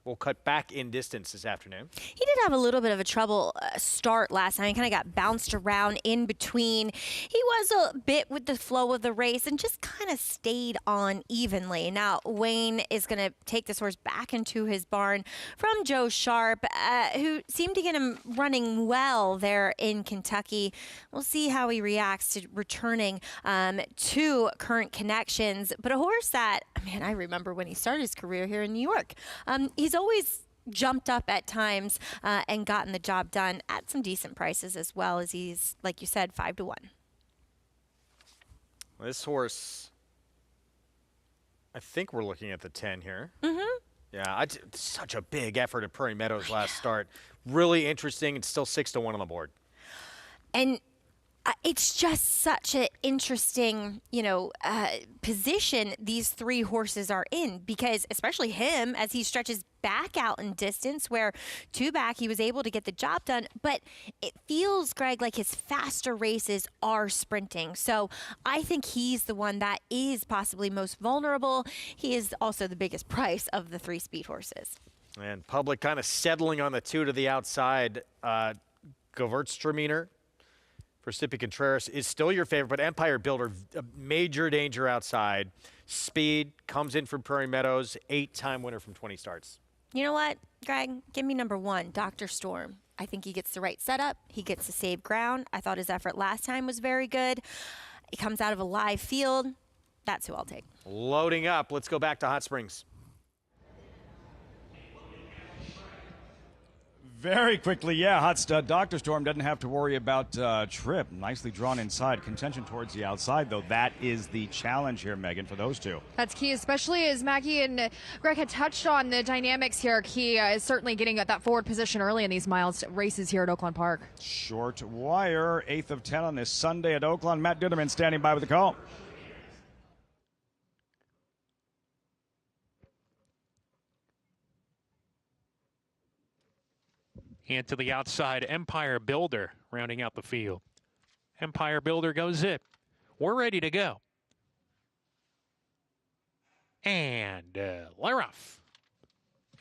we'll cut back in distance this afternoon. He did have a little bit of a trouble start last time. He kind of got bounced around in between. He was a bit with the flow of the race and just kind of stayed on evenly. Now, Wayne is going to take this horse back into his barn from Joe Sharp, who seemed to get him running well there in Kentucky. We'll see how he reacts to returning to Current Connections. But a horse that, I remember when he started his career here in New York. He's always jumped up at times and gotten the job done at some decent prices, as well as he's, like you said, 5-1. This horse, I think we're looking at the 10 here. Mm-hmm. Yeah, such a big effort at Prairie Meadows last start. Really interesting. It's still 6-1 on the board. And it's just such an interesting, position these 3 horses are in, because especially him, as he stretches back out in distance, where 2 back he was able to get the job done, but it feels, Greg, like his faster races are sprinting. So I think he's the one that is possibly most vulnerable. He is also the biggest price of the 3 speed horses. And public kind of settling on the 2 to the outside. Gewürztraminer for Sippy Contreras is still your favorite, but Empire Builder, a major danger outside. Speed comes in from Prairie Meadows, 8-time winner from 20 starts. You know what, Greg? Give me number 1, Dr. Storm. I think he gets the right setup. He gets to save ground. I thought his effort last time was very good. He comes out of a live field. That's who I'll take. Loading up. Let's go back to Hot Springs. Very quickly, yeah, hot stud. Dr. Storm doesn't have to worry about trip. Nicely drawn inside. Contention towards the outside, though. That is the challenge here, Megan, for those two. That's key, especially as Maggie and Greg had touched on the dynamics here. Key is certainly getting at that forward position early in these miles races here at Oaklawn Park. Short wire, 8th of 10 on this Sunday at Oaklawn. Matt Duderman standing by with the call. And to the outside, Empire Builder rounding out the field. Empire Builder goes zip. We're ready to go. And Laroff.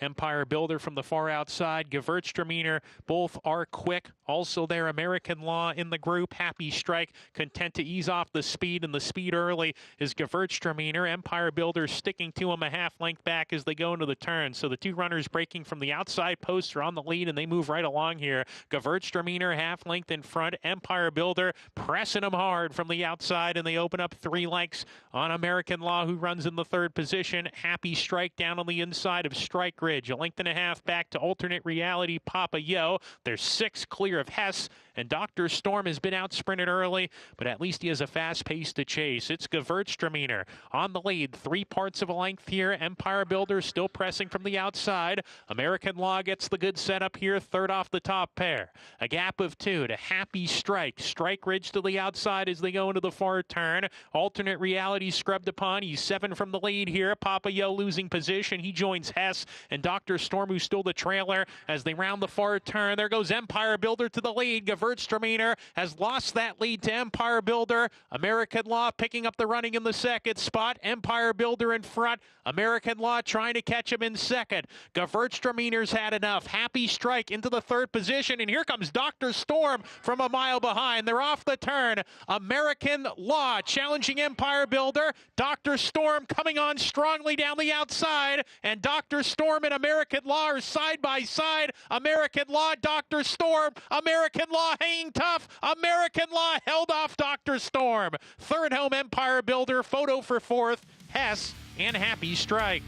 Empire Builder from the far outside. Gewürztraminer, both are quick. Also there, American Law in the group. Happy Strike, content to ease off the speed, and the speed early is Gewürztraminer. Empire Builder sticking to him a half length back as they go into the turn. So the two runners breaking from the outside post are on the lead, and they move right along here. Gewürztraminer half length in front. Empire Builder pressing them hard from the outside, and they open up 3 lengths on American Law, who runs in the 3rd position. Happy Strike down on the inside of Strike Ridge. A length and a half back to Alternate Reality, Papa Yo. There's 6 clear of Hess, and Dr. Storm has been out sprinted early, but at least he has a fast pace to chase. It's Gewürztraminer on the lead, 3 parts of a length here. Empire Builder still pressing from the outside. American Law gets the good setup here, 3rd off the top pair. A gap of 2 to Happy Strike. Strike Ridge to the outside as they go into the far turn. Alternate Reality scrubbed upon. He's 7 from the lead here. Papa Yo losing position. He joins Hess and Dr. Storm, who's still the trailer as they round the far turn. There goes Empire Builder to the lead. Gewürztraminer has lost that lead to Empire Builder. American Law picking up the running in the 2nd spot. Empire Builder in front. American Law trying to catch him in 2nd. Gewürztraminer's had enough. Happy Strike into the 3rd position, and here comes Dr. Storm from a mile behind. They're off the turn. American Law challenging Empire Builder. Dr. Storm coming on strongly down the outside, and Dr. Storm and American Law are side by side. American Law, Dr. Storm. American Law hanging tough. American Law held off Dr. Storm. 3rd home Empire Builder. Photo for 4th. Hess and Happy Strike.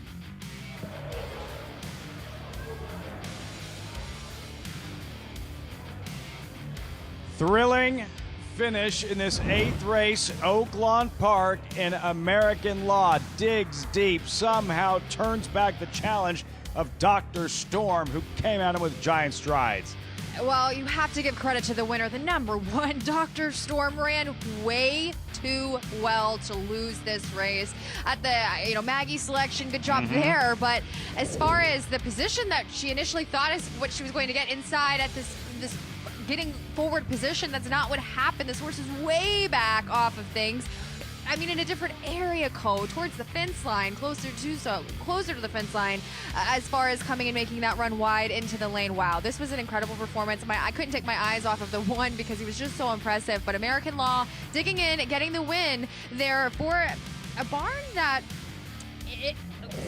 Thrilling finish in this 8th race, Oaklawn Park, and American Law digs deep, somehow turns back the challenge of Dr. Storm, who came at him with giant strides. Well, you have to give credit to the winner. The number 1, Dr. Storm, ran way too well to lose this race. At the, Maggie selection, good job there. But as far as the position that she initially thought is what she was going to get inside at this getting forward position, that's not what happened. This horse is way back off of things. I mean, in a different area code, towards the fence line, closer to the fence line, as far as coming and making that run wide into the lane. Wow, this was an incredible performance. I couldn't take my eyes off of the 1 because he was just so impressive. But American Law digging in, getting the win there for a barn that...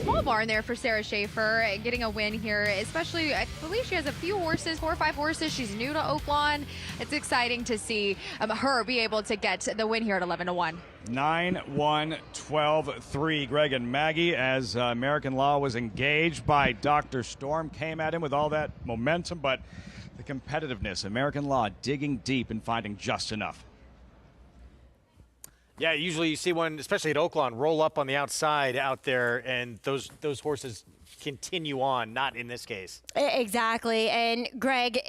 small barn there for Sarah Schaefer, getting a win here, especially I believe she has a few horses, 4 or 5 horses. She's new to Oaklawn. It's exciting to see her be able to get the win here at 11-1. 9-1, 12-3. Greg and Maggie, as American Law was engaged by Dr. Storm, came at him with all that momentum, but the competitiveness, American Law digging deep and finding just enough. Yeah, usually you see one, especially at Oaklawn, roll up on the outside out there, and those horses continue on, not in this case. Exactly. And Greg,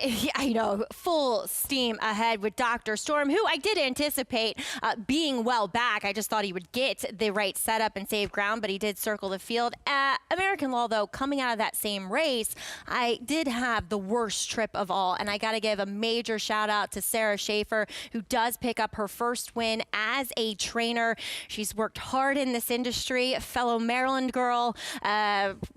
full steam ahead with Dr. Storm, who I did anticipate being well back. I just thought he would get the right setup and save ground, but he did circle the field. American Law, though, coming out of that same race, I did have the worst trip of all, and I got to give a major shout out to Sarah Schaefer, who does pick up her first win as a trainer. She's worked hard in this industry, a fellow Maryland girl,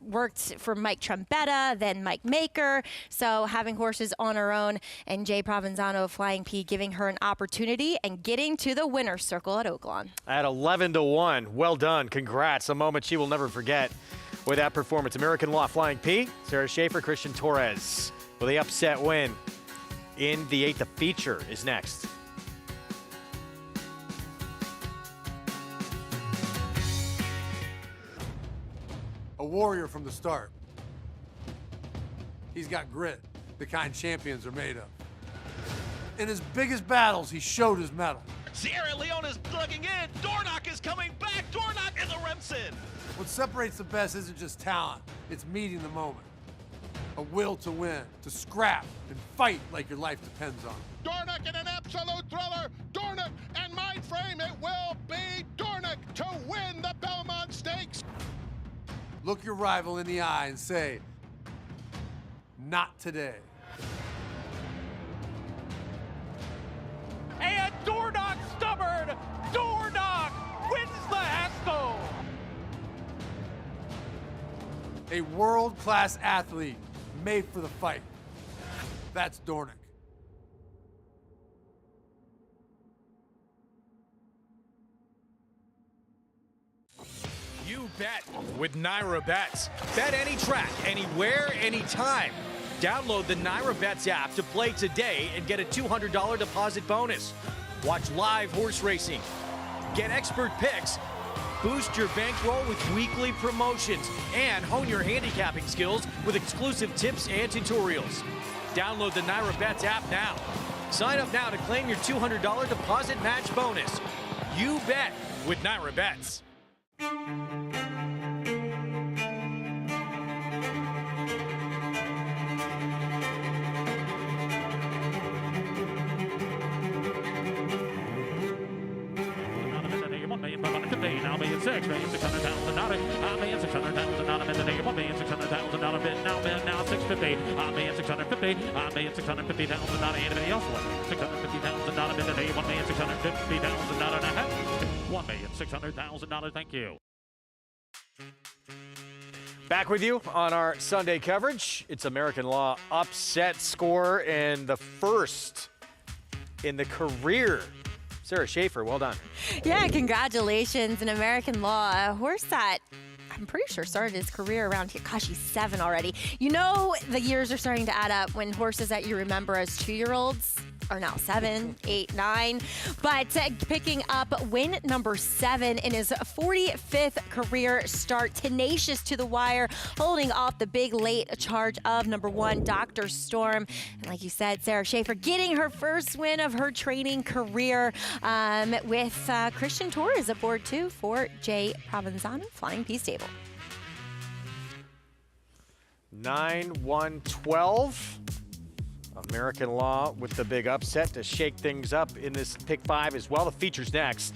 worked for Mike Trombetta, then Mike Maker. So having horses on her own, and Jay Provenzano of Flying P giving her an opportunity and getting to the winner's circle at Oaklawn. At 11-1, well done, congrats, a moment she will never forget. with that performance. American Law Flying P, Sarah Schaefer, Christian Torres with the upset win in the 8th. The feature is next. A warrior from the start. He's got grit, the kind champions are made of. In his biggest battles, he showed his mettle. Sierra Leone is plugging in. Dornock is coming back. Dornock in the Remsen. What separates the best isn't just talent, it's meeting the moment. A will to win, to scrap and fight like your life depends on it. Dornock in an absolute thriller. Dornock and Mind Frame. It will be Dornock to win the Belmont Stakes. Look your rival in the eye and say, not today. And Dornock stubborn. Dornock wins the Haskell. A world-class athlete made for the fight. That's Dornock. You bet with Naira Bets. Bet any track, anywhere, anytime. Download the Naira Bets app to play today and get a $200 deposit bonus. Watch live horse racing. Get expert picks. Boost your bankroll with weekly promotions and hone your handicapping skills with exclusive tips and tutorials. Download the Naira Bets app now. Sign up now to claim your $200 deposit match bonus. You bet with Naira Bets. $1,600,000, $1,600,000, not a minute, $1,600,000 bid, now $650,000, $1,650,000, $1,650,000, not anybody else won. $650,000, not a minute, $1,650,000, not a half. $1,600,000, thank you. Back with you on our Sunday coverage. It's American Law upset score and the first in the career. Sarah Schaefer, well done. Yeah, congratulations. In American Law, a horse that I'm pretty sure started his career around here. Gosh, he's 7 already. You know, the years are starting to add up when horses that you remember as 2-year-olds are now 7, 8, 9. But picking up win number 7 in his 45th career start, tenacious to the wire, holding off the big late charge of number 1, Dr. Storm. And like you said, Sarah Schaefer getting her first win of her training career with Christian Torres aboard too for Jay Provenzano, Flying P Stable. 9-1-12. American Law with the big upset to shake things up in this pick 5 as well. The feature's next.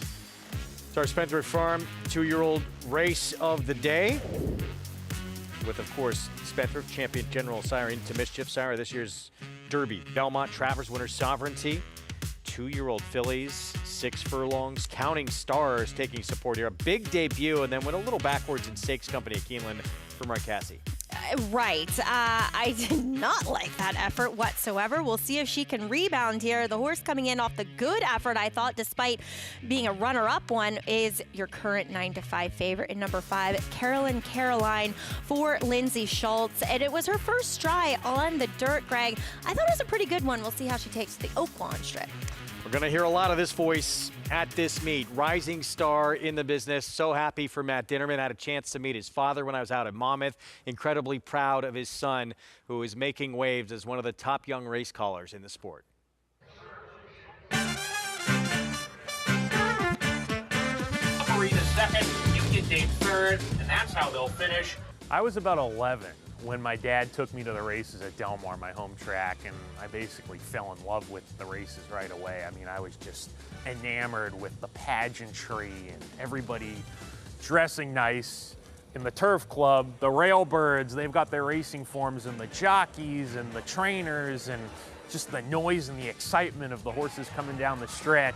It's our Spendthrift Farm 2-year-old race of the day. With, of course, Spendthrift champion General Sire Into Mischief Sire, this year's Derby. Belmont Travers winner Sovereignty. 2-year-old fillies, 6 furlongs. Counting Stars taking support here. A big debut and then went a little backwards in Stakes Company at Keeneland for Marcassi. Right. I did not like that effort whatsoever. We'll see if she can rebound here. The horse coming in off the good effort, I thought, despite being a runner-up one, is your current 9-5 favorite in number 5, Caroline for Lindsay Schultz. And it was her first try on the dirt, Greg. I thought it was a pretty good one. We'll see how she takes the Oaklawn strip. We're going to hear a lot of this voice at this meet. Rising star in the business. So happy for Matt Dinnerman. Had a chance to meet his father when I was out at Monmouth. Incredibly proud of his son, who is making waves as one of the top young race callers in the sport. Marina second, Union Date third, and that's how they'll finish. I was about 11 when my dad took me to the races at Del Mar, my home track, and I basically fell in love with the races right away. I mean, I was just enamored with the pageantry and everybody dressing nice. In the turf club, the Railbirds, they've got their racing forms, and the jockeys and the trainers, and just the noise and the excitement of the horses coming down the stretch.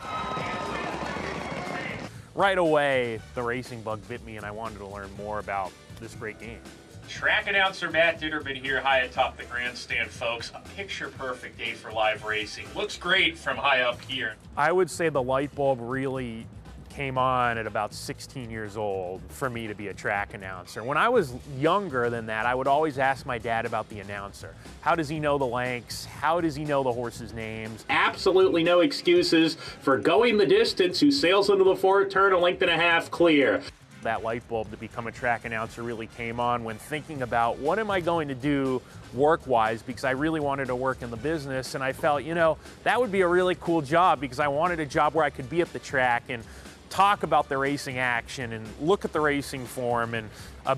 Right away, the racing bug bit me, and I wanted to learn more about this great game. Track announcer Matt Dinnerman here high atop the grandstand, folks. A picture-perfect day for live racing. Looks great from high up here. I would say the light bulb really came on at about 16 years old for me to be a track announcer. When I was younger than that, I would always ask my dad about the announcer. How does he know the lengths? How does he know the horses' names? Absolutely no excuses for going the distance who sails into the forward turn a length and a half clear. That light bulb to become a track announcer really came on when thinking about what am I going to do work-wise, because I really wanted to work in the business, and I felt, you know, that would be a really cool job because I wanted a job where I could be at the track and talk about the racing action and look at the racing form and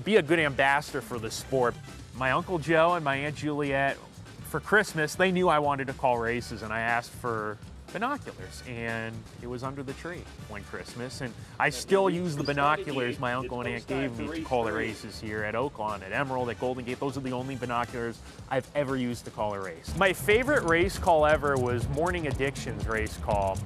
be a good ambassador for the sport. My Uncle Joe and my Aunt Juliet, for Christmas, they knew I wanted to call races, and I asked for binoculars, and it was under the tree one Christmas, and I still use the binoculars my uncle and aunt gave me to call the races here at Oaklawn, at Emerald, at Golden Gate. Those are the only binoculars I've ever used to call a race. My favorite race call ever was Morning Addiction's race call,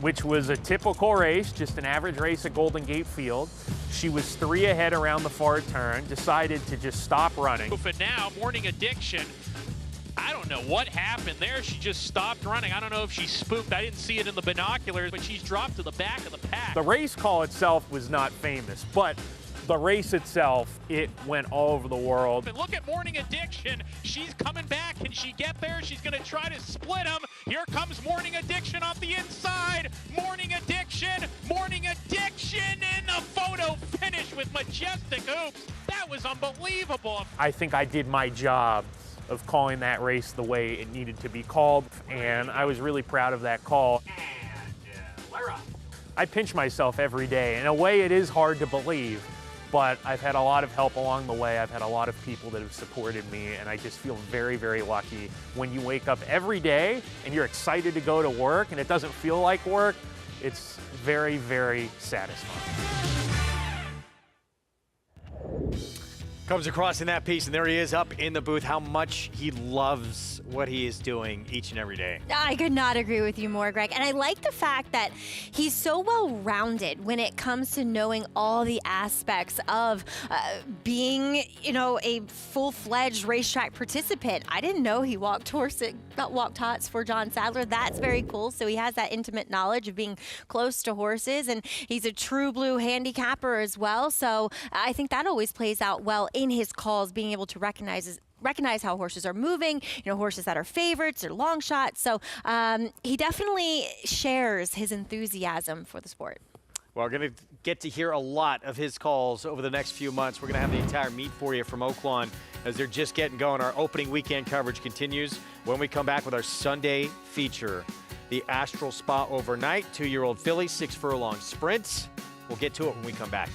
which was a typical race, just an average race at Golden Gate Field. She was 3 ahead around the far turn, decided to just stop running. But now, Morning Addiction, I don't know what happened there. She just stopped running. I don't know if she spooked. I didn't see it in the binoculars, but she's dropped to the back of the pack. The race call itself was not famous, but the race itself, it went all over the world. But look at Morning Addiction. She's coming back. Can she get there? She's going to try to split them. Here comes Morning Addiction off the inside. Morning Addiction, and a photo finish with majestic hoops. That was unbelievable. I think I did my job of calling that race the way it needed to be called, and I was really proud of that call. I pinch myself every day. In a way, it is hard to believe, but I've had a lot of help along the way. I've had a lot of people that have supported me, and I just feel very, very lucky. When you wake up every day and you're excited to go to work and it doesn't feel like work, it's very, very satisfying. Comes across in that piece, and there he is up in the booth, how much he loves what he is doing each and every day. I could not agree with you more, Greg. And I like the fact that he's so well-rounded when it comes to knowing all the aspects of being, you know, a full-fledged racetrack participant. I didn't know he walked tots for John Sadler. That's very cool. So he has that intimate knowledge of being close to horses, and he's a true blue handicapper as well. So I think that always plays out well in his calls, being able to recognize how horses are moving, you know, horses that are favorites or long shots. So he definitely shares his enthusiasm for the sport. Well, we're going to get to hear a lot of his calls over the next few months. We're going to have the entire meet for you from Oaklawn as they're just getting going. Our opening weekend coverage continues when we come back with our Sunday feature, the Astral Spa Overnight, 2-year-old filly, 6 furlong sprints. We'll get to it when we come back.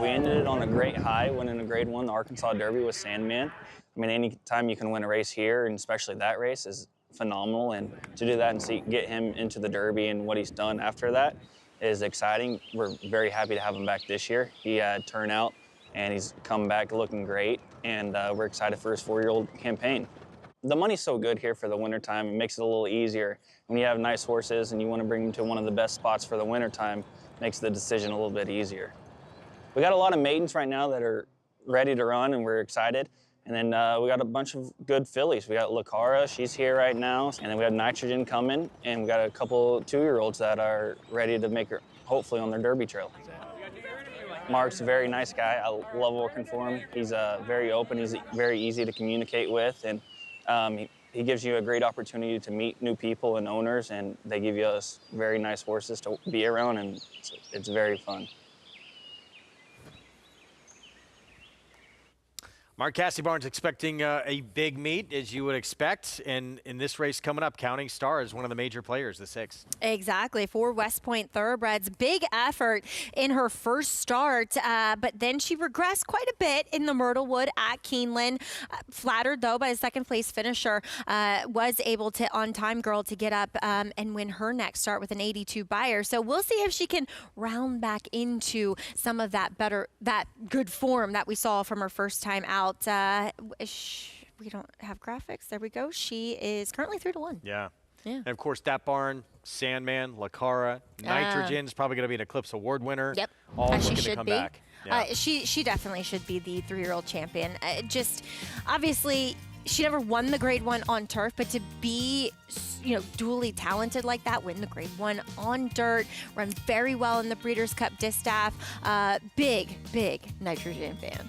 We ended it on a great high, winning a Grade 1 Arkansas Derby with Sandman. I mean, any time you can win a race here, and especially that race, is phenomenal. And to do that and get him into the Derby and what he's done after that is exciting. We're very happy to have him back this year. He had turnout, and he's come back looking great, and we're excited for his 4-year-old campaign. The money's so good here for the wintertime. It makes it a little easier. When you have nice horses and you want to bring them to one of the best spots for the wintertime, makes the decision a little bit easier. We got a lot of maidens right now that are ready to run, and we're excited. And then we got a bunch of good fillies. We got Lacara, she's here right now. And then we have Nitrogen coming, and we got a couple 2-year-olds that are ready to make her, hopefully, on their Derby trail. Mark's a very nice guy. I love working for him. He's very open. He's very easy to communicate with, and he gives you a great opportunity to meet new people and owners, and they give you us very nice horses to be around, and it's very fun. Mark Cassidy-Barnes expecting a big meet, as you would expect. And in this race coming up, Counting Star is one of the major players, the 6. Exactly. 4 West Point Thoroughbreds. Big effort in her first start, but then she regressed quite a bit in the Myrtlewood at Keeneland. Flattered, though, by a second-place finisher. Was able to, on Time Girl, to get up and win her next start with an 82 buyer. So we'll see if she can round back into some of that good form that we saw from her first time out. We don't have graphics. There we go. She is currently 3-1. Yeah. Yeah. And, of course, that barn, Sandman, Lacara, Nitrogen's probably going to be an Eclipse Award winner. Yep. All As she looking to should come be. back. Yeah. She definitely should be the 3-year-old champion. Just, obviously, she never won the Grade 1 on turf, but to be, dually talented like that, win the Grade 1 on dirt, run very well in the Breeders' Cup Distaff, big Nitrogen fan.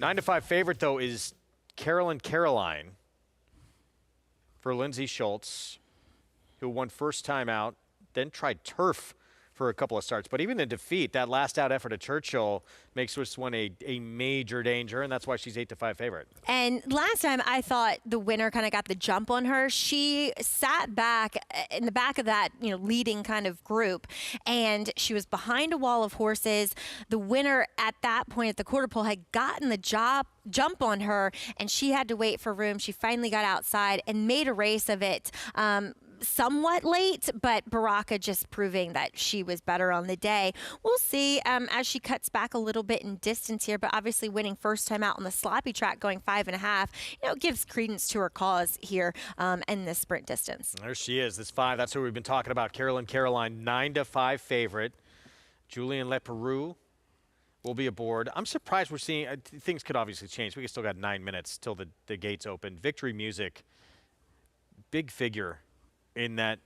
9-5 favorite, though, is Caroline for Lindsay Schultz, who won first time out, then tried turf for a couple of starts. But even in defeat, that last out effort at Churchill makes this one a major danger, and that's why she's 8-5 favorite. And last time I thought the winner kind of got the jump on her. She sat back in the back of that, leading kind of group, and she was behind a wall of horses. The winner at that point at the quarter pole had gotten the jump on her, and she had to wait for room. She finally got outside and made a race of it. Somewhat late, but Baraka just proving that she was better on the day. We'll see as she cuts back a little bit in distance here, but obviously winning first time out on the sloppy track, going 5.5, gives credence to her cause here in this sprint distance. There she is, this 5. That's who we've been talking about. Caroline, 9-5 favorite. Julian Leperoux will be aboard. I'm surprised we're seeing things could obviously change. We still got 9 minutes till the gates open. Victory Music, big figure in that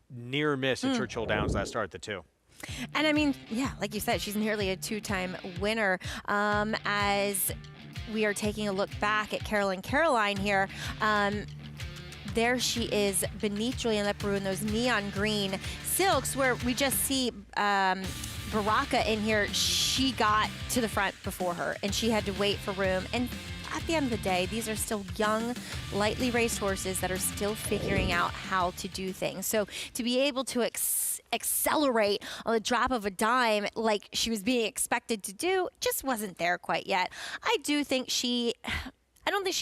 near miss at Churchill Downs last start, the 2. And I mean, yeah, like you said, she's nearly a 2-time winner. As we are taking a look back at Caroline here, there she is beneath Julian Leperoux in those neon green silks, where we just see Baraka in here. She got to the front before her, and she had to wait for room. And at the end of the day, these are still young, lightly raced horses that are still figuring out how to do things. So to be able to accelerate on the drop of a dime like she was being expected to do just wasn't there quite yet. I don't think she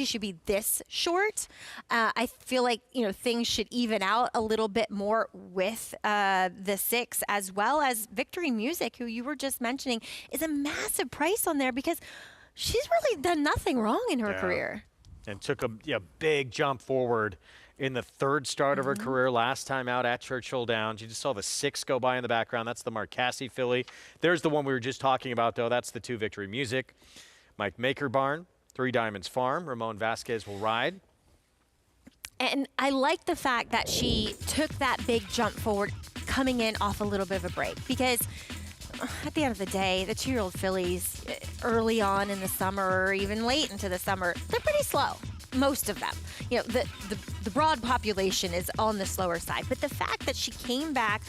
should be this short. I feel like, things should even out a little bit more with the 6, as well as Victory Music, who you were just mentioning, is a massive price on there because she's really done nothing wrong in her career. And took a big jump forward in the 3rd start of her career last time out at Churchill Downs. You just saw the 6 go by in the background. That's the Marcassi filly. There's the one we were just talking about, though. That's the 2 Victory Music. Mike Maker Barn, 3 Diamonds Farm. Ramon Vasquez will ride. And I like the fact that she took that big jump forward coming in off a little bit of a break, because at the end of the day, the 2-year-old fillies early on in the summer or even late into the summer, they're pretty slow. Most of them. The the broad population is on the slower side. But the fact that she came back,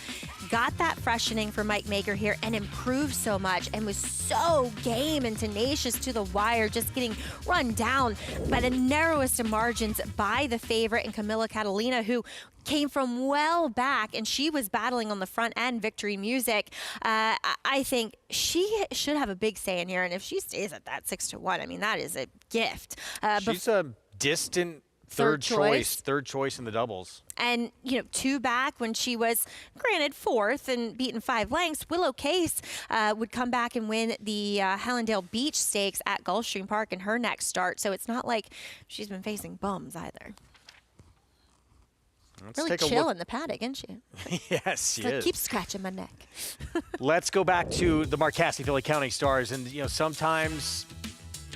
got that freshening for Mike Maker here, and improved so much, and was so game and tenacious to the wire, just getting run down by the narrowest of margins by the favorite in Camilla Catalina, who came from well back, and she was battling on the front end. Victory Music, I think she should have a big say in here, and if she stays at that 6-1, I mean, that is a gift. She's a distant third choice in the doubles. And, you know, 2 back when she was, granted, 4th and beaten 5 lengths. Willow Case would come back and win the Hallandale Beach Stakes at Gulfstream Park in her next start. So it's not like she's been facing bums either. Really chill in the paddock, isn't she? Yes, she is. Keep scratching my neck. Let's go back to the Marcassi Philly Counting Stars. And, you know, sometimes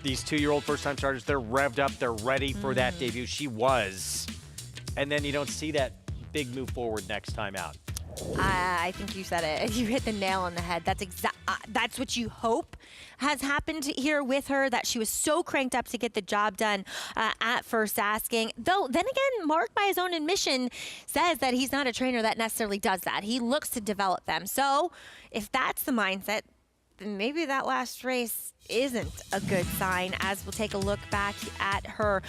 these 2-year-old first-time starters, they're revved up, they're ready for that debut. She was. And then you don't see that big move forward next time out. I think you said it. You hit the nail on the head. That's what you hope has happened here with her, that she was so cranked up to get the job done at first asking. Though, then again, Mark, by his own admission, says that he's not a trainer that necessarily does that. He looks to develop them. So if that's the mindset, then maybe that last race isn't a good sign, as we'll take a look back at her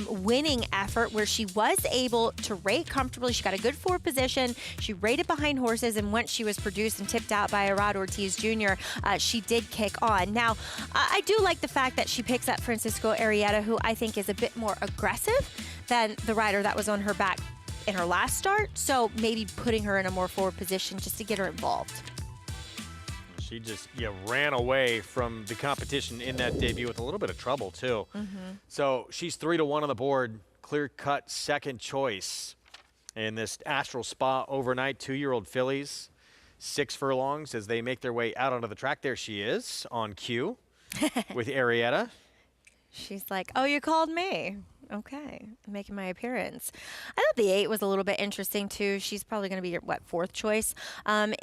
winning effort, where she was able to rate comfortably. She got a good 4th position. She rated behind horses, and once she was produced and tipped out by Arad Ortiz Jr., she did kick on. Now, I do like the fact that she picks up Francisco Arrieta, who I think is a bit more aggressive than the rider that was on her back in her last start, so maybe putting her in a more forward position just to get her involved. She just ran away from the competition in that debut with a little bit of trouble, too. So she's 3-1 on the board, clear-cut second choice in this Astral Spa overnight. 2-year-old fillies, 6 furlongs as they make their way out onto the track. There she is on cue with Arrieta. She's like, oh, you called me. Okay, making my appearance. I thought the 8 was a little bit interesting, too. She's probably going to be your, 4th choice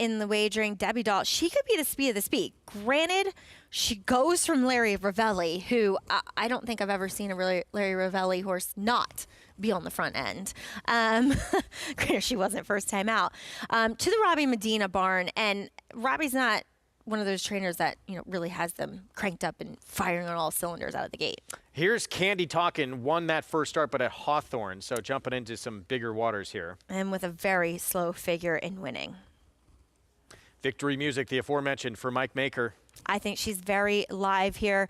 in the wagering. Debbie Dahl, she could be the speed of the speed. Granted, she goes from Larry Ravelli, who I don't think I've ever seen a really Larry Ravelli horse not be on the front end. Granted, she wasn't first time out. To the Robbie Medina barn, and Robbie's not one of those trainers that, really has them cranked up and firing on all cylinders out of the gate. Here's Candy Talkin, won that first start, but at Hawthorne, so jumping into some bigger waters here. And with a very slow figure in winning. Victory Music, the aforementioned, for Mike Maker. I think she's very live here,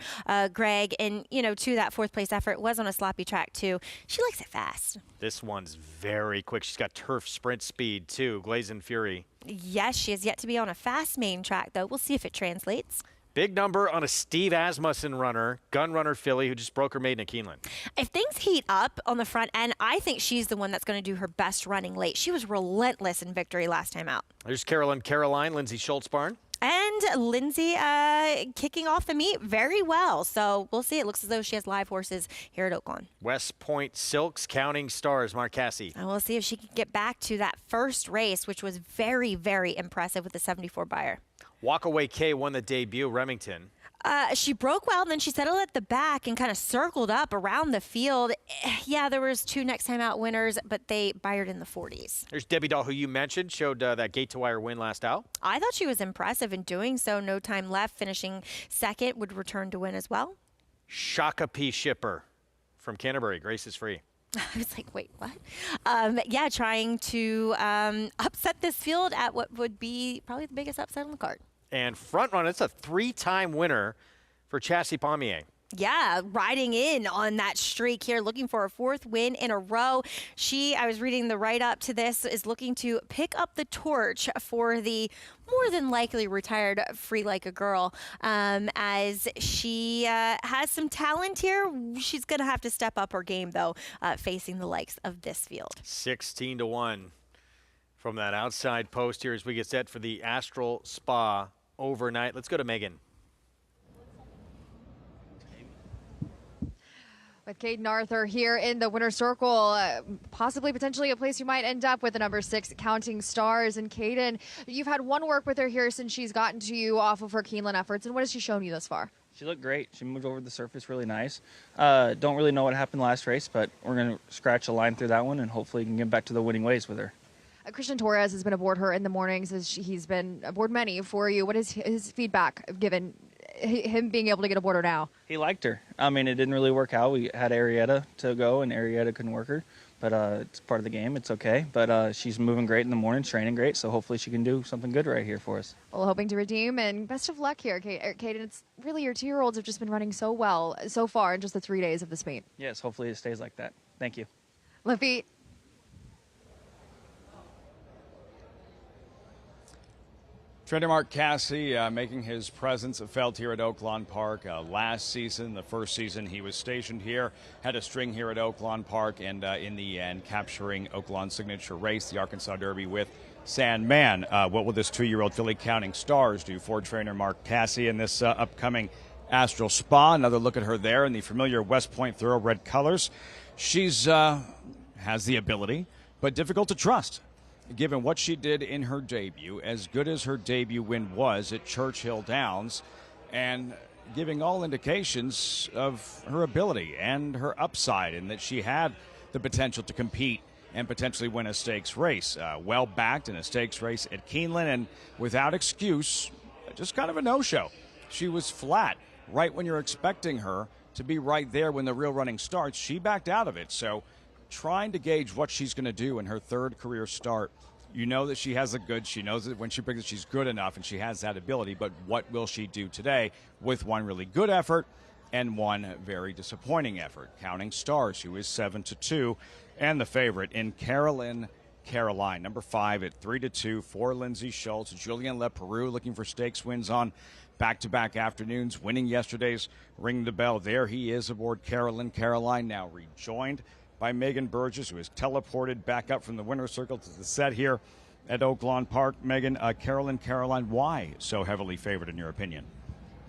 Greg. And, to that 4th place effort, was on a sloppy track, too. She likes it fast. This one's very quick. She's got turf sprint speed, too. Glazing Fury. Yes, she has yet to be on a fast main track, though. We'll see if it translates. Big number on a Steve Asmussen runner, gun runner filly, who just broke her maiden at Keeneland. If things heat up on the front end, I think she's the one that's going to do her best running late. She was relentless in Victory last time out. There's Caroline, Lindsay Schultz barn. And Lindsay kicking off the meet very well. So we'll see. It looks as though she has live horses here at Oaklawn. West Point Silks, Counting Stars, Marcassi. And we'll see if she can get back to that first race, which was very, very impressive with the 74 buyer. Walkaway K won the debut, Remington. She broke well, and then she settled at the back and kind of circled up around the field. Yeah, there was 2 next time out winners, but they buyered in the 40s. There's Debbie Dahl, who you mentioned, showed that gate-to-wire win last out. I thought she was impressive in doing so. No time left, finishing 2nd, would return to win as well. Shaka P. Shipper from Canterbury, Grace is free. I was like, wait, what? Yeah, trying to upset this field at what would be probably the biggest upset on the card. And front run, it's a 3-time winner for Chassis Pommier. Yeah, riding in on that streak here, looking for a 4th win in a row. I was reading the write-up to this, is looking to pick up the torch for the more than likely retired Free Like a Girl. As she has some talent here, she's going to have to step up her game, though, facing the likes of this field. 16-1 from that outside post here as we get set for the Astral Spa overnight. Let's go to Megan. With Caden Arthur here in the winner's circle, possibly potentially a place you might end up with the number 6 Counting Stars. And Caden, you've had one work with her here since she's gotten to you off of her Keeneland efforts. And what has she shown you thus far? She looked great. She moved over the surface really nice. Don't really know what happened last race, but we're going to scratch a line through that one and hopefully can get back to the winning ways with her. Christian Torres has been aboard her in the mornings. He's been aboard many for you. What is his feedback given him being able to get aboard her now? He liked her. I mean, it didn't really work out. We had Arietta to go, and Arietta couldn't work her. But it's part of the game. It's okay. But she's moving great in the morning, training great, so hopefully she can do something good right here for us. Well, hoping to redeem, and best of luck here, Kate. And it's really your 2-year-olds have just been running so well so far in just the 3 days of this meet. Yes, hopefully it stays like that. Thank you. Lafitte. Trainer Mark Cassie making his presence felt here at Oaklawn Park last season. The first season he was stationed here, had a string here at Oaklawn Park, and in the end capturing Oaklawn's signature race, the Arkansas Derby, with Sandman. What will this 2-year-old filly Counting Stars do for trainer Mark Cassie in this upcoming Astral Spa? Another look at her there in the familiar West Point Thoroughbred colors. She's has the ability, but difficult to trust, given what she did in her debut, as good as her debut win was at Churchill Downs, and giving all indications of her ability and her upside, and that she had the potential to compete and potentially win a stakes race. Well backed in a stakes race at Keeneland, and without excuse, just kind of a no-show. She was flat right when you're expecting her to be right there when the real running starts. She backed out of it, so trying to gauge what she's going to do in her third career start. You know that she has a good, she knows that when she brings it, she's good enough and she has that ability, but what will she do today with one really good effort and one very disappointing effort? Counting Stars, who is 7-2, and the favorite in Caroline, number 5 at 3-2 for Lindsay Schultz. Julien Leperoux looking for stakes wins on back-to-back afternoons, winning yesterday's Ring the Bell. There he is aboard Caroline, now rejoined by Megan Burgess, who is teleported back up from the winner's circle to the set here at Oaklawn Park. Megan, Caroline, why so heavily favored in your opinion?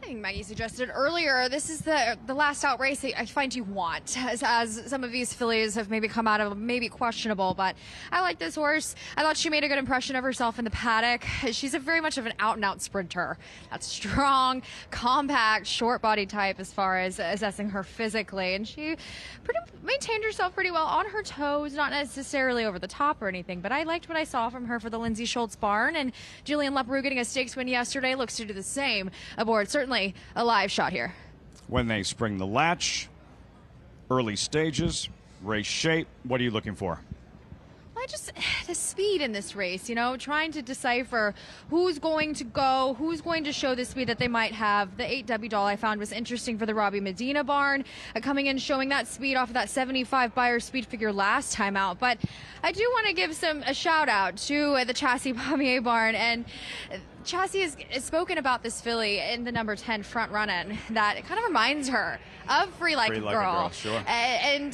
I think Maggie suggested earlier, this is the last out race that I find you want, as some of these fillies have maybe come out of maybe questionable, but I like this horse. I thought she made a good impression of herself in the paddock. She's very much of an out-and-out sprinter. That's strong, compact, short body type as far as assessing her physically, and she maintained herself pretty well on her toes, not necessarily over the top or anything, but I liked what I saw from her for the Lindsay Schultz barn, and Julien Leperoux getting a stakes win yesterday looks to do the same aboard. Certainly a live shot here. When they spring the latch, early stages, race shape, what are you looking for? Just the speed in this race, trying to decipher who's going to go, who's going to show the speed that they might have. The 8W doll I found was interesting for the Robbie Medina barn, coming in showing that speed off of that 75 Beyer speed figure last time out. But I do want to give a shout out to the Chassis Pommier barn, and Chassis has spoken about this filly in the number 10 front running that it kind of reminds her of Free Like a Girl. Sure. And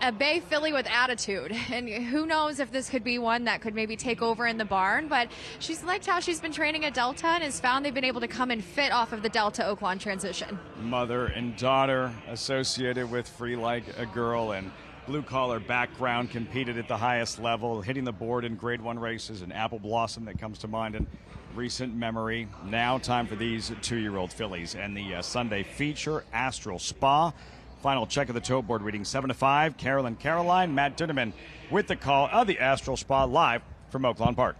a bay filly with attitude. And who knows if this could be one that could maybe take over in the barn, but she's liked how she's been training at Delta and has found they've been able to come and fit off of the Delta Oaklawn transition. Mother and daughter associated with Free Like a Girl, and blue-collar background, competed at the highest level, hitting the board in Grade 1 races, and Apple Blossom that comes to mind in recent memory. Now time for these 2-year-old fillies and the Sunday feature, Astral Spa. Final check of the toe board reading 7-5. Caroline. Matt Dinnerman with the call of the Astral Spa live from Oaklawn Park.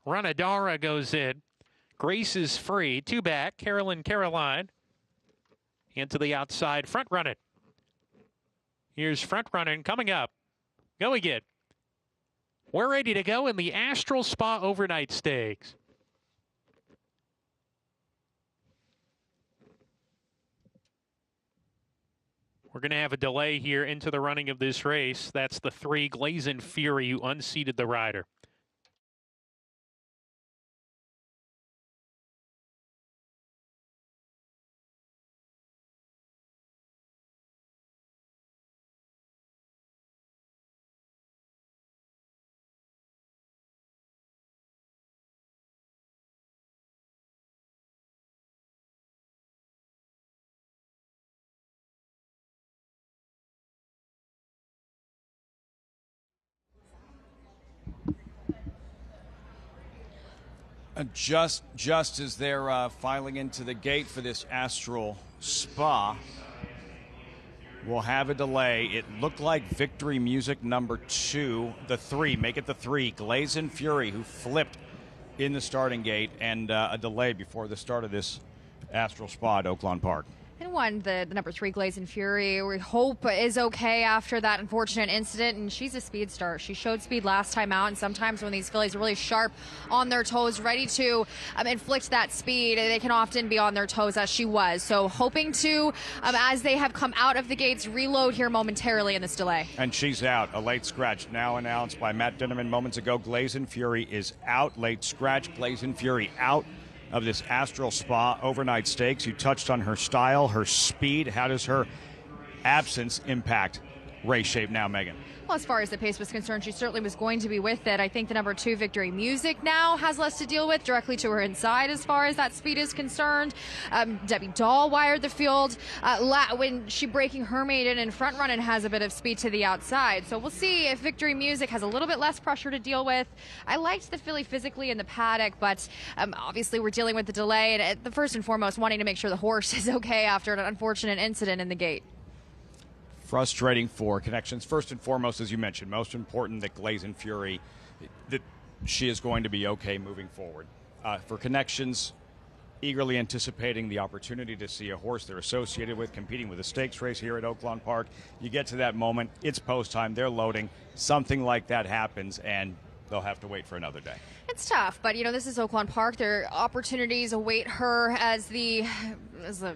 Runadara goes in. Grace is free. 2 back. Caroline. Into the outside. Front running. Here's front running coming up. Go again. We're ready to go in the Astral Spa Overnight Stakes. We're going to have a delay here into the running of this race. That's the 3 Glazin Fury who unseated the rider. Just as they're filing into the gate for this Astral Spa, we'll have a delay. It looked like Victory Music number 2, the 3, make it the 3, Glazin' Fury, who flipped in the starting gate, and a delay before the start of this Astral Spa at Oaklawn Park. And won the number 3, Glazin' Fury. We hope is okay after that unfortunate incident, and she's a speed star. She showed speed last time out, and sometimes when these fillies are really sharp on their toes, ready to inflict that speed, they can often be on their toes, as she was. So hoping to, as they have come out of the gates, reload here momentarily in this delay. And she's out. A late scratch now announced by Matt Dinnerman moments ago. Glazin' Fury is out. Late scratch. Glazin' Fury out of this Astral Spa overnight stakes. You touched on her style, her speed. How does her absence impact race shape now, Megan? Well, as far as the pace was concerned, she certainly was going to be with it. I think the number 2, Victory Music, now has less to deal with directly to her inside as far as that speed is concerned. Debbie Dahl wired the field when she breaking her maiden and front run and has a bit of speed to the outside. So we'll see if Victory Music has a little bit less pressure to deal with. I liked the filly physically in the paddock, but obviously we're dealing with the delay, and the first and foremost wanting to make sure the horse is okay after an unfortunate incident in the gate. Frustrating for Connections. First and foremost, as you mentioned, most important that Glazin' Fury, that she is going to be okay moving forward. For Connections, eagerly anticipating the opportunity to see a horse they're associated with competing with a stakes race here at Oaklawn Park. You get to that moment, it's post time, they're loading, something like that happens, and they'll have to wait for another day. It's tough, but this is Oaklawn Park. Their opportunities await her as the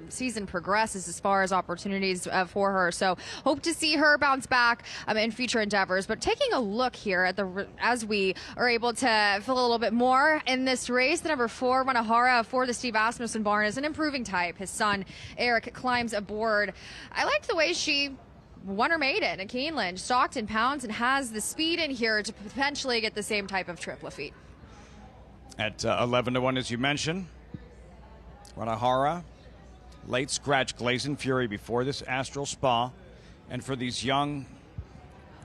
season progresses as far as opportunities for her. So hope to see her bounce back in future endeavors. But taking a look here at as we are able to feel a little bit more in this race, the number 4, Manahara for the Steve Asmussen barn, is an improving type. His son Eric climbs aboard. I liked the way she won her maiden at Keeneland, stalked in pounds, and has the speed in here to potentially get the same type of trip Lafitte. At 11-1, as you mentioned, Ranahara, late scratch, Glazin' Fury before this Astral Spa. And for these young,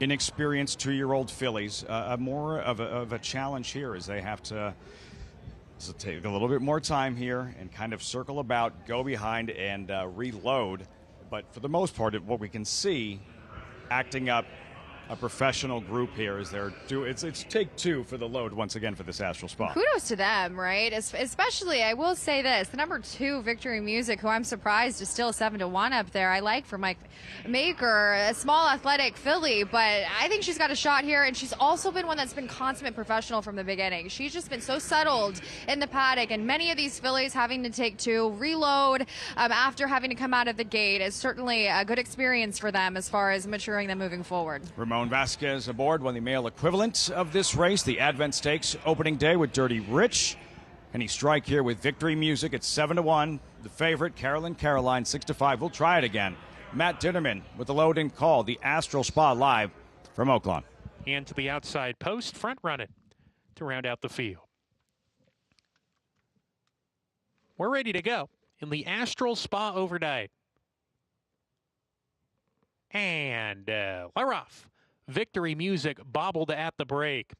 inexperienced 2-year-old fillies, more of a challenge here as they have to take a little bit more time here and kind of circle about, go behind, and reload. But for the most part, what we can see, acting up a professional group here is it's take 2 for the load once again for this Astral Spa. Kudos to them, right? Especially, I will say this, the number 2, Victory Music, who I'm surprised is still 7-1 up there. I like for Mike Maker, a small athletic filly, but I think she's got a shot here, and she's also been one that's been consummate professional from the beginning. She's just been so settled in the paddock, and many of these fillies having to take 2, reload after having to come out of the gate is certainly a good experience for them as far as maturing them moving forward. Ramon Vasquez aboard, won the male equivalent of this race, the Advent Stakes opening day with Dirty Rich. And he strike here with Victory Music at 7-1. The favorite, Caroline 6-5. We'll try it again. Matt Dinnerman with the load and call, the Astral Spa live from Oaklawn. And to the outside post, front running to round out the field. We're ready to go in the Astral Spa overnight. And we're off. Victory Music bobbled at the break.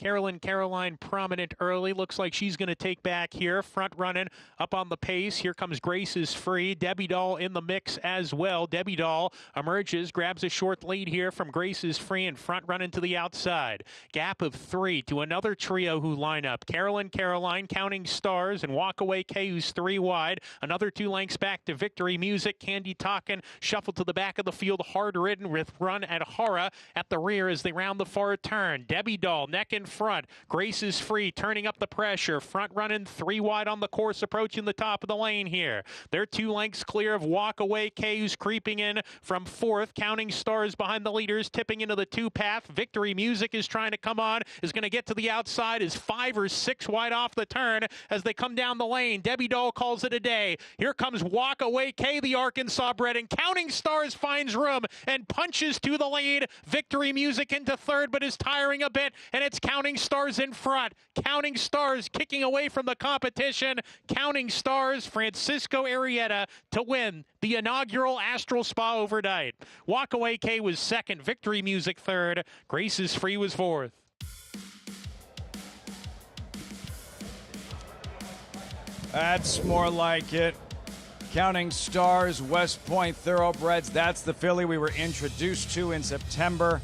Caroline prominent early. Looks like she's going to take back here. Front running up on the pace. Here comes Grace is Free. Debbie Dahl in the mix as well. Debbie Dahl emerges, grabs a short lead here from Grace is Free and front running to the outside. Gap of 3 to another trio who line up. Caroline, Counting Stars, and Walk Away K, who's 3 wide. Another 2 lengths back to Victory Music. Candy Talkin' shuffled to the back of the field, hard ridden with Run at Hara at the rear as they round the far turn. Debbie Dahl neck in front. Grace is Free, turning up the pressure. Front running 3 wide on the course, approaching the top of the lane here. They're 2 lengths clear of Walk Away K, who's creeping in from 4th. Counting Stars behind the leaders, tipping into the 2 path. Victory Music is trying to come on, is going to get to the outside, is 5 or 6 wide off the turn as they come down the lane. Debbie Dahl calls it a day. Here comes Walk Away K, the Arkansas bred, and Counting Stars finds room and punches to the lead. Victory Music into 3rd, but is tiring a bit, and it's Counting Stars in front. Counting Stars kicking away from the competition. Counting Stars, Francisco Arrieta to win the inaugural Astral Spa overnight. Walk Away K was 2nd. Victory Music 3rd. Grace is Free was 4th. That's more like it. Counting Stars, West Point Thoroughbreds. That's the filly we were introduced to in September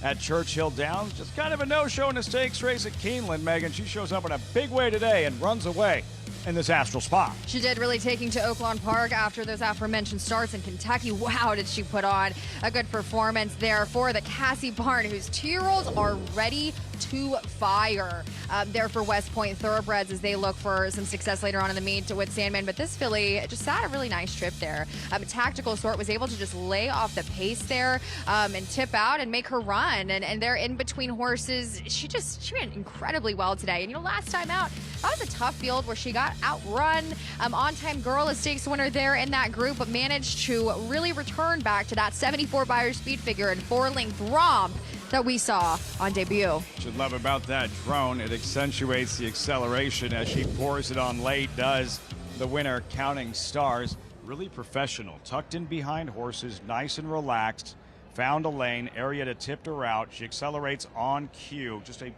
at Churchill Downs. Just kind of a no-show in a stakes race at Keeneland, Megan. She shows up in a big way today and runs away in this Astral Spa. She did, really taking to Oaklawn Park after those aforementioned starts in Kentucky. Wow, did she put on a good performance there for the Cassie Barn, whose 2-year-olds are ready to fire there for West Point Thoroughbreds as they look for some success later on in the meet with Sandman. But this filly just sat a really nice trip there. A tactical sort, was able to just lay off the pace there and tip out and make her run. And they're in between horses. She ran incredibly well today. And last time out, that was a tough field where she got outrun. On Time Girl, a stakes winner there in that group, but managed to really return back to that 74 Beyer speed figure and 4-length romp that we saw on debut. What you love about that drone, it accentuates the acceleration as she pours it on late, does the winner, Counting Stars. Really professional, tucked in behind horses, nice and relaxed, found a lane, area to tip her out. She accelerates on cue. Just a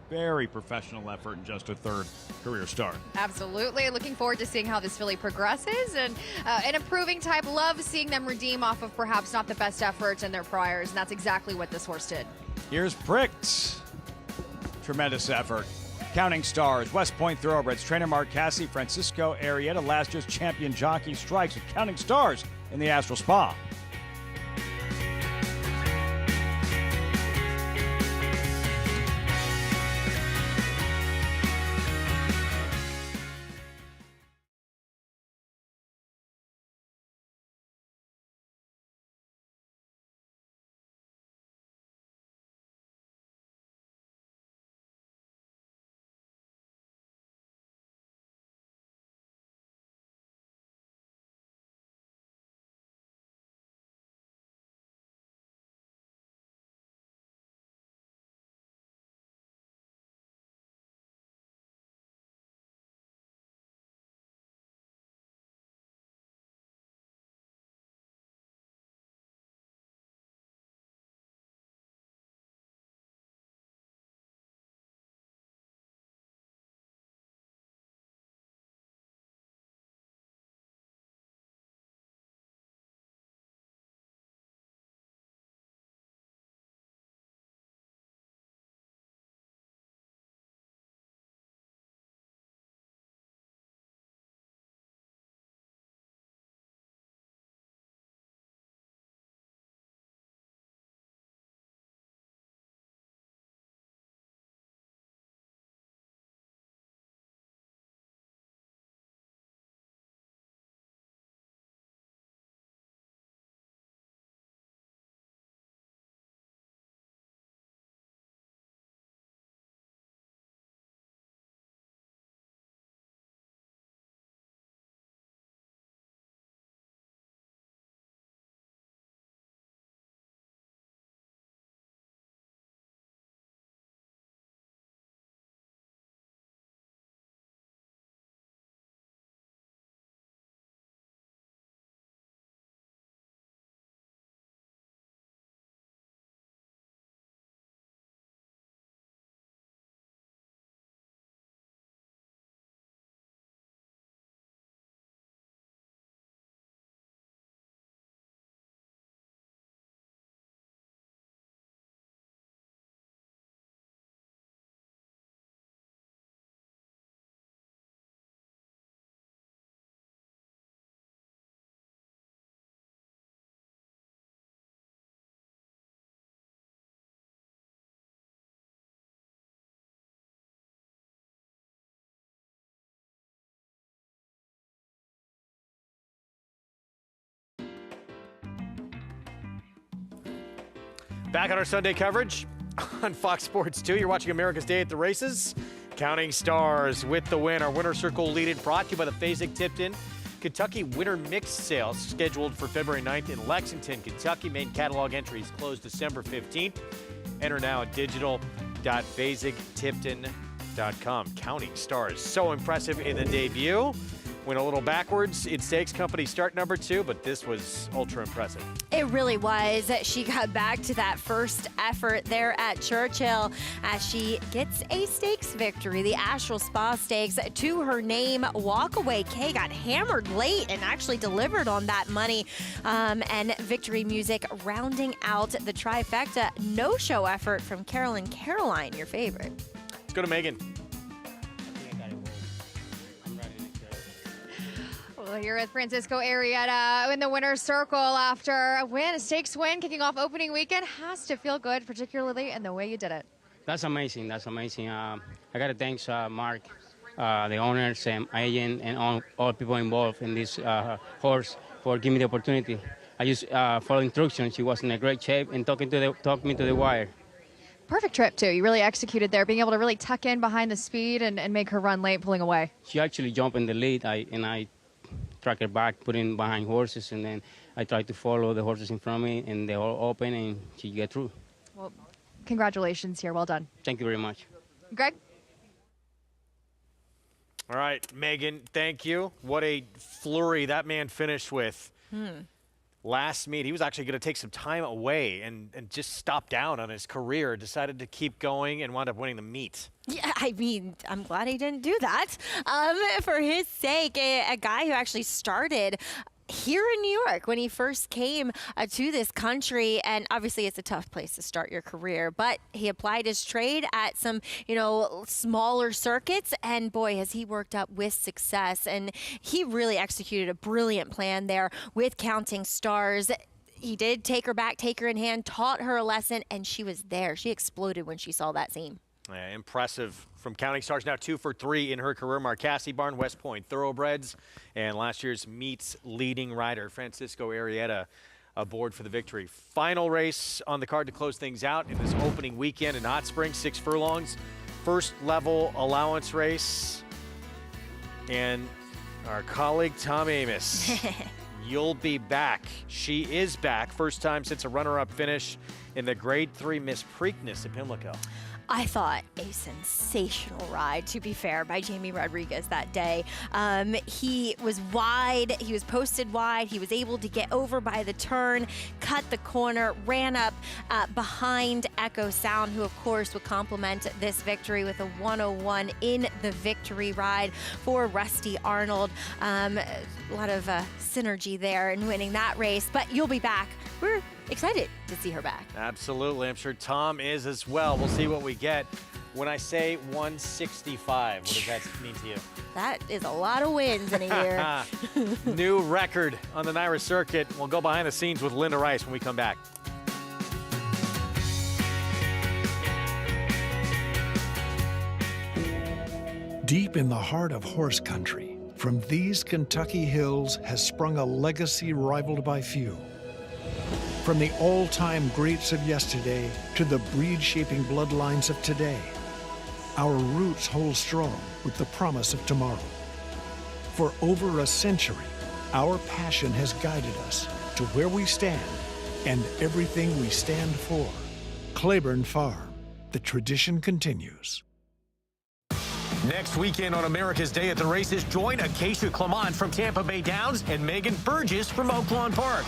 very professional effort and just a third career start. Absolutely. Looking forward to seeing how this filly progresses, and an improving type. Love seeing them redeem off of perhaps not the best efforts in their priors, and that's exactly what this horse did. Here's Pricked. Tremendous effort. Counting Stars, West Point Thoroughbreds, trainer Mark Cassie, Francisco Arrieta, last year's champion Jockey, strikes with Counting Stars in the Astral Spa. Back on our Sunday coverage on Fox Sports 2. You're watching America's Day at the Races. Counting Stars with the win. Our winner circle lead-in brought to you by the Fasig-Tipton Kentucky Winter Mix Sale, scheduled for February 9th in Lexington, Kentucky. Main catalog entries close December 15th. Enter now at digital.fasigtipton.com. Counting Stars, so impressive in the debut. Went a little backwards in stakes company start number 2, but this was ultra impressive. It really was. She got back to that first effort there at Churchill as she gets a stakes victory. The Astral Spa Stakes to her name. Walkaway K got hammered late and actually delivered on that money. And victory music rounding out the trifecta. No-show effort from Caroline Caroline, your favorite. Let's go to Megan. Well, here with Francisco Arrieta in the winner's circle after a win, a stakes win, kicking off opening weekend. Has to feel good, particularly in the way you did it. That's amazing. That's amazing. I got to thank Mark, the owners, and agent, and all people involved in this horse for giving me the opportunity. I just followed instructions. She was in a great shape and talked me to the wire. Perfect trip, too. You really executed there, being able to really tuck in behind the speed and make her run late, pulling away. She actually jumped in the lead, and I track her back, put in behind horses, and then I tried to follow the horses in front of me, and they all open, and she get through. Well, congratulations here. Well done. Thank you very much. Greg? All right, Megan, thank you. What a flurry that man finished with. Last meet, he was actually going to take some time away and just stop down on his career, decided to keep going and wound up winning the meet. Yeah, I mean, I'm glad he didn't do that. For his sake, a guy who actually started here in New York when he first came to this country, and obviously it's a tough place to start your career, but he applied his trade at some, smaller circuits, and boy, has he worked up with success, and he really executed a brilliant plan there with Counting Stars. He did take her back, take her in hand, taught her a lesson, and she was there. She exploded when she saw that scene. Yeah, impressive from Counting Stars. Now 2 for 3 in her career. Marcassi Barn, West Point Thoroughbreds, and last year's meets leading rider Francisco Arrieta aboard for the victory. Final race on the card to close things out in this opening weekend in Hot Springs, 6 furlongs. First level allowance race. And our colleague Tom Amos, you'll be back. She is back. First time since a runner-up finish in the Grade 3 Miss Preakness at Pimlico. I thought a sensational ride, to be fair, by Jamie Rodriguez that day. He was wide, he was posted wide, he was able to get over by the turn, cut the corner, ran up behind Echo Sound, who of course would complement this victory with a 101 in the victory ride for Rusty Arnold. A lot of synergy there in winning that race, but you'll be back. We're excited to see her back. Absolutely. I'm sure Tom is as well. We'll see what we get. When I say 165, what does that mean to you? That is a lot of wins in a year. New record on the NYRA circuit. We'll go behind the scenes with Linda Rice when we come back. Deep in the heart of horse country, from these Kentucky hills has sprung a legacy rivaled by few. From the all-time greats of yesterday to the breed-shaping bloodlines of today, our roots hold strong with the promise of tomorrow. For over a century, our passion has guided us to where we stand and everything we stand for. Claiborne Farm, the tradition continues. Next weekend on America's Day at the Races, join Acacia Clement from Tampa Bay Downs and Megan Burgess from Oaklawn Park.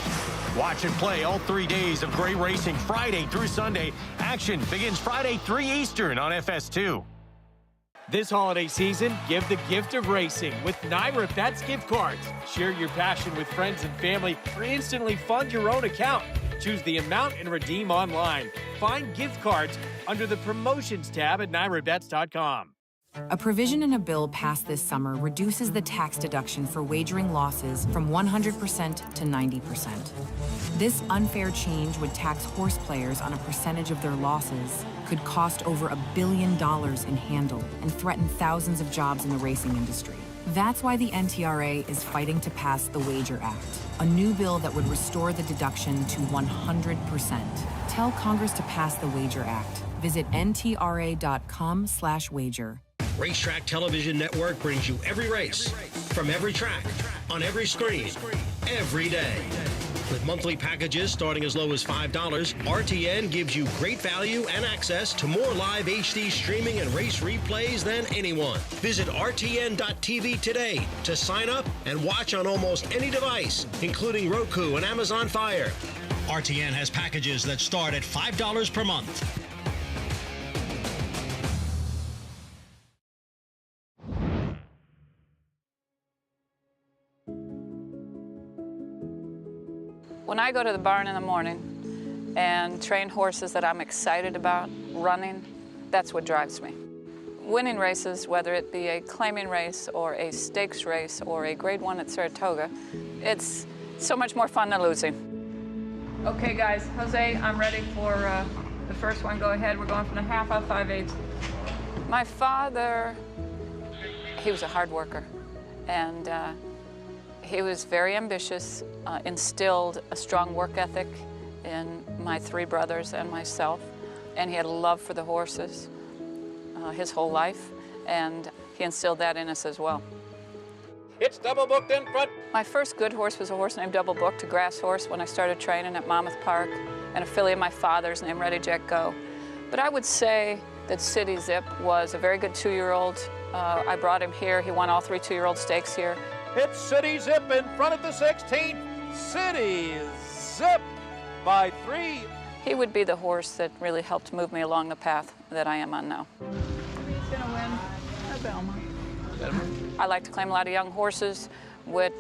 Watch and play all 3 days of great racing, Friday through Sunday. Action begins Friday, 3 Eastern on FS2. This holiday season, give the gift of racing with NYRA Bets gift cards. Share your passion with friends and family or instantly fund your own account. Choose the amount and redeem online. Find gift cards under the Promotions tab at NYRABets.com. A provision in a bill passed this summer reduces the tax deduction for wagering losses from 100% to 90%. This unfair change would tax horse players on a percentage of their losses, could cost over $1 billion in handle, and threaten thousands of jobs in the racing industry. That's why the NTRA is fighting to pass the Wager Act, a new bill that would restore the deduction to 100%. Tell Congress to pass the Wager Act. Visit ntra.com/wager. Racetrack Television Network brings you every race, from every track, on every screen, every day. With monthly packages starting as low as $5, RTN gives you great value and access to more live HD streaming and race replays than anyone. Visit RTN.tv today to sign up and watch on almost any device, including Roku and Amazon Fire. RTN has packages that start at $5 per month. When I go to the barn in the morning and train horses that I'm excited about running, that's what drives me. Winning races, whether it be a claiming race or a stakes race or a grade 1 at Saratoga, it's so much more fun than losing. Okay guys, Jose, I'm ready for the first one. Go ahead, we're going from the half out 5/8. My father, he was a hard worker, and he was very ambitious, instilled a strong work ethic in my 3 brothers and myself, and he had a love for the horses his whole life, and he instilled that in us as well. It's double booked in front. My first good horse was a horse named Double Booked, a grass horse, when I started training at Monmouth Park, an affiliate of my father's named Ready Jack Go. But I would say that City Zip was a very good 2-year-old. I brought him here. He won all 3 2-year-old stakes here. It's City Zip in front at the 16th. City Zip by 3. He would be the horse that really helped move me along the path that I am on now. He's gonna win at Belmont. I like to claim a lot of young horses with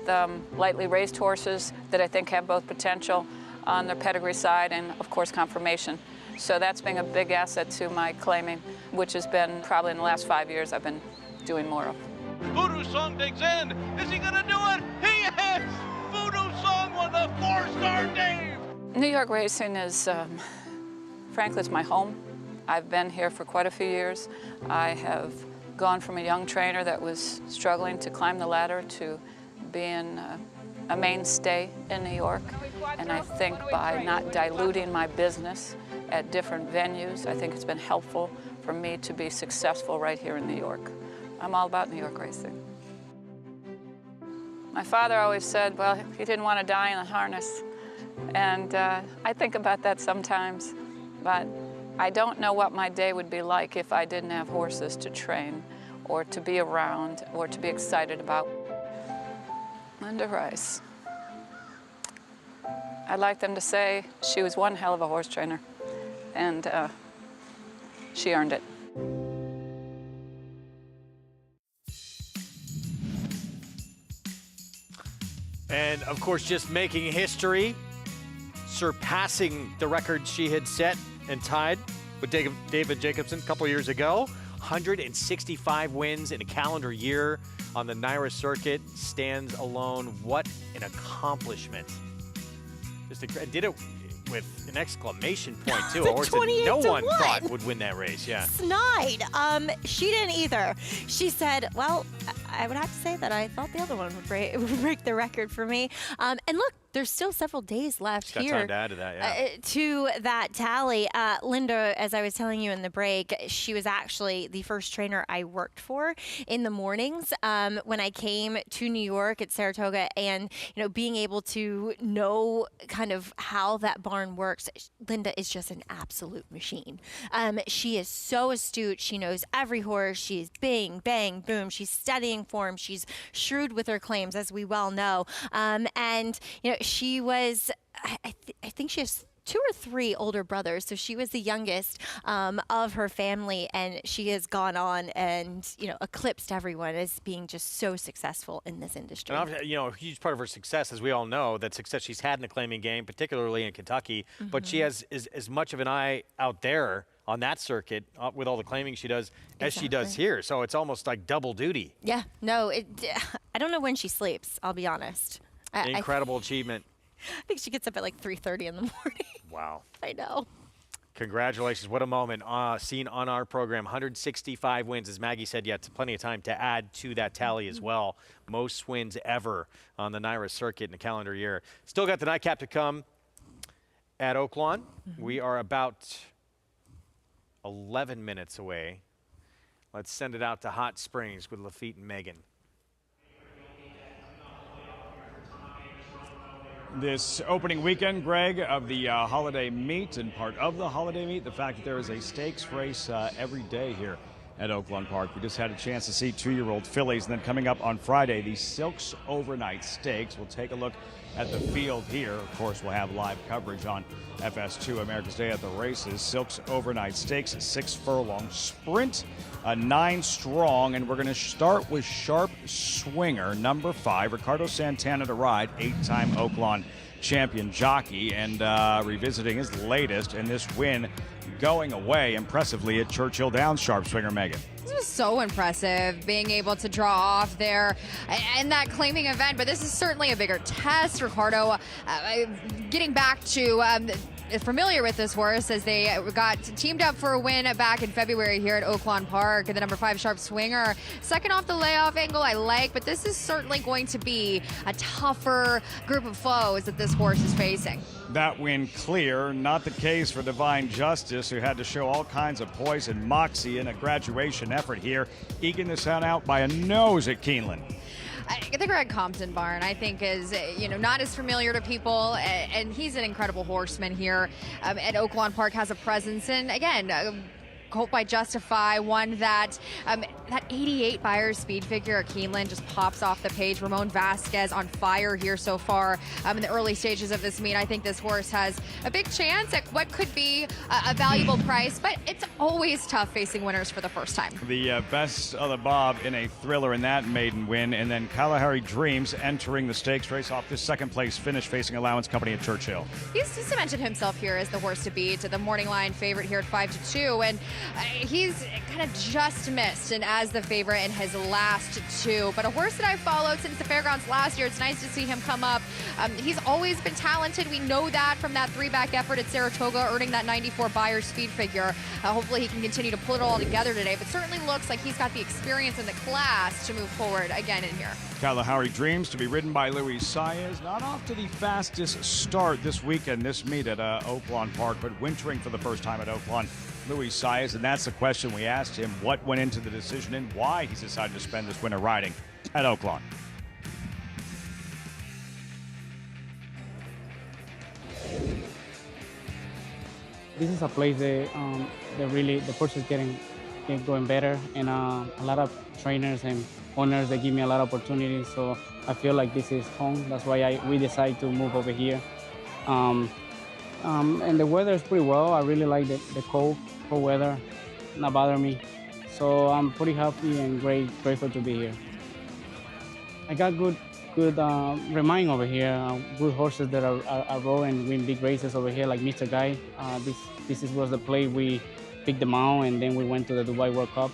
lightly raised horses that I think have both potential on their pedigree side and, of course, conformation. So that's been a big asset to my claiming, which has been probably in the last 5 years I've been doing more of. Voodoo Song digs in. Is he gonna do it? He is! Voodoo Song won the 4-star Dave! New York racing is, frankly, it's my home. I've been here for quite a few years. I have gone from a young trainer that was struggling to climb the ladder to being a mainstay in New York. And I think by not diluting my business at different venues, I think it's been helpful for me to be successful right here in New York. I'm all about New York racing. My father always said, well, he didn't want to die in a harness. And I think about that sometimes, but I don't know what my day would be like if I didn't have horses to train or to be around or to be excited about. Linda Rice. I'd like them to say she was one hell of a horse trainer, and she earned it. And of course, just making history, surpassing the record she had set and tied with David Jacobson a couple years ago. 165 wins in a calendar year on the NYRA circuit stands alone. What an accomplishment. Did it with an exclamation point, too. A horse that no one thought would win that race, yeah. Snide. She didn't either. She said, well, I would have to say that I thought the other one would break the record for me. And look, there's still several days left Got here time to add to that, yeah. to that tally. Linda, as I was telling you in the break, she was actually the first trainer I worked for in the mornings when I came to New York at Saratoga, and being able to know kind of how that barn works. Linda is just an absolute machine. She is so astute. She knows every horse. She's bing, bang, boom. She's studying form. She's shrewd with her claims, as we well know. And she was, I think she has 2 or 3 older brothers, so she was the youngest of her family, and she has gone on and eclipsed everyone as being just so successful in this industry. And a huge part of her success, as we all know, that success she's had in the claiming game, particularly in Kentucky, but she has as much of an eye out there on that circuit with all the claiming she does as she does here. So it's almost like double duty. Yeah, no, I don't know when she sleeps, I'll be honest. Incredible achievement. I think she gets up at like 3:30 in the morning. Wow. I know. Congratulations. What a moment seen on our program. 165 wins, as Maggie said, yet plenty of time to add to that tally as well. Most wins ever on the NYRA circuit in a calendar year. Still got the nightcap to come at Oaklawn. We are about 11 minutes away. Let's send it out to Hot Springs with Lafitte and Megan. This opening weekend, Greg, of the holiday meet, and part of the holiday meet, the fact that there is a stakes race every day here at Oaklawn Park. We just had a chance to see 2-year-old fillies, and then coming up on Friday, the Silks Overnight Stakes. We'll take a look at the field here. Of course, we'll have live coverage on FS2, America's Day at the Races. Silks Overnight Stakes, 6 furlong sprint, 9 strong, and we're going to start with Sharp Swinger, number 5, Ricardo Santana to ride, 8-time Oaklawn champion Jockey, and revisiting his latest in this win, going away impressively at Churchill Downs. Sharp Swinger, Megan. This was so impressive, being able to draw off there in that claiming event, but this is certainly a bigger test. Ricardo getting back to familiar with this horse as they got teamed up for a win back in February here at Oaklawn Park. And the number 5 Sharp Swinger, second off the layoff angle, I like, but this is certainly going to be a tougher group of foes that this horse is facing. That win clear, not the case for Divine Justice, who had to show all kinds of poise and moxie in a graduation effort here, eking this one out by a nose at Keeneland. The Greg Compton barn, I think, is not as familiar to people, and he's an incredible horseman here at Oaklawn Park, has a presence, and again, Colt by Justify, one that that 88 Buyers speed figure at Keeneland just pops off the page. Ramon Vasquez on fire here so far in the early stages of this meet. I think this horse has a big chance at what could be a valuable price, but it's always tough facing winners for the first time. The best of the Bob in a thriller in that maiden win, and then Kalahari Dreams entering the stakes race off this second place finish facing Allowance Company at Churchill. He's cemented himself here as the horse to beat, the morning line favorite here at 5-2, and he's kind of just missed and as the favorite in his last 2. But a horse that I followed since the fairgrounds last year, it's nice to see him come up. He's always been talented. We know that from that 3-back effort at Saratoga, earning that 94 Buyers speed figure. Hopefully he can continue to pull it all together today, but certainly looks like he's got the experience in the class to move forward again in here. Kalahari Dreams to be ridden by Luis Saez, not off to the fastest start this weekend, this meet at Oaklawn Park, but wintering for the first time at Oaklawn. Luis Saez, and that's the question we asked him, what went into the decision and why he's decided to spend this winter riding at Oaklawn. This is a place that the horse is getting going better, and a lot of trainers and owners, they give me a lot of opportunities, so I feel like this is home. That's why we decided to move over here. And the weather is pretty well. I really like the cold weather, not bother me. So I'm pretty happy and grateful to be here. I got good remind over here, good horses that are row and win big races over here, like Mr. Guy. This was the play we picked them out, and then we went to the Dubai World Cup,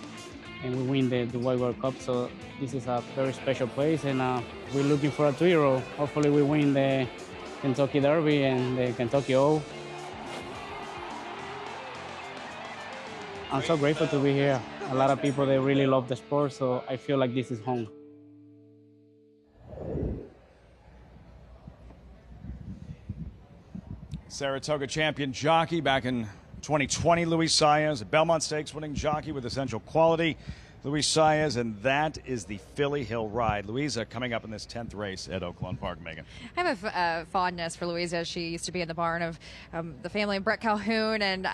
and we win the Dubai World Cup. So this is a very special place, and we're looking for a 2-year-old. Hopefully we win the Kentucky Derby and the Kentucky O. I'm so grateful to be here. A lot of people, they really love the sport, so I feel like this is home. Saratoga champion Jockey back in 2020, Luis Saez, a Belmont Stakes winning jockey with essential quality. Luis Saez, and that is the Philly Hill Ride. Louisa coming up in this 10th race at Oaklawn Park, Megan. I have a fondness for Louisa. She used to be in the barn of the family of Brett Calhoun, and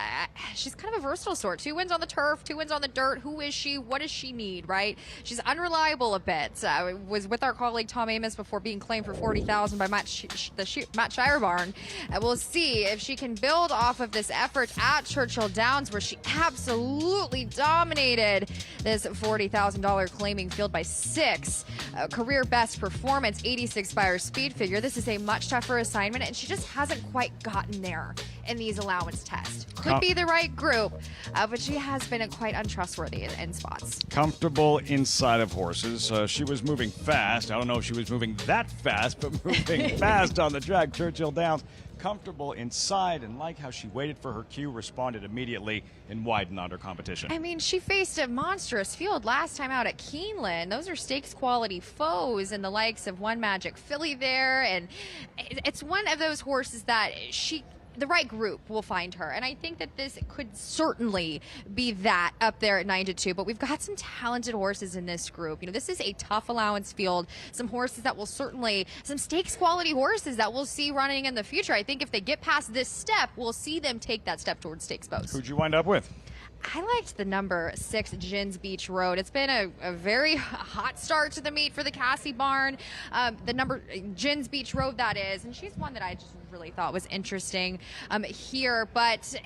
she's kind of a versatile sort. 2 wins on the turf, 2 wins on the dirt. Who is she? What does she need, right? She's unreliable a bit. Was with our colleague Tom Amos before being claimed for $40,000 by Matt Shire barn. We'll see if she can build off of this effort at Churchill Downs, where she absolutely dominated this $40,000 claiming field by 6. Career best performance, 86 Buyers speed figure. This is a much tougher assignment, and she just hasn't quite gotten there in these allowance tests. Could be the right group, but she has been quite untrustworthy in spots. Comfortable inside of horses. She was moving fast. I don't know if she was moving that fast, but moving fast on the track. Churchill Downs, comfortable inside, and like how she waited for her cue, responded immediately, and widened on her competition. I mean, she faced a monstrous field last time out at Keeneland. Those are stakes quality foes, and the likes of One Magic Filly there, and it's one of those horses that she the right group will find her. And I think that this could certainly be that up there at 9-2. But we've got some talented horses in this group. You know, this is a tough allowance field. Some horses that will certainly, some stakes quality horses that we'll see running in the future. I think if they get past this step, we'll see them take that step towards stakes posts. Who'd you wind up with? I liked the number 6, Gins Beach Road. It's been a very hot start to the meet for the Cassie barn. The number Gins Beach Road, that is, and she's one that I just really thought was interesting here. But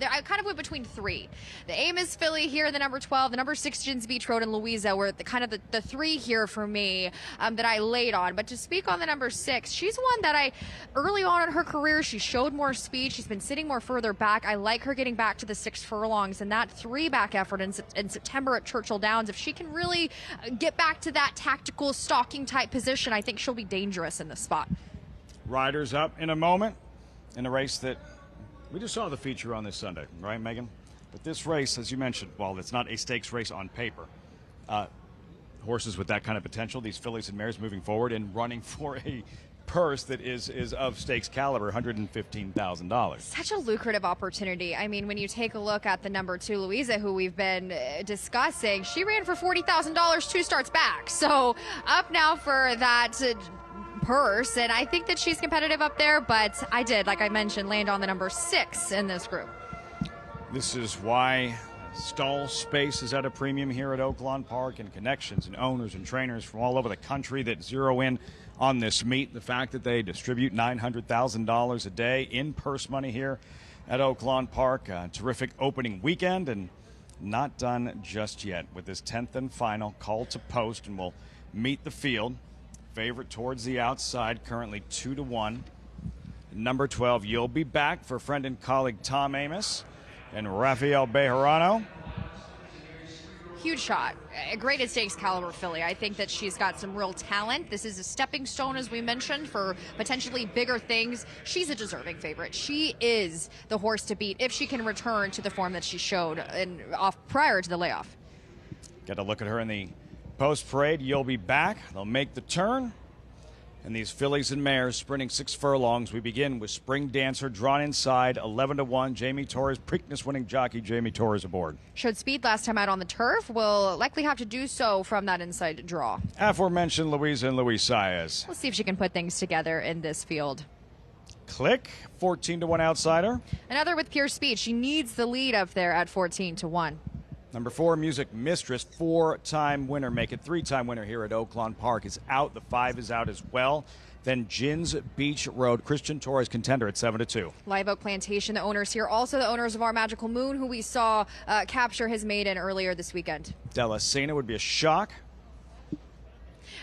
I kind of went between 3. The Amos filly here, the number 12, the number 6, Gins Beach Road, and Louisa were the 3 here for me that I laid on. But to speak on the number 6, she's one that early on in her career, she showed more speed. She's been sitting more further back. I like her getting back to the 6 furlongs, and that 3-back effort in September at Churchill Downs, if she can really get back to that tactical stalking type position, I think she'll be dangerous in this spot. Riders up in a moment in a race that we just saw the feature on this Sunday, right, Megan? But this race, as you mentioned, while it's not a stakes race on paper, horses with that kind of potential, these fillies and mares moving forward and running for a purse that is of stakes caliber, $115,000. Such a lucrative opportunity. I mean, when you take a look at the number 2, Louisa, who we've been discussing, she ran for $40,000 2 starts back. So up now for that purse, and I think that she's competitive up there, but I did, like I mentioned, land on the number 6 in this group. This is why stall space is at a premium here at Oaklawn Park, and connections and owners and trainers from all over the country that zero in on this meet. The fact that they distribute $900,000 a day in purse money here at Oaklawn Park. Terrific opening weekend, and not done just yet with this 10th and final call to post, and we'll meet the field. Favorite towards the outside, currently 2-1. Number 12, You'll Be Back, for friend and colleague Tom Amos and Rafael Bejarano. Huge shot. A great stakes caliber filly. I think that she's got some real talent. This is a stepping stone, as we mentioned, for potentially bigger things. She's a deserving favorite. She is the horse to beat if she can return to the form that she showed prior to the layoff. Get a look at her in the post parade. You'll Be Back. They'll make the turn. And these fillies and mares sprinting 6 furlongs. We begin with Spring Dancer drawn inside, 11-1. Jamie Torres, Preakness winning jockey Jamie Torres aboard. Showed speed last time out on the turf. Will likely have to do so from that inside draw. Aforementioned Louisa and Luis Saez. We'll see if she can put things together in this field. Click, 14-1 outsider. Another with pure speed. She needs the lead up there at 14-1. Number 4, Music Mistress, 4-time winner, make it 3-time winner here at Oaklawn Park, is out. The 5 is out as well. Then Gins Beach Road, Christian Torres contender at 7-2. Live Oak Plantation, the owners here, also the owners of Our Magical Moon, who we saw capture his maiden earlier this weekend. Della Sena would be a shock.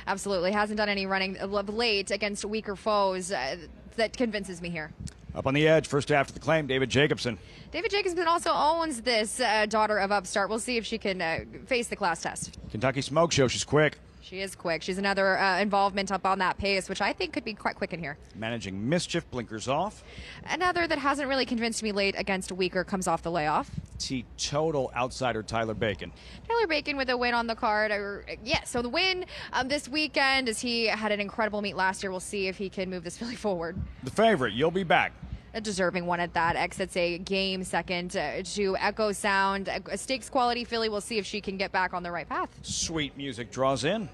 Absolutely, hasn't done any running of late against weaker foes. That convinces me here. Up on the edge, first after the claim, David Jacobson. David Jacobson also owns this daughter of Upstart. We'll see if she can face the class test. Kentucky Smoke Show, she's quick. She is quick. She's another involvement up on that pace, which I think could be quite quick in here. Managing Mischief, blinkers off. Another that hasn't really convinced me late against a weaker comes off the layoff. Total outsider Tyler Bacon. Tyler Bacon with a win on the card. So the win this weekend, as he had an incredible meet last year. We'll see if he can move this filly forward. The favorite, You'll Be Back. A deserving one at that. Exits a game second to Echo Sound. A stakes quality filly. We'll see if she can get back on the right path. Sweet Music draws in.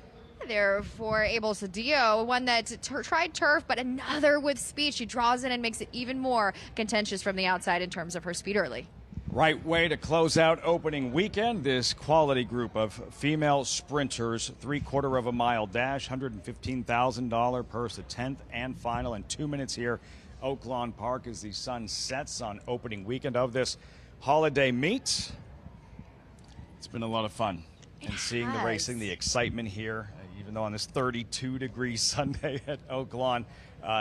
Therefore, Abel Cedillo, one that tried turf, but another with speed. She draws in and makes it even more contentious from the outside in terms of her speed early. Right way to close out opening weekend. This quality group of female sprinters, 3/4 of a mile dash, $115,000 purse, the 10th and final in 2 minutes here. Oaklawn Park as the sun sets on opening weekend of this holiday meet. It's been a lot of fun. And seeing the racing, the excitement here, even though on this 32-degree Sunday at Oaklawn,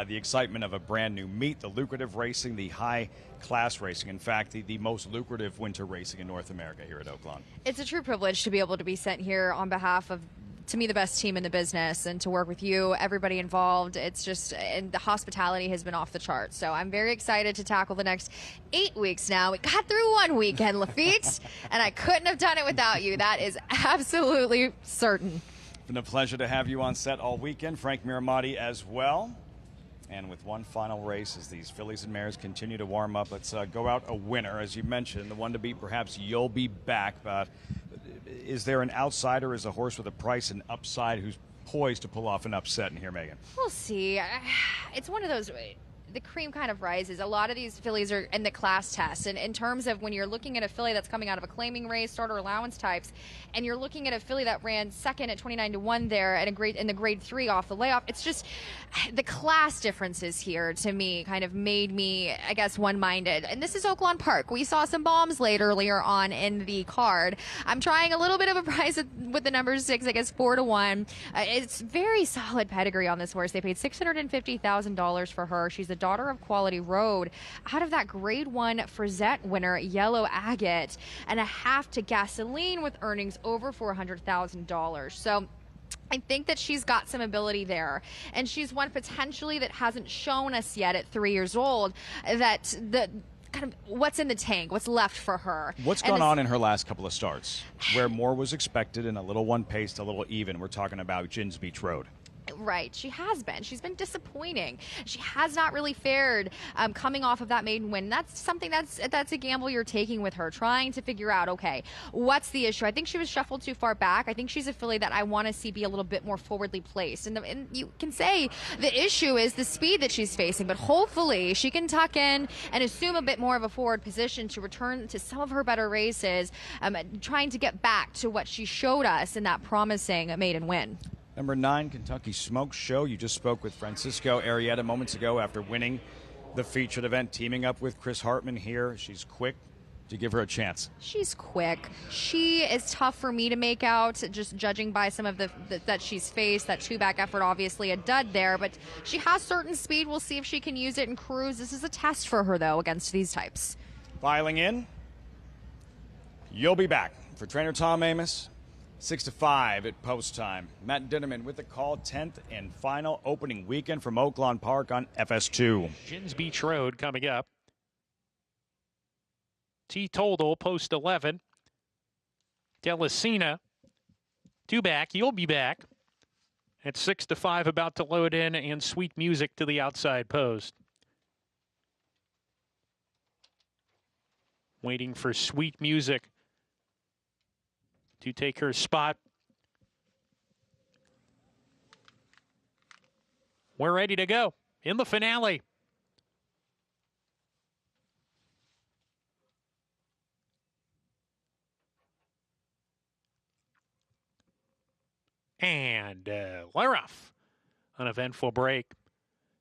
the excitement of a brand new meet, the lucrative racing, the high-class racing. In fact, the most lucrative winter racing in North America here at Oaklawn. It's a true privilege to be able to be sent here on behalf of, to me, the best team in the business, and to work with you, everybody involved. It's just, and the hospitality has been off the charts. So I'm very excited to tackle the next 8 weeks now. We got through one weekend, Lafitte, and I couldn't have done it without you. That is absolutely certain. It's been a pleasure to have you on set all weekend. Frank Miramati as well. And with one final race, as these fillies and mares continue to warm up, let's go out a winner. As you mentioned, the one to beat, perhaps You'll Be Back. Is there an outsider as a horse with a price and upside who's poised to pull off an upset in here, Megan? We'll see. It's one of those, the cream kind of rises. A lot of these fillies are in the class test. And in terms of when you're looking at a filly that's coming out of a claiming race, starter allowance types, and you're looking at a filly that ran second at 29-1 there at in the grade 3 off the layoff, it's just the class differences here to me kind of made me, I guess, one-minded. And this is Oaklawn Park. We saw some bombs laid earlier on in the card. I'm trying a little bit of a price with the number 6, I guess 4-1. It's very solid pedigree on this horse. They paid $650,000 for her. She's a daughter of Quality Road, out of that grade 1 Frisette winner, Yellow Agate, and a half to Gasoline with earnings over $400,000. So I think that she's got some ability there, and she's one potentially that hasn't shown us yet at 3 years old that the kind of what's in the tank, what's left for her. What's gone on in her last couple of starts, where more was expected and a little one-paced, a little even? We're talking about Gins Beach Road. Right, she has been. She's been disappointing. She has not really fared coming off of that maiden win. That's something that's a gamble you're taking with her, trying to figure out, okay, what's the issue? I think she was shuffled too far back. I think she's a filly that I want to see be a little bit more forwardly placed. And you can say the issue is the speed that she's facing, but hopefully she can tuck in and assume a bit more of a forward position to return to some of her better races, trying to get back to what she showed us in that promising maiden win. Number 9, Kentucky Smoke Show. You just spoke with Francisco Arrieta moments ago after winning the featured event, teaming up with Chris Hartman here. She's quick. To give her a chance. She's quick. She is tough for me to make out, just judging by some of the that she's faced. That 2-back effort, obviously a dud there, but she has certain speed. We'll see if she can use it and cruise. This is a test for her, though, against these types. Filing in. You'll Be Back for trainer Tom Amos. 6-5 at post time. Matt Dinnerman with the call. 10th and final opening weekend from Oaklawn Park on FS2. Gins Beach Road coming up. T. Toldal, post 11. Delicina, 2-back. You'll Be Back. At 6-5, about to load in, and Sweet Music to the outside post. Waiting for Sweet Music to take her spot. We're ready to go in the finale. And we're off. An eventful break.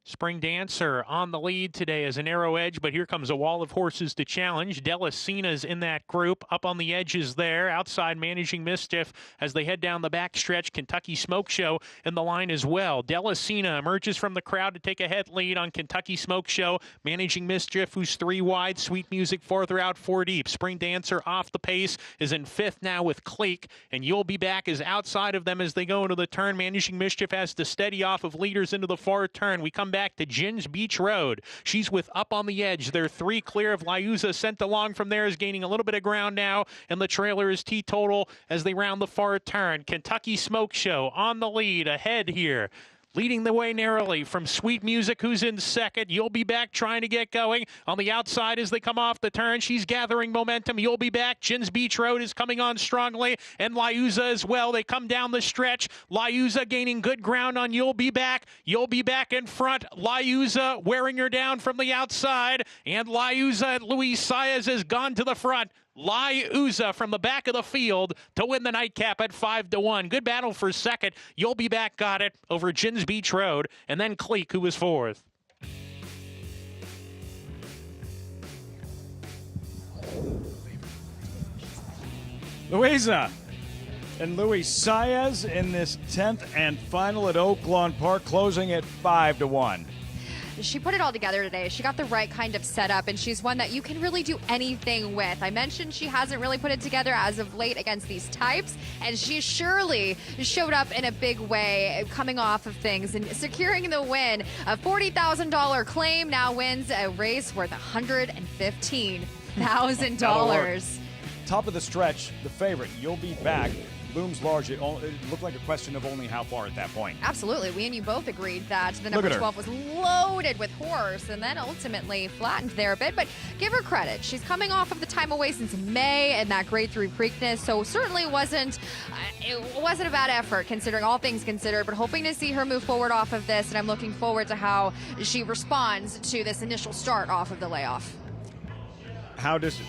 Spring Dancer on the lead today as a narrow edge, but here comes a wall of horses to challenge. Delicina's in that group. Up on the edges there. Outside Managing Mischief as they head down the back stretch. Kentucky Smoke Show in the line as well. Delicina emerges from the crowd to take a head lead on Kentucky Smoke Show. Managing Mischief, who's 3 wide. Sweet Music 4th or out 4 deep. Spring Dancer off the pace is in 5th now with Cleek, and You'll Be Back is outside of them as they go into the turn. Managing Mischief has to steady off of leaders into the far turn. We come back to Gins Beach Road. She's with Up on the Edge. They're 3 clear of Liuza. Sent along from there is gaining a little bit of ground now, and the trailer is T Total as they round the far turn. Kentucky Smoke Show on the lead ahead here. Leading the way narrowly from Sweet Music, who's in second. You'll Be Back trying to get going. On the outside as they come off the turn, she's gathering momentum. You'll Be Back. Gins Beach Road is coming on strongly, and Liuza as well. They come down the stretch. Liuza gaining good ground on You'll Be Back. You'll Be Back in front. Liuza wearing her down from the outside, and Liuza, Luis Saez has gone to the front. Liuza from the back of the field to win the nightcap at 5-1. Good battle for second. You'll Be Back got it over Gins Beach Road, and then Cleek, who was 4th. Louisa and Luis Saez in this 10th and final at Oaklawn Park, closing at 5-1. She put it all together today. She got the right kind of setup, and she's one that you can really do anything with. I mentioned she hasn't really put it together as of late against these types, and she surely showed up in a big way coming off of things and securing the win. A $40,000 claim, now wins a race worth $115,000. Top of the stretch, the favorite, You'll Be Back. looms large. It looked like a question of only how far at that point. Absolutely. We and you both agreed that the number 12 was loaded with horse and then ultimately flattened there a bit. But give her credit. She's coming off of the time away since May and that grade 3 Preakness. So certainly wasn't a bad effort considering all things considered. But hoping to see her move forward off of this. And I'm looking forward to how she responds to this initial start off of the layoff. How does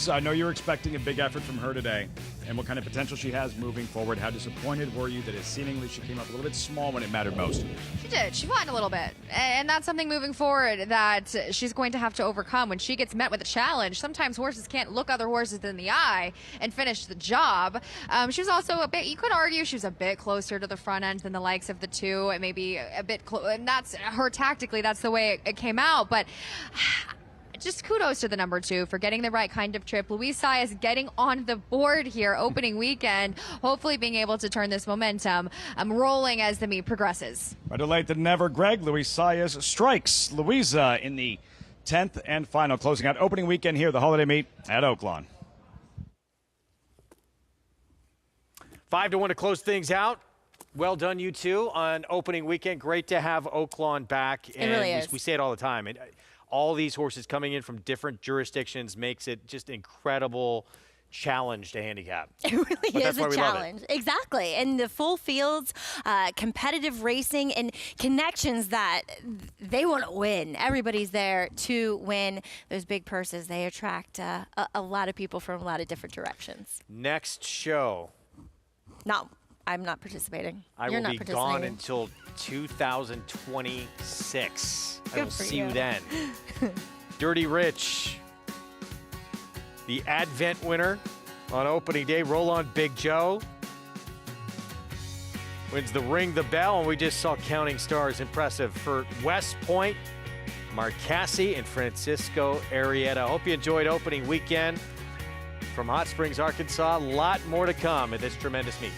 I know you're expecting a big effort from her today and what kind of potential she has moving forward. How disappointed were you that it seemingly she came up a little bit small when it mattered most? She did. She flattened a little bit. And that's something moving forward that she's going to have to overcome when she gets met with a challenge. Sometimes horses can't look other horses in the eye and finish the job. She was also a bit, you could argue she was a bit closer to the front end than the likes of the two and maybe a bit and that's her tactically, that's the way it came out. But just kudos to the number 2 for getting the right kind of trip. Luis Saez getting on the board here opening weekend, hopefully being able to turn this momentum rolling as the meet progresses. Better late than never, Greg. Luis Saez strikes Louisa in the 10th and final, closing out opening weekend here, the holiday meet at Oaklawn. 5-1 to close things out. Well done, you two, on opening weekend. Great to have Oaklawn back. It really is. We say it all the time. All these horses coming in from different jurisdictions makes it just an incredible challenge to handicap. It really is a challenge. Exactly. And the full fields, competitive racing, and connections that they want to win. Everybody's there to win those big purses. They attract a lot of people from a lot of different directions. Next show. No, I'm not participating. You're not participating. Gone until 2026. I will see you then. Dirty Rich, the Advent winner on opening day. Roll on Big Joe. Wins the Ring the Bell, and we just saw Counting Stars. Impressive for West Point, Marcassi, and Francisco Arrieta. Hope you enjoyed opening weekend from Hot Springs, Arkansas. A lot more to come at this tremendous meet.